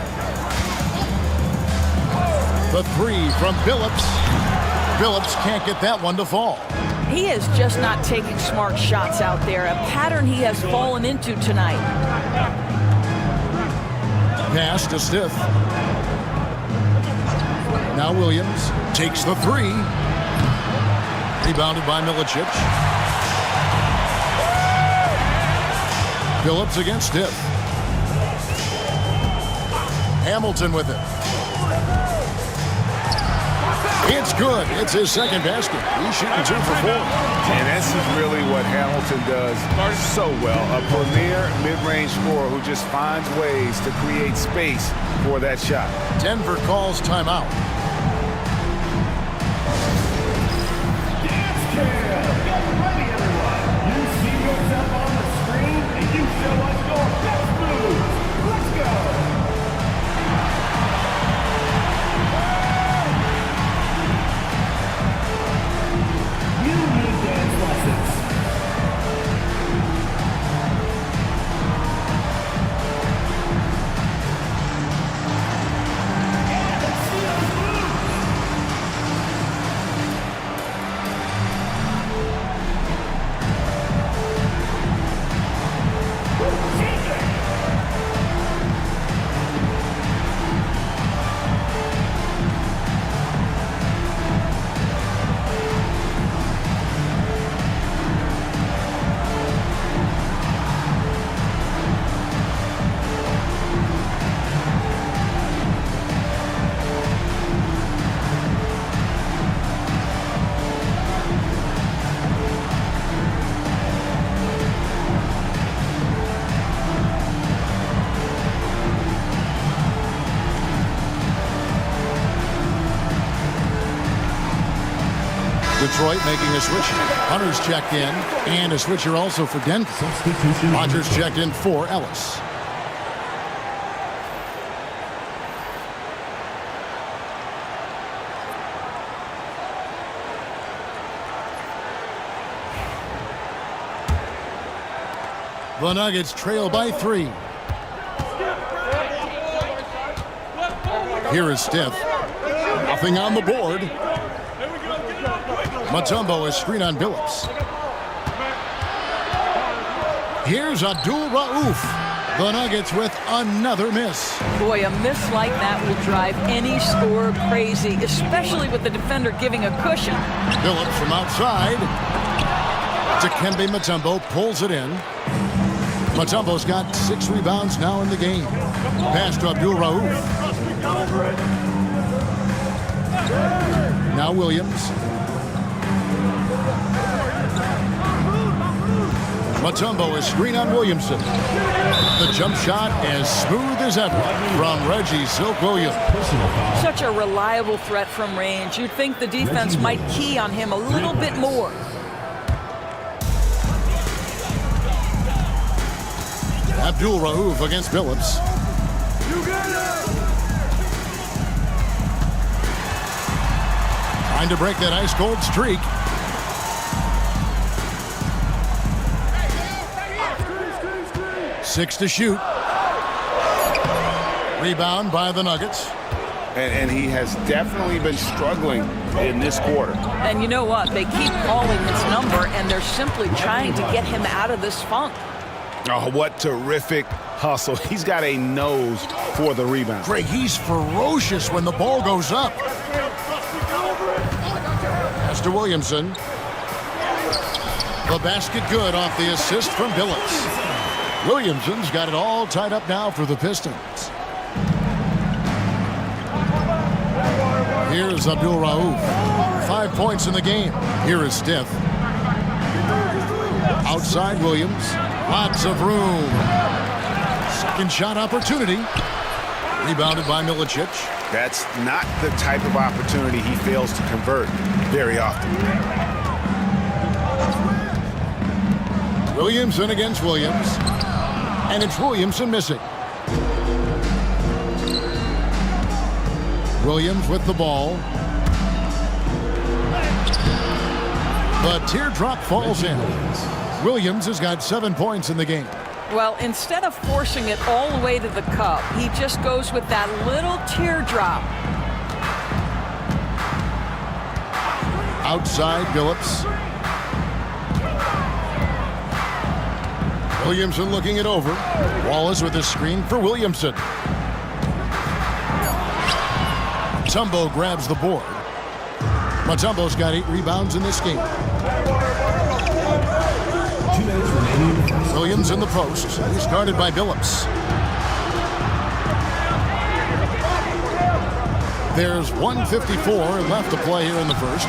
The 3 from Billups. Billups can't get that one to fall. He is just not taking smart shots out there, a pattern he has fallen into tonight. Pass to Stith. Now Williams takes the 3. Rebounded by Milicic. Billups against Stith. Hamilton with it. It's good. It's his second basket. He's shooting 2 for 4. And this is really what Hamilton does so well. A premier mid-range scorer who just finds ways to create space for that shot. Denver calls timeout. Dance Camp! Get ready, everyone! You see yourself on the screen and you show us your best moves. Let's go! Detroit making a switch. Hunter's checked in, and a switcher also for Denver. Rogers checked in for Ellis. The Nuggets trail by 3. Here is Stith. Nothing on the board. Mutombo is screen on Billups. Here's Abdul Rauf. The Nuggets with another miss. Boy, a miss like that will drive any scorer crazy, especially with the defender giving a cushion. Billups from outside. Dikembe Mutombo pulls it in. Mutombo's got 6 rebounds now in the game. Pass to Abdul Rauf. Now Williams. Mutombo is screen on Williamson. The jump shot as smooth as ever from Reggie Silk Williams. Such a reliable threat from range. You'd think the defense might key on him a little bit more. Abdul Rauf against Billups. Trying to break that ice-cold streak. Six to shoot. Rebound by the Nuggets. And he has definitely been struggling in this quarter. And you know what? They keep calling this number, and they're simply trying to get him out of this funk. Oh, what terrific hustle. He's got a nose for the rebound. Greg, he's ferocious when the ball goes up. Pass to Williamson. The basket good off the assist from Billups. Williamson's got it all tied up now for the Pistons. Here's Abdul Rauf. 5 points in the game. Here is Stith. Outside Williams. Lots of room. Second shot opportunity. Rebounded by Milicic. That's not the type of opportunity he fails to convert very often. Williamson against Williams. And it's Williamson missing. Williams with the ball. The teardrop falls in. Williams has got 7 points in the game. Well, instead of forcing it all the way to the cup, he just goes with that little teardrop. Outside Billups. Williamson looking it over. Wallace with a screen for Williamson. Mutombo grabs the board. Mutombo's got 8 rebounds in this game. Williams in the post. He's guarded by Billups. There's 1:54 left to play here in the first.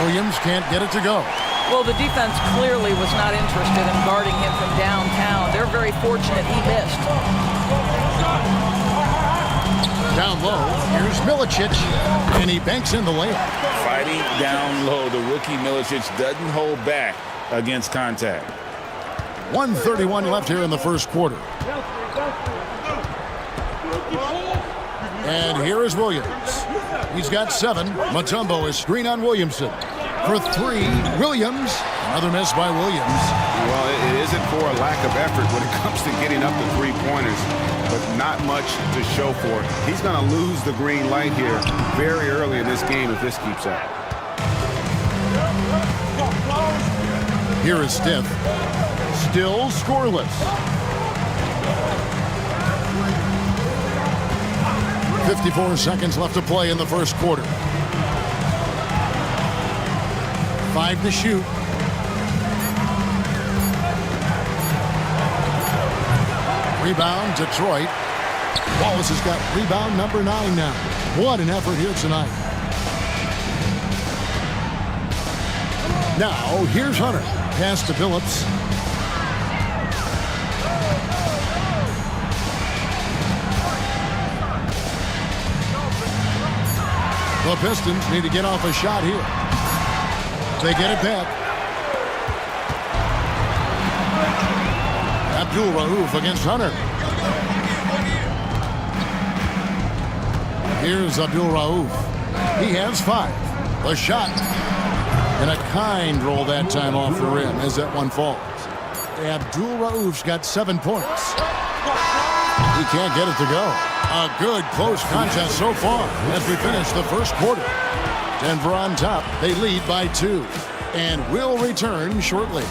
Williams can't get it to go. Well, the defense clearly was not interested in guarding him from downtown. They're very fortunate he missed. Down low, here's Milicic, and he banks in the layup. Fighting down low, the rookie Milicic doesn't hold back against contact. 1:31 left here in the first quarter. And here is Williams. He's got 7. Mutombo is screen on Williamson. For 3, Williams. Another miss by Williams. Well, it isn't for a lack of effort when it comes to getting up the three-pointers, but not much to show for it. He's going to lose the green light here very early in this game if this keeps up. Here is Stith. Still scoreless. 54 seconds left to play in the first quarter. 5 to shoot. Rebound, Detroit. Wallace has got rebound number 9 now. What an effort here tonight. Now, here's Hunter. Pass to Billups. The Pistons need to get off a shot here. They get it back. Abdul-Rauf against Hunter. Here's Abdul-Rauf. He has 5. The shot. And a kind roll that time off the rim as that one falls. Abdul-Rauf's got 7 points. He can't get it to go. A good close contest so far as we finish the first quarter. Denver on top. They lead by 2. And will return shortly.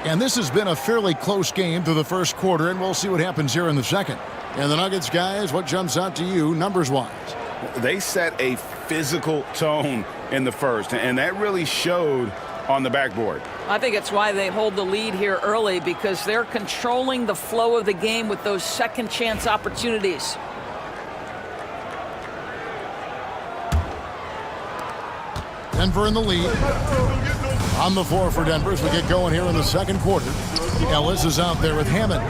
And this has been a fairly close game through the first quarter, and we'll see what happens here in the second. And the Nuggets, guys, what jumps out to you numbers-wise? They set a physical tone in the first, and that really showed on the backboard. I think it's why they hold the lead here early, because they're controlling the flow of the game with those second chance opportunities. Denver in the lead. On the floor for Denver as we get going here in the second quarter. Ellis is out there with Hammond.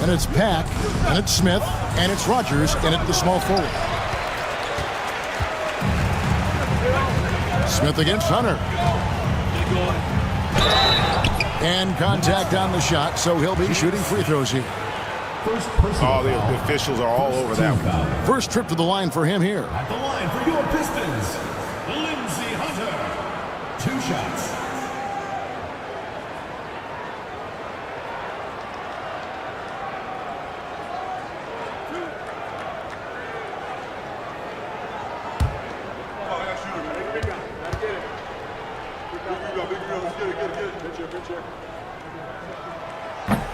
And it's Pack, and it's Smith, and it's Rogers, and it's the small forward. Smith against Hunter. And contact on the shot, so he'll be shooting free throws here. Oh, the officials are all over that one. First trip to the line for him here. At the line for your Pistons, Lindsey Hunter. 2 shots.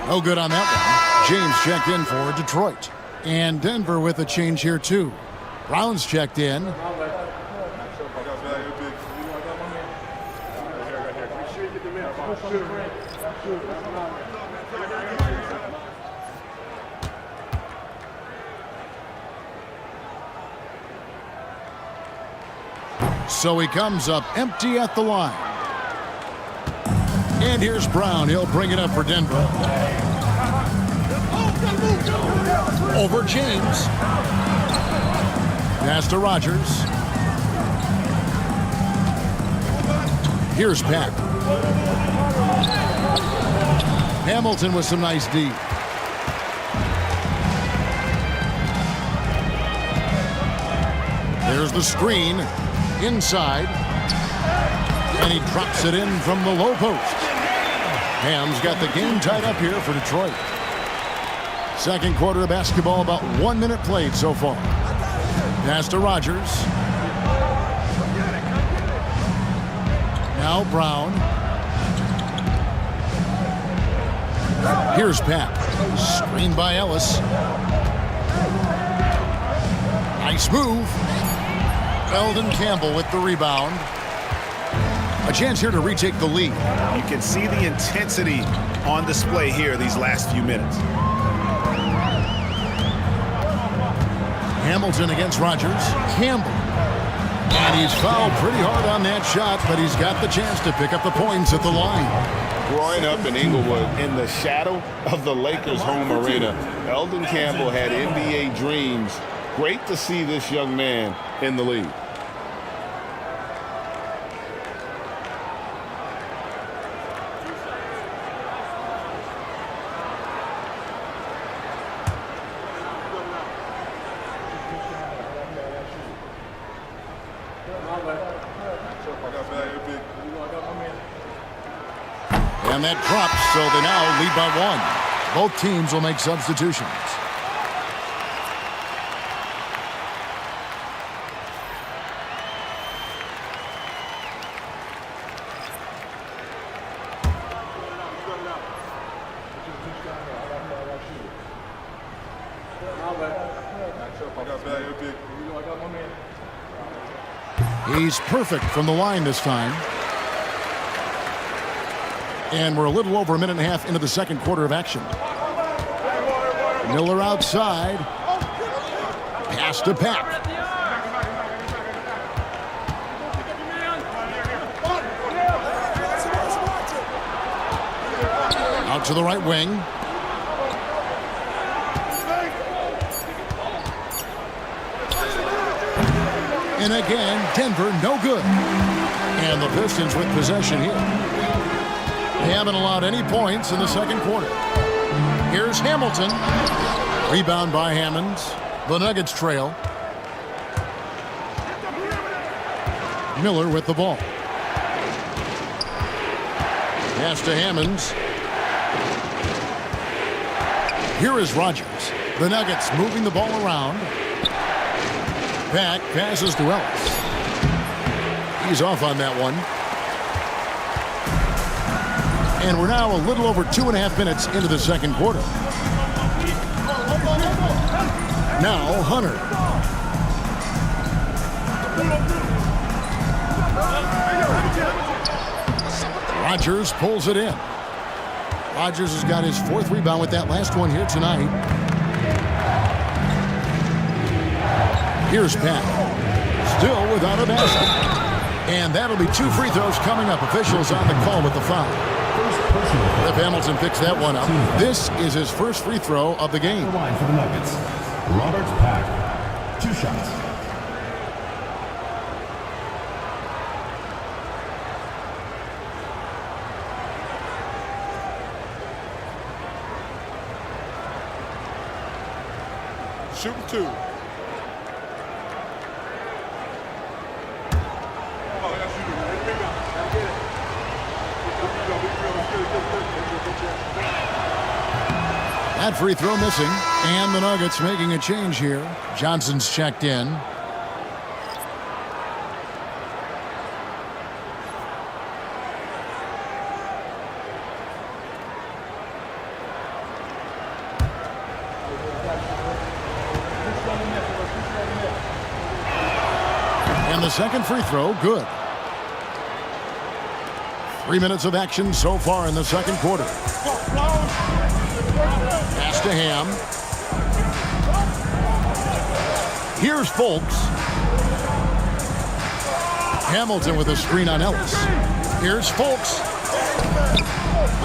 No good on that one. James checked in for Detroit. And Denver with a change here, too. Brown's checked in. So he comes up empty at the line. And here's Brown. He'll bring it up for Denver. Over James. Pass to Rogers. Here's Pack. Hamilton with some nice D. There's the screen. Inside. And he drops it in from the low post. Ham's got the game tied up here for Detroit. Second quarter of basketball, about 1 minute played so far. Pass to Rogers. Now Brown. Here's Pack. Screened by Ellis. Nice move. Eldon Campbell with the rebound. A chance here to retake the lead. You can see the intensity on display here these last few minutes. Hamilton against Rogers. Campbell. And he's fouled pretty hard on that shot, but he's got the chance to pick up the points at the line. Growing up in Inglewood, in the shadow of the Lakers' home arena, Eldon Campbell had NBA dreams. Great to see this young man in the league. And that drops, so they now lead by 1. Both teams will make substitutions. He's perfect from the line this time. And we're a little over a minute and a half into the second quarter of action. Miller outside. Pass to Pack. Out to the right wing. And again, Denver no good. And the Pistons with possession here. They haven't allowed any points in the second quarter. Here's Hamilton. Rebound by Hammonds. The Nuggets trail. Miller with the ball. Pass to Hammonds. Here is Rogers. The Nuggets moving the ball around. Back passes to Ellis. He's off on that one. And we're now a little over 2.5 minutes into the second quarter. Now Hunter. Rogers pulls it in. Rogers has got his 4th rebound with that last one here tonight. Here's Pat. Still without a basket. And that'll be 2 free throws coming up. Officials on the call with the foul. If Hamilton picks that one up, this is his first free throw of the game. The line for the Nuggets. Roberts Pack. 2 shots. Shooting 2. That free throw missing, and the Nuggets making a change here. Johnson's checked in. And the second free throw, good. 3 minutes of action so far in the second quarter. Pass to Ham. Here's Folks. Hamilton with a screen on Ellis. Here's Folks.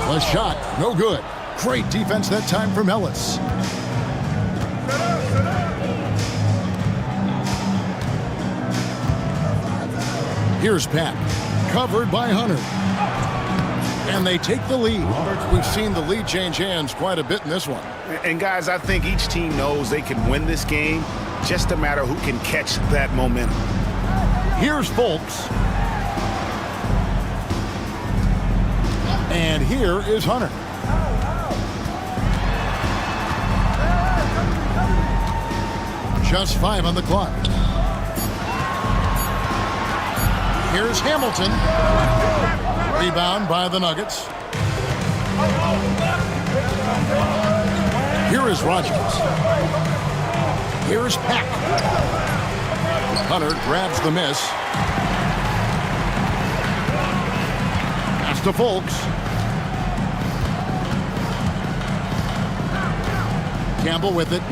The shot, no good. Great defense that time from Ellis. Here's Pat. Covered by Hunter. And they take the lead. We've seen the lead change hands quite a bit in this one. And guys, I think each team knows they can win this game. Just a matter who can catch that momentum. Here's Folks. And here is Hunter. Just 5 on the clock. Here's Hamilton. Rebound by the Nuggets. Here is Rogers. Here's Pack. Hunter grabs the miss. Pass to Folks. Campbell with it.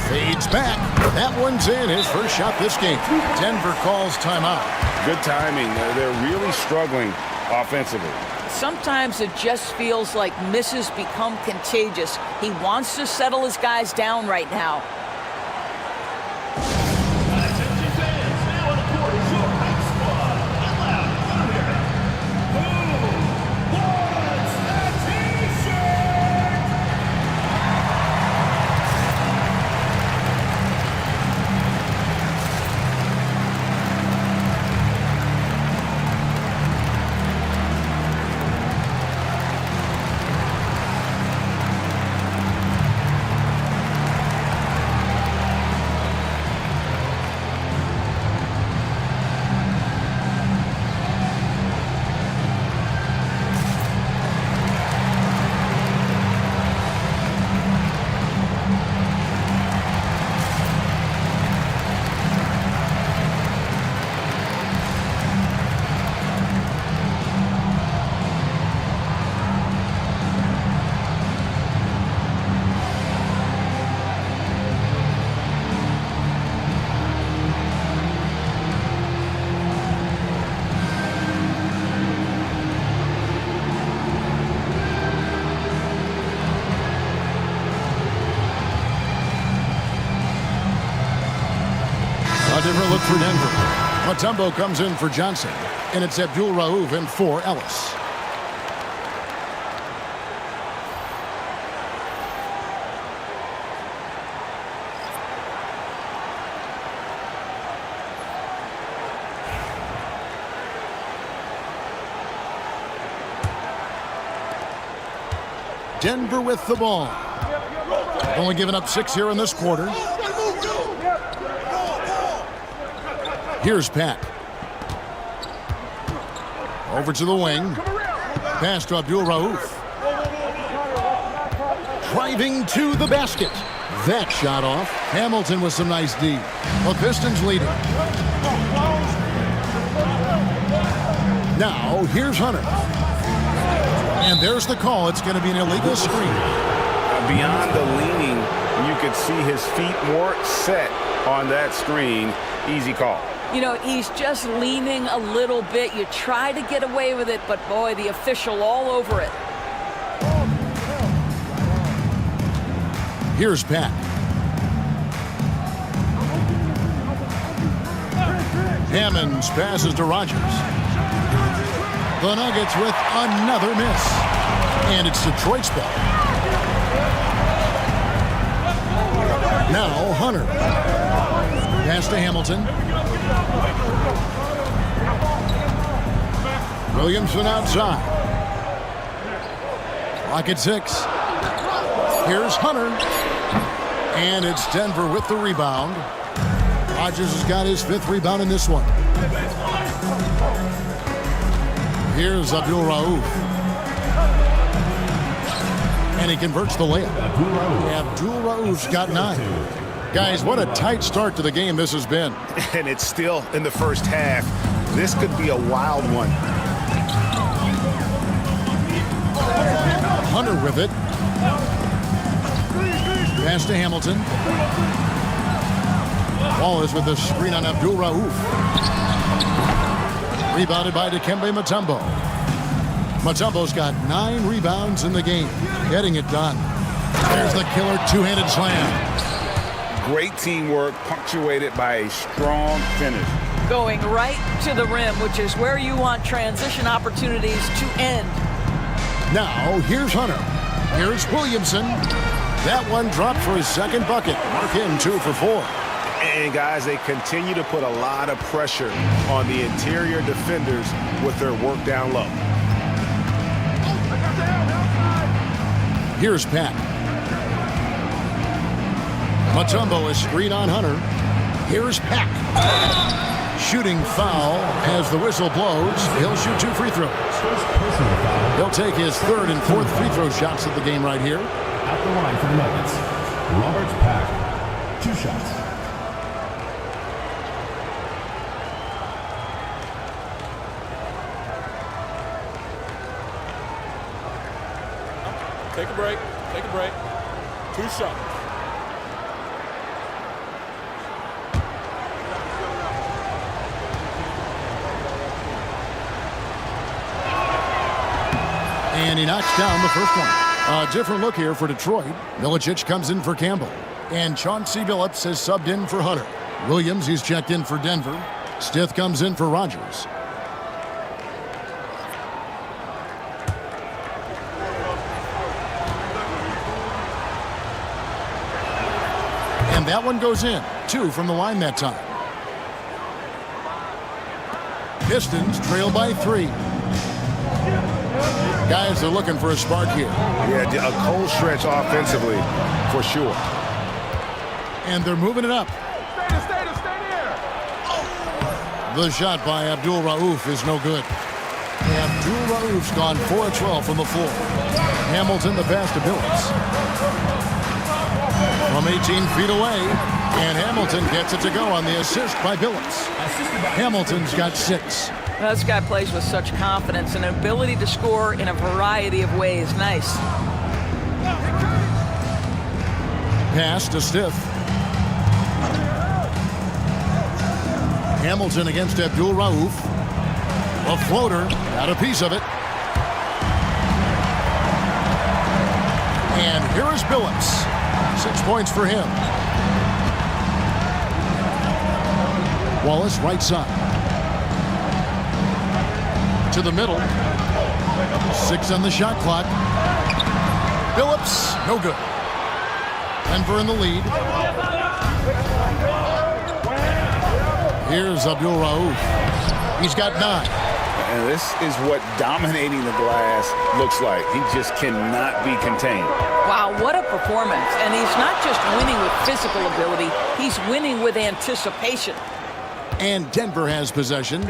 Fades back. That one's in. His first shot this game. Denver calls timeout. Good timing. They're really struggling offensively. Sometimes it just feels like misses become contagious. He wants to settle his guys down right now. look for Denver. Mutombo comes in for Johnson, and it's Abdul Rauf in for Ellis. Denver with the ball. Only giving up 6 here in this quarter. Here's Pat. Over to the wing. Pass to Abdul Rauf. Driving to the basket. That shot off. Hamilton with some nice D. The Pistons leading. Now, here's Hunter. And there's the call. It's going to be an illegal screen. Beyond the leaning, you could see his feet more set on that screen. Easy call. You know, he's just leaning a little bit. You try to get away with it, but boy, the official all over it. Here's Pat. Hammonds passes to Rogers. The Nuggets with another miss. And it's Detroit's ball. Now Hunter. Pass to Hamilton. Williamson outside. Clock at 6. Here's Hunter. And it's Denver with the rebound. Rogers has got his 5th rebound in this one. Here's Abdul Rauf. And he converts the layup. Abdul Rauf's got 9. Guys, what a tight start to the game this has been. And it's still in the first half. This could be a wild one. Hunter with it. Pass to Hamilton. Wallace with the screen on Abdul Rauf. Rebounded by Dikembe Mutombo. Mutombo's got 9 rebounds in the game. Getting it done. There's the killer two-handed slam. Great teamwork punctuated by a strong finish. Going right to the rim, which is where you want transition opportunities to end. Now, here's Hunter. Here's Williamson. That one dropped for his 2nd bucket. Mark him 2 for 4. And guys, they continue to put a lot of pressure on the interior defenders with their work down low. Here's Pat. Mutombo is screen on Hunter. Here's Pack. Shooting foul as the whistle blows. He'll shoot 2 free throws. He'll take his 3rd and 4th free throw shots of the game right here. At the line for the Nuggets, Robert Pack, 2 shots. Take a break. Take a break. 2 shots. And he knocks down the first one. A different look here for Detroit. Milicic comes in for Campbell. And Chauncey Billups has subbed in for Hunter. Williams, he's checked in for Denver. Stith comes in for Rogers. And that one goes in. 2 from the line that time. Pistons trail by 3. Guys are looking for a spark here. Yeah, a cold stretch offensively, for sure. And they're moving it up. The shot by Abdul Rauf is no good. Abdul Rauf's gone 4 of 12 from the floor. Hamilton the pass to Billups. From 18 feet away, and Hamilton gets it to go on the assist by Billups. Hamilton's got 6. This guy plays with such confidence and an ability to score in a variety of ways. Nice. Pass to Stith. Hamilton against Abdul Rauf. A floater, got a piece of it. And here is Billups. 6 points for him. Wallace, right side. To the middle. 6 on the shot clock. Phillips, no good. Denver in the lead. Here's Abdul Rauf. He's got 9. And this is what dominating the glass looks like. He just cannot be contained. Wow, what a performance. And he's not just winning with physical ability, he's winning with anticipation. And Denver has possession.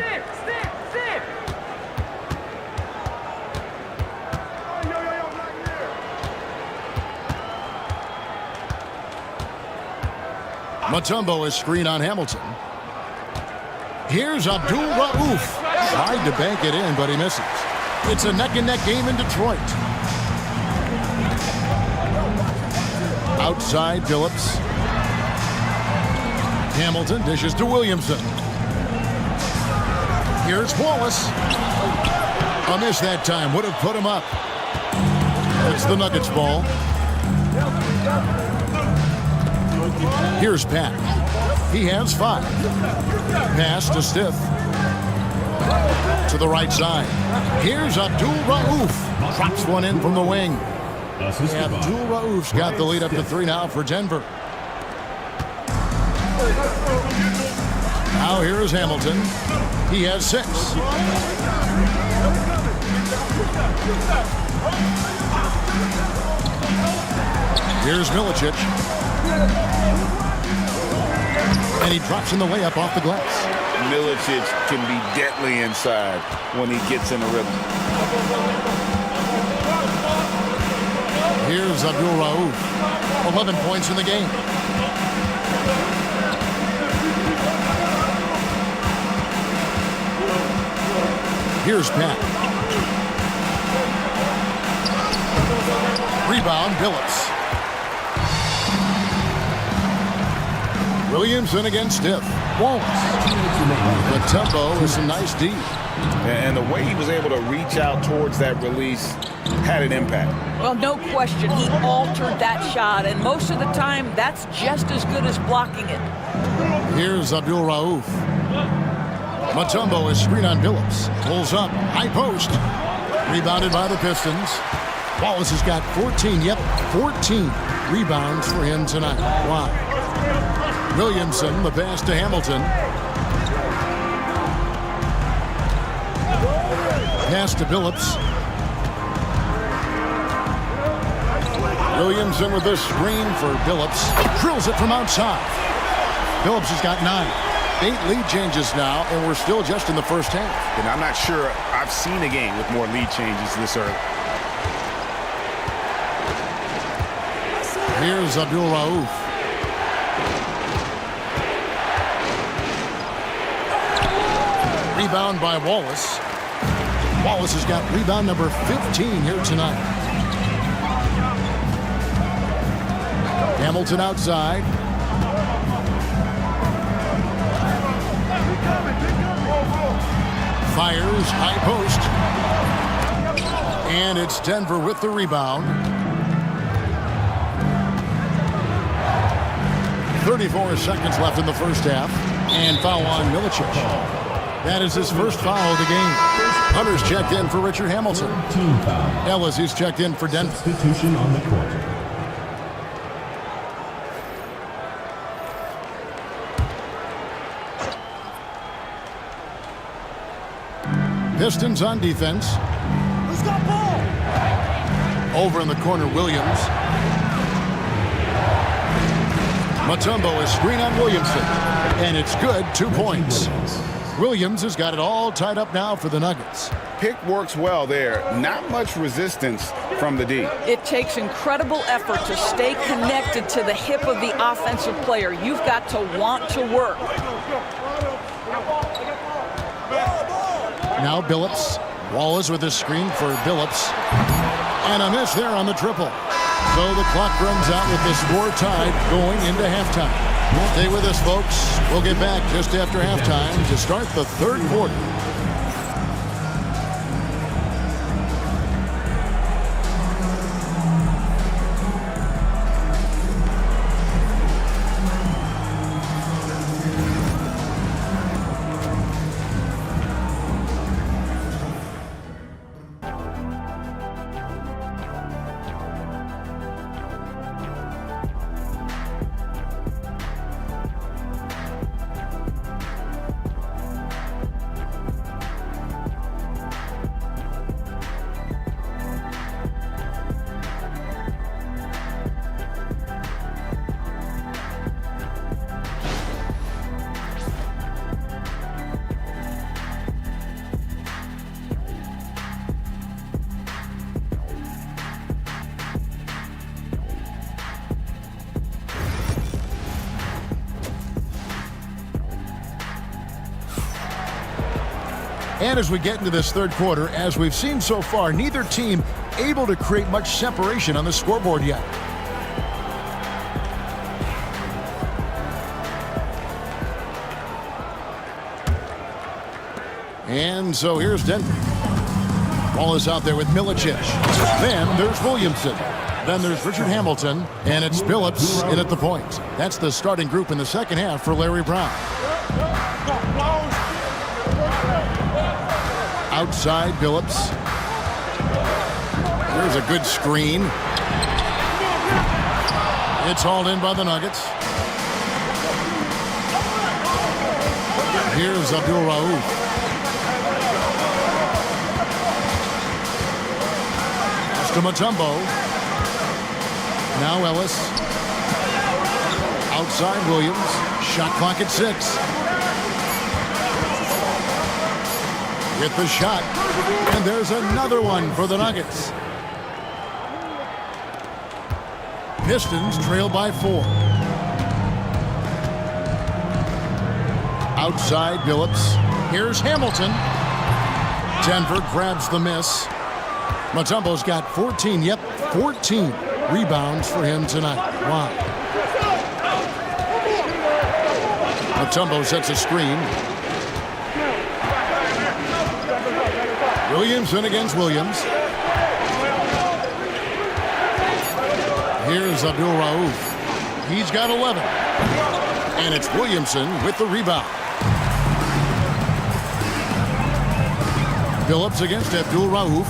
Mutombo is screen on Hamilton. Here's Abdul Rauf. Tried to bank it in, but he misses. It's a neck-and-neck game in Detroit. Outside, Phillips. Hamilton dishes to Williamson. Here's Wallace. A miss that time. Would have put him up. It's the Nuggets ball. Here's Pat. He has 5. Pass to Stiff. To the right side. Here's Abdul Rauf. Drops one in from the wing. Abdul Rauf's got the lead up to 3 now for Denver. Now here is Hamilton. He has 6. Here's Milicic. And he drops in the layup off the glass. Milicic can be deadly inside when he gets in the rhythm. Here's Abdul Rauf. 11 points in the game. Here's Pat. Rebound, Phillips. Williamson against Stiff. Wallace. The tempo is some nice D. And the way he was able to reach out towards that release had an impact. Well, no question. He altered that shot, and most of the time, that's just as good as blocking it. Here's Abdul Rauf. Mutombo is screen on Phillips. Pulls up. High post. Rebounded by the Pistons. Wallace has got 14. Yep, 14 rebounds for him tonight. Wow. Williamson, the pass to Hamilton. Pass to Phillips. Williamson with the screen for Phillips. Drills it from outside. Phillips has got 9. 8 lead changes now, and we're still just in the first half. And I'm not sure I've seen a game with more lead changes this early. Here's Abdul Rauf. Rebound by Wallace. Wallace has got rebound number 15 here tonight. Hamilton outside. Fires, high post. And it's Denver with the rebound. 34 seconds left in the first half. And foul on Milicic. That is his first foul of the game. Hunter's checked in for Richard Hamilton. Ellis is checked in for Denver. Substitution on the court. Pistons on defense. Who's got ball? Over in the corner, Williams. Mutombo is screen on Williamson. And it's good, 2 points. Williams has got it all tied up now for the Nuggets. Pick works well there. Not much resistance from the D. It takes incredible effort to stay connected to the hip of the offensive player. You've got to want to work. Now Phillips. Wallace with a screen for Phillips. And a miss there on the triple. So the clock runs out with the score tied going into halftime. Stay with us, folks. We'll get back just after halftime to start the third quarter. And as we get into this third quarter, as we've seen so far, neither team able to create much separation on the scoreboard yet. And so here's Denver. Ball is out there with Milicic. Then there's Williamson. Then there's Richard Hamilton. And it's Billups in at the point. That's the starting group in the second half for Larry Brown. Outside, Billups. There's a good screen. It's hauled in by the Nuggets. Here's Abdul Rauf. To Mutombo. Now Ellis. Outside Williams. Shot clock at 6. Get the shot. And there's another one for the Nuggets. Pistons trail by 4. Outside Billups. Here's Hamilton. Denver grabs the miss. Mutombo's got 14 rebounds for him tonight. Wow. Mutombo sets a screen. Williamson against Williams. Here's Abdul Rauf. He's got 11. And it's Williamson with the rebound. Billups against Abdul Rauf.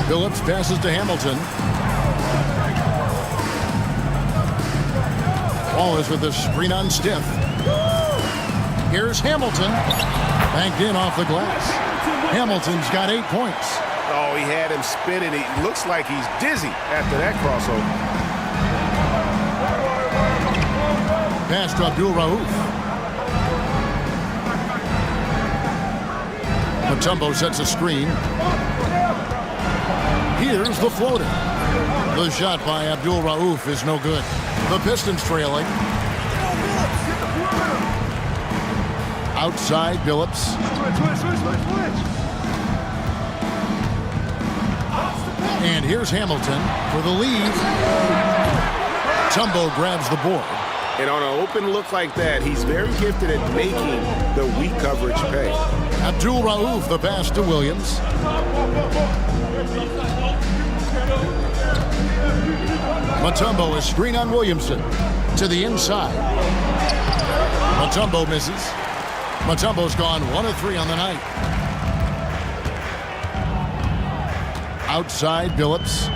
Billups passes to Hamilton. Ball is with the screen on Stiff. Here's Hamilton. Banked in off the glass. Hamilton's got 8 points. Oh, he had him spinning. It looks like he's dizzy after that crossover. Pass to Abdul Rauf. Mutombo sets a screen. Here's the floater. The shot by Abdul Rauf is no good. The Pistons trailing. Outside Billups. And here's Hamilton for the lead. Mutombo grabs the board. And on an open look like that, he's very gifted at making the weak coverage pay. Abdul Rauf, the pass to Williams. Mutombo is screen on Williamson to the inside. Mutombo misses. Mutombo's gone 1 of 3 on the night. Outside Billups.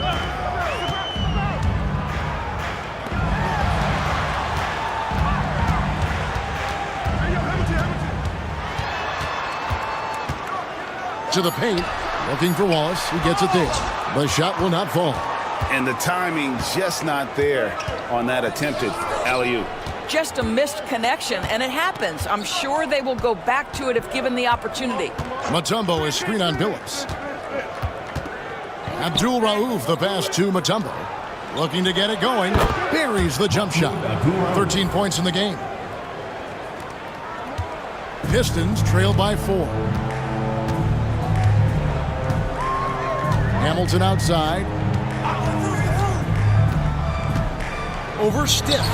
To the paint, looking for Wallace. He gets it there. The shot will not fall. And the timing just not there on that attempted alley-oop. Just a missed connection, and it happens. I'm sure they will go back to it if given the opportunity. Mutombo is screen on Billups. Abdul Rauf, the pass to Mutombo. Looking to get it going. Buries the jump shot. 13 points in the game. Pistons trail by 4. Hamilton outside. Over Stiff.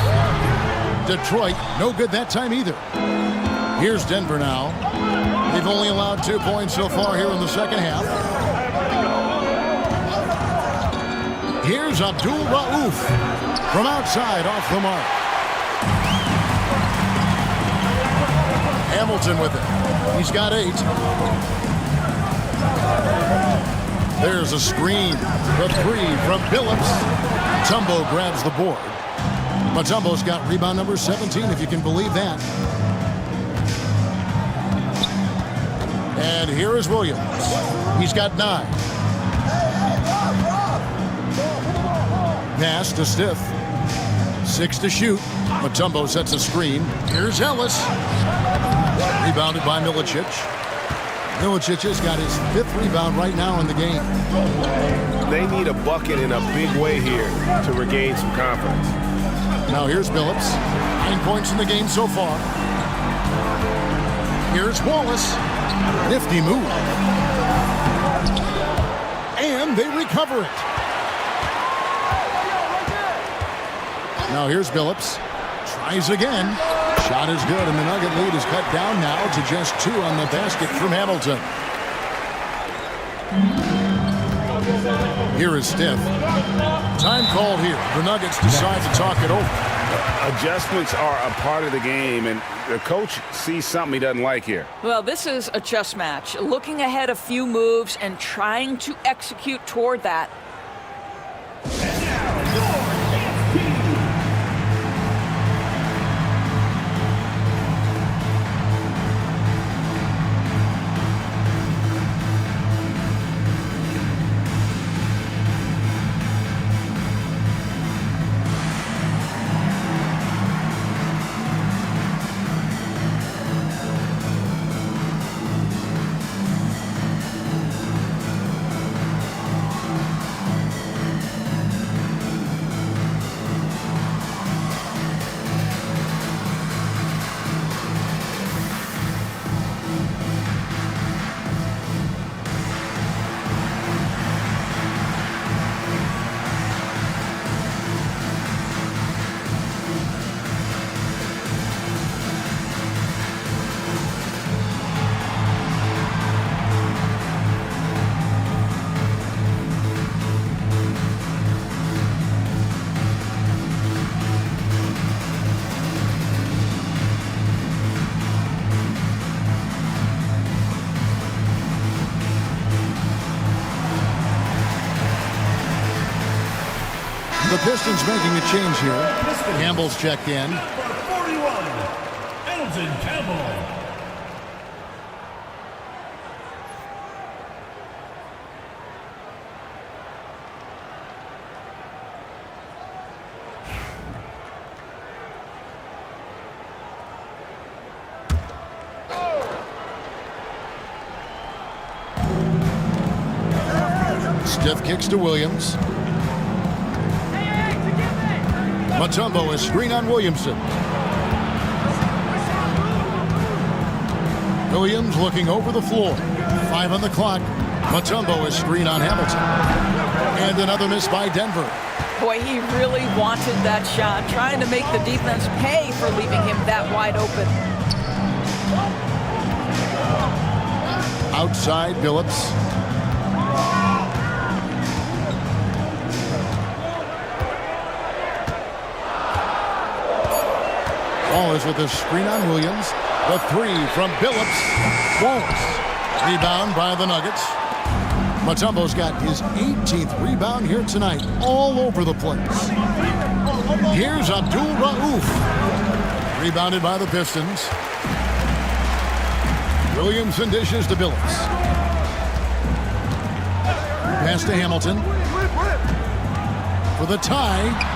Detroit, no good that time either. Here's Denver now. They've only allowed 2 points so far here in the second half. Here's Abdul Rauf from outside off the mark. Hamilton with it. He's got 8. There's a screen. The 3 from Billups. Mutombo grabs the board. Mutombo's got rebound number 17, if you can believe that. And here is Williams. He's got 9. Pass to Stiff. 6 to shoot. Mutombo sets a screen. Here's Ellis. Rebounded by Milicic. Milicic has got his 5th rebound right now in the game. They need a bucket in a big way here to regain some confidence. Now here's Billups. 9 points in the game so far. Here's Wallace. Nifty move. And they recover it. Now here's Billups. Tries again. Shot is good, and the Nugget lead is cut down now to just 2 on the basket from Hamilton. Here is Stiff. Time called here. The Nuggets decide to talk it over. Adjustments are a part of the game, and the coach sees something he doesn't like here. Well, this is a chess match. Looking ahead a few moves and trying to execute toward that. The Pistons making a change here. Campbell's checked in. 41, Elton Campbell. Stiff kicks to Williams. Mutombo is screen on Williamson. Williams looking over the floor. 5 on the clock. Mutombo is screen on Hamilton. And another miss by Denver. Boy, he really wanted that shot, trying to make the defense pay for leaving him that wide open. Outside, Billups. Wallace with a screen on Williams. The 3 from Billups. Wallace. Rebound by the Nuggets. Mutombo's got his 18th rebound here tonight. All over the place. Here's Abdul Rauf. Rebounded by the Pistons. Williamson dishes to Billups. Pass to Hamilton. For the tie.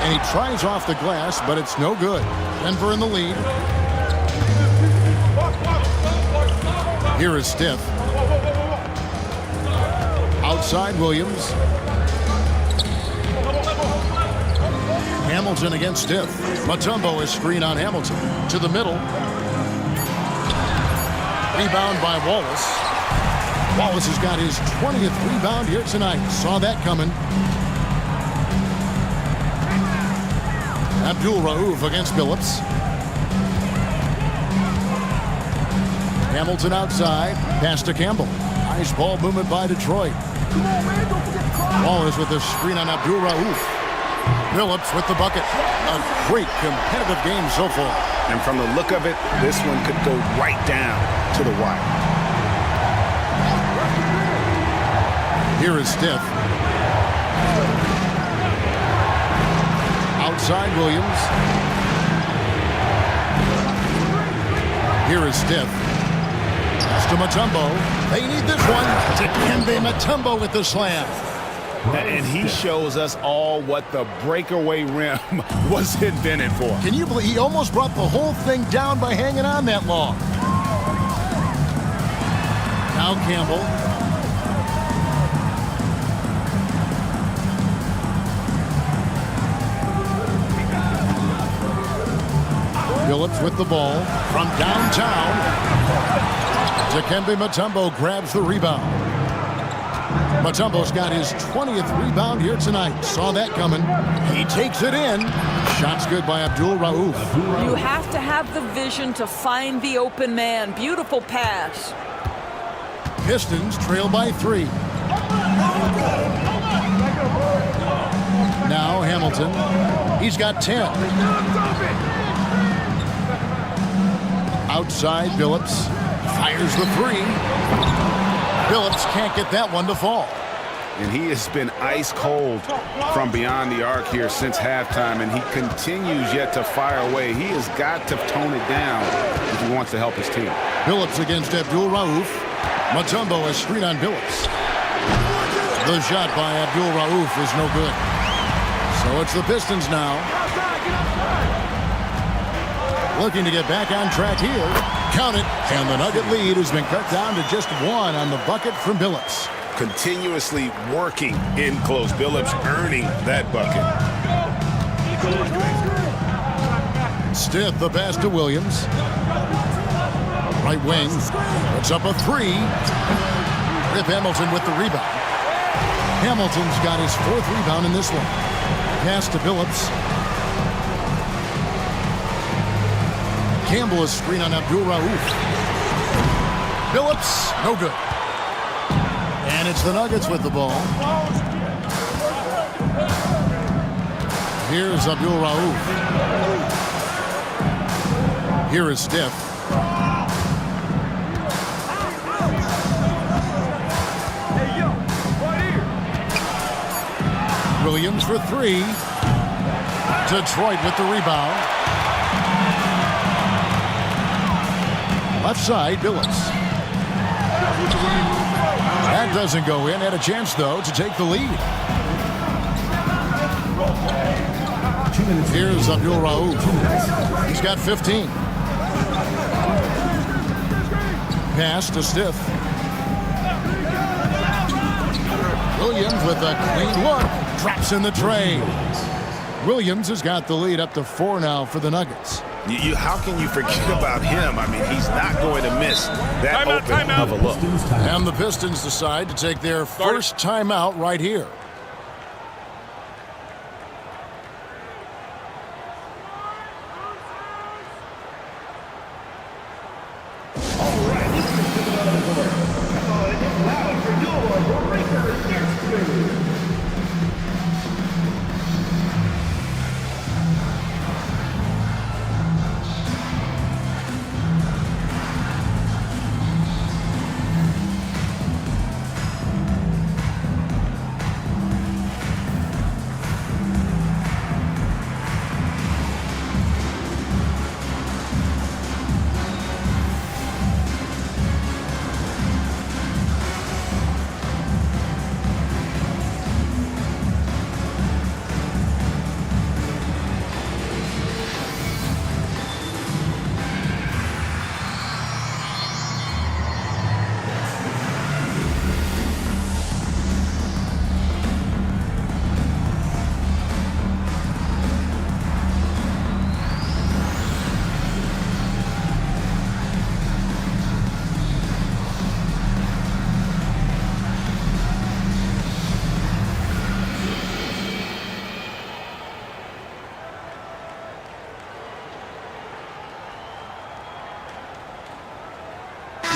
And he tries off the glass, but it's no good. Denver in the lead. Here is Stiff. Outside Williams. Hamilton against Stiff. Mutombo is screen on Hamilton. To the middle. Rebound by Wallace. Wallace has got his 20th rebound here tonight. Saw that coming. Abdul Rauf against Billups. Hamilton outside. Pass to Campbell. Nice ball movement by Detroit. Wallace with the screen on Abdul Rauf. Billups with the bucket. A great competitive game so far. And from the look of it, this one could go right down to the wire. Here is Stiff. Outside Williams. Here is Stiff. Pass to Mutombo. They need this one. Dikembe Mutombo with the slam. And he shows us all what the breakaway rim was invented for. Can you believe he almost brought the whole thing down by hanging on that long? Now Campbell. Billups with the ball from downtown. Dikembe Mutombo grabs the rebound. Mutombo's got his 20th rebound here tonight. Saw that coming. He takes it in. Shot's good by Abdul Rauf. You have to have the vision to find the open man. Beautiful pass. Pistons trail by 3. Now Hamilton. He's got 10. Outside, Billups fires the 3. Billups can't get that one to fall. And he has been ice cold from beyond the arc here since halftime, and he continues yet to fire away. He has got to tone it down if he wants to help his team. Billups against Abdul Rauf. Mutombo has screen on Billups. The shot by Abdul Rauf is no good. So it's the Pistons now. Looking to get back on track here. Count it. And the Nugget lead has been cut down to just 1 on the bucket from Billups. Continuously working in close. Billups earning that bucket. Stiff the pass to Williams. Right wing. Puts up a 3. Rip Hamilton with the rebound. Hamilton's got his 4th rebound in this one. Pass to Billups. Campbell is screen on Abdul Rauf. Billups, no good. And it's the Nuggets with the ball. Here's Abdul Rauf. Here is Stiff. Williams for 3. Detroit with the rebound. Left side, Billups. That doesn't go in. Had a chance, though, to take the lead. Here's Abdul Rauf. He's got 15. Pass to Stiff. Williams with a clean look. Drops in the tray. Williams has got the lead up to 4 now for the Nuggets. How can you forget about him? I mean, he's not going to miss that open of a look. And the Pistons decide to take their first timeout right here.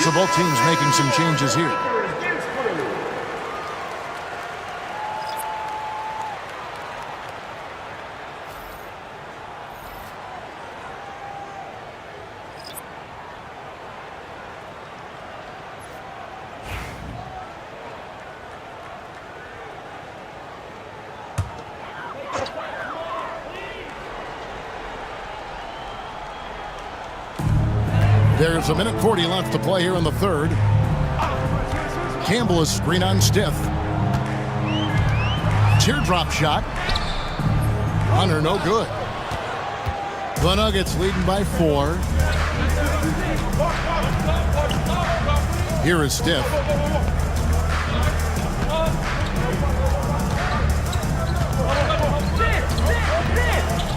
So both teams making some changes here. There's a minute 40 left to play here in the third. Campbell is screen on Stiff. Teardrop shot. Hunter, no good. The Nuggets leading by 4. Here is Stiff.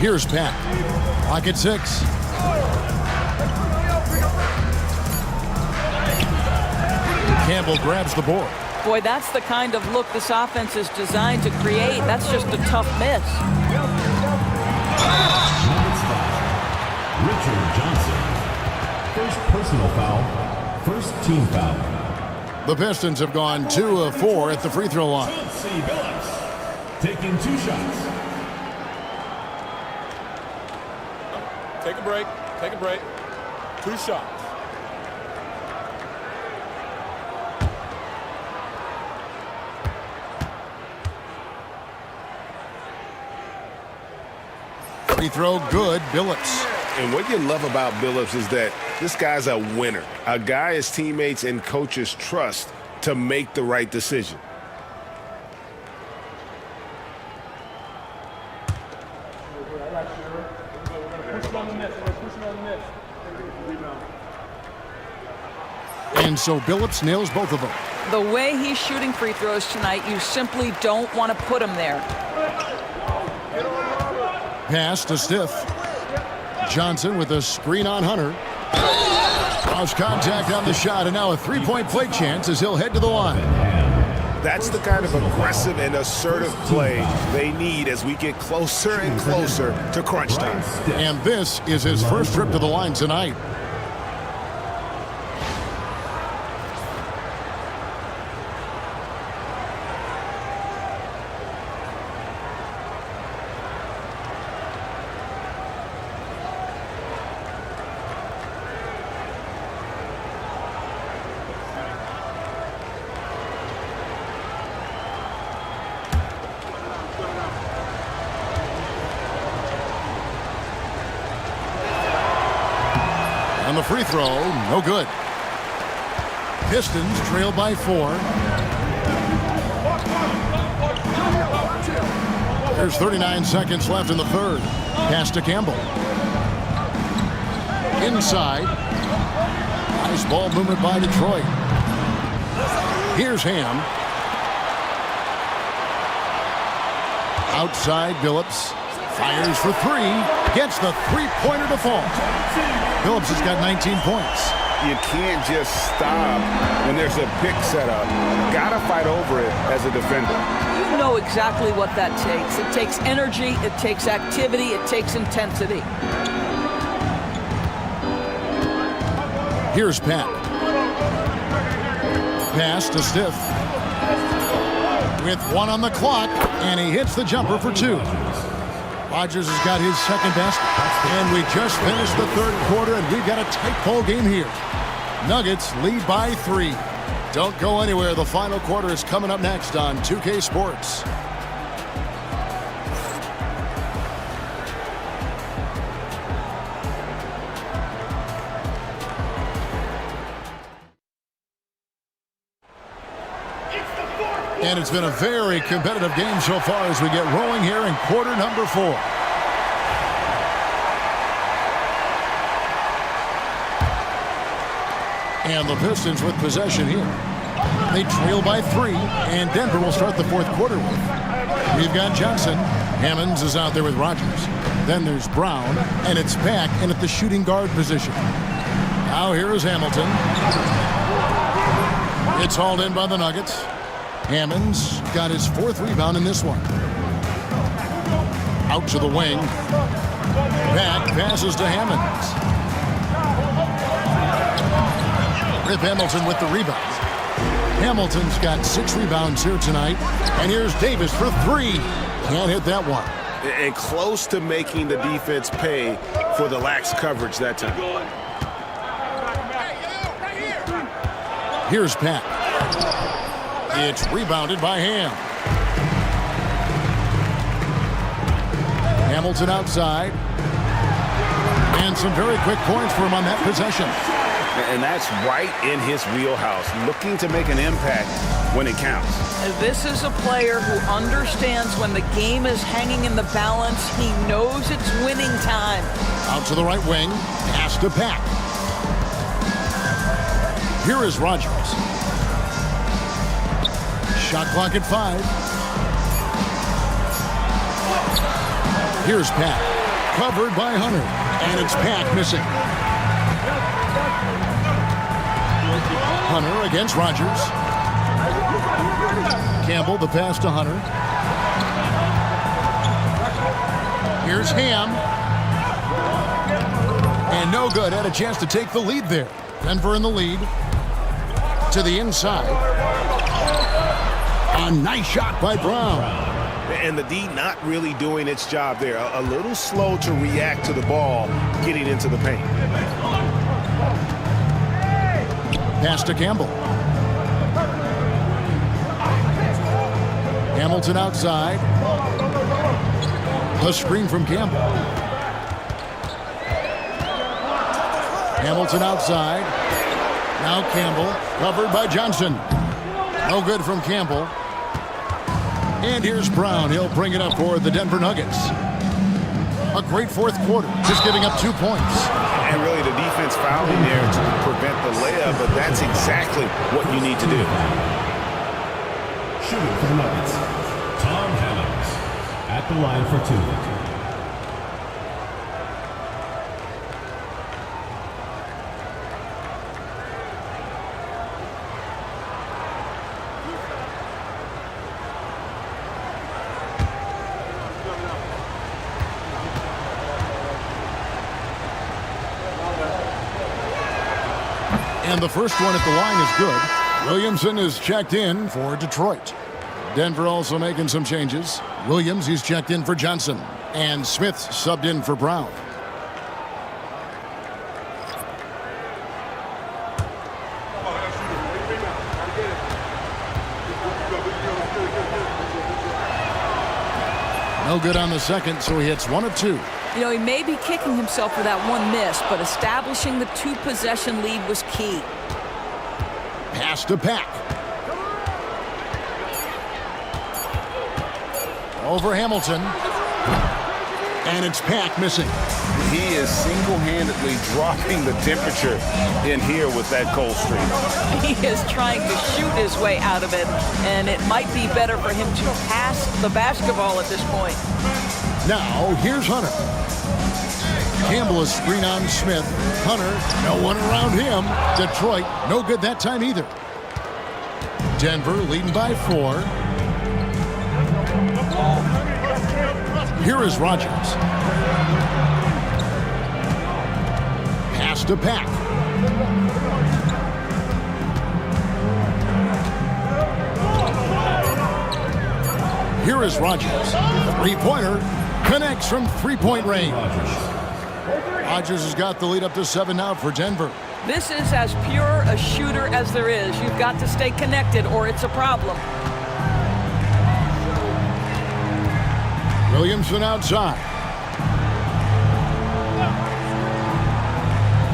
Here's Pat. Clock at 6. Campbell grabs the board. Boy, that's the kind of look this offense is designed to create. That's just a tough miss. Richard Johnson. First personal foul. First team foul. The Pistons have gone 2 of 4 at the free throw line. Chauncey Billups taking 2 shots. Take a break. Take a break. 2 shots. Free throw good, Billups. And what you love about Billups is that this guy's a winner, a guy his teammates and coaches trust to make the right decision. And so Billups nails both of them. The way he's shooting free throws tonight, you simply don't want to put him there. Pass to Stiff. Johnson with a screen on Hunter. Lost contact on the shot, and now a three-point play chance as he'll head to the line. That's the kind of aggressive and assertive play they need as we get closer and closer to crunch time. And this is his first trip to the line tonight. On the free throw, no good. Pistons trail by 4. There's 39 seconds left in the third. Pass to Campbell. Inside. Nice ball movement by Detroit. Here's Ham. Outside, Billups. Fires for 3. Gets the three-pointer to fall. Billups has got 19 points. You can't just stop when there's a pick set up. Gotta fight over it as a defender. You know exactly what that takes. It takes energy, it takes activity, it takes intensity. Here's Pat. Pass to Stiff. With 1 on the clock, and he hits the jumper for 2. Rodgers has got his second basket. And we just finished the third quarter, and we've got a tight ball game here. Nuggets lead by 3. Don't go anywhere. The final quarter is coming up next on 2K Sports. And it's been a very competitive game so far as we get rolling here in quarter number 4. And the Pistons with possession here. They trail by 3, and Denver will start the fourth quarter with. We've got Johnson. Hammonds is out there with Rodgers. Then there's Brown, and it's back in at the shooting guard position. Now here is Hamilton. It's hauled in by the Nuggets. Hammonds got his 4th rebound in this one. Out to the wing. Back passes to Hammonds. Rip Hamilton with the rebound. Hamilton's got 6 rebounds here tonight. And here's Davis for 3. Can't hit that one. And close to making the defense pay for the lax coverage that time. Here's Pat. It's rebounded by Ham. Hamilton outside. And some very quick points for him on that possession. And that's right in his wheelhouse, looking to make an impact when it counts. This is a player who understands when the game is hanging in the balance. He knows it's winning time. Out to the right wing. Pass to Pack. Here is Rodgers. Shot clock at 5. Here's Pat. Covered by Hunter. And it's Pack missing. Hunter against Rogers. Campbell, the pass to Hunter. Here's Ham. And no good. Had a chance to take the lead there. Denver in the lead. To the inside. A nice shot by Brown. And the D not really doing its job there. A little slow to react to the ball getting into the paint. Pass to Campbell. Hamilton outside. A screen from Campbell. Hamilton outside. Now Campbell, covered by Johnson. No good from Campbell. And here's Brown. He'll bring it up for the Denver Nuggets. A great fourth quarter, just giving up 2 points. And really the defense fouling there to prevent the layup, but that's exactly what you need to do. Shooting for the Nuggets, Tom Hammonds at the line for 2. And the first one at the line is good. Williamson is checked in for Detroit. Denver also making some changes. Williams, he's checked in for Johnson. And Smith subbed in for Brown. No good on the second, so he hits 1 of 2. You know, he may be kicking himself for that one miss, but establishing the 2-possession lead was key. Pass to Pack. Over Hamilton. And it's Pack missing. He is single-handedly dropping the temperature in here with that cold streak. He is trying to shoot his way out of it, and it might be better for him to pass the basketball at this point. Now, here's Hunter. Campbell is screen on Smith. Hunter, no one around him. Detroit, no good that time either. Denver leading by 4. Here is Rogers. Pass to Pack. Here is Rogers. Three-pointer connects from three-point range. Rogers has got the lead up to 7 now for Denver. This is as pure a shooter as there is. You've got to stay connected or it's a problem. Williamson outside.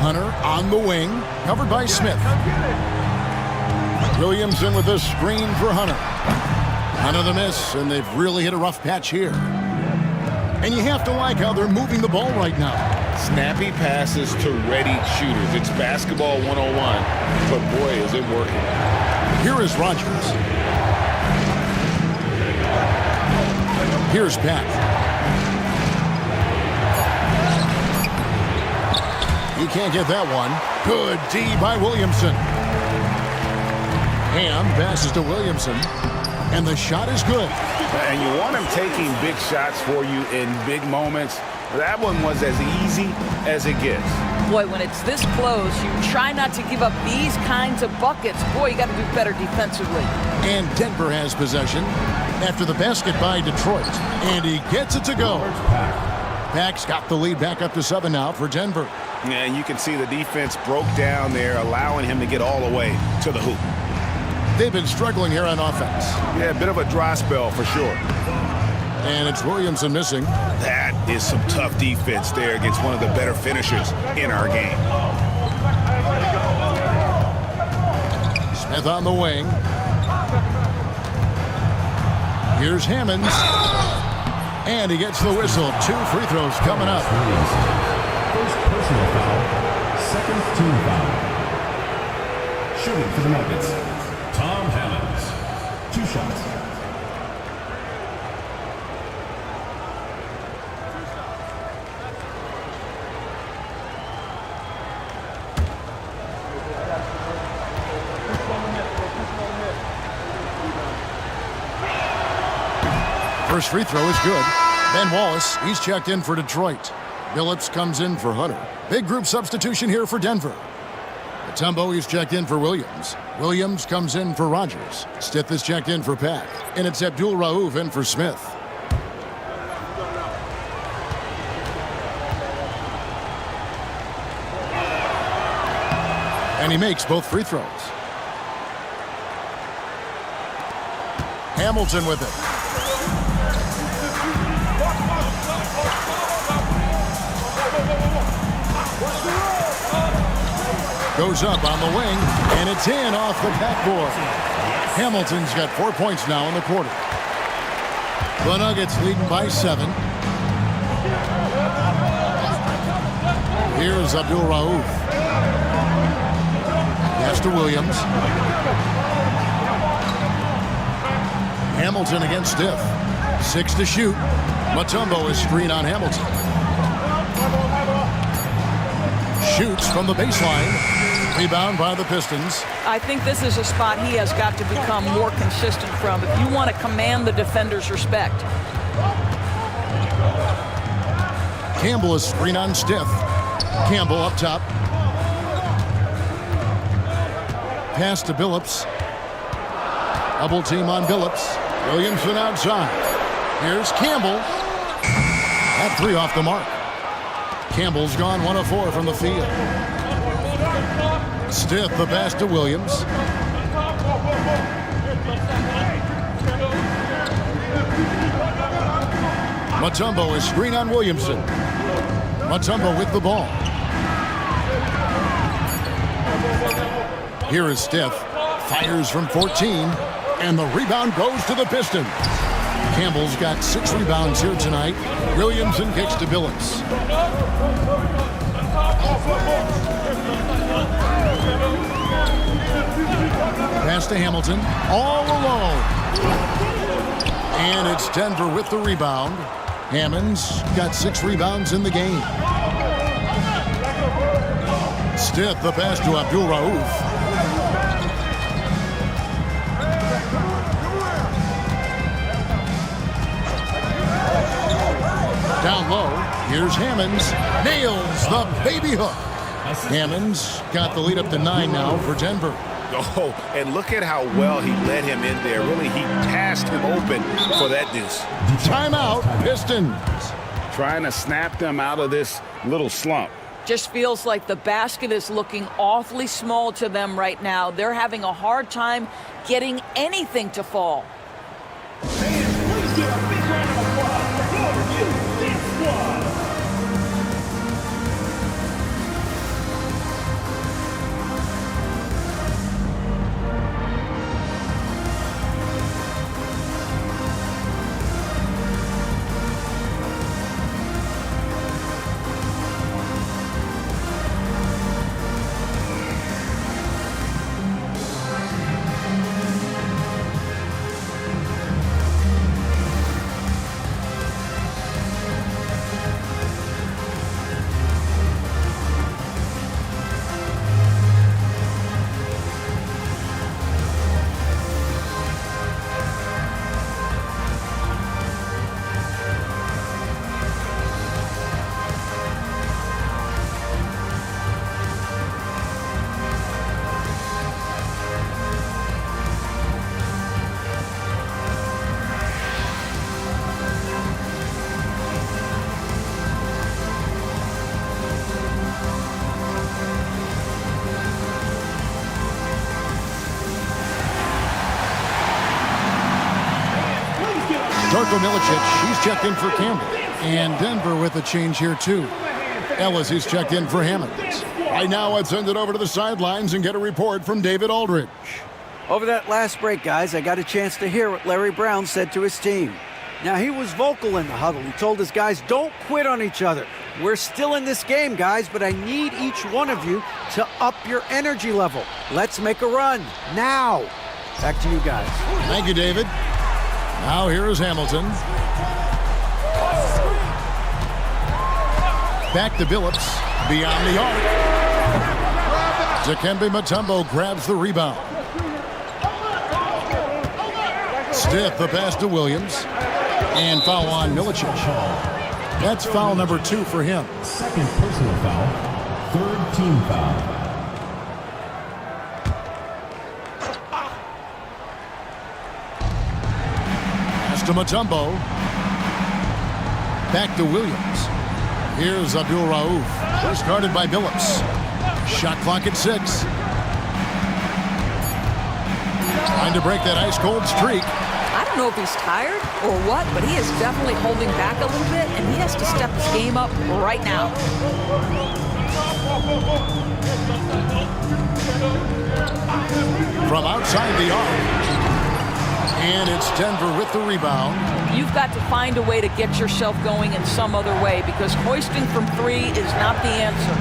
Hunter on the wing, covered by Smith. Williamson with a screen for Hunter. Another miss, and they've really hit a rough patch here. And you have to like how they're moving the ball right now. Snappy passes to ready shooters. It's basketball 101, but boy, is it working. Here is Rogers. Here's Pat. He can't get that one. Good D by Williamson. Ham passes to Williamson. And the shot is good. And you want him taking big shots for you in big moments. That one was as easy as it gets. Boy, when it's this close, you try not to give up these kinds of buckets. Boy, you got to do better defensively. And Denver has possession after the basket by Detroit. And he gets it to go. Pack's got the lead back up to 7 now for Denver. And you can see the defense broke down there, allowing him to get all the way to the hoop. They've been struggling here on offense. Yeah, a bit of a dry spell for sure. And it's Williamson missing. That is some tough defense there against one of the better finishers in our game. Smith on the wing. Here's Hammonds. And he gets the whistle. 2 free throws coming up. First personal foul, second team foul. Shooting for the Nuggets, Tom Hammonds. 2 shots. First free throw is good. Ben Wallace, he's checked in for Detroit. Billups comes in for Hunter. Big group substitution here for Denver. Mutombo, he's checked in for Williams. Williams comes in for Rogers. Stith is checked in for Pack. And it's Abdul Rauf in for Smith. And he makes both free throws. Hamilton with it. Goes up on the wing, and it's in off the backboard. Hamilton's got 4 points now in the quarter. The Nuggets leading by 7. Here's Abdul Rauf. Pass to Williams. Hamilton against Stith. 6 to shoot. Mutombo is screen on Hamilton. Shoots from the baseline. Rebound by the Pistons. I think this is a spot he has got to become more consistent from if you want to command the defender's respect. Campbell is screen on Stith. Campbell up top. Pass to Billups. Double team on Billups. Williamson outside. Here's Campbell. That 3 off the mark. Campbell's gone 1 of 4 from the field. Stith the pass to Williams. Mutombo is screen on Williamson. Mutombo with the ball. Here is Stith. Fires from 14. And the rebound goes to the Pistons. Campbell's got 6 rebounds here tonight. Williamson kicks to Billups. Pass to Hamilton. All alone. And it's Denver with the rebound. Hammond's got 6 rebounds in the game. Stith the pass to Abdul Rauf. Down low, here's Hammonds. Nails the baby hook. Hammonds got the lead up to 9 now for Denver. Oh, and look at how well he led him in there. Really, he passed him open for that deuce. Timeout, Pistons. Trying to snap them out of this little slump. Just feels like the basket is looking awfully small to them right now. They're having a hard time getting anything to fall. Fans, please give a big round of applause for your Elite Squad. Darko Milicic, he's checked in for Campbell. And Denver with a change here, too. Ellis, he's checked in for Hammond. Right now, let's send it over to the sidelines and get a report from David Aldridge. Over that last break, guys, I got a chance to hear what Larry Brown said to his team. Now, he was vocal in the huddle. He told his guys, don't quit on each other. We're still in this game, guys, but I need each one of you to up your energy level. Let's make a run, now. Back to you guys. Thank you, David. Now here is Hamilton. Back to Billups. Beyond the arc. Dikembe Mutombo grabs the rebound. Stith the pass to Williams. And foul on Milicic. That's foul number 2 for him. Second personal foul. Third team foul. Pass to Mutombo. Back to Williams. Here's Abdul Rauf. First guarded by Billups. Shot clock at 6. Trying to break that ice-cold streak. I don't know if he's tired or what, but he is definitely holding back a little bit, and he has to step his game up right now. From outside the arc. And it's Denver with the rebound. You've got to find a way to get yourself going in some other way, because hoisting from 3 is not the answer.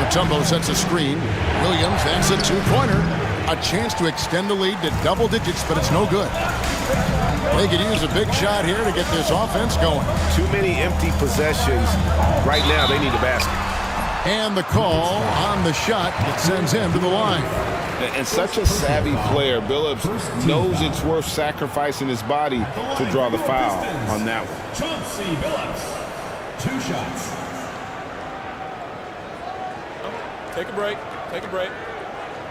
Mutombo sets a screen. Williams, that's a 2-pointer. A chance to extend the lead to double digits, but it's no good. They could use a big shot here to get this offense going. Too many empty possessions. Right now, they need a basket. And the call on the shot that sends him to the line. And such a savvy player. Billups knows it's worth sacrificing his body to draw the foul on that one. Chauncey Billups. 2 shots. Take a break. Take a break.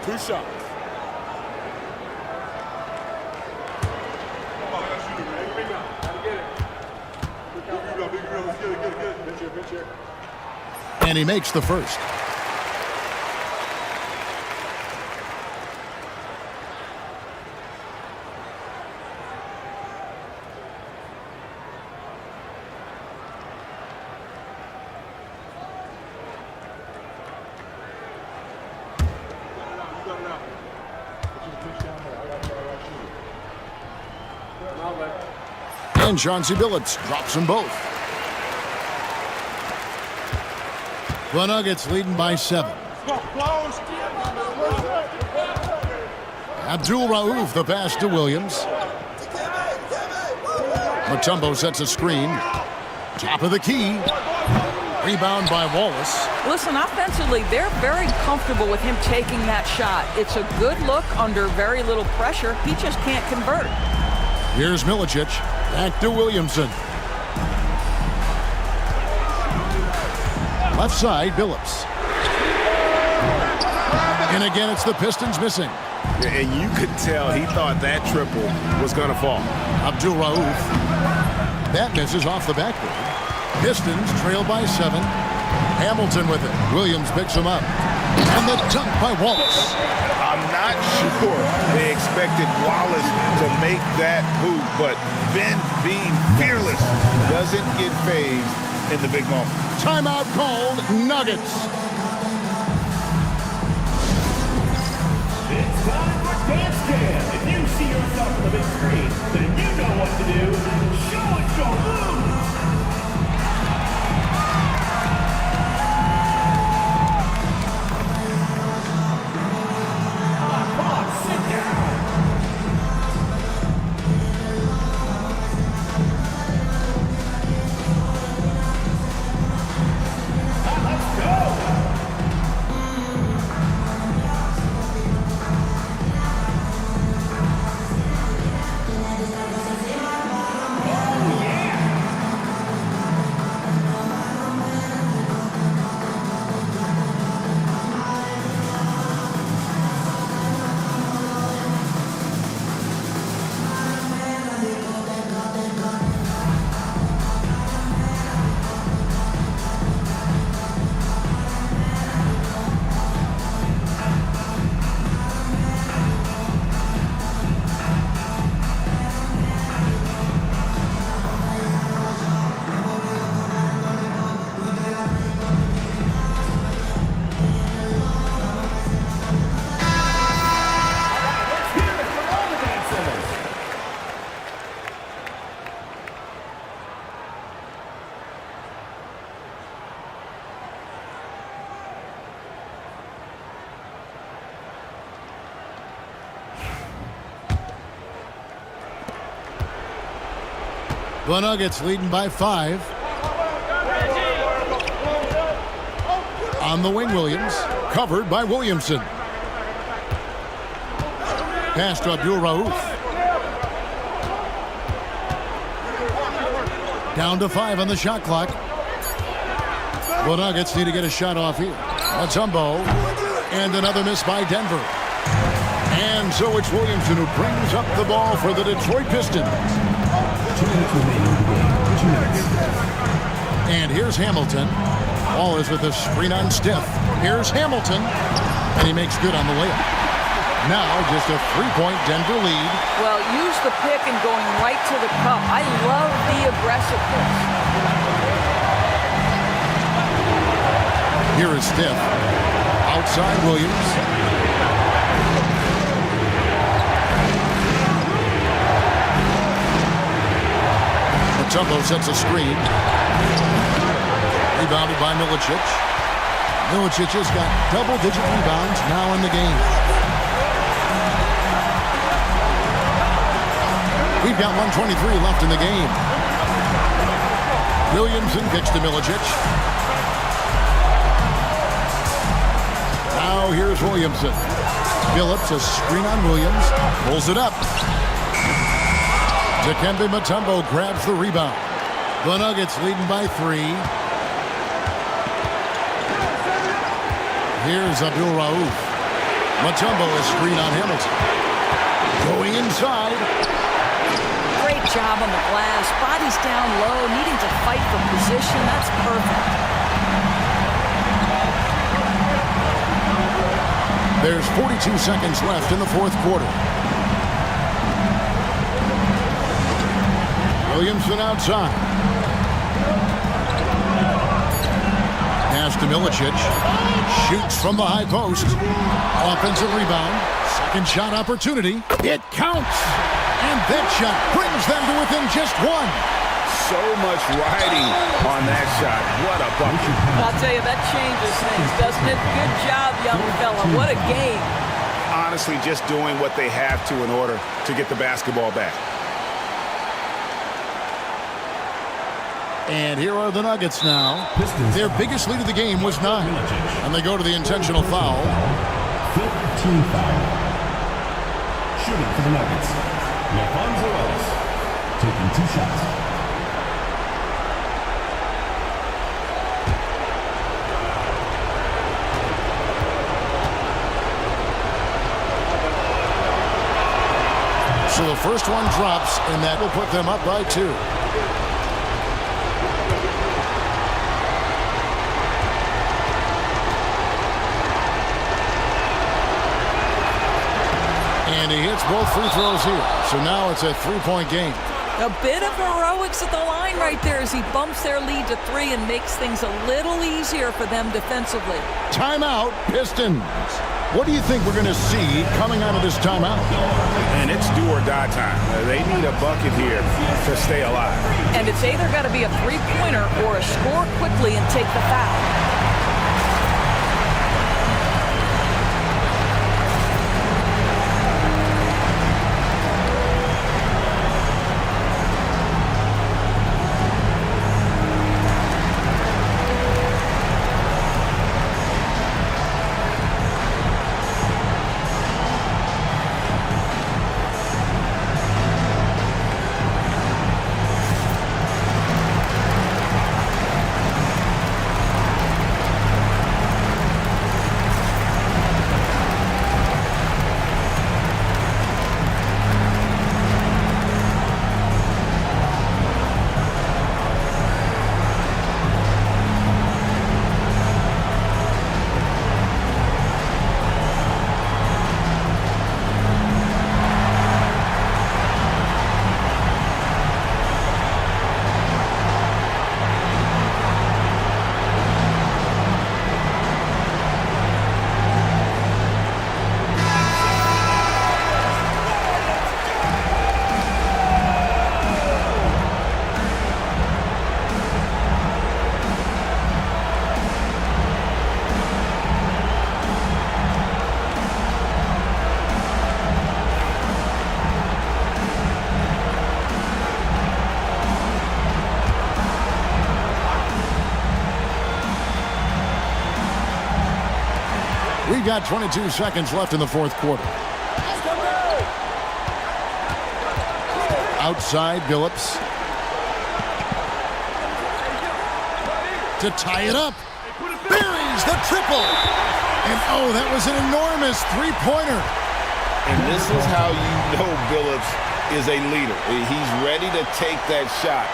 2 shots. And he makes the first. And Chauncey Billups drops them both. The Nuggets leading by 7. Abdul Rauf the pass to Williams. Mutombo sets a screen. Top of the key. Rebound by Wallace. Listen, offensively, they're very comfortable with him taking that shot. It's a good look under very little pressure. He just can't convert. Here's Milicic. Back to Williamson. Left side, Billups. And again, it's the Pistons missing. And you could tell he thought that triple was going to fall. Abdul Rauf. That misses off the backboard. Pistons trail by 7. Hamilton with it. Williams picks him up. And the dunk by Wallace. I'm not sure they expected Wallace to make that move, but Ben, being fearless, doesn't get phased in the big moment. Timeout called, Nuggets. It's time for Dance Jam. If you see yourself on the big screen, then you know what to do. Show us your moves. Come on, sit down. Let's go. The Nuggets leading by 5. On the wing, Williams. Covered by Williamson. Pass to Abdul Rauf. Down to 5 on the shot clock. The Nuggets need to get a shot off here. Mutombo. And another miss by Denver. And so it's Williamson who brings up the ball for the Detroit Pistons. 2 minutes remaining in the game. 2 minutes. And here's Hamilton. Ball is with a screen on Stiff. Here's Hamilton. And he makes good on the layup. Now just a 3-point Denver lead. Well, use the pick and going right to the cup. I love the aggressiveness. Here is Stiff. Outside Williams. Mutombo sets a screen. Rebounded by Milicic. Milicic has got double-digit rebounds now in the game. We've got 1:23 left in the game. Williamson kicks to Milicic. Now here's Williamson. Phillips, a screen on Williams. Pulls it up. Dikembe Mutombo grabs the rebound. The Nuggets leading by 3. Here's Abdul Rauf. Mutombo is screen on Hamilton. Going inside. Great job on the glass. Body's down low, needing to fight for position. That's perfect. There's 42 seconds left in the fourth quarter. Williamson outside. Pass to Milicic. Shoots from the high post. Offensive rebound. Second shot opportunity. It counts. And that shot brings them to within just 1. So much riding on that shot. What a bucket. I'll tell you, that changes things, doesn't it? Good job, young fella. What a game. Honestly, just doing what they have to in order to get the basketball back. And here are the Nuggets now. Their biggest lead of the game was 9. And they go to the intentional foul. 15 foul. Shooting for the Nuggets. Alfonso Ellis. Taking 2 shots. So the first one drops, and that will put them up by 2. And he hits both free throws here. So now it's a 3-point game. A bit of heroics at the line right there as he bumps their lead to 3 and makes things a little easier for them defensively. Timeout, Pistons. What do you think we're going to see coming out of this timeout? And it's do or die time. They need a bucket here to stay alive. And it's either got to be a three-pointer or a score quickly and take the foul. We've got 22 seconds left in the fourth quarter. Outside, Phillips. to tie it up. Buries the triple. And oh, that was an enormous three-pointer. And this is how you know Billups is a leader. He's ready to take that shot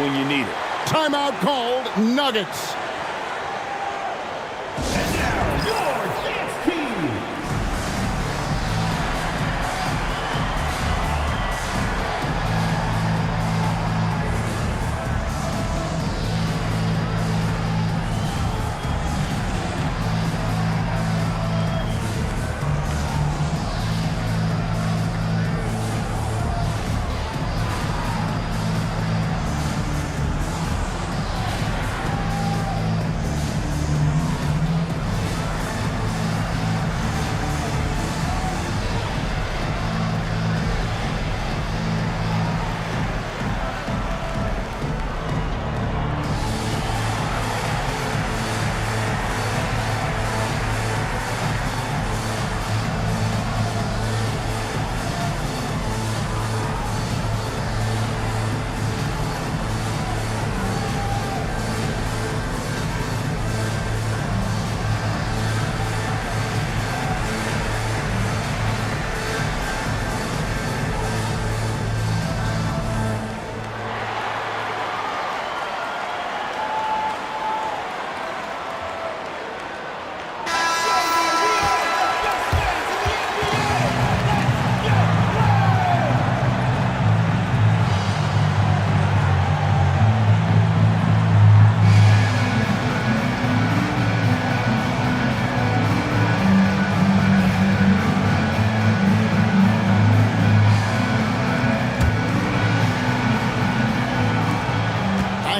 when you need it. Timeout called, Nuggets. And now, your dance team.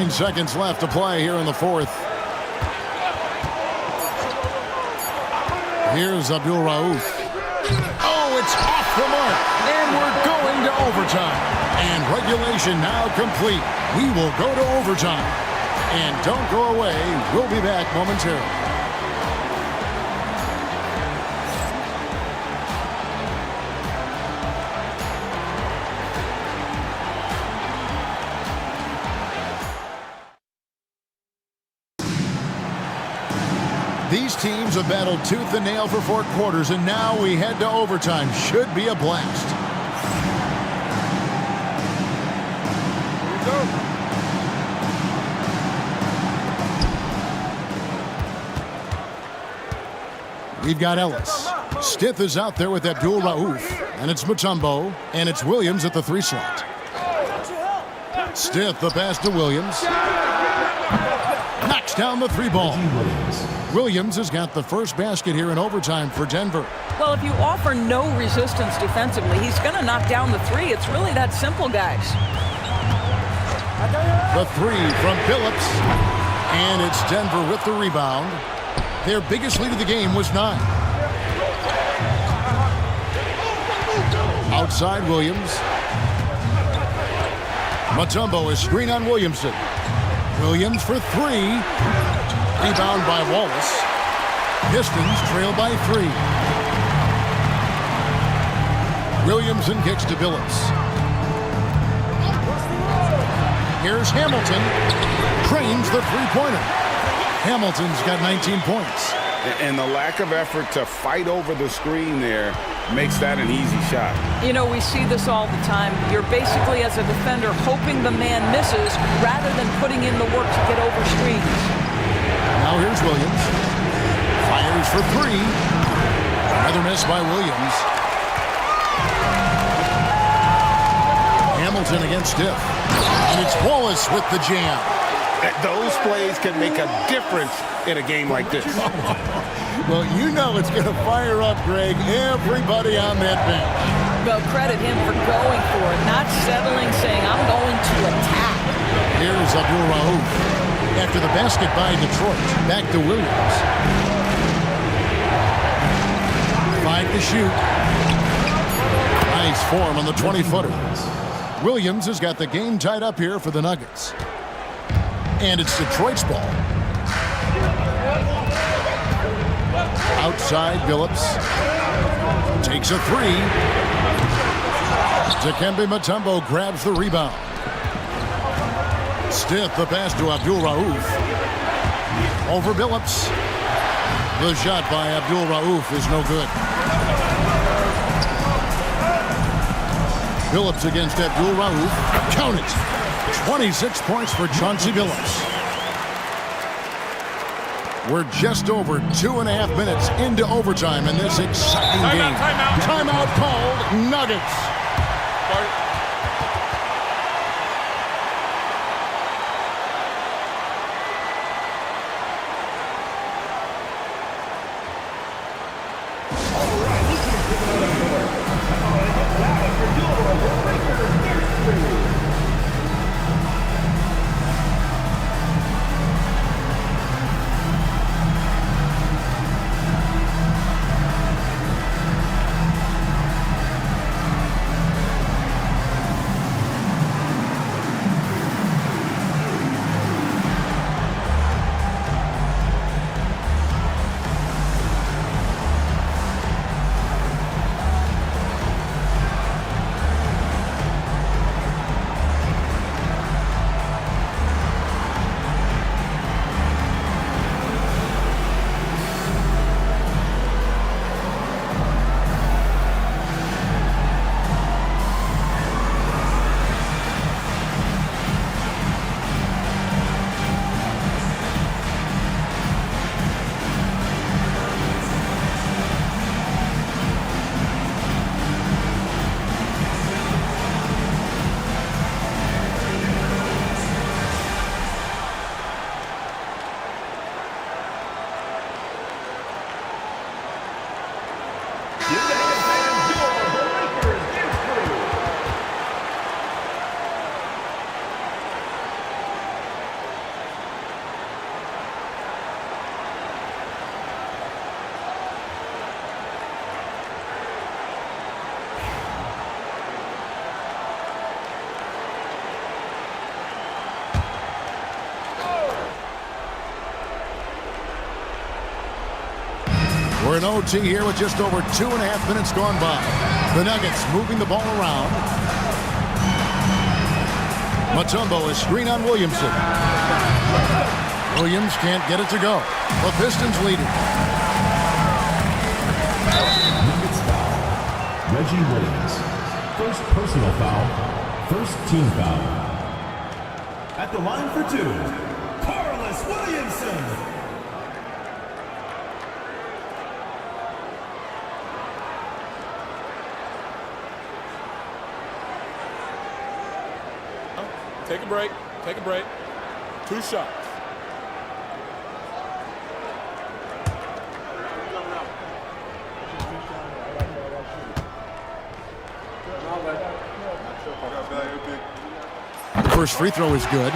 Seconds left to play here in the fourth. Here's Abdul Rauf. Oh, it's off the mark. And we're going to overtime. And regulation now complete. We will go to overtime. And don't go away. We'll be back momentarily. These teams have battled tooth and nail for 4 quarters, and now we head to overtime. Should be a blast. We've got Ellis. Stith is out there with Abdul Rauf, and it's Mutombo, and it's Williams at the 3 slot. Stith the pass to Williams. Knocks down the 3 ball. Williams has got the first basket here in overtime for Denver. Well, if you offer no resistance defensively, he's going to knock down the 3. It's really that simple, guys. The 3 from Billups. And it's Denver with the rebound. Their biggest lead of the game was 9. Outside Williams. Mutombo is screen on Williamson. Williams for 3. Rebound by Wallace. Pistons trail by 3. Williamson kicks to Billups. Here's Hamilton. Cranes the 3-pointer. Hamilton's got 19 points. And the lack of effort to fight over the screen there makes that an easy shot. You know, we see this all the time. You're basically, as a defender, hoping the man misses rather than putting in the work to get over screens. Now here's Williams. Fires for 3. Another miss by Williams. Hamilton against Stith. And it's Wallace with the jam. Those plays can make a difference in a game like this. Well, you know it's going to fire up, Greg, everybody on that bench. Well, credit him for going for it, not settling, saying, I'm going to attack. Here's Abdul Rauf. After the basket by Detroit, back to Williams. 5 to shoot. Nice form on the 20-footer. Williams has got the game tied up here for the Nuggets. And it's Detroit's ball. Outside, Billups takes a 3. Dikembe Mutombo grabs the rebound. Stith the pass to Abdul Rauf. Over Billups. The shot by Abdul Rauf is no good. Billups against Abdul Rauf. Count it. 26 points for Chauncey Billups. We're just over 2.5 minutes into overtime in this exciting game. Timeout called. Nuggets. We're in OT here with just over 2.5 minutes gone by. The Nuggets moving the ball around. Mutombo is screen on Williamson. Williams can't get it to go. The Pistons leading. Nuggets foul. Reggie Williams. First personal foul. First team foul. At the line for two, Carlos Williamson. Take a break. Take a break. 2 shots. The first free throw is good.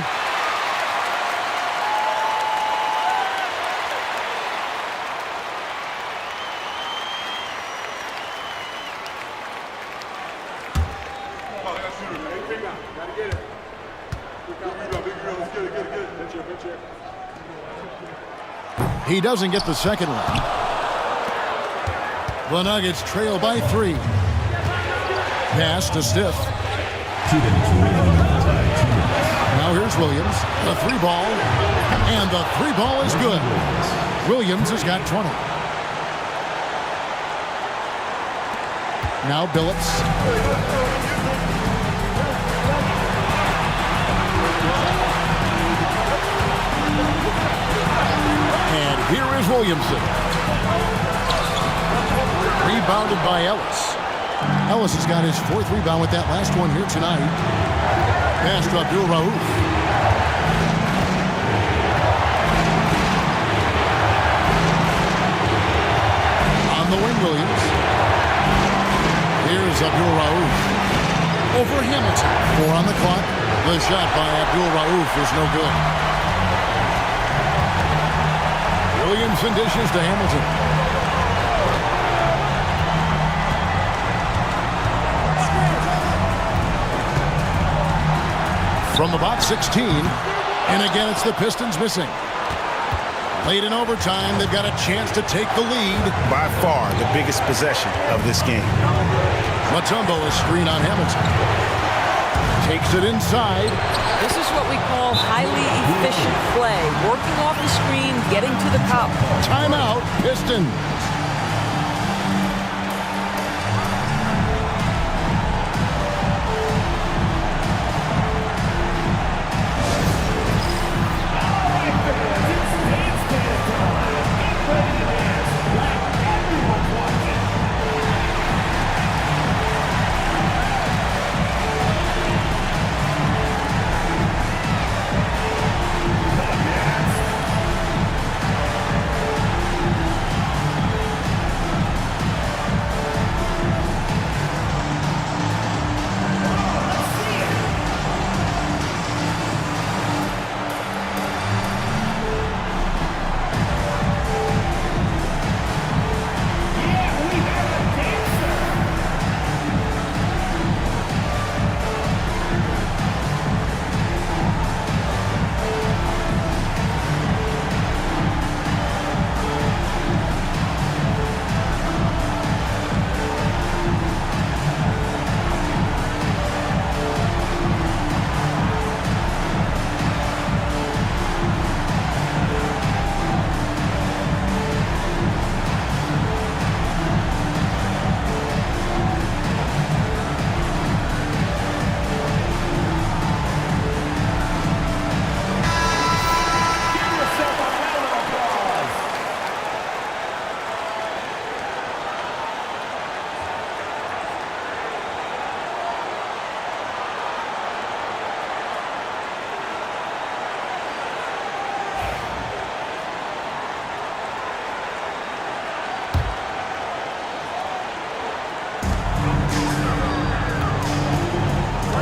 He doesn't get the second one. The Nuggets trail by 3. Pass to Stiff. Now here's Williams. The 3 ball. And the 3 ball is good. Williams has got 20. Now Billups. And here is Williamson. Rebounded by Ellis. Ellis has got his 4th rebound with that last one here tonight. Pass to Abdul Rauf. On the wing, Williams. Here's Abdul Rauf. Over Hamilton. 4 on the clock. The shot by Abdul Rauf is no good. Williamson dishes to Hamilton. From about 16, and again it's the Pistons missing. Late in overtime, they've got a chance to take the lead. By far the biggest possession of this game. Mutombo is screen on Hamilton. Takes it inside. This is what we call highly efficient play. Working off the screen, getting to the cup. Timeout, Pistons.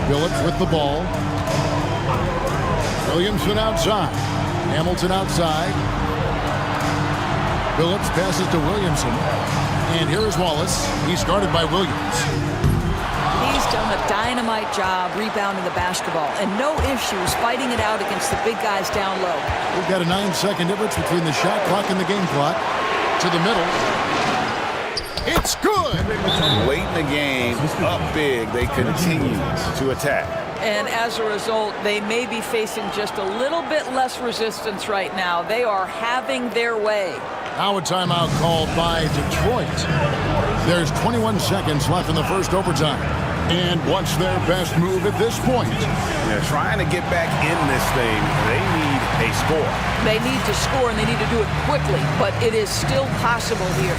Phillips with the ball. Williamson outside. Hamilton outside. Phillips passes to Williamson. And here is Wallace. He's guarded by Williams. He's done a dynamite job rebounding the basketball, and no issues fighting it out against the big guys down low. We've got a 9-second difference between the shot clock and the game clock. To the middle. It's good! Late in the game, up big, they continue to attack. And as a result, they may be facing just a little bit less resistance right now. They are having their way. Now a timeout called by Detroit. There's 21 seconds left in the first overtime. And what's their best move at this point? They're trying to get back in this thing. They need a score. They need to score, and they need to do it quickly, but it is still possible here.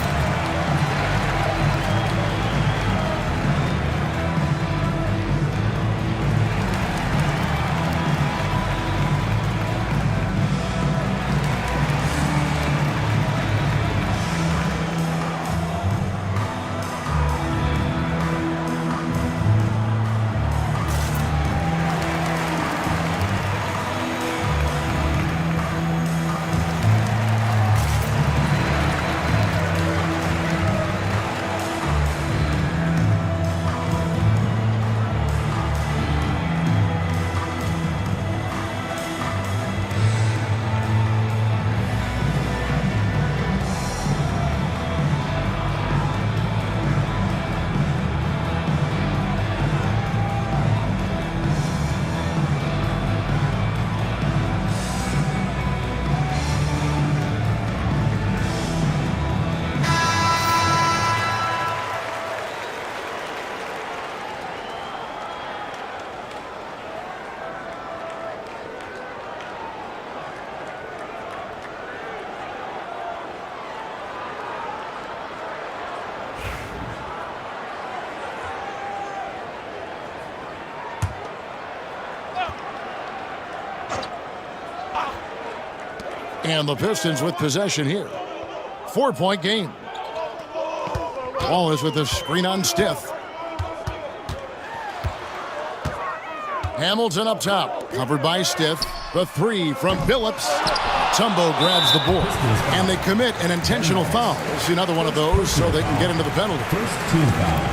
And the Pistons with possession here. 4-point game. Wallace with the screen on Stiff. Hamilton up top, covered by Stiff. The three from Phillips. Tumbo grabs the board. And they commit an intentional foul. We'll see another one of those so they can get into the penalty. First team foul.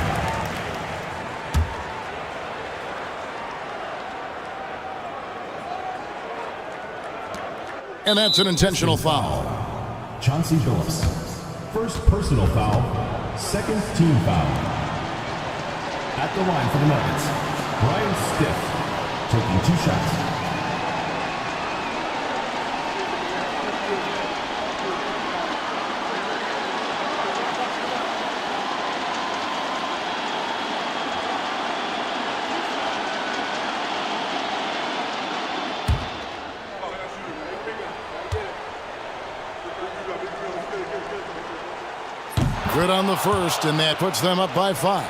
And that's an intentional foul. Chauncey Billups. First personal foul. Second team foul. At the line for the Nuggets, Brian Stiff. taking 2 shots. Good on the first, and that puts them up by 5.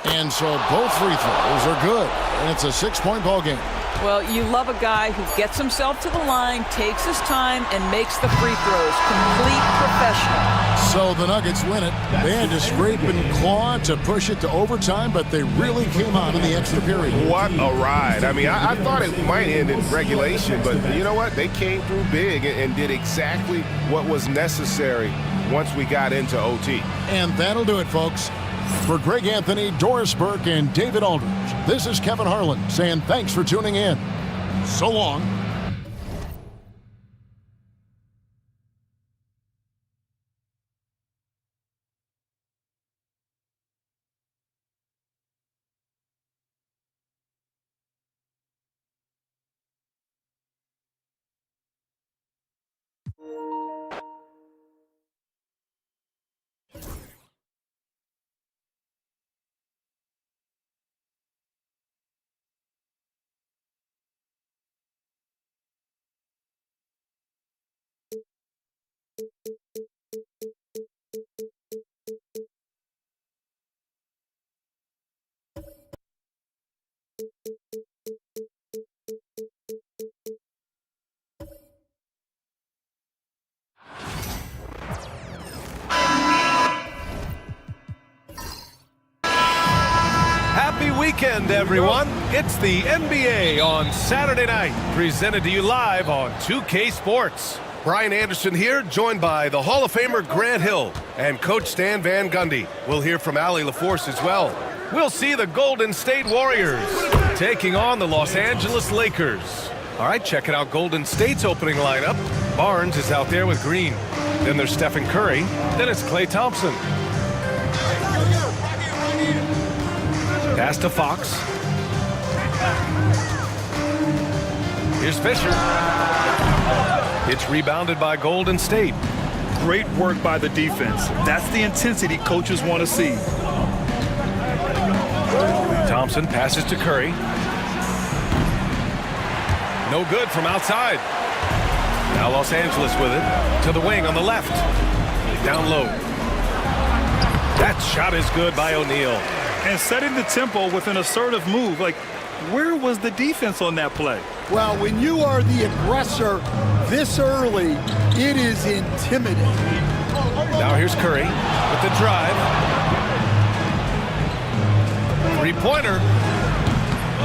And so both free throws are good, and it's a 6-point ball game. Well, you love a guy who gets himself to the line, takes his time, and makes the free throws. Complete professional. So the Nuggets win it. They had to scrape and claw to push it to overtime, but they really came out in the extra period. What a ride. I mean, I thought it might end in regulation, but you know what? They came through big and did exactly what was necessary once we got into OT. And that'll do it, folks. For Greg Anthony, Doris Burke, and David Aldridge, this is Kevin Harlan saying thanks for tuning in. So long. Happy weekend, everyone. It's the NBA on Saturday night, presented to you live on 2K Sports. Brian Anderson here, joined by the Hall of Famer Grant Hill and Coach Stan Van Gundy. We'll hear from Allie LaForce as well. We'll see the Golden State Warriors taking on the Los Angeles Lakers. All right, checking out Golden State's opening lineup. Barnes is out there with Green. Then there's Stephen Curry. Then it's Klay Thompson. Pass to Fox. Here's Fisher. It's rebounded by Golden State. Great work by the defense. That's the intensity coaches want to see. Thompson passes to Curry. No good from outside. Now Los Angeles with it. To the wing on the left. Down low. That shot is good by O'Neal. And setting the tempo with an assertive move. Like, where was the defense on that play? Well, when you are the aggressor this early, it is intimidating. Now here's Curry with the drive. Three-pointer.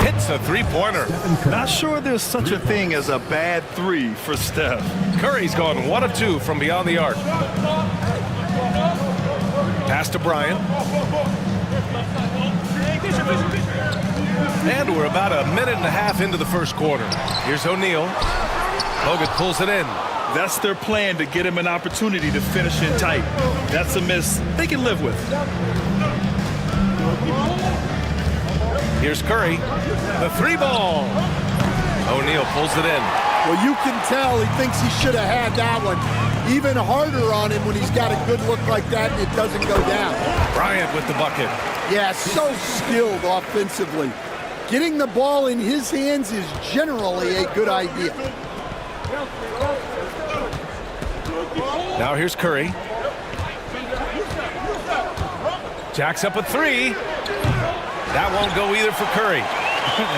Hits a three-pointer. Not sure there's such a thing as a bad three for Steph. Curry's gone 1 of 2 from beyond the arc. Pass to Bryant. And we're about a minute and a half into the first quarter. Here's O'Neal. Bogut pulls it in. That's their plan, to get him an opportunity to finish in tight. That's a miss they can live with. Here's Curry. The 3-ball. O'Neal pulls it in. Well, you can tell he thinks he should have had that one. Even harder on him when he's got a good look like that and it doesn't go down. Bryant with the bucket. Yeah, so skilled offensively. Getting the ball in his hands is generally a good idea. Now here's Curry. Jacks up a 3. That won't go either for Curry.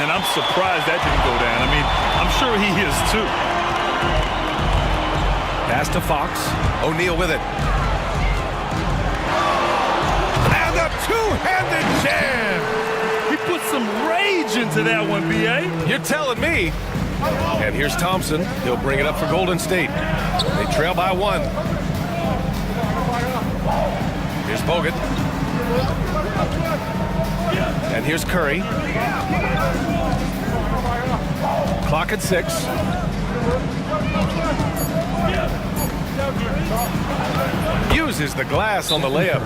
And I'm surprised that didn't go down. I mean, I'm sure he is too. Pass to Fox. O'Neal with it. And a two-handed jam. He put some rage into that one, B.A. You're telling me. And here's Thompson. He'll bring it up for Golden State. They trail by 1. Here's Bogut. And here's Curry. Clock at 6. bruises the glass on the layup.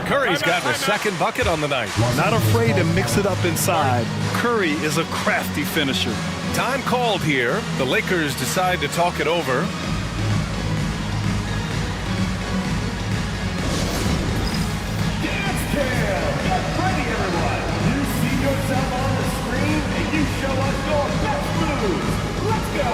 Curry's gotten a second bucket on the night. Not afraid to mix it up inside. Curry is a crafty finisher. Time called here. The Lakers decide to talk it over. Dance cam! Get ready, everyone! You see yourself on the screen, and you show us your best moves. Let's go!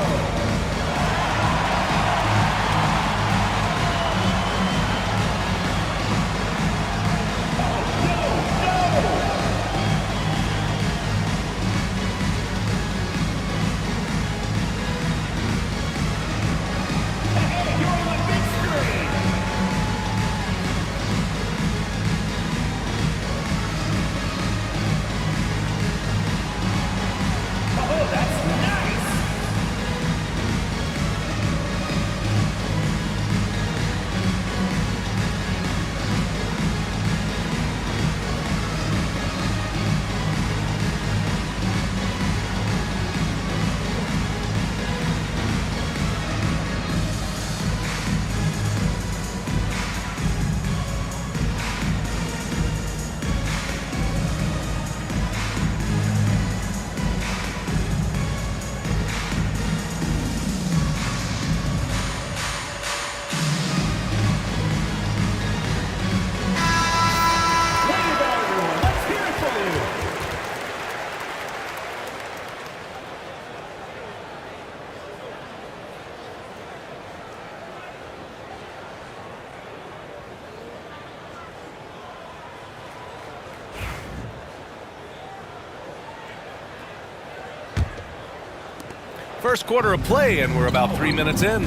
First quarter of play, and we're about 3 minutes in.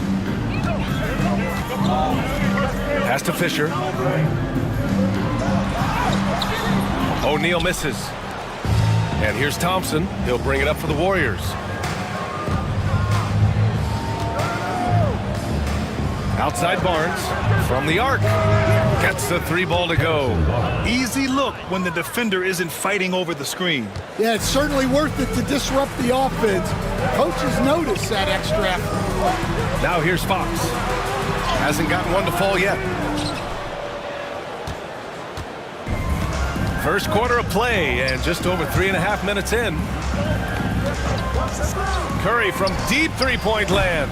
Pass to Fisher. O'Neal misses. And here's Thompson. He'll bring it up for the Warriors. Outside Barnes from the arc. Gets the 3-ball to go. Easy look when the defender isn't fighting over the screen. Yeah, it's certainly worth it to disrupt the offense. Coaches notice that extra effort. Now here's Fox. Hasn't gotten one to fall yet. First quarter of play, and just over 3.5 minutes in. Curry from deep three-point land.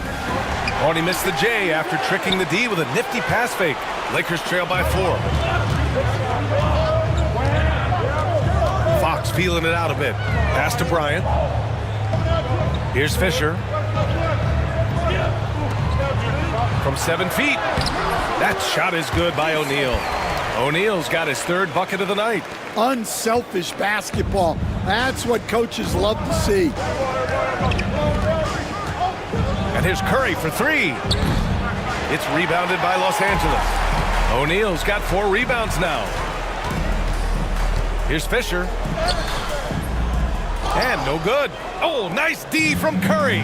Only missed the J after tricking the D with a nifty pass fake. Lakers trail by 4. Fox feeling it out a bit. Pass to Bryant. Here's Fisher. From 7 feet. That shot is good by O'Neal. O'Neal's got his 3rd bucket of the night. Unselfish basketball. That's what coaches love to see. And here's Curry for 3. It's rebounded by Los Angeles. O'Neal's got 4 rebounds now. Here's Fisher. And no good. Oh, nice D from Curry.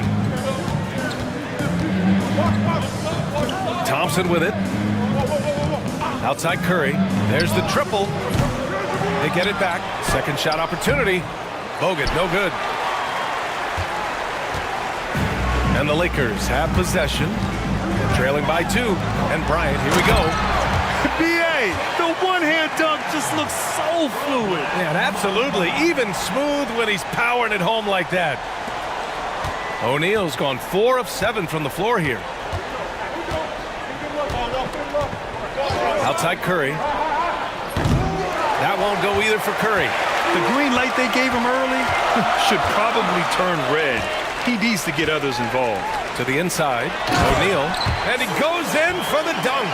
Thompson with it. Outside Curry. There's the triple. They get it back. Second shot opportunity. Bogut, no good. And the Lakers have possession. They're trailing by 2. And Bryant, here we go. B.A., the one-hand dunk just looks so fluid. Yeah, absolutely. Even smooth when he's powering it home like that. O'Neal's gone 4 of 7 from the floor here. Outside Curry. That won't go either for Curry. The green light they gave him early should probably turn red. He needs to get others involved. To the inside, O'Neal, and he goes in for the dunk.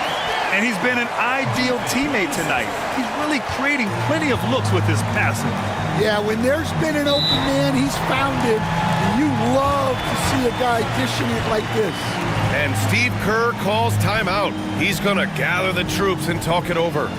And he's been an ideal teammate tonight. He's really creating plenty of looks with his passing. Yeah, when there's been an open man, he's found it. And you love to see a guy dishing it like this. And Steve Kerr calls timeout. He's going to gather the troops and talk it over.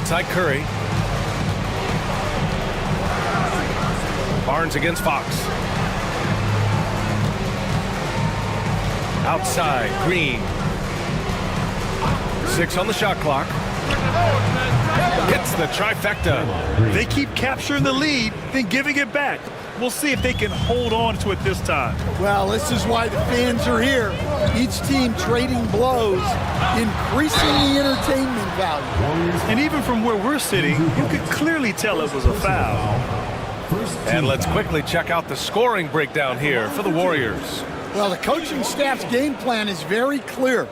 Outside Curry. Barnes against Fox. Outside, Green. 6 on the shot clock. Hits the trifecta. They keep capturing the lead, then giving it back. We'll see if they can hold on to it this time. Well, this is why the fans are here. Each team trading blows, increasing the entertainment value. And even from where we're sitting, you could clearly tell it was a foul. And let's quickly check out the scoring breakdown here for the Warriors. Well, the coaching staff's game plan is very clear.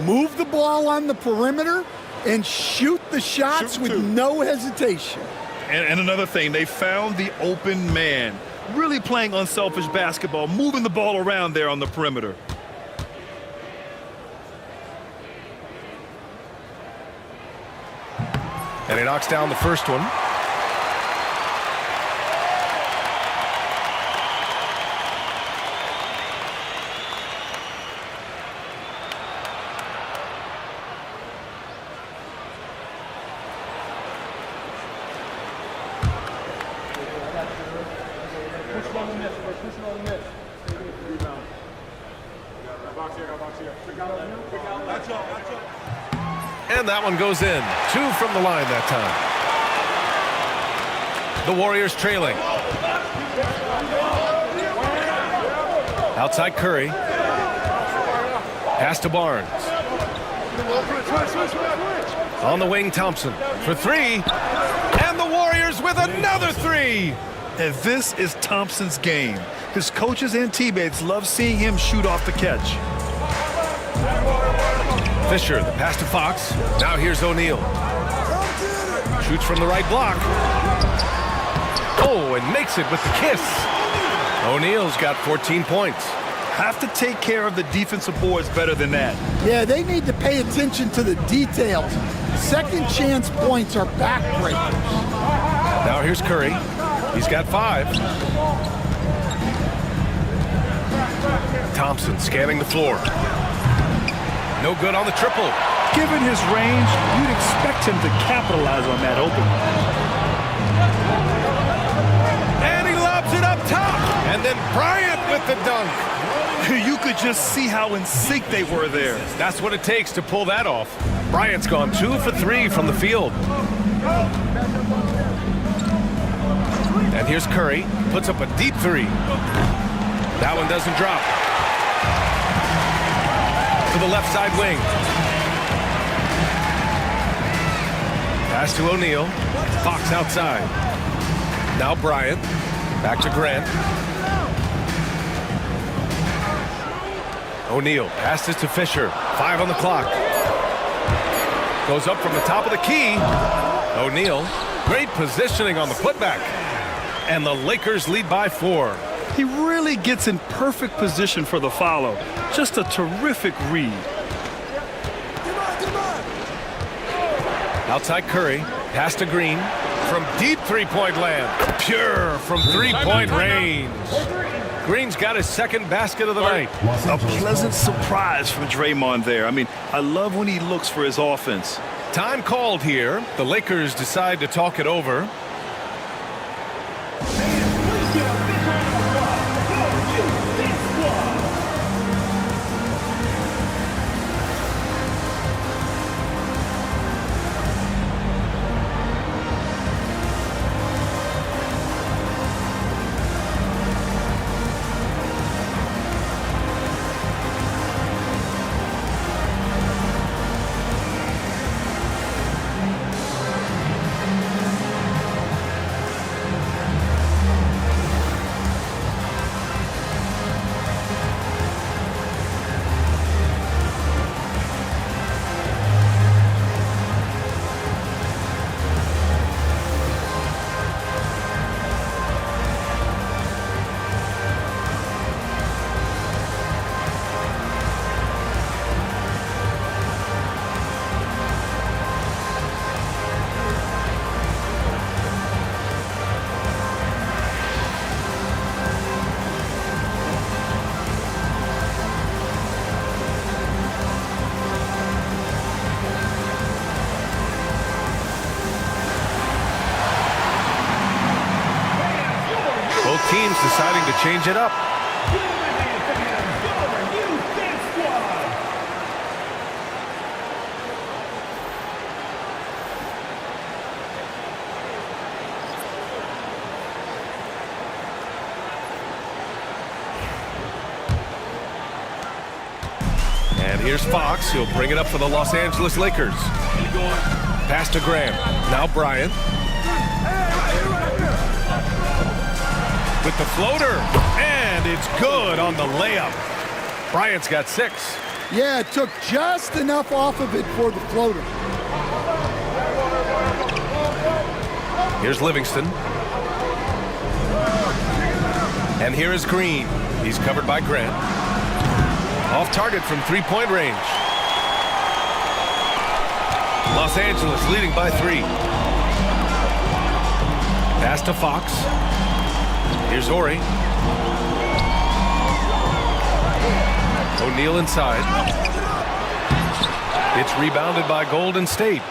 Move the ball on the perimeter and shoot the shots with no hesitation. And another thing, they found the open man. Really playing unselfish basketball, moving the ball around there on the perimeter. And he knocks down the first one. And that one goes in. 2 from the line that time. The Warriors trailing. Outside Curry. Pass to Barnes. On the wing, Thompson for 3. And the Warriors with another 3. And this is Thompson's game. His coaches and teammates love seeing him shoot off the catch. Fisher, the pass to Fox. Now here's O'Neal. Shoots from the right block. Oh, and makes it with the kiss. O'Neal's got 14 points. Have to take care of the defensive boards better than that. Yeah, they need to pay attention to the details. Second chance points are backbreakers. Now here's Curry. He's got 5. Thompson scanning the floor. No good on the triple. Given his range, you'd expect him to capitalize on that open. And he lobs it up top. And then Bryant with the dunk. You could just see how in sync they were there. That's what it takes to pull that off. Bryant's gone 2 for 3 from the field. And here's Curry. Puts up a deep 3. That one doesn't drop. To the left side wing. Pass to O'Neal. Fox outside. Now Bryant. Back to Grant. O'Neal passes to Fisher. 5 on the clock. Goes up from the top of the key. O'Neal. Great positioning on the putback. And the Lakers lead by 4. He really gets in perfect position for the follow. Just a terrific read. Outside Curry. Pass to Green. From deep three-point land. Pure from three-point range. Green's got his second basket of the night. A pleasant surprise from Draymond there. I mean, I love when he looks for his offense. Time called here. The Lakers decide to talk it over. Fans deciding to change it up. And here's Fox. He'll bring it up for the Los Angeles Lakers. Pass to Graham. Now Bryant. With the floater. And it's good on the layup. Bryant's got 6. Yeah, it took just enough off of it for the floater. Here's Livingston. And here is Green. He's covered by Grant. Off target from three-point range. Los Angeles leading by 3. Pass to Fox. Here's Ori. O'Neal inside. It's rebounded by Golden State.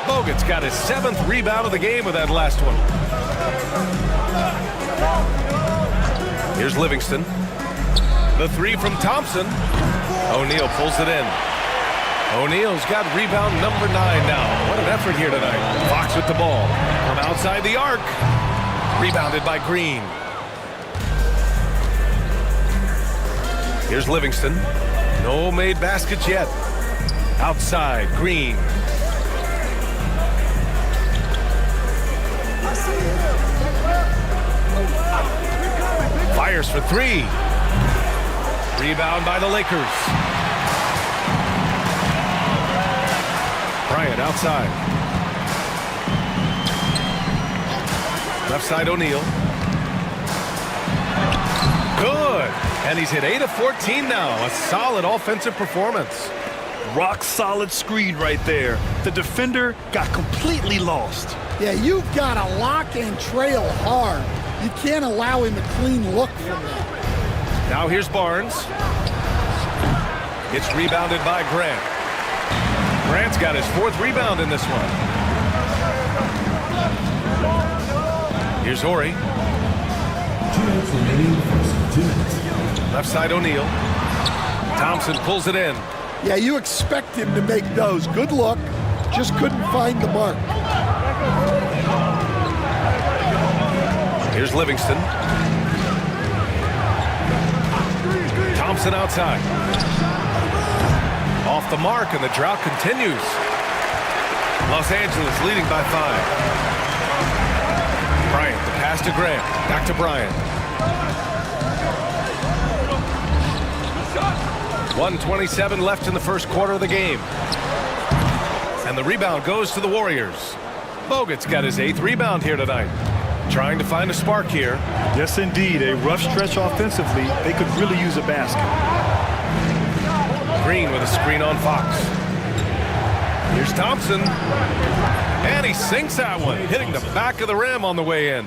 Bogut's got his 7th rebound of the game with that last one. Here's Livingston. The 3 from Thompson. O'Neal pulls it in. O'Neal's got rebound number 9 now. What an effort here tonight. Fox with the ball. From outside the arc. Rebounded by Green. Here's Livingston. No made baskets yet. Outside, Green. Fires for 3. Rebound by the Lakers. Bryant outside. Left side O'Neal. Good. And he's hit 8 of 14 now. A solid offensive performance. Rock solid screen right there. The defender got completely lost. Yeah, you've got to lock and trail hard. You can't allow him a clean look from that. Now here's Barnes. It's rebounded by Grant. Grant's got his 4th rebound in this one. Here's Ori. 2 minutes remaining. First 2 minutes. Left side O'Neal. Thompson pulls it in. Yeah, you expect him to make those. Good look. Just couldn't find the mark. Here's Livingston. Thompson outside. Off the mark, and the drought continues. Los Angeles leading by 5. Bryant, the pass to Grant. Back to Bryant. 1:27 left in the first quarter of the game. And the rebound goes to the Warriors. Bogut's got his 8th rebound here tonight. Trying to find a spark here. Yes, indeed. A rough stretch offensively. They could really use a basket. Green with a screen on Fox. Here's Thompson. And he sinks that one, hitting the back of the rim on the way in.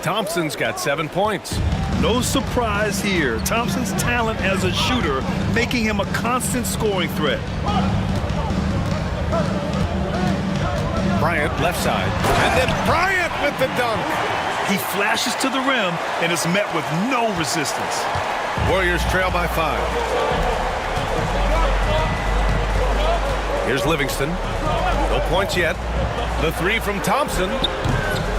Thompson's got 7 points. No surprise here. Thompson's talent as a shooter making him a constant scoring threat. Bryant left side. And then Bryant with the dunk. He flashes to the rim and is met with no resistance. Warriors trail by 5. Here's Livingston. No points yet. The 3 from Thompson.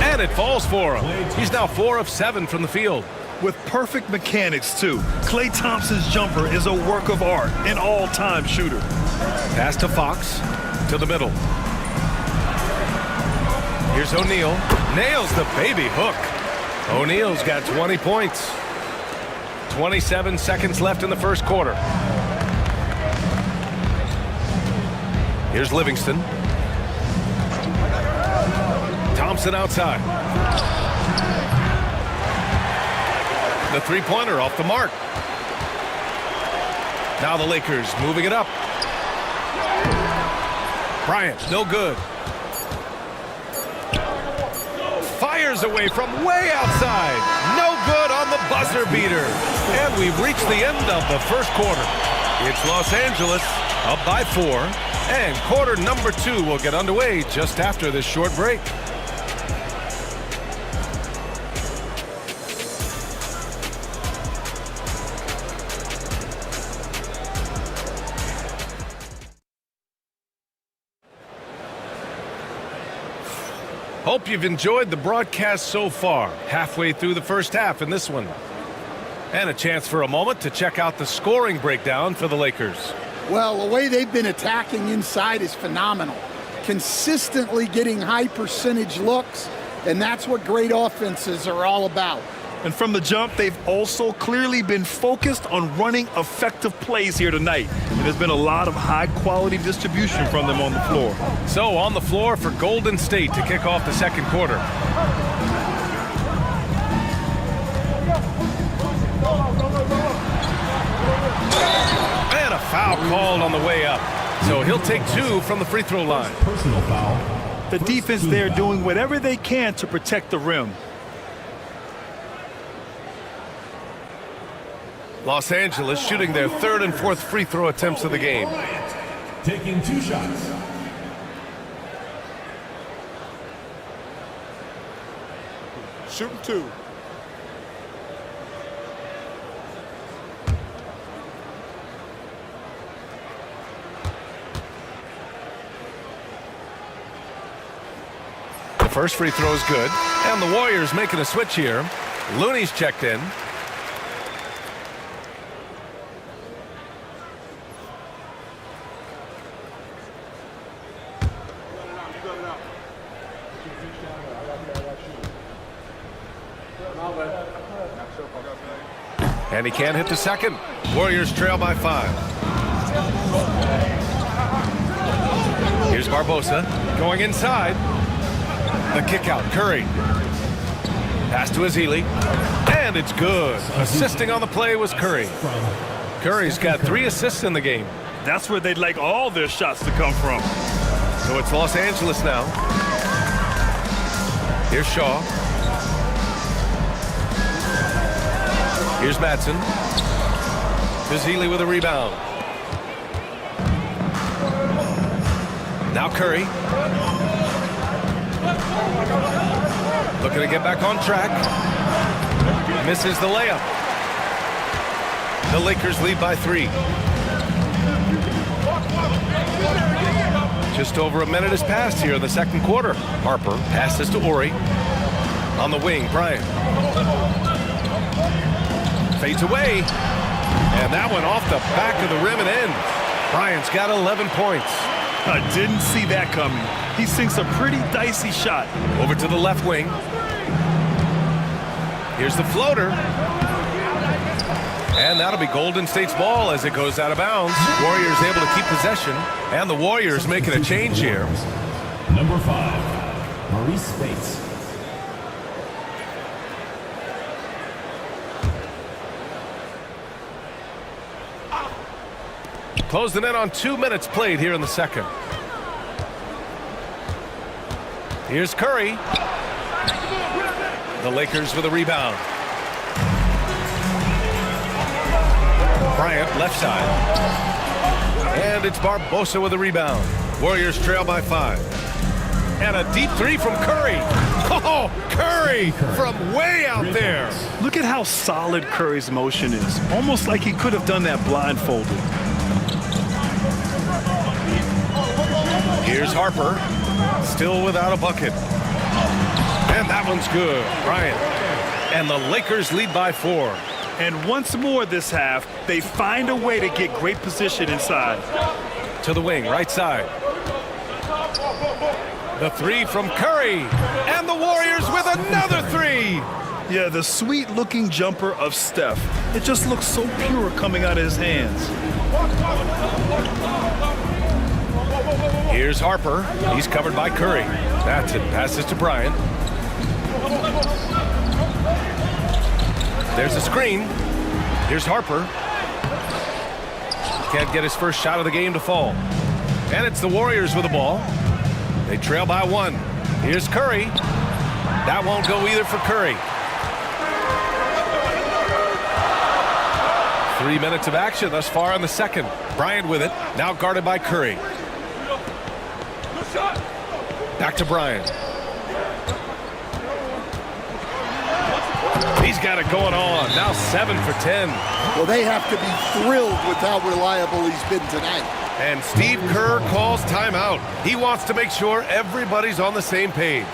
And it falls for him. He's now 4 of 7 from the field. With perfect mechanics, too. Klay Thompson's jumper is a work of art, an all-time shooter. Pass to Fox. To the middle. Here's O'Neal. Nails the baby hook. O'Neal's got 20 points. 27 seconds left in the first quarter. Here's Livingston. Thompson outside. The three-pointer off the mark. Now the Lakers moving it up. Bryant, no good. Fires away from way outside. No good on the buzzer beater. And we've reached the end of the first quarter. It's Los Angeles up by 4. And quarter number 2 will get underway just after this short break. Hope you've enjoyed the broadcast so far. Halfway through the first half in this one. And a chance for a moment to check out the scoring breakdown for the Lakers. Well, the way they've been attacking inside is phenomenal. Consistently getting high percentage looks, and that's what great offenses are all about. And from the jump, they've also clearly been focused on running effective plays here tonight. And there's been a lot of high-quality distribution from them on the floor. So on the floor for Golden State to kick off the second quarter. And a foul called on the way up. So he'll take 2 from the free throw line. Personal foul. The defense there doing whatever they can to protect the rim. Los Angeles shooting their 3rd and 4th free throw attempts of the game. Taking 2 shots. Shooting 2. The first free throw is good. And the Warriors making a switch here. Looney's checked in. And he can't hit the second. Warriors trail by 5. Here's Barbosa going inside. The kick out. Curry. Pass to Azili. And it's good. Assisting on the play was Curry. Curry's got 3 assists in the game. That's where they'd like all their shots to come from. So it's Los Angeles now. Here's Shaw. Here's Madsen. Azili with a rebound. Now Curry. Looking to get back on track. Misses the layup. The Lakers lead by 3. Just over a minute has passed here in the second quarter. Harper passes to Ori. On the wing, Bryant. Fades away. And that one off the back of the rim and in. Bryant's got 11 points. I didn't see that coming. He sinks a pretty dicey shot. Over to the left wing. Here's the floater. And that'll be Golden State's ball as it goes out of bounds. Warriors able to keep possession. And the Warriors making a change here. Number 5, Maurice Spates. Closing in on 2 minutes played here in the second. Here's Curry. The Lakers with a rebound. Bryant left side. And it's Barbosa with a rebound. Warriors trail by 5. And a deep 3 from Curry. Oh, Curry from way out there. Look at how solid Curry's motion is. Almost like he could have done that blindfolded. Here's Harper, still without a bucket. And that one's good. Bryant. And the Lakers lead by 4. And once more this half, they find a way to get great position inside. To the wing, right side. The 3 from Curry. And the Warriors with another 3. Yeah, the sweet-looking jumper of Steph. It just looks so pure coming out of his hands. Here's Harper. He's covered by Curry. That's it. Passes to Bryant. There's a screen. Here's Harper. Can't get his first shot of the game to fall. And it's the Warriors with the ball. They trail by 1. Here's Curry. That won't go either for Curry. 3 minutes of action thus far in the second. Bryant with it. Now guarded by Curry. Back to Bryant. He's got it going on. Now 7 for 10. Well, they have to be thrilled with how reliable he's been tonight. And Steve Kerr calls timeout. He wants to make sure everybody's on the same page.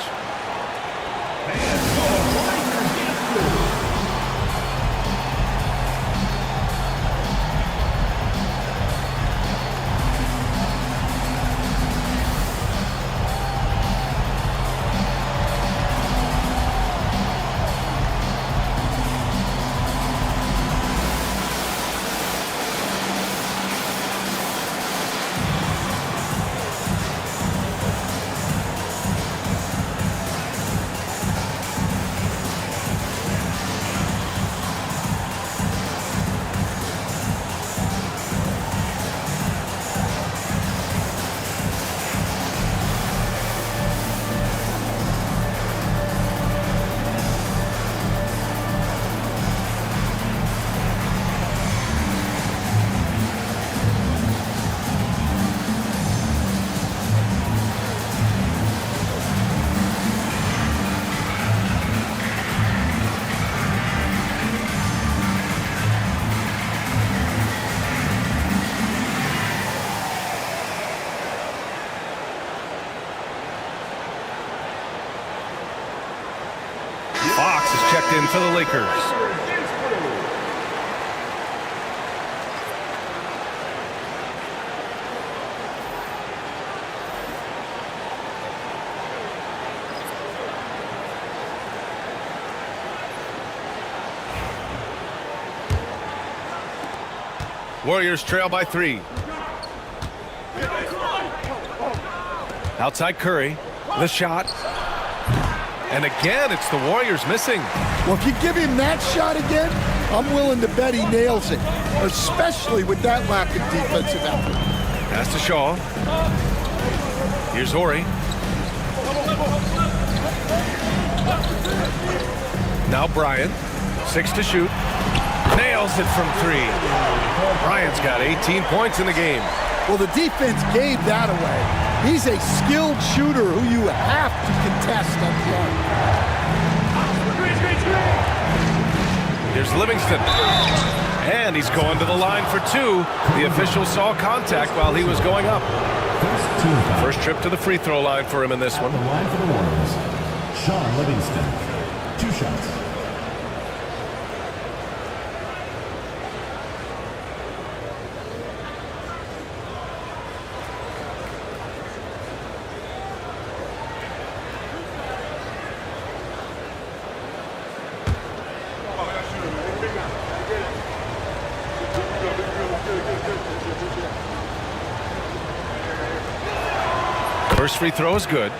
Fox is checked in for the Lakers. Warriors trail by 3. Outside Curry, the shot. And again, it's the Warriors missing. Well, if you give him that shot again, I'm willing to bet he nails it, especially with that lack of defensive effort. Pass to Shaw. Here's Horry. Now Bryant, 6 to shoot. Nails it from 3. Bryant's got 18 points in the game. Well, the defense gave that away. He's a skilled shooter who you have to contest at the arc. Here's Livingston. And he's going to the line for 2. The official saw contact while he was going up. First trip to the free throw line for him in this one. The line for the Warriors, Sean Livingston. 2 shots. First free throw is good.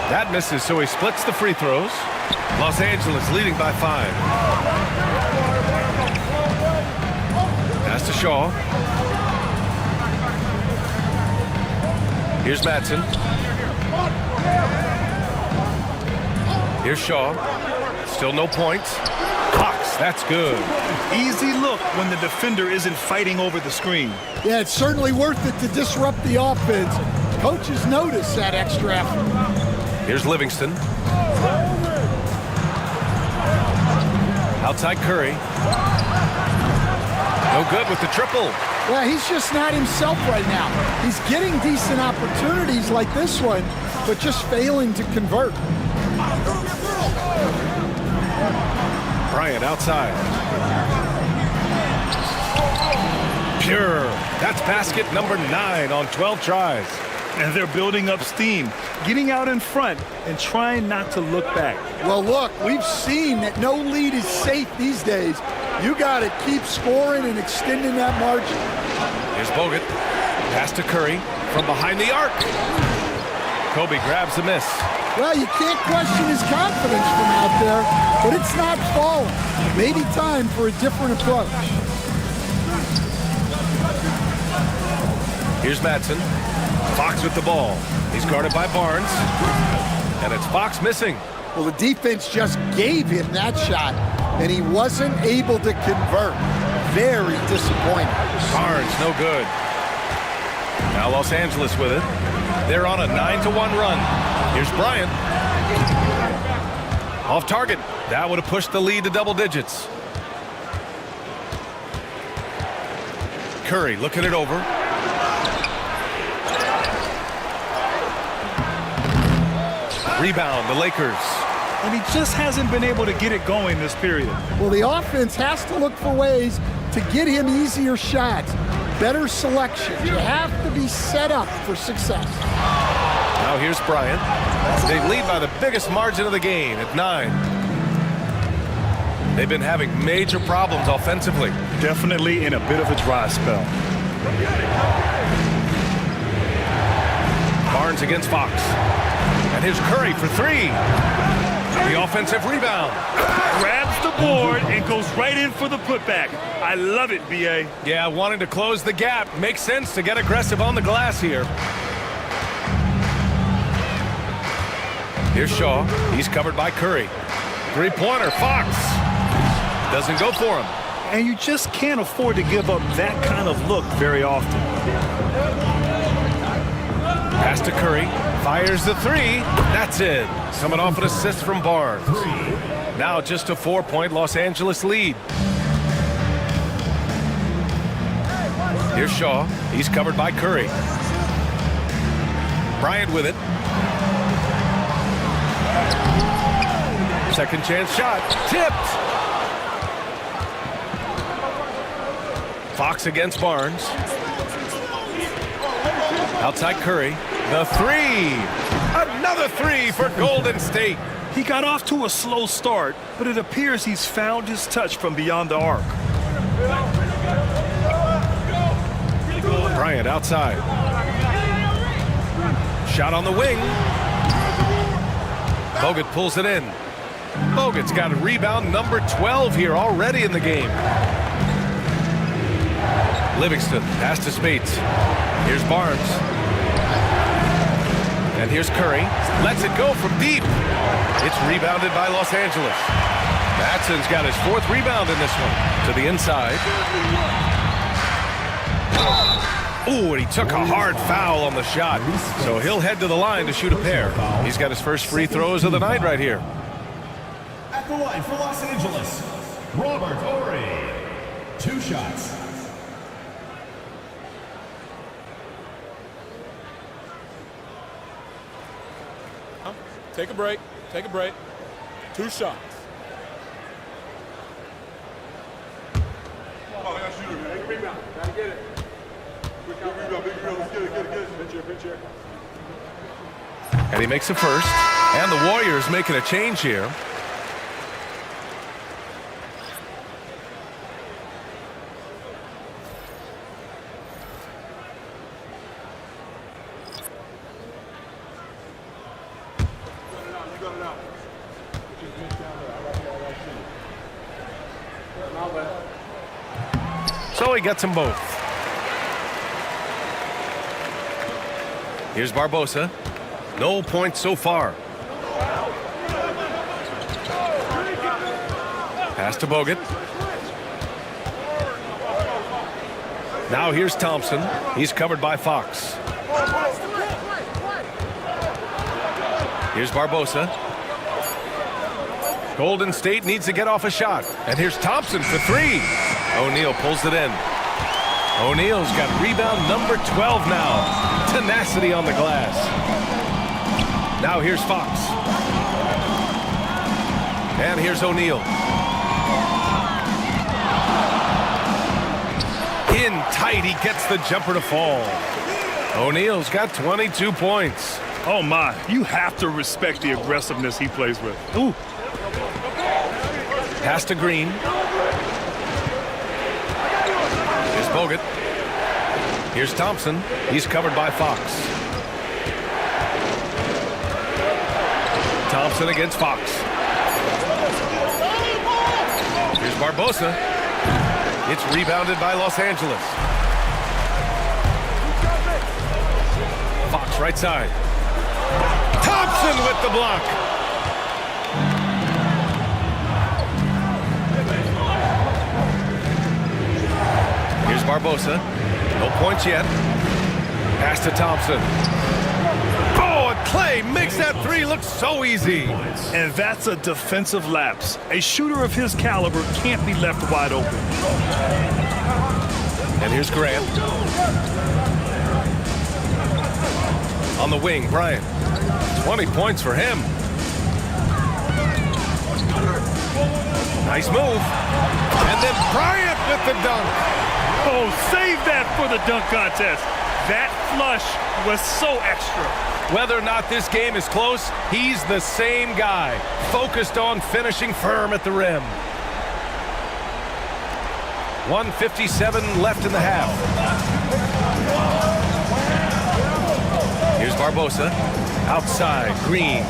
That misses, so he splits the free throws. Los Angeles leading by 5. Pass to Shaw. Here's Madsen. Here's Shaw. Still no points. Cox, that's good. Easy look when the defender isn't fighting over the screen. Yeah, it's certainly worth it to disrupt the offense. Coaches notice that extra effort. Here's Livingston. Outside Curry. No good with the triple. Yeah, he's just not himself right now. He's getting decent opportunities like this one, but just failing to convert. Bryant outside. Pure. That's basket number 9 on 12 tries. And they're building up steam, getting out in front and trying not to look back. Well, look, we've seen that no lead is safe these days. You got to keep scoring and extending that margin. Here's Bogut. Pass to Curry from behind the arc. Kobe grabs the miss. Well, you can't question his confidence from out there, but it's not falling. Maybe time for a different approach. Here's Madsen. Fox with the ball. He's guarded by Barnes. And it's Fox missing. Well, the defense just gave him that shot. and he wasn't able to convert. Very disappointing. Barnes, no good. Now Los Angeles with it. They're on a 9-1 run. Here's Bryant. Off target. That would have pushed the lead to double digits. Curry looking it over. Rebound, the Lakers. And he just hasn't been able to get it going this period. Well, the offense has to look for ways to get him easier shots, better selection. You have to be set up for success. Now here's Bryant. They lead by the biggest margin of the game at 9. They've been having major problems offensively. Definitely in a bit of a dry spell. Barnes against Fox. And here's Curry for 3. The offensive rebound. Grabs the board and goes right in for the putback. I love it, B.A. Yeah, wanting to close the gap. Makes sense to get aggressive on the glass here. Here's Shaw. He's covered by Curry. Three-pointer, Fox. Doesn't go for him. And you just can't afford to give up that kind of look very often. Pass to Curry. Fires the 3. That's it. Coming off an assist from Barnes. Now just a 4-point Los Angeles lead. Here's Shaw. He's covered by Curry. Bryant with it. Second chance shot. Tipped. Fox against Barnes. Outside Curry. The 3. Another 3 for Golden State. He got off to a slow start, but it appears he's found his touch from beyond the arc. Bryant outside. Shot on the wing. Bogut pulls it in. Bogut's got a rebound number 12 here already in the game. Livingston, pass to Spates. Here's Barnes. And here's Curry. Lets it go from deep. It's rebounded by Los Angeles. Matson's got his 4th rebound in this one. To the inside. Ooh, and he took a hard foul on the shot. So he'll head to the line to shoot a pair. He's got his first free throws of the night right here. At the line for Los Angeles, Robert Horry. 2 shots. Take a break. Take a break. 2 shots. Oh, I got shooter, man. Big rebound. Gotta get it. Big rebound. Let's get it. Pinch here. And he makes a first. And the Warriors making a change here. So he gets them both. Here's Barbosa. No points so far. Pass to Bogut. Now here's Thompson. He's covered by Fox. Here's Barbosa. Golden State needs to get off a shot. And here's Thompson for 3. O'Neal pulls it in. O'Neal's got rebound number 12 now. Tenacity on the glass. Now here's Fox. And here's O'Neal. In tight, he gets the jumper to fall. O'Neal's got 22 points. Oh my, you have to respect the aggressiveness he plays with. Ooh. Pass to Green. Here's Bogut. Here's Thompson. He's covered by Fox. Thompson against Fox. Here's Barbosa. It's rebounded by Los Angeles. Fox right side. Thompson with the block. Barbosa. No points yet. Pass to Thompson. Oh, and Clay makes that three look so easy. And that's a defensive lapse. A shooter of his caliber can't be left wide open. And here's Grant. On the wing, Bryant. 20 points for him. Nice move. And then Bryant with the dunk. Oh, save that for the dunk contest. That flush was so extra. Whether or not this game is close, he's the same guy, focused on finishing firm at the rim. 1:57 left in the half. Here's Barbosa. Outside, Green.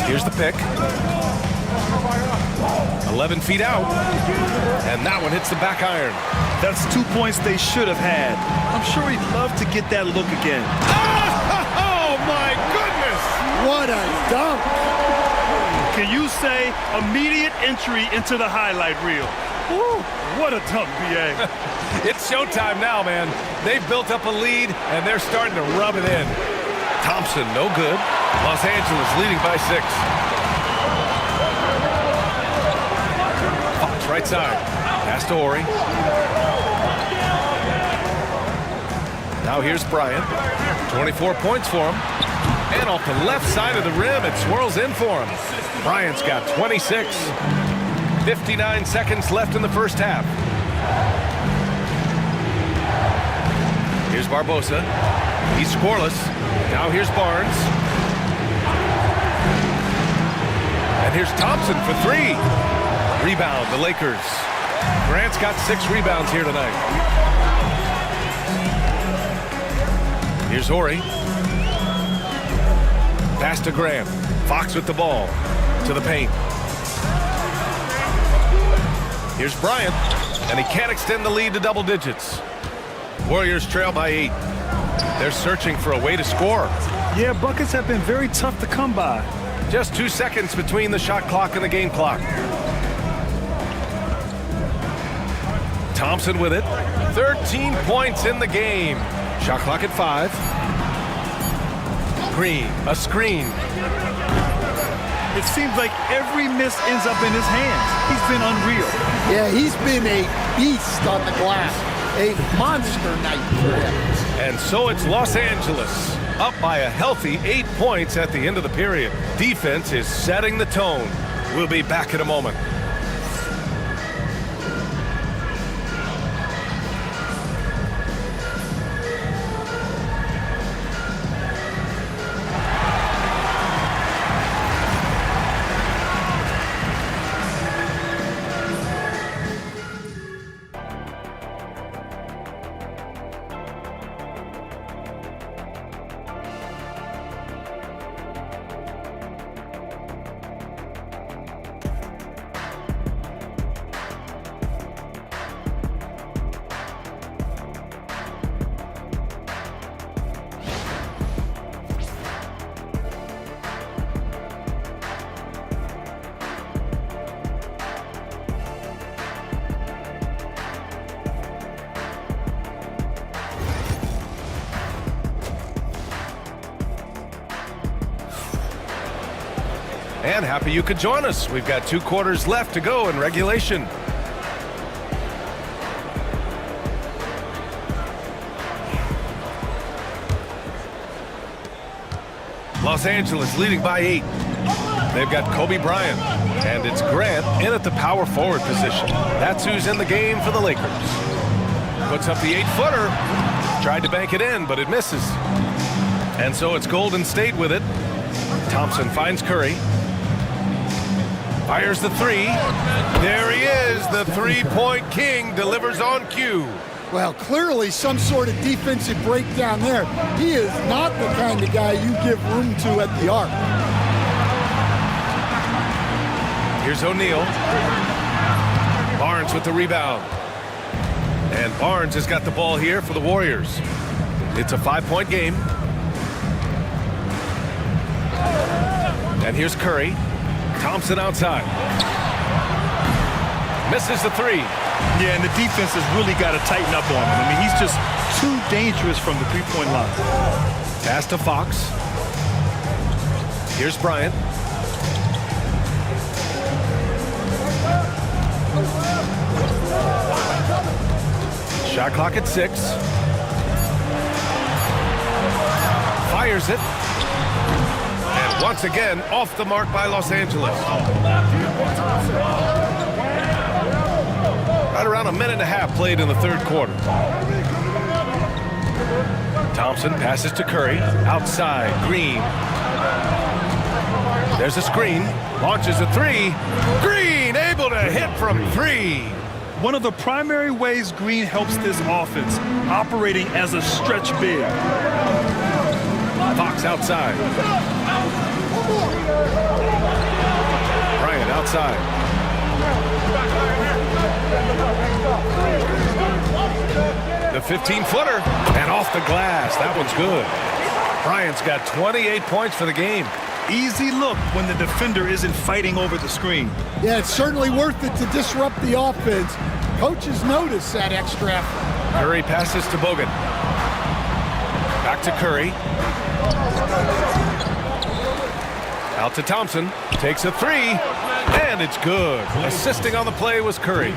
Here's the pick. 11 feet out. And that one hits the back iron. That's 2 points they should have had. I'm sure he'd love to get that look again. Oh, my goodness! What a dunk! Can you say immediate entry into the highlight reel? Woo, what a dunk, B.A. It's showtime now, man. They've built up a lead, and they're starting to rub it in. Thompson, no good. Los Angeles leading by 6. Fox, right side. Pass to Horry. Now here's Bryant. 24 points for him. And off the left side of the rim, it swirls in for him. Bryant's got 26. 59 seconds left in the first half. Here's Barbosa. He's scoreless. Now here's Barnes. And here's Thompson for 3. Rebound, the Lakers. Grant's got 6 rebounds here tonight. Here's Horry. Pass to Grant. Fox with the ball. To the paint. Here's Bryant. And he can't extend the lead to double digits. Warriors trail by 8. They're searching for a way to score. Yeah, buckets have been very tough to come by. Just 2 seconds between the shot clock and the game clock. Thompson with it. 13 points in the game. Shot clock at 5. Green, a screen. It seems like every miss ends up in his hands. He's been unreal. Yeah, he's been a beast on the glass. A monster night for him. And so it's Los Angeles, up by a healthy 8 points at the end of the period. Defense is setting the tone. We'll be back in a moment. And happy you could join us. We've got 2 quarters left to go in regulation. Los Angeles leading by 8. They've got Kobe Bryant, and it's Grant in at the power forward position. That's who's in the game for the Lakers. Puts up the 8-footer. Tried to bank it in, but it misses. And so it's Golden State with it. Thompson finds Curry. Fires the 3. There he is, the three-point king, delivers on cue. Well, clearly some sort of defensive breakdown there. He is not the kind of guy you give room to at the arc. Here's O'Neal. Barnes with the rebound. And Barnes has got the ball here for the Warriors. It's a 5-point game. And here's Curry. Thompson outside. Misses the three. Yeah, and the defense has really got to tighten up on him. I mean, he's just too dangerous from the three-point line. Pass to Fox. Here's Bryant. Shot clock at 6. Fires it. And once again, off the mark by Los Angeles. Right around a minute and a half played in the third quarter. Thompson passes to Curry. Outside, Green. There's a screen. Launches a three. Green able to hit from 3. One of the primary ways Green helps this offense, operating as a stretch big. Fox outside. Bryant outside. The 15-footer and off the glass. That one's good. Bryant's got 28 points for the game. Easy look when the defender isn't fighting over the screen. Yeah, it's certainly worth it to disrupt the offense. Coaches notice that extra effort. Curry passes to Bogut. Back to Curry. Out to Thompson. Takes a three. And it's good. Assisting on the play was Curry.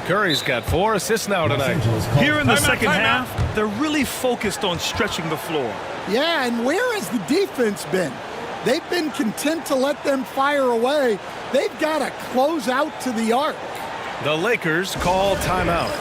Curry's got 4 assists now tonight. Here in the second half, they're really focused on stretching the floor. Yeah, and where has the defense been? They've been content to let them fire away. They've got to close out to the arc. The Lakers call timeout.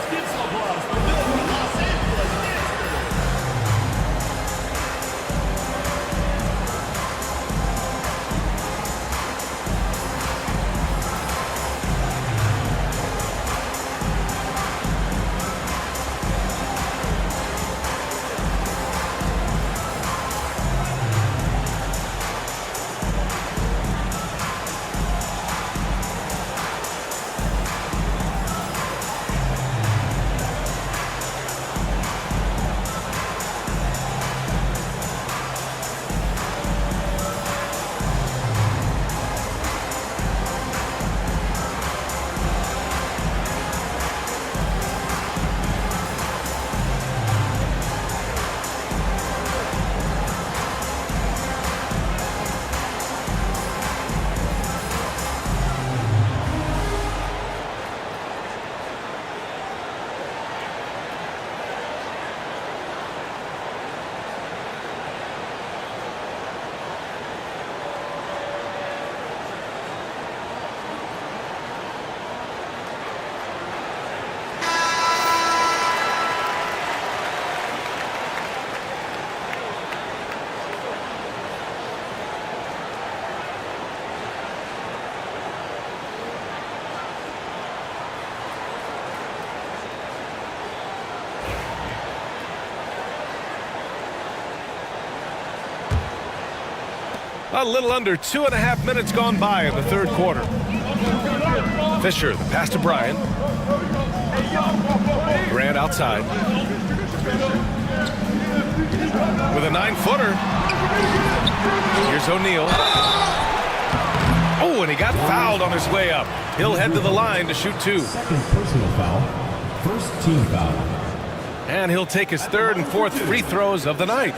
A little under 2.5 minutes gone by in the third quarter. Fisher, the pass to Bryant. Grant outside. With a 9-footer. Here's O'Neal. Oh, and he got fouled on his way up. He'll head to the line to shoot 2. Second personal foul. First team foul. And he'll take his 3rd and 4th free throws of the night.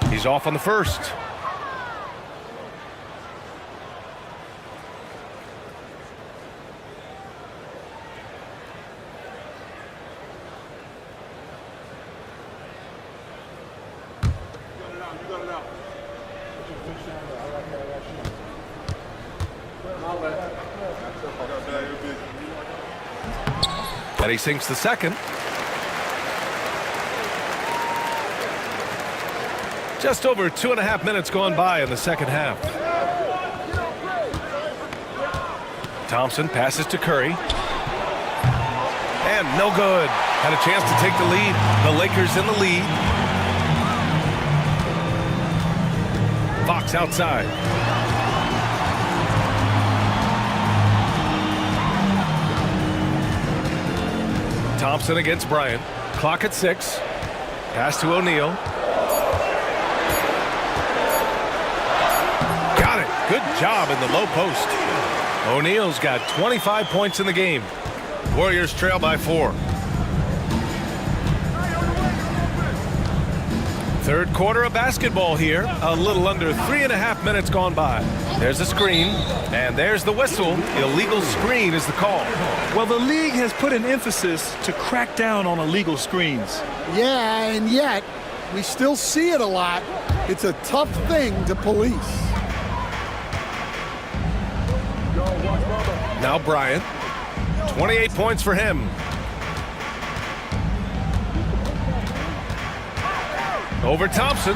He's off on the first. And he sinks the second. Just over 2.5 minutes gone by in the second half. Thompson passes to Curry. And no good. Had a chance to take the lead. The Lakers in the lead. Fox outside. Thompson against Bryant. Clock at 6. Pass to O'Neal. Got it. Good job in the low post. O'Neal's got 25 points in the game. Warriors trail by 4. Third quarter of basketball here. A little under 3.5 minutes gone by. There's a screen, and there's the whistle. Illegal screen is the call. Well, the league has put an emphasis to crack down on illegal screens. Yeah, and yet we still see it a lot. It's a tough thing to police. Now Bryant. 28 points for him. Over Thompson.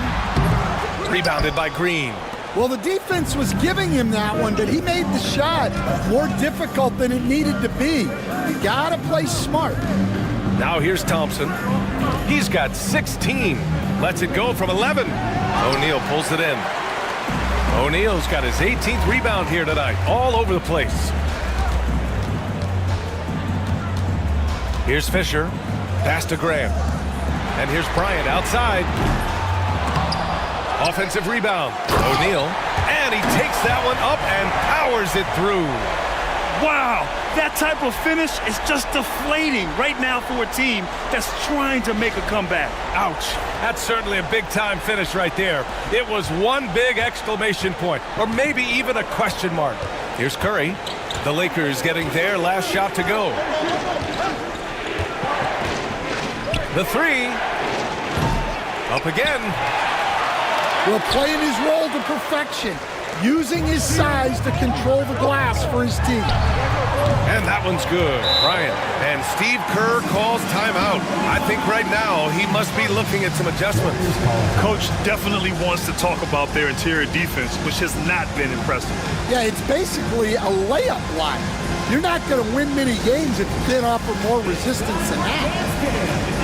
Rebounded by Green. Well, the defense was giving him that one, but he made the shot more difficult than it needed to be. You gotta play smart. Now here's Thompson. He's got 16. Lets it go from 11. O'Neal pulls it in. O'Neal's got his 18th rebound here tonight. All over the place. Here's Fisher. Pass to Graham. And here's Bryant outside. Offensive rebound. O'Neal. And he takes that one up and powers it through. Wow, that type of finish is just deflating right now for a team that's trying to make a comeback. Ouch. That's certainly a big-time finish right there. It was one big exclamation point, or maybe even a question mark. Here's Curry. The Lakers getting their last shot to go. The three. Up again. Well, playing his role to perfection, using his size to control the glass for his team. And that one's good. Bryant. And Steve Kerr calls timeout. I think right now he must be looking at some adjustments. Coach definitely wants to talk about their interior defense, which has not been impressive. Yeah, it's basically a layup line. You're not going to win many games if you can't offer more resistance than that.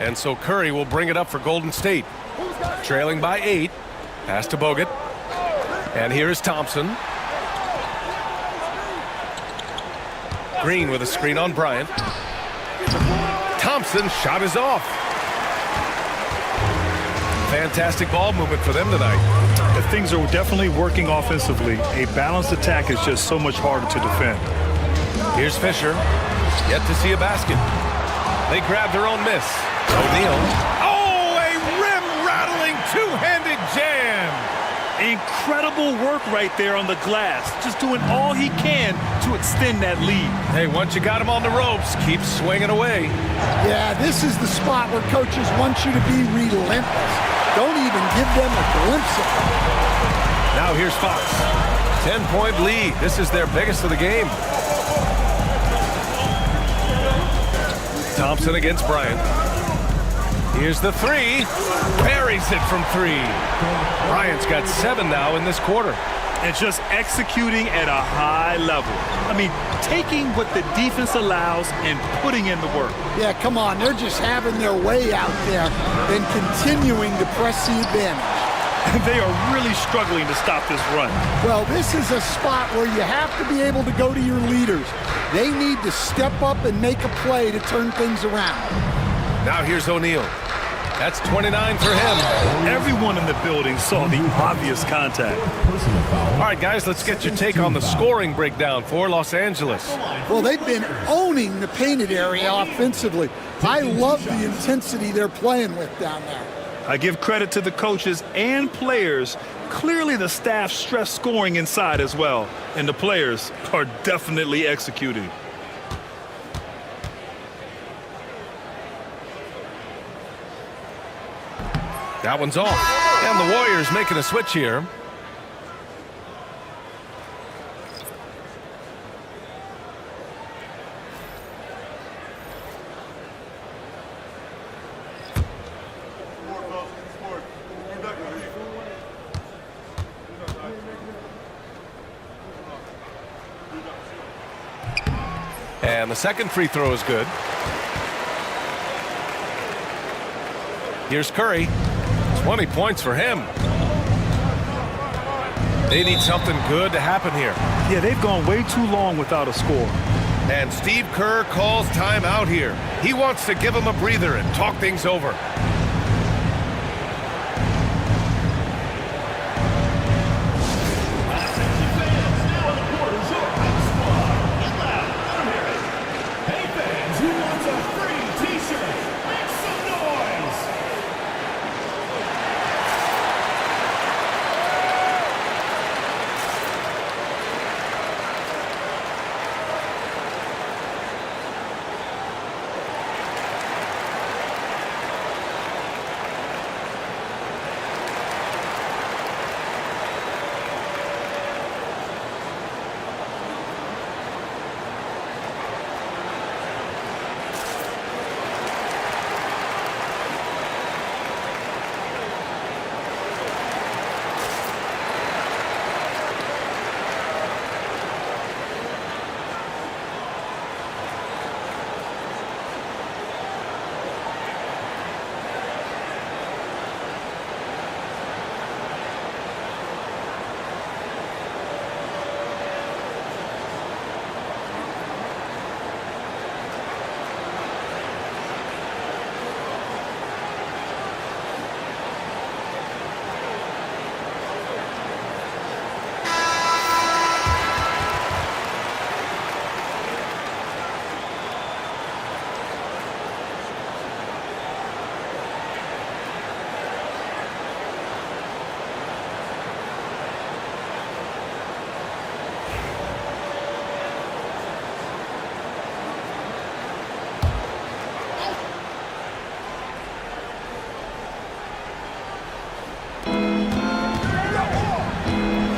And so Curry will bring it up for Golden State. Trailing by 8. Pass to Bogut. And here's Thompson. Green with a screen on Bryant. Thompson's shot is off. Fantastic ball movement for them tonight. If things are definitely working offensively, a balanced attack is just so much harder to defend. Here's Fisher. Yet to see a basket. They grab their own miss. O'Neal. Oh, a rim-rattling two-handed jam. Incredible work right there on the glass. Just doing all he can to extend that lead. Hey, once you got him on the ropes, keep swinging away. Yeah, this is the spot where coaches want you to be relentless. Don't even give them a glimpse of it. Now here's Fox. 10-point lead. This is their biggest of the game. Thompson against Bryant. Here's the three. Buries it from three. Bryant's got 7 now in this quarter. And just executing at a high level. I mean, taking what the defense allows and putting in the work. Yeah, come on. They're just having their way out there and continuing to press the advantage. They are really struggling to stop this run. Well, this is a spot where you have to be able to go to your leaders. They need to step up and make a play to turn things around. Now here's O'Neal. That's 29 for him. Everyone in the building saw the obvious contact. All right, guys, let's get your take on the scoring breakdown for Los Angeles. Well, they've been owning the painted area offensively. I love the intensity they're playing with down there. I give credit to the coaches and players. Clearly the staff stressed scoring inside as well, and the players are definitely executing. That one's off. And the Warriors making a switch here. And the second free throw is good. Here's Curry. 20 points for him. They need something good to happen here. Yeah, they've gone way too long without a score. And Steve Kerr calls timeout here. He wants to give them a breather and talk things over.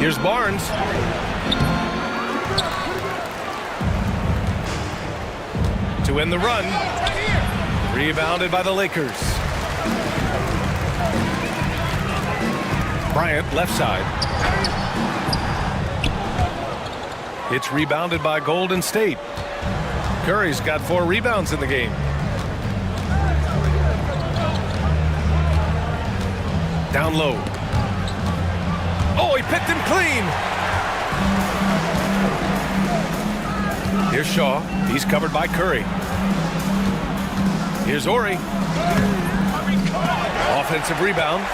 Here's Barnes. To end the run. Rebounded by the Lakers. Bryant, left side. It's rebounded by Golden State. Curry's got 4 rebounds in the game. Down low. Oh, he picked him clean. Here's Shaw. He's covered by Curry. Here's Ori. Offensive rebound.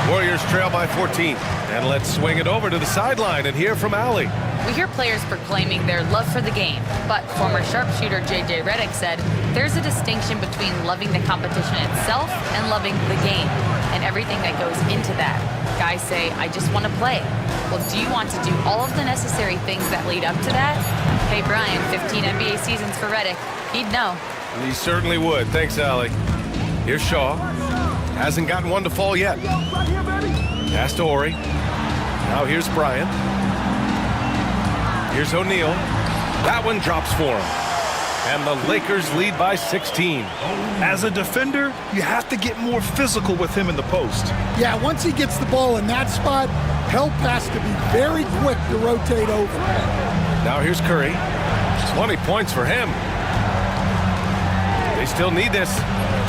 Warriors trail by 14. And let's swing it over to the sideline and hear from Allie. We hear players proclaiming their love for the game, but former sharpshooter J.J. Redick said there's a distinction between loving the competition itself and loving the game and everything that goes into that. Guys say, I just want to play. Well, do you want to do all of the necessary things that lead up to that? Hey, Brian, 15 NBA seasons for Redick. He'd know. He certainly would. Thanks, Allie. Here's Shaw. Hasn't gotten one to fall yet. Pass to Ori. Now here's Bryant. Here's O'Neal. That one drops for him. And the Lakers lead by 16. As a defender, you have to get more physical with him in the post. Yeah, once he gets the ball in that spot, help has to be very quick to rotate over. Now here's Curry. 20 points for him. They still need this.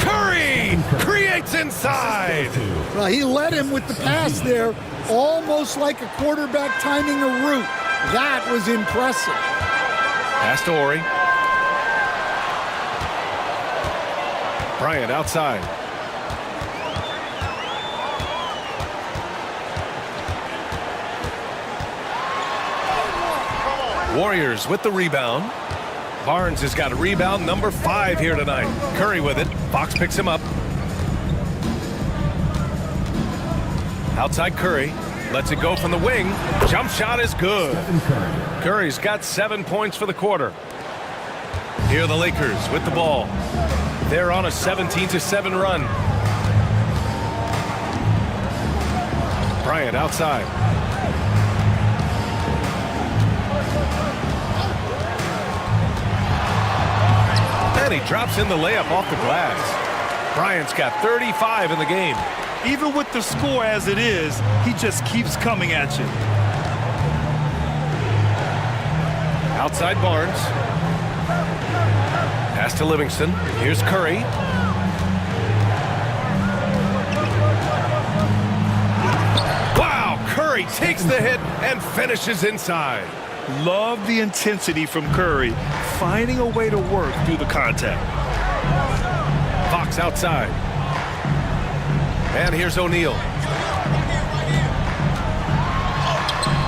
Curry creates inside. Well, he led him with the pass there, almost like a quarterback timing a route. That was impressive. Pass to Ori. Bryant outside. Warriors with the rebound. Barnes has got a rebound number 5 here tonight. Curry with it. Fox picks him up. Outside Curry. Lets it go from the wing. Jump shot is good. Curry's got 7 points for the quarter. Here are the Lakers with the ball. They're on a 17-7 run. Bryant outside. And he drops in the layup off the glass. Bryant's got 35 in the game. Even with the score as it is, he just keeps coming at you. Outside Barnes. Pass to Livingston. Here's Curry. Wow, Curry takes the hit and finishes inside. Love the intensity from Curry, finding a way to work through the contact. Fox outside. And here's O'Neal.